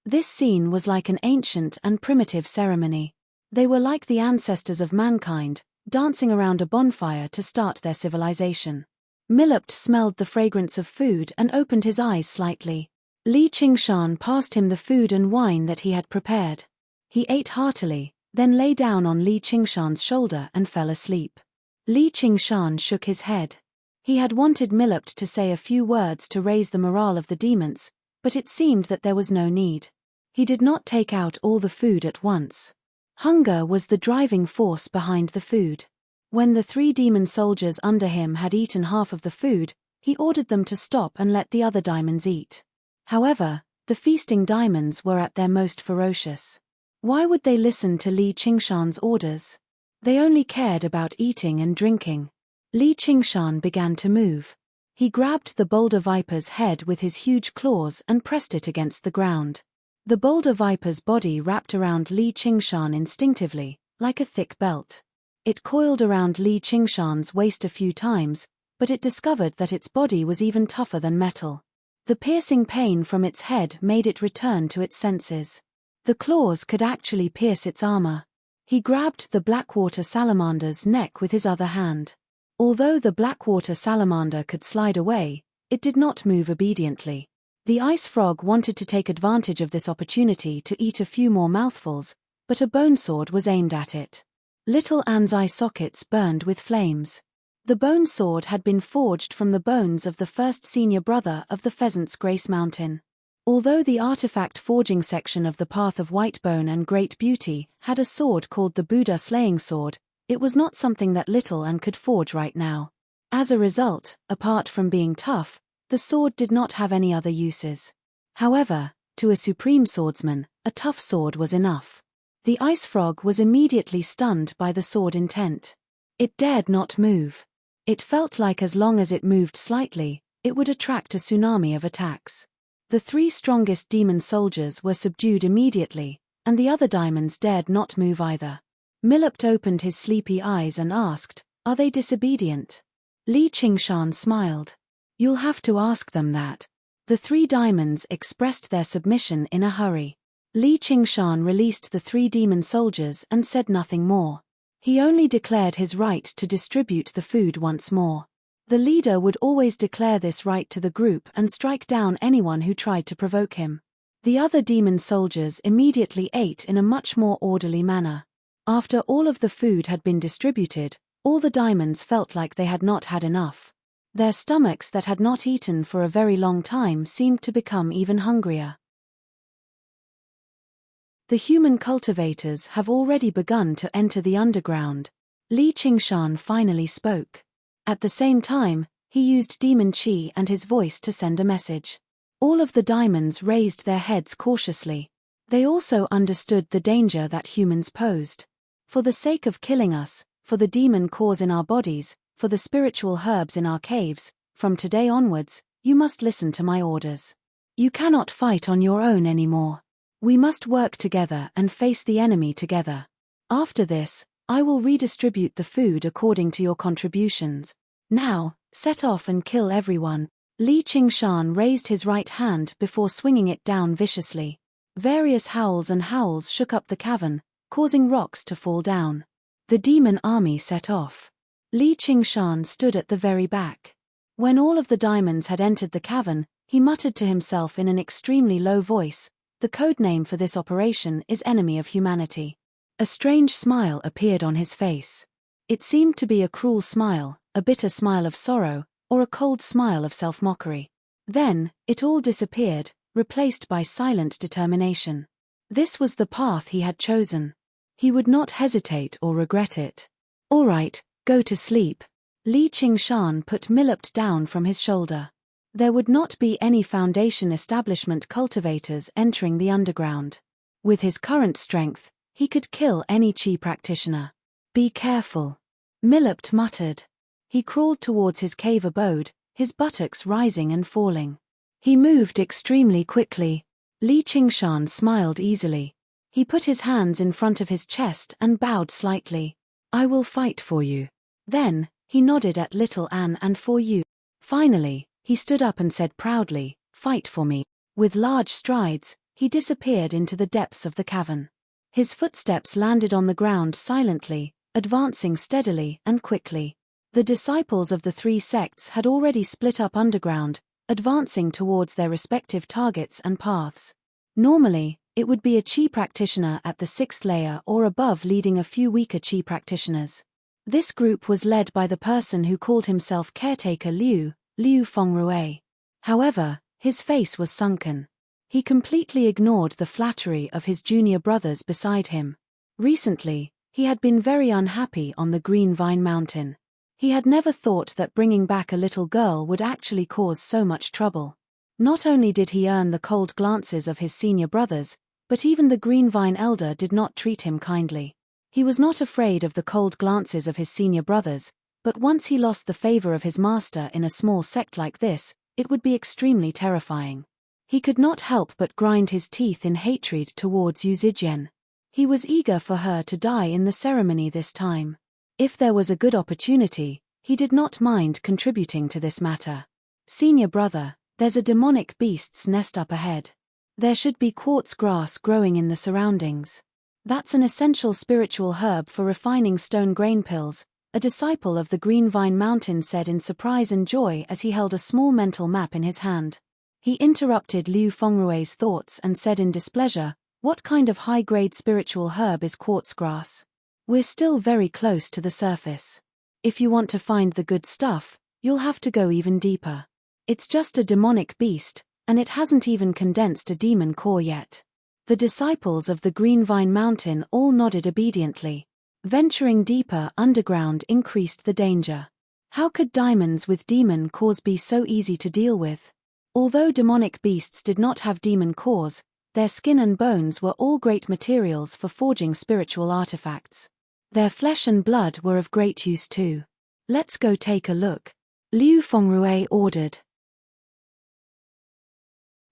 S1: This scene was like an ancient and primitive ceremony. They were like the ancestors of mankind, dancing around a bonfire to start their civilization. Milloped smelled the fragrance of food and opened his eyes slightly. Li Qingshan passed him the food and wine that he had prepared. He ate heartily, then lay down on Li Qingshan's shoulder and fell asleep. Li Qingshan shook his head. He had wanted Milloped to say a few words to raise the morale of the demons, but it seemed that there was no need. He did not take out all the food at once. Hunger was the driving force behind the food. When the 3 demon soldiers under him had eaten half of the food, he ordered them to stop and let the other diamonds eat. However, the feasting diamonds were at their most ferocious. Why would they listen to Li Qingshan's orders? They only cared about eating and drinking. Li Qingshan began to move. He grabbed the boulder viper's head with his huge claws and pressed it against the ground. The boulder viper's body wrapped around Li Qingshan instinctively, like a thick belt. It coiled around Li Qingshan's waist a few times, but it discovered that its body was even tougher than metal. The piercing pain from its head made it return to its senses. The claws could actually pierce its armor. He grabbed the blackwater salamander's neck with his other hand. Although the blackwater salamander could slide away, it did not move obediently. The ice frog wanted to take advantage of this opportunity to eat a few more mouthfuls, but a bone sword was aimed at it. Little Anne's eye sockets burned with flames. The bone sword had been forged from the bones of the first senior brother of the Pheasant's Grace Mountain. Although the artifact forging section of the Path of Whitebone and Great Beauty had a sword called the Buddha Slaying Sword, it was not something that Little Anne could forge right now. As a result, apart from being tough, the sword did not have any other uses. However, to a supreme swordsman, a tough sword was enough. The ice frog was immediately stunned by the sword intent. It dared not move. It felt like as long as it moved slightly, it would attract a tsunami of attacks. The 3 strongest demon soldiers were subdued immediately, and the other diamonds dared not move either. Milloped opened his sleepy eyes and asked, "Are they disobedient?" Li Qingshan smiled. "You'll have to ask them that." The 3 diamonds expressed their submission in a hurry. Li Qingshan released the 3 demon soldiers and said nothing more. He only declared his right to distribute the food once more. The leader would always declare this right to the group and strike down anyone who tried to provoke him. The other demon soldiers immediately ate in a much more orderly manner. After all of the food had been distributed, all the diamonds felt like they had not had enough. Their stomachs that had not eaten for a very long time seemed to become even hungrier. The human cultivators have already begun to enter the underground. Li Qingshan finally spoke. At the same time, he used demon qi and his voice to send a message. All of the diamonds raised their heads cautiously. They also understood the danger that humans posed. For the sake of killing us, for the demon cores in our bodies, for the spiritual herbs in our caves, from today onwards, you must listen to my orders. You cannot fight on your own anymore. We must work together and face the enemy together. After this, I will redistribute the food according to your contributions. Now, set off and kill everyone. Li Qingshan raised his right hand before swinging it down viciously. Various howls shook up the cavern, causing rocks to fall down. The demon army set off. Li Qingshan stood at the very back. When all of the diamonds had entered the cavern, he muttered to himself in an extremely low voice, "The codename for this operation is Enemy of Humanity." A strange smile appeared on his face. It seemed to be a cruel smile, a bitter smile of sorrow, or a cold smile of self-mockery. Then, it all disappeared, replaced by silent determination. This was the path he had chosen. He would not hesitate or regret it. All right, go to sleep. Li Qingshan put Milupt down from his shoulder. There would not be any Foundation establishment cultivators entering the underground. With his current strength, he could kill any Qi practitioner. Be careful. Milupt muttered. He crawled towards his cave abode, his buttocks rising and falling. He moved extremely quickly. Li Qingshan smiled easily. He put his hands in front of his chest and bowed slightly. I will fight for you. Then, he nodded at Little Anne and for you. Finally, he stood up and said proudly, fight for me. With large strides, he disappeared into the depths of the cavern. His footsteps landed on the ground silently, advancing steadily and quickly. The disciples of the three sects had already split up underground, advancing towards their respective targets and paths. Normally, it would be a Qi practitioner at the 6th layer or above leading a few weaker Qi practitioners. This group was led by the person who called himself Caretaker Liu Fengrui. However, his face was sunken. He completely ignored the flattery of his junior brothers beside him. Recently, he had been very unhappy on the Green Vine Mountain. He had never thought that bringing back a little girl would actually cause so much trouble. Not only did he earn the cold glances of his senior brothers, but even the Green Vine Elder did not treat him kindly. He was not afraid of the cold glances of his senior brothers, but once he lost the favor of his master in a small sect like this, it would be extremely terrifying. He could not help but grind his teeth in hatred towards Yu Zijian. He was eager for her to die in the ceremony this time. If there was a good opportunity, he did not mind contributing to this matter. Senior brother, there's a demonic beast's nest up ahead. There should be quartz grass growing in the surroundings. That's an essential spiritual herb for refining stone grain pills, a disciple of the Green Vine Mountain said in surprise and joy as he held a small mental map in his hand. He interrupted Liu Fengrui's thoughts and said in displeasure, "What kind of high-grade spiritual herb is quartz grass? We're still very close to the surface. If you want to find the good stuff, you'll have to go even deeper. It's just a demonic beast, and it hasn't even condensed a demon core yet." The disciples of the Green Vine Mountain all nodded obediently. Venturing deeper underground increased the danger. How could diamonds with demon cores be so easy to deal with? Although demonic beasts did not have demon cores, their skin and bones were all great materials for forging spiritual artifacts. Their flesh and blood were of great use too. Let's go take a look. Liu Fengrui ordered.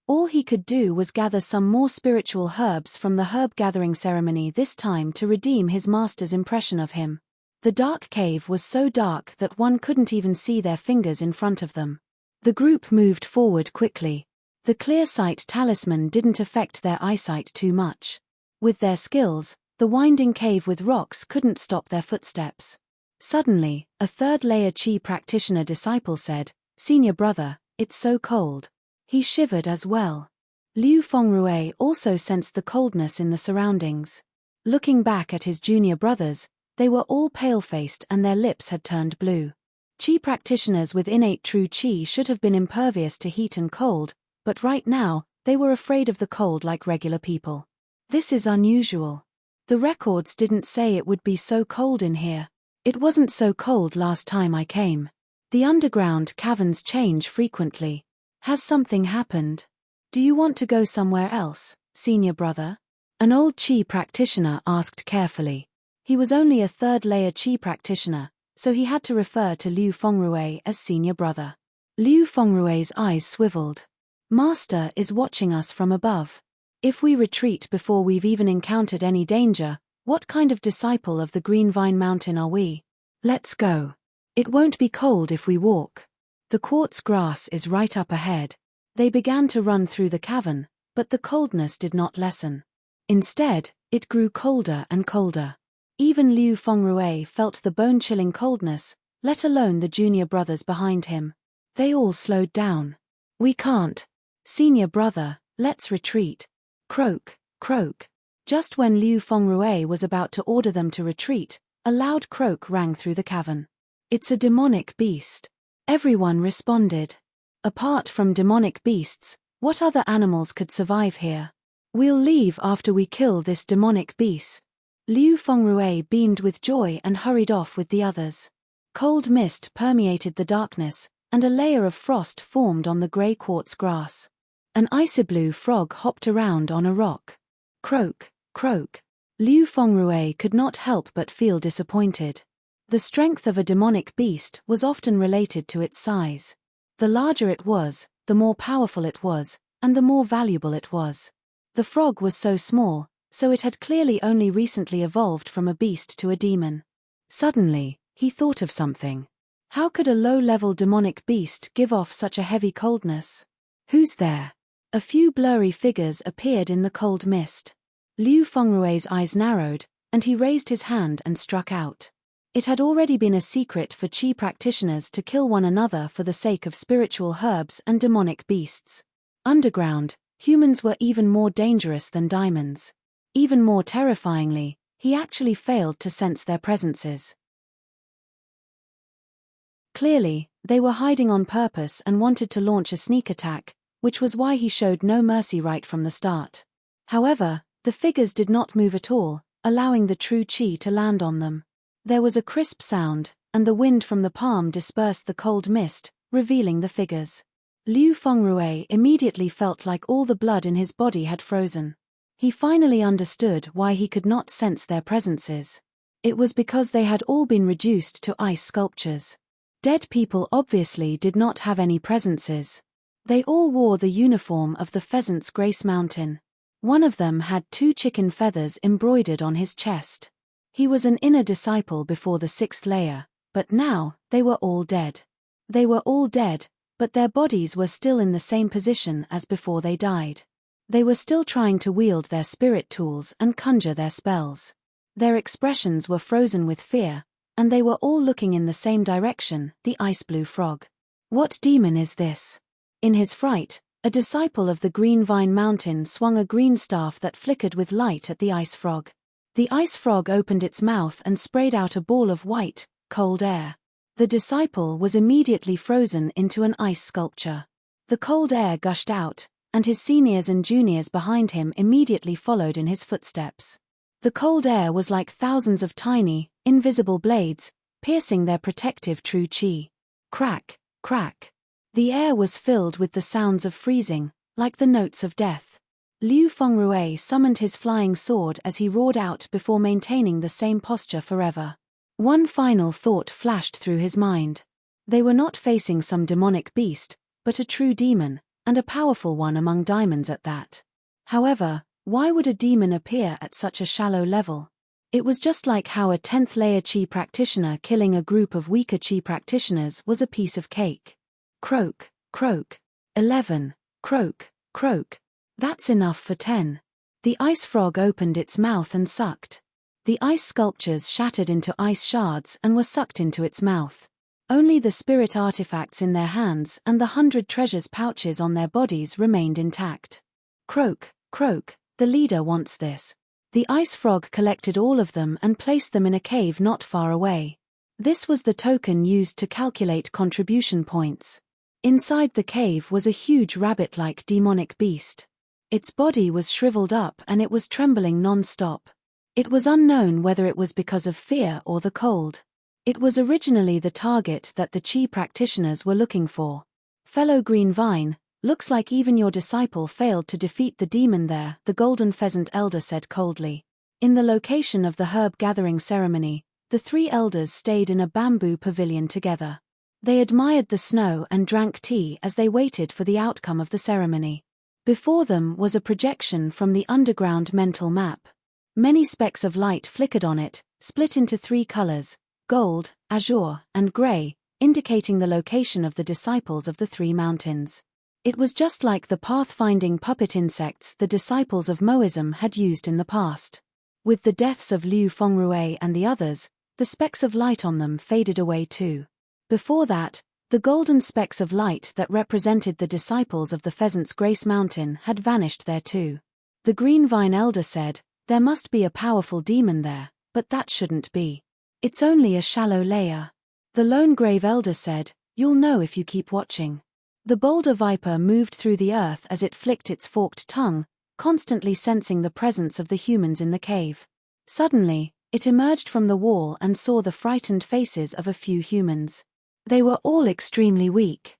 S1: All he could do was gather some more spiritual herbs from the herb-gathering ceremony this time to redeem his master's impression of him. The dark cave was so dark that one couldn't even see their fingers in front of them. The group moved forward quickly. The clear sight talisman didn't affect their eyesight too much. With their skills, the winding cave with rocks couldn't stop their footsteps. Suddenly, a third-layer Qi practitioner disciple said, "Senior brother, it's so cold." He shivered as well. Liu Fengrui also sensed the coldness in the surroundings. Looking back at his junior brothers, they were all pale-faced and their lips had turned blue. Qi practitioners with innate true Qi should have been impervious to heat and cold, but right now, they were afraid of the cold like regular people. This is unusual. The records didn't say it would be so cold in here. It wasn't so cold last time I came. The underground caverns change frequently. Has something happened? Do you want to go somewhere else, senior brother? An old Qi practitioner asked carefully. He was only a third-layer Qi practitioner, so he had to refer to Liu Fengrui as senior brother. Liu Fengrui's eyes swiveled. Master is watching us from above. If we retreat before we've even encountered any danger, what kind of disciple of the Green Vine Mountain are we? Let's go. It won't be cold if we walk. The quartz grass is right up ahead. They began to run through the cavern, but the coldness did not lessen. Instead, it grew colder and colder. Even Liu Fengrui felt the bone-chilling coldness, let alone the junior brothers behind him. They all slowed down. We can't. Senior brother, let's retreat. Croak, croak. Just when Liu Fengrui was about to order them to retreat, a loud croak rang through the cavern. It's a demonic beast. Everyone responded. Apart from demonic beasts, what other animals could survive here? We'll leave after we kill this demonic beast. Liu Fengrui beamed with joy and hurried off with the others. Cold mist permeated the darkness, and a layer of frost formed on the grey quartz grass. An icy blue frog hopped around on a rock. Croak, croak. Liu Fengrui could not help but feel disappointed. The strength of a demonic beast was often related to its size. The larger it was, the more powerful it was, and the more valuable it was. The frog was so small, so it had clearly only recently evolved from a beast to a demon. Suddenly, he thought of something. How could a low-level demonic beast give off such a heavy coldness? Who's there? A few blurry figures appeared in the cold mist. Liu Fengrui's eyes narrowed, and he raised his hand and struck out. It had already been a secret for Qi practitioners to kill one another for the sake of spiritual herbs and demonic beasts. Underground, humans were even more dangerous than diamonds. Even more terrifyingly, he actually failed to sense their presences. Clearly, they were hiding on purpose and wanted to launch a sneak attack, which was why he showed no mercy right from the start. However, the figures did not move at all, allowing the true Qi to land on them. There was a crisp sound, and the wind from the palm dispersed the cold mist, revealing the figures. Liu Fengrui immediately felt like all the blood in his body had frozen. He finally understood why he could not sense their presences. It was because they had all been reduced to ice sculptures. Dead people obviously did not have any presences. They all wore the uniform of the Pheasant's Grace Mountain. One of them had 2 chicken feathers embroidered on his chest. He was an inner disciple before the 6th layer, but now, they were all dead. They were all dead, but their bodies were still in the same position as before they died. They were still trying to wield their spirit tools and conjure their spells. Their expressions were frozen with fear, and they were all looking in the same direction, the ice blue frog. What demon is this? In his fright, a disciple of the Green Vine Mountain swung a green staff that flickered with light at the ice frog. The ice frog opened its mouth and sprayed out a ball of white, cold air. The disciple was immediately frozen into an ice sculpture. The cold air gushed out, and his seniors and juniors behind him immediately followed in his footsteps. The cold air was like thousands of tiny, invisible blades, piercing their protective true Qi. Crack, crack. The air was filled with the sounds of freezing, like the notes of death. Liu Fengrui summoned his flying sword as he roared out before maintaining the same posture forever. One final thought flashed through his mind. They were not facing some demonic beast, but a true demon, and a powerful one among diamonds at that. However, why would a demon appear at such a shallow level? It was just like how a 10th layer Qi practitioner killing a group of weaker Qi practitioners was a piece of cake. Croak, croak. 11, croak, croak. That's enough for 10. The ice frog opened its mouth and sucked. The ice sculptures shattered into ice shards and were sucked into its mouth. Only the spirit artifacts in their hands and the 100 treasures pouches on their bodies remained intact. Croak, croak, the leader wants this. The ice frog collected all of them and placed them in a cave not far away. This was the token used to calculate contribution points. Inside the cave was a huge rabbit-like demonic beast. Its body was shriveled up and it was trembling non-stop. It was unknown whether it was because of fear or the cold. It was originally the target that the Qi practitioners were looking for. Fellow Green Vine, looks like even your disciple failed to defeat the demon there, the Golden Pheasant Elder said coldly. In the location of the herb gathering ceremony, the three elders stayed in a bamboo pavilion together. They admired the snow and drank tea as they waited for the outcome of the ceremony. Before them was a projection from the underground mental map. Many specks of light flickered on it, split into three colors: gold, azure, and gray, indicating the location of the disciples of the three mountains. It was just like the pathfinding puppet insects the disciples of Moism had used in the past. With the deaths of Liu Fengrui and the others, the specks of light on them faded away too. Before that, the golden specks of light that represented the disciples of the Pheasant's Grace Mountain had vanished there too. The Green Vine Elder said, "There must be a powerful demon there, but that shouldn't be. It's only a shallow layer." The Lone Grave Elder said, "You'll know if you keep watching." The boulder viper moved through the earth as it flicked its forked tongue, constantly sensing the presence of the humans in the cave. Suddenly, it emerged from the wall and saw the frightened faces of a few humans. They were all extremely weak.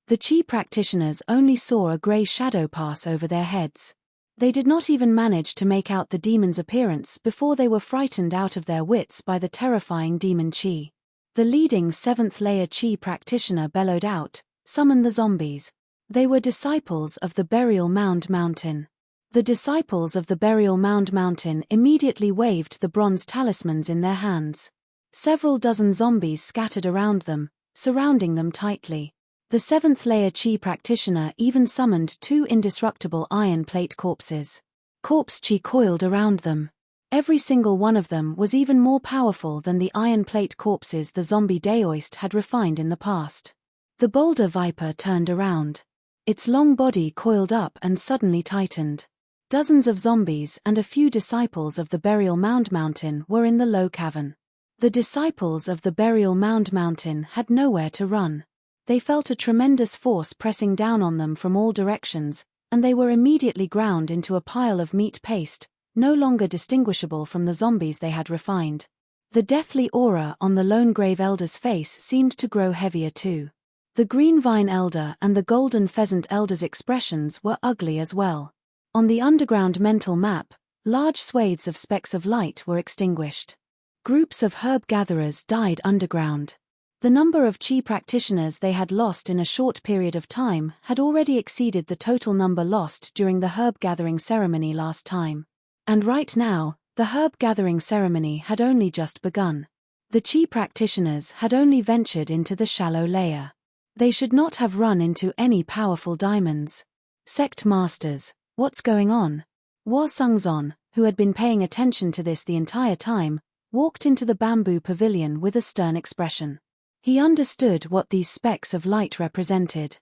S1: The Qi practitioners only saw a grey shadow pass over their heads. They did not even manage to make out the demon's appearance before they were frightened out of their wits by the terrifying demon Qi. The leading 7th layer Qi practitioner bellowed out, "Summon the zombies." They were disciples of the Burial Mound Mountain. The disciples of the Burial Mound Mountain immediately waved the bronze talismans in their hands. Several dozen zombies scattered around them, surrounding them tightly. The 7th layer Qi practitioner even summoned 2 indestructible iron plate corpses. Corpse Qi coiled around them. Every single one of them was even more powerful than the iron plate corpses the zombie Daoist had refined in the past. The boulder viper turned around. Its long body coiled up and suddenly tightened. Dozens of zombies and a few disciples of the Burial Mound Mountain were in the low cavern. The disciples of the Burial Mound Mountain had nowhere to run. They felt a tremendous force pressing down on them from all directions, and they were immediately ground into a pile of meat paste, no longer distinguishable from the zombies they had refined. The deathly aura on the Lone Grave Elder's face seemed to grow heavier too. The Green Vine Elder and the Golden Pheasant Elder's expressions were ugly as well. On the underground mental map, large swathes of specks of light were extinguished. Groups of herb gatherers died underground. The number of Qi practitioners they had lost in a short period of time had already exceeded the total number lost during the herb gathering ceremony last time. And right now, the herb gathering ceremony had only just begun. The Qi practitioners had only ventured into the shallow layer. They should not have run into any powerful diamonds. Sect masters, what's going on? Hua Sungzon, who had been paying attention to this the entire time, walked into the bamboo pavilion with a stern expression. He understood what these specks of light represented.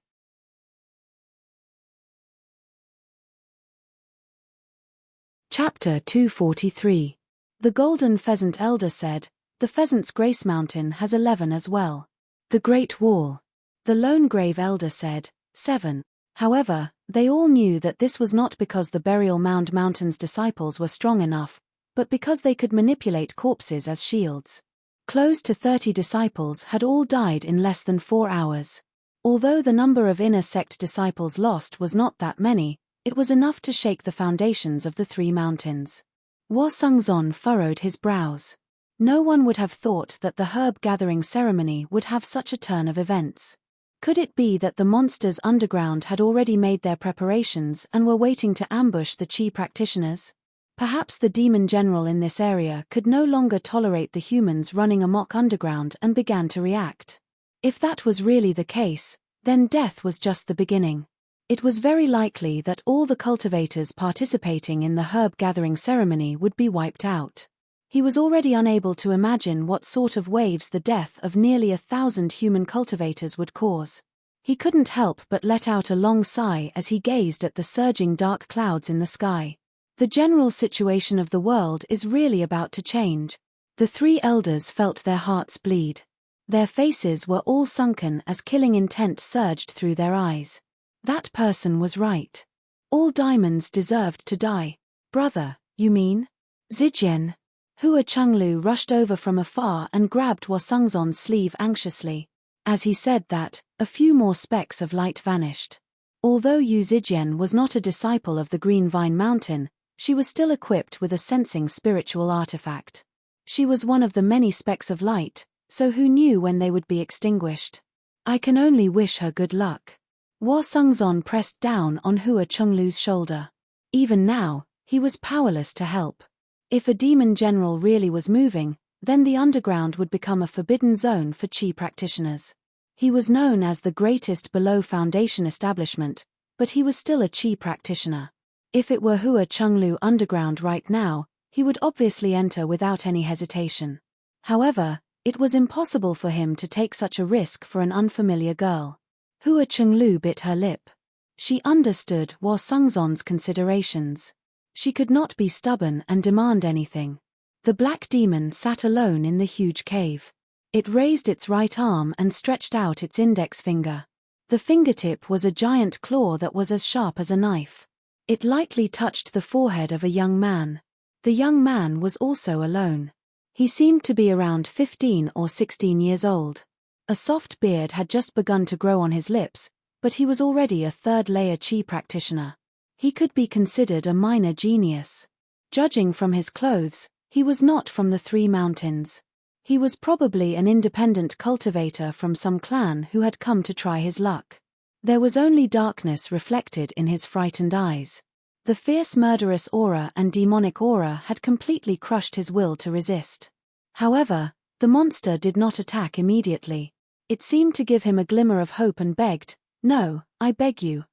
S1: Chapter 243. The Golden Pheasant Elder said, "The Pheasant's Grace Mountain has 11 as well. The Great Wall." The Lone Grave Elder said, 7. However, they all knew that this was not because the Burial Mound Mountain's disciples were strong enough, but because they could manipulate corpses as shields. Close to 30 disciples had all died in less than 4 hours. Although the number of inner sect disciples lost was not that many, it was enough to shake the foundations of the 3 mountains. Hua Sungzon furrowed his brows. No one would have thought that the herb gathering ceremony would have such a turn of events. Could it be that the monsters underground had already made their preparations and were waiting to ambush the Qi practitioners? Perhaps the demon general in this area could no longer tolerate the humans running amok underground and began to react. If that was really the case, then death was just the beginning. It was very likely that all the cultivators participating in the herb gathering ceremony would be wiped out. He was already unable to imagine what sort of waves the death of nearly 1,000 human cultivators would cause. He couldn't help but let out a long sigh as he gazed at the surging dark clouds in the sky. The general situation of the world is really about to change. The 3 elders felt their hearts bleed. Their faces were all sunken as killing intent surged through their eyes. That person was right. All diamonds deserved to die. Brother, you mean? Zijian. Hua Chenglu rushed over from afar and grabbed Wasungzon's sleeve anxiously. As he said that, a few more specks of light vanished. Although Yu Zijian was not a disciple of the Green Vine Mountain, she was still equipped with a sensing spiritual artifact. She was one of the many specks of light, so who knew when they would be extinguished? I can only wish her good luck. Wasungzon pressed down on Hua Chenglu's shoulder. Even now, he was powerless to help. If a demon general really was moving, then the underground would become a forbidden zone for Qi practitioners. He was known as the greatest below foundation establishment, but he was still a Qi practitioner. If it were Hua Chenglu underground right now, he would obviously enter without any hesitation. However, it was impossible for him to take such a risk for an unfamiliar girl. Hua Chenglu bit her lip. She understood Wasungzon's considerations. She could not be stubborn and demand anything. The black demon sat alone in the huge cave. It raised its right arm and stretched out its index finger. The fingertip was a giant claw that was as sharp as a knife. It lightly touched the forehead of a young man. The young man was also alone. He seemed to be around 15 or 16 years old. A soft beard had just begun to grow on his lips, but he was already a third-layer Qi practitioner. He could be considered a minor genius. Judging from his clothes, he was not from the Three Mountains. He was probably an independent cultivator from some clan who had come to try his luck. There was only darkness reflected in his frightened eyes. The fierce murderous aura and demonic aura had completely crushed his will to resist. However, the monster did not attack immediately. It seemed to give him a glimmer of hope and begged, "No, I beg you."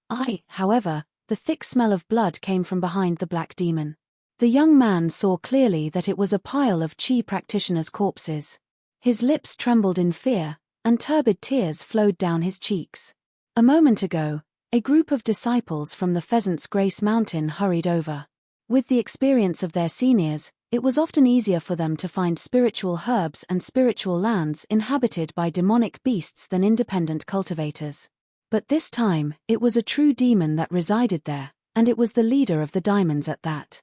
S1: However, the thick smell of blood came from behind the black demon. The young man saw clearly that it was a pile of Qi practitioners' corpses. His lips trembled in fear, and turbid tears flowed down his cheeks. A moment ago, a group of disciples from the Pheasant's Grace Mountain hurried over. With the experience of their seniors, it was often easier for them to find spiritual herbs and spiritual lands inhabited by demonic beasts than independent cultivators. But this time, it was a true demon that resided there, and it was the leader of the diamonds at that.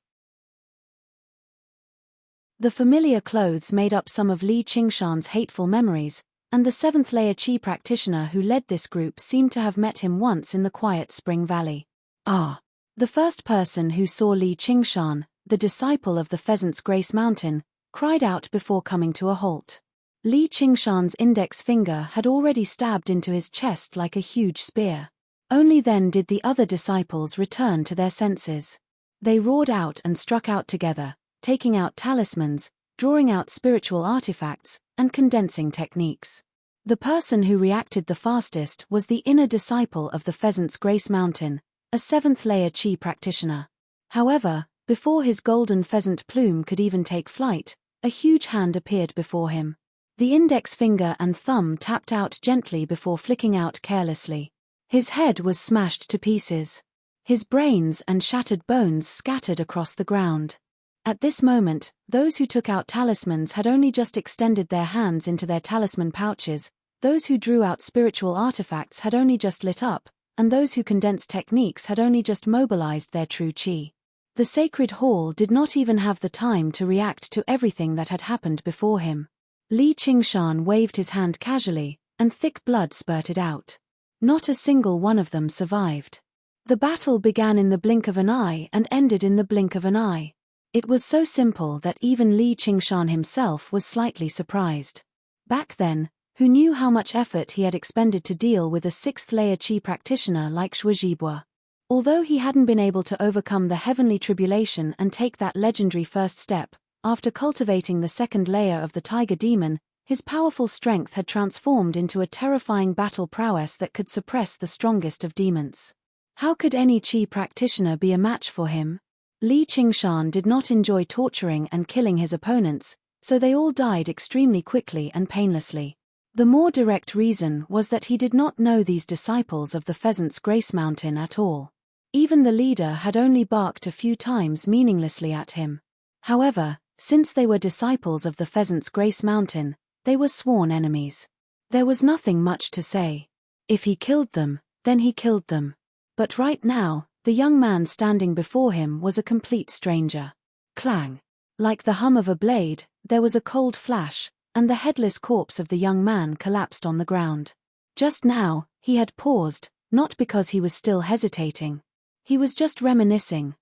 S1: The familiar clothes made up some of Li Qingshan's hateful memories, and the seventh-layer Qi practitioner who led this group seemed to have met him once in the quiet Spring Valley. The first person who saw Li Qingshan, the disciple of the Pheasant's Grace Mountain, cried out before coming to a halt. Li Qingshan's index finger had already stabbed into his chest like a huge spear. Only then did the other disciples return to their senses. They roared out and struck out together, taking out talismans, drawing out spiritual artifacts, and condensing techniques. The person who reacted the fastest was the inner disciple of the Pheasant's Grace Mountain, a seventh-layer Qi practitioner. However, before his golden pheasant plume could even take flight, a huge hand appeared before him. The index finger and thumb tapped out gently before flicking out carelessly. His head was smashed to pieces. His brains and shattered bones scattered across the ground. At this moment, those who took out talismans had only just extended their hands into their talisman pouches, those who drew out spiritual artifacts had only just lit up, and those who condensed techniques had only just mobilized their true Qi. The sacred hall did not even have the time to react to everything that had happened before him. Li Qingshan waved his hand casually, and thick blood spurted out. Not a single one of them survived. The battle began in the blink of an eye and ended in the blink of an eye. It was so simple that even Li Qingshan himself was slightly surprised. Back then, who knew how much effort he had expended to deal with a sixth-layer Qi practitioner like Shuizhibua? Although he hadn't been able to overcome the heavenly tribulation and take that legendary first step, after cultivating the second layer of the tiger demon, his powerful strength had transformed into a terrifying battle prowess that could suppress the strongest of demons. How could any Qi practitioner be a match for him? Li Qingshan did not enjoy torturing and killing his opponents, so they all died extremely quickly and painlessly. The more direct reason was that he did not know these disciples of the Pheasant's Grace Mountain at all. Even the leader had only barked a few times meaninglessly at him. However, since they were disciples of the Pheasant's Grace Mountain, they were sworn enemies. There was nothing much to say. If he killed them, then he killed them. But right now, the young man standing before him was a complete stranger. Clang! Like the hum of a blade, there was a cold flash, and the headless corpse of the young man collapsed on the ground. Just now, he had paused, not because he was still hesitating. He was just reminiscing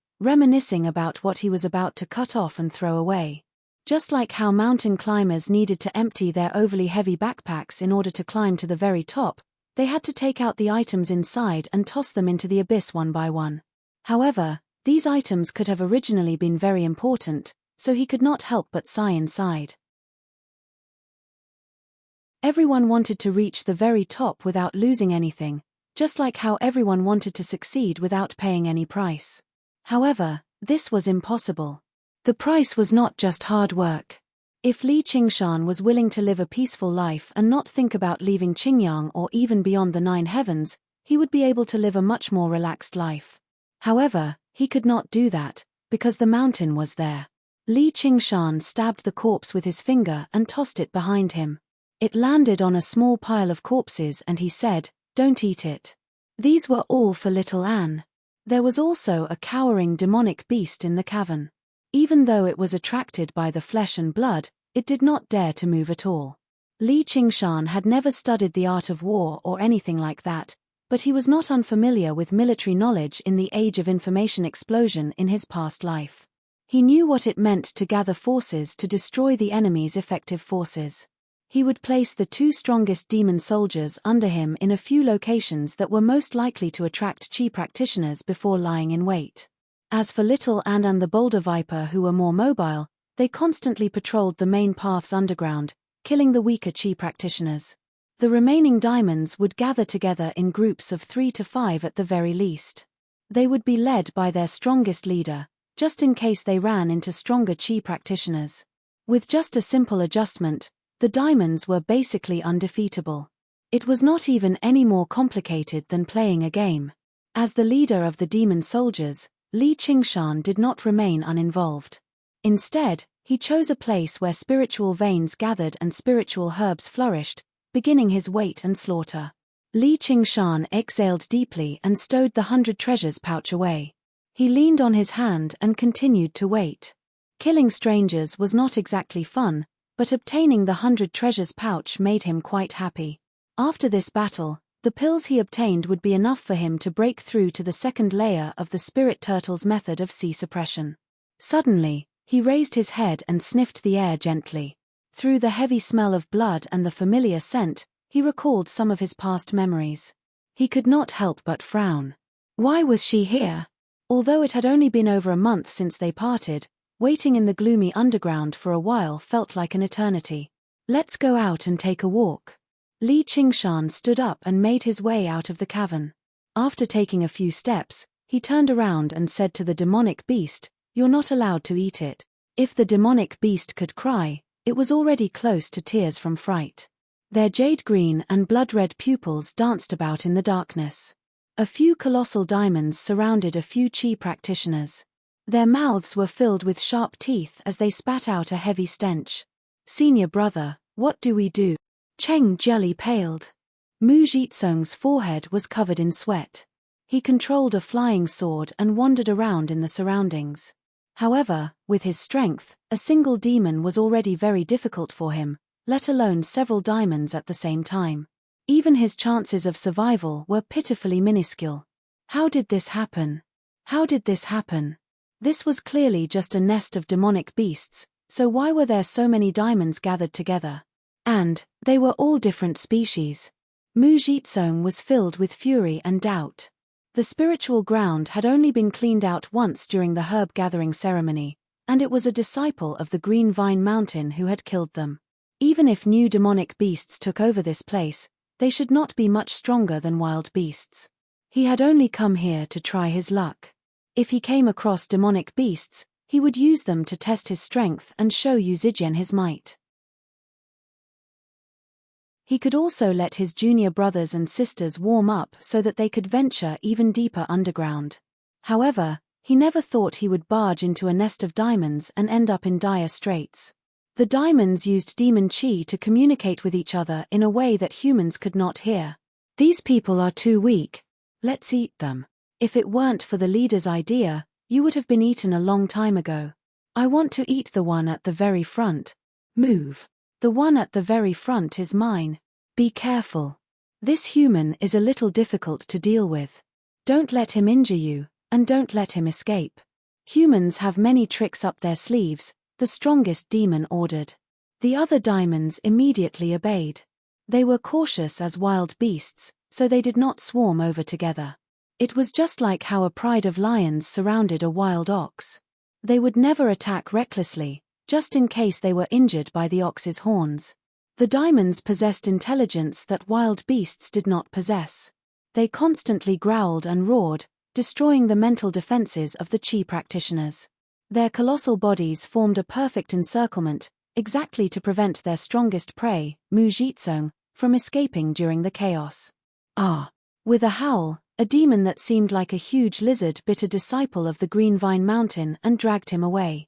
S1: about what he was about to cut off and throw away. Just like how mountain climbers needed to empty their overly heavy backpacks in order to climb to the very top, they had to take out the items inside and toss them into the abyss one by one. However, these items could have originally been very important, so he could not help but sigh inside. Everyone wanted to reach the very top without losing anything, just like how everyone wanted to succeed without paying any price. However, this was impossible. The price was not just hard work. If Li Qingshan was willing to live a peaceful life and not think about leaving Qingyang or even beyond the 9 heavens, he would be able to live a much more relaxed life. However, he could not do that, because the mountain was there. Li Qingshan stabbed the corpse with his finger and tossed it behind him. It landed on a small pile of corpses and he said, "Don't eat it." These were all for little Anne. There was also a cowering demonic beast in the cavern. Even though it was attracted by the flesh and blood, it did not dare to move at all. Li Qingshan had never studied the art of war or anything like that, but he was not unfamiliar with military knowledge in the age of information explosion in his past life. He knew what it meant to gather forces to destroy the enemy's effective forces. He would place the 2 strongest demon soldiers under him in a few locations that were most likely to attract Qi practitioners before lying in wait. As for Little Anne and the Boulder Viper, who were more mobile, they constantly patrolled the main paths underground, killing the weaker Qi practitioners. The remaining diamonds would gather together in groups of 3 to 5 at the very least. They would be led by their strongest leader, just in case they ran into stronger Qi practitioners. With just a simple adjustment, the diamonds were basically undefeatable. It was not even any more complicated than playing a game. As the leader of the demon soldiers, Li Qingshan did not remain uninvolved. Instead, he chose a place where spiritual veins gathered and spiritual herbs flourished, beginning his wait and slaughter. Li Qingshan exhaled deeply and stowed the 100 treasures pouch away. He leaned on his hand and continued to wait. Killing strangers was not exactly fun, but obtaining the 100 treasures pouch made him quite happy. After this battle, the pills he obtained would be enough for him to break through to the second layer of the spirit turtle's method of sea suppression. Suddenly, he raised his head and sniffed the air gently. Through the heavy smell of blood and the familiar scent, he recalled some of his past memories. He could not help but frown. Why was she here? Although it had only been over a month since they parted, waiting in the gloomy underground for a while felt like an eternity. Let's go out and take a walk. Li Qingshan stood up and made his way out of the cavern. After taking a few steps, he turned around and said to the demonic beast, "You're not allowed to eat it." If the demonic beast could cry, it was already close to tears from fright. Their jade-green and blood-red pupils danced about in the darkness. A few colossal diamonds surrounded a few Qi practitioners. Their mouths were filled with sharp teeth as they spat out a heavy stench. "Senior brother, what do we do?" Cheng Jelly paled. Mu Jitsung's forehead was covered in sweat. He controlled a flying sword and wandered around in the surroundings. However, with his strength, a single demon was already very difficult for him, let alone several diamonds at the same time. Even his chances of survival were pitifully minuscule. How did this happen? How did this happen? This was clearly just a nest of demonic beasts, so why were there so many diamonds gathered together? And they were all different species. Mu Jitsung was filled with fury and doubt. The spiritual ground had only been cleaned out once during the herb gathering ceremony, and it was a disciple of the Green Vine Mountain who had killed them. Even if new demonic beasts took over this place, they should not be much stronger than wild beasts. He had only come here to try his luck. If he came across demonic beasts, he would use them to test his strength and show Yu Zijian his might. He could also let his junior brothers and sisters warm up so that they could venture even deeper underground. However, he never thought he would barge into a nest of diamonds and end up in dire straits. The diamonds used demon qi to communicate with each other in a way that humans could not hear. "These people are too weak. Let's eat them." If it weren't for the leader's idea, you would have been eaten a long time ago. I want to eat the one at the very front. Move. The one at the very front is mine. Be careful. This human is a little difficult to deal with. Don't let him injure you, and don't let him escape. Humans have many tricks up their sleeves, the strongest demon ordered. The other diamonds immediately obeyed. They were cautious as wild beasts, so they did not swarm over together. It was just like how a pride of lions surrounded a wild ox. They would never attack recklessly, just in case they were injured by the ox's horns. The diamonds possessed intelligence that wild beasts did not possess. They constantly growled and roared, destroying the mental defenses of the Qi practitioners. Their colossal bodies formed a perfect encirclement, exactly to prevent their strongest prey, Mu Jitsong, from escaping during the chaos. Ah! With a howl, a demon that seemed like a huge lizard bit a disciple of the Green Vine Mountain and dragged him away.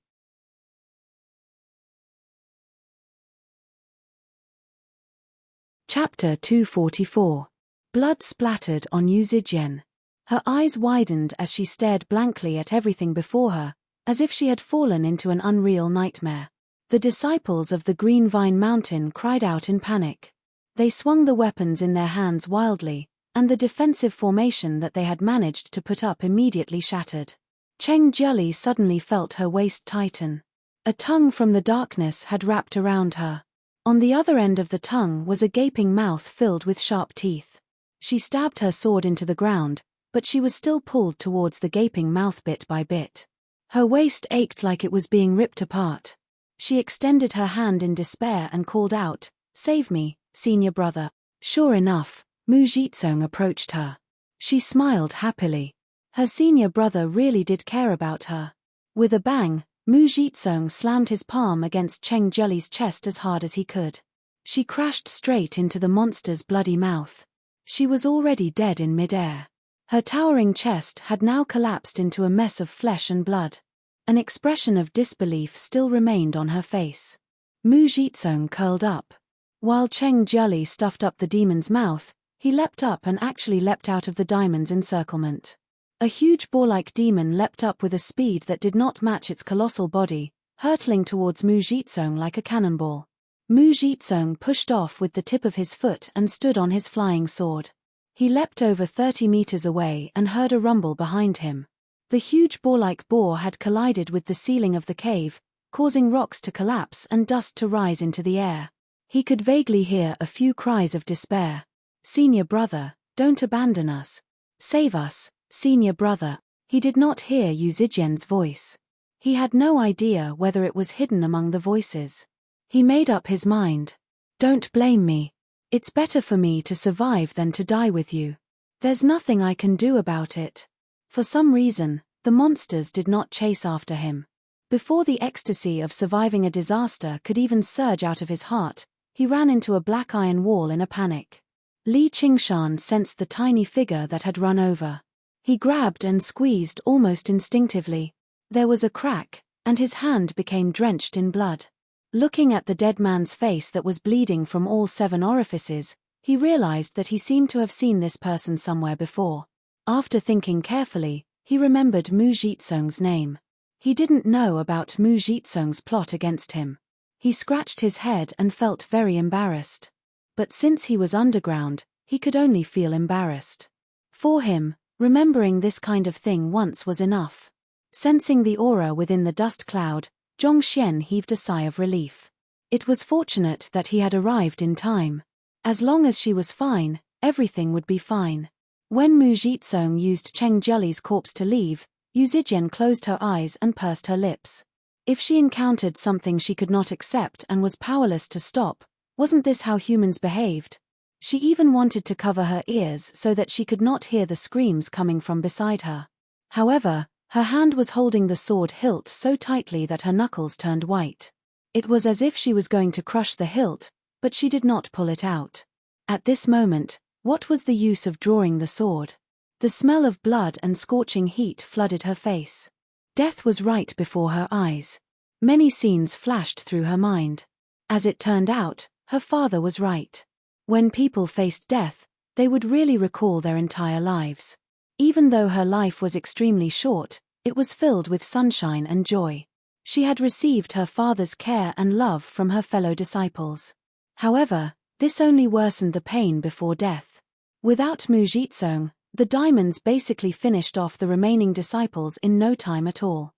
S1: Chapter 244. Blood splattered on Yu Zijian. Her eyes widened as she stared blankly at everything before her, as if she had fallen into an unreal nightmare. The disciples of the Green Vine Mountain cried out in panic. They swung the weapons in their hands wildly, and the defensive formation that they had managed to put up immediately shattered. Cheng Jiuli suddenly felt her waist tighten. A tongue from the darkness had wrapped around her. On the other end of the tongue was a gaping mouth filled with sharp teeth. She stabbed her sword into the ground, but she was still pulled towards the gaping mouth bit by bit. Her waist ached like it was being ripped apart. She extended her hand in despair and called out, "Save me, senior brother." Sure enough, Mu Jitsong approached her. She smiled happily. Her senior brother really did care about her. With a bang, Mu Jitsong slammed his palm against Cheng Jiuli's chest as hard as he could. She crashed straight into the monster's bloody mouth. She was already dead in midair. Her towering chest had now collapsed into a mess of flesh and blood. An expression of disbelief still remained on her face. Mu Jitsong curled up. While Cheng Jiuli stuffed up the demon's mouth, he leapt up and actually leapt out of the diamond's encirclement. A huge boar-like demon leapt up with a speed that did not match its colossal body, hurtling towards Mu Jitsong like a cannonball. Mu Jitsong pushed off with the tip of his foot and stood on his flying sword. He leapt over 30 meters away and heard a rumble behind him. The huge boar-like boar had collided with the ceiling of the cave, causing rocks to collapse and dust to rise into the air. He could vaguely hear a few cries of despair. "Senior brother, don't abandon us. Save us, senior brother." He did not hear Yu Zijian's voice. He had no idea whether it was hidden among the voices. He made up his mind. "Don't blame me. It's better for me to survive than to die with you. There's nothing I can do about it." For some reason, the monsters did not chase after him. Before the ecstasy of surviving a disaster could even surge out of his heart, he ran into a black iron wall in a panic. Li Qingshan sensed the tiny figure that had run over. He grabbed and squeezed almost instinctively. There was a crack, and his hand became drenched in blood. Looking at the dead man's face that was bleeding from all 7 orifices, he realized that he seemed to have seen this person somewhere before. After thinking carefully, he remembered Mu Jitsong's name. He didn't know about Mu Jitsong's plot against him. He scratched his head and felt very embarrassed. But since he was underground, he could only feel embarrassed. For him, remembering this kind of thing once was enough. Sensing the aura within the dust cloud, Zhongxian heaved a sigh of relief. It was fortunate that he had arrived in time. As long as she was fine, everything would be fine. When Mu Jitsong used Cheng Jiuli's corpse to leave, Yu Zijian closed her eyes and pursed her lips. If she encountered something she could not accept and was powerless to stop, wasn't this how humans behaved? She even wanted to cover her ears so that she could not hear the screams coming from beside her. However, her hand was holding the sword hilt so tightly that her knuckles turned white. It was as if she was going to crush the hilt, but she did not pull it out. At this moment, what was the use of drawing the sword? The smell of blood and scorching heat flooded her face. Death was right before her eyes. Many scenes flashed through her mind. As it turned out, her father was right. When people faced death, they would really recall their entire lives. Even though her life was extremely short, it was filled with sunshine and joy. She had received her father's care and love from her fellow disciples. However, this only worsened the pain before death. Without Mujitsong, the diamonds basically finished off the remaining disciples in no time at all.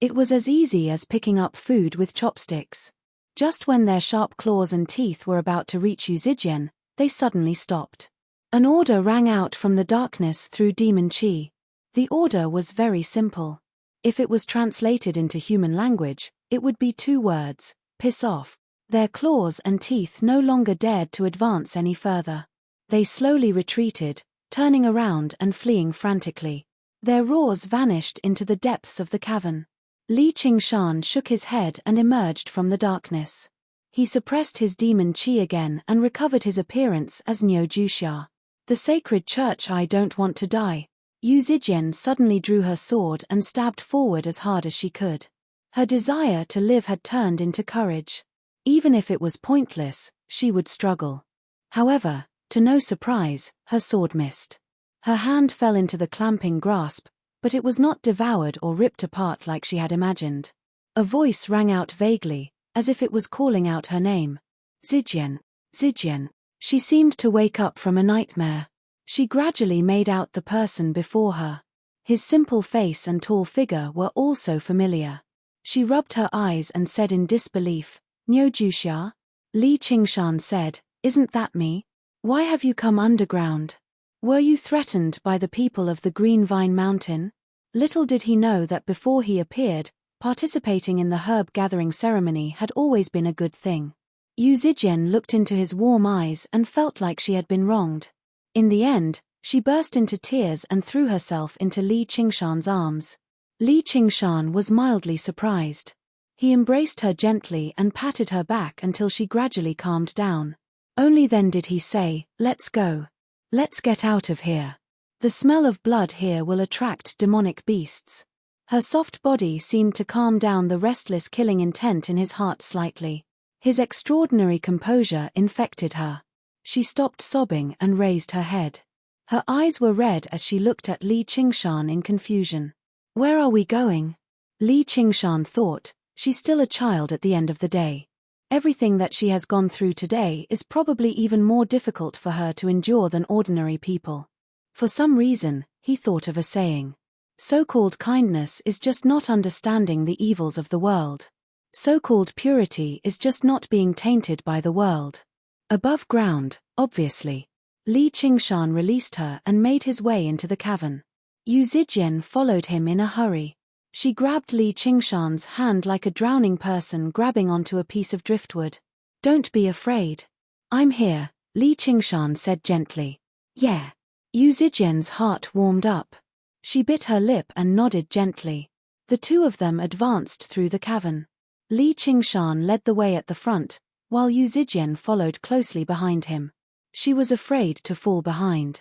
S1: It was as easy as picking up food with chopsticks. Just when their sharp claws and teeth were about to reach Yuzhijian, they suddenly stopped. An order rang out from the darkness through demon chi. The order was very simple. If it was translated into human language, it would be 2 words: piss off. Their claws and teeth no longer dared to advance any further. They slowly retreated, turning around and fleeing frantically. Their roars vanished into the depths of the cavern. Li Qingshan shook his head and emerged from the darkness. He suppressed his demon qi again and recovered his appearance as Niu Juxia. The sacred church, I don't want to die. Yu Zijian suddenly drew her sword and stabbed forward as hard as she could. Her desire to live had turned into courage. Even if it was pointless, she would struggle. However, to no surprise, her sword missed. Her hand fell into the clamping grasp, but it was not devoured or ripped apart like she had imagined. A voice rang out vaguely, as if it was calling out her name. Zijian, Zijian. She seemed to wake up from a nightmare. She gradually made out the person before her. His simple face and tall figure were also familiar. She rubbed her eyes and said in disbelief, Niu Juxia? Li Qingshan said, isn't that me? Why have you come underground? Were you threatened by the people of the Green Vine Mountain? Little did he know that before he appeared, participating in the herb-gathering ceremony had always been a good thing. Yu Zijian looked into his warm eyes and felt like she had been wronged. In the end, she burst into tears and threw herself into Li Qingshan's arms. Li Qingshan was mildly surprised. He embraced her gently and patted her back until she gradually calmed down. Only then did he say, let's go. Let's get out of here. The smell of blood here will attract demonic beasts. Her soft body seemed to calm down the restless killing intent in his heart slightly. His extraordinary composure infected her. She stopped sobbing and raised her head. Her eyes were red as she looked at Li Qingshan in confusion. Where are we going? Li Qingshan thought, she's still a child at the end of the day. Everything that she has gone through today is probably even more difficult for her to endure than ordinary people. For some reason, he thought of a saying. So-called kindness is just not understanding the evils of the world. So-called purity is just not being tainted by the world. Above ground, obviously. Li Qingshan released her and made his way into the cavern. Yu Zijian followed him in a hurry. She grabbed Li Qingshan's hand like a drowning person grabbing onto a piece of driftwood. Don't be afraid. I'm here, Li Qingshan said gently. Yeah. Yu Zijian's heart warmed up. She bit her lip and nodded gently. The two of them advanced through the cavern. Li Qingshan led the way at the front, while Yu Zijian followed closely behind him. She was afraid to fall behind.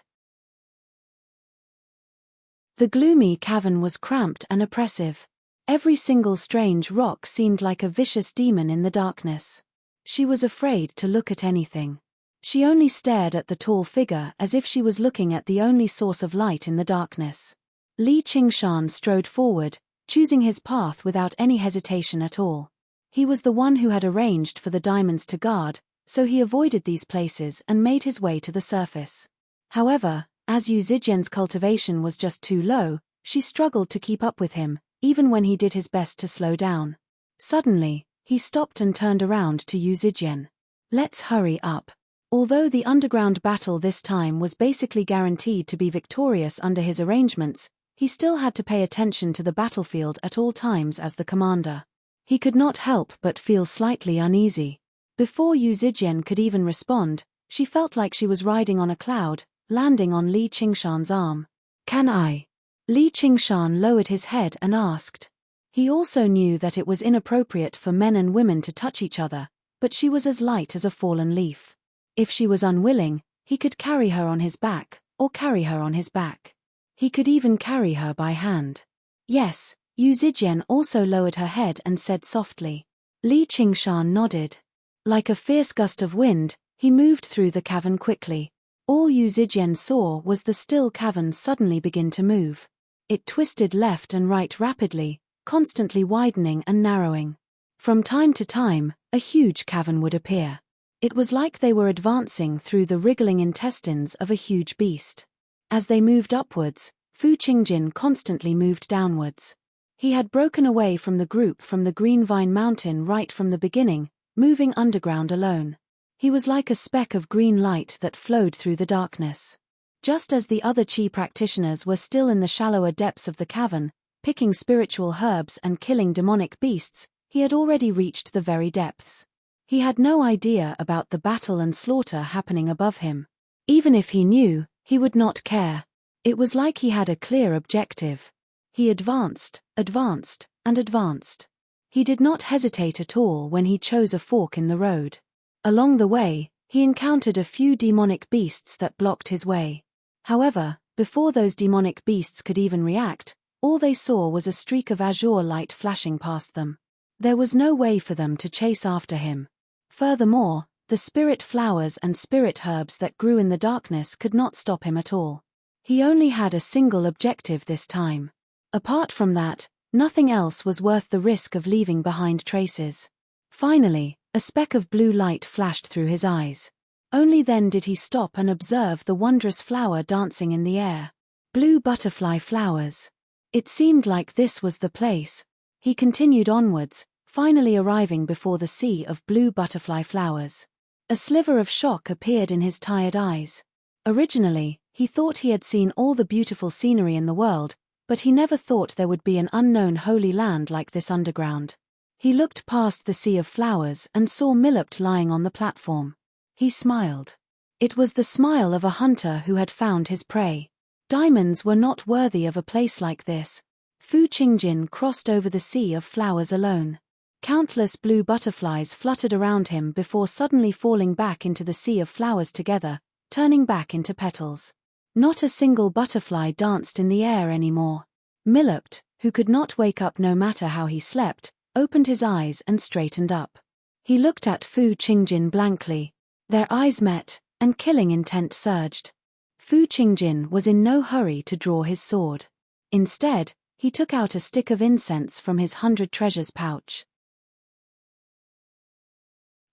S1: The gloomy cavern was cramped and oppressive. Every single strange rock seemed like a vicious demon in the darkness. She was afraid to look at anything. She only stared at the tall figure as if she was looking at the only source of light in the darkness. Li Qingshan strode forward, choosing his path without any hesitation at all. He was the one who had arranged for the diamonds to guard, so he avoided these places and made his way to the surface. However, as Yu Zijian's cultivation was just too low, she struggled to keep up with him, even when he did his best to slow down. Suddenly, he stopped and turned around to Yu Zijian. Let's hurry up. Although the underground battle this time was basically guaranteed to be victorious under his arrangements, he still had to pay attention to the battlefield at all times as the commander. He could not help but feel slightly uneasy. Before Yu Zijian could even respond, she felt like she was riding on a cloud, landing on Li Qingshan's arm. Can I? Li Qingshan lowered his head and asked. He also knew that it was inappropriate for men and women to touch each other, but she was as light as a fallen leaf. If she was unwilling, he could carry her on his back, or carry her on his back. He could even carry her by hand. Yes, Yu Zijian also lowered her head and said softly. Li Qingshan nodded. Like a fierce gust of wind, he moved through the cavern quickly. All Yu Zijian saw was the still cavern suddenly begin to move. It twisted left and right rapidly, constantly widening and narrowing. From time to time, a huge cavern would appear. It was like they were advancing through the wriggling intestines of a huge beast. As they moved upwards, Fu Qingjin constantly moved downwards. He had broken away from the group from the Green Vine Mountain right from the beginning, moving underground alone. He was like a speck of green light that flowed through the darkness. Just as the other Qi practitioners were still in the shallower depths of the cavern, picking spiritual herbs and killing demonic beasts, he had already reached the very depths. He had no idea about the battle and slaughter happening above him. Even if he knew, he would not care. It was like he had a clear objective. He advanced, advanced, and advanced. He did not hesitate at all when he chose a fork in the road. Along the way, he encountered a few demonic beasts that blocked his way. However, before those demonic beasts could even react, all they saw was a streak of azure light flashing past them. There was no way for them to chase after him. Furthermore, the spirit flowers and spirit herbs that grew in the darkness could not stop him at all. He only had a single objective this time. Apart from that, nothing else was worth the risk of leaving behind traces. Finally, a speck of blue light flashed through his eyes. Only then did he stop and observe the wondrous flower dancing in the air. Blue butterfly flowers. It seemed like this was the place. He continued onwards, finally arriving before the sea of blue butterfly flowers. A sliver of shock appeared in his tired eyes. Originally, he thought he had seen all the beautiful scenery in the world, but he never thought there would be an unknown holy land like this underground. He looked past the sea of flowers and saw Milopt lying on the platform. He smiled. It was the smile of a hunter who had found his prey. Diamonds were not worthy of a place like this. Fu Qingjin crossed over the sea of flowers alone. Countless blue butterflies fluttered around him before suddenly falling back into the sea of flowers together, turning back into petals. Not a single butterfly danced in the air anymore. Milopt, who could not wake up no matter how he slept, opened his eyes and straightened up. He looked at Fu Qingjin blankly. Their eyes met, and killing intent surged. Fu Qingjin was in no hurry to draw his sword. Instead, he took out a stick of incense from his 100 treasures pouch.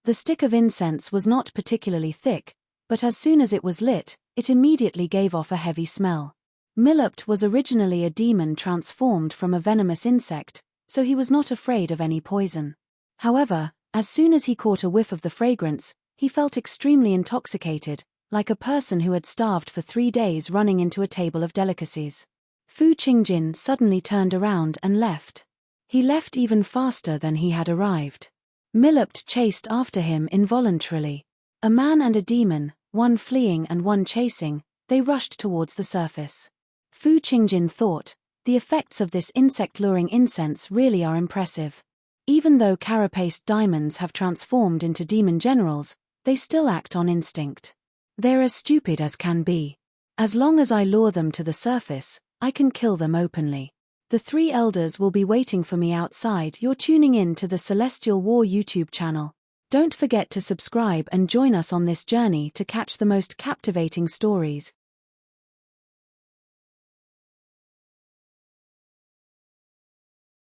S1: The stick of incense was not particularly thick, but as soon as it was lit, it immediately gave off a heavy smell. Milopt was originally a demon transformed from a venomous insect, so he was not afraid of any poison. However, as soon as he caught a whiff of the fragrance, he felt extremely intoxicated, like a person who had starved for 3 days running into a table of delicacies. Fu Qingjin suddenly turned around and left. He left even faster than he had arrived. Milopt chased after him involuntarily. A man and a demon, one fleeing and one chasing, they rushed towards the surface. Fu Qingjin thought, the effects of this insect-luring incense really are impressive. Even though carapaced diamonds have transformed into demon generals, they still act on instinct. They're as stupid as can be. As long as I lure them to the surface, I can kill them openly. The 3 elders will be waiting for me outside. You're tuning in to the Celestial War YouTube channel. Don't forget to subscribe and join us on this journey to catch the most captivating stories.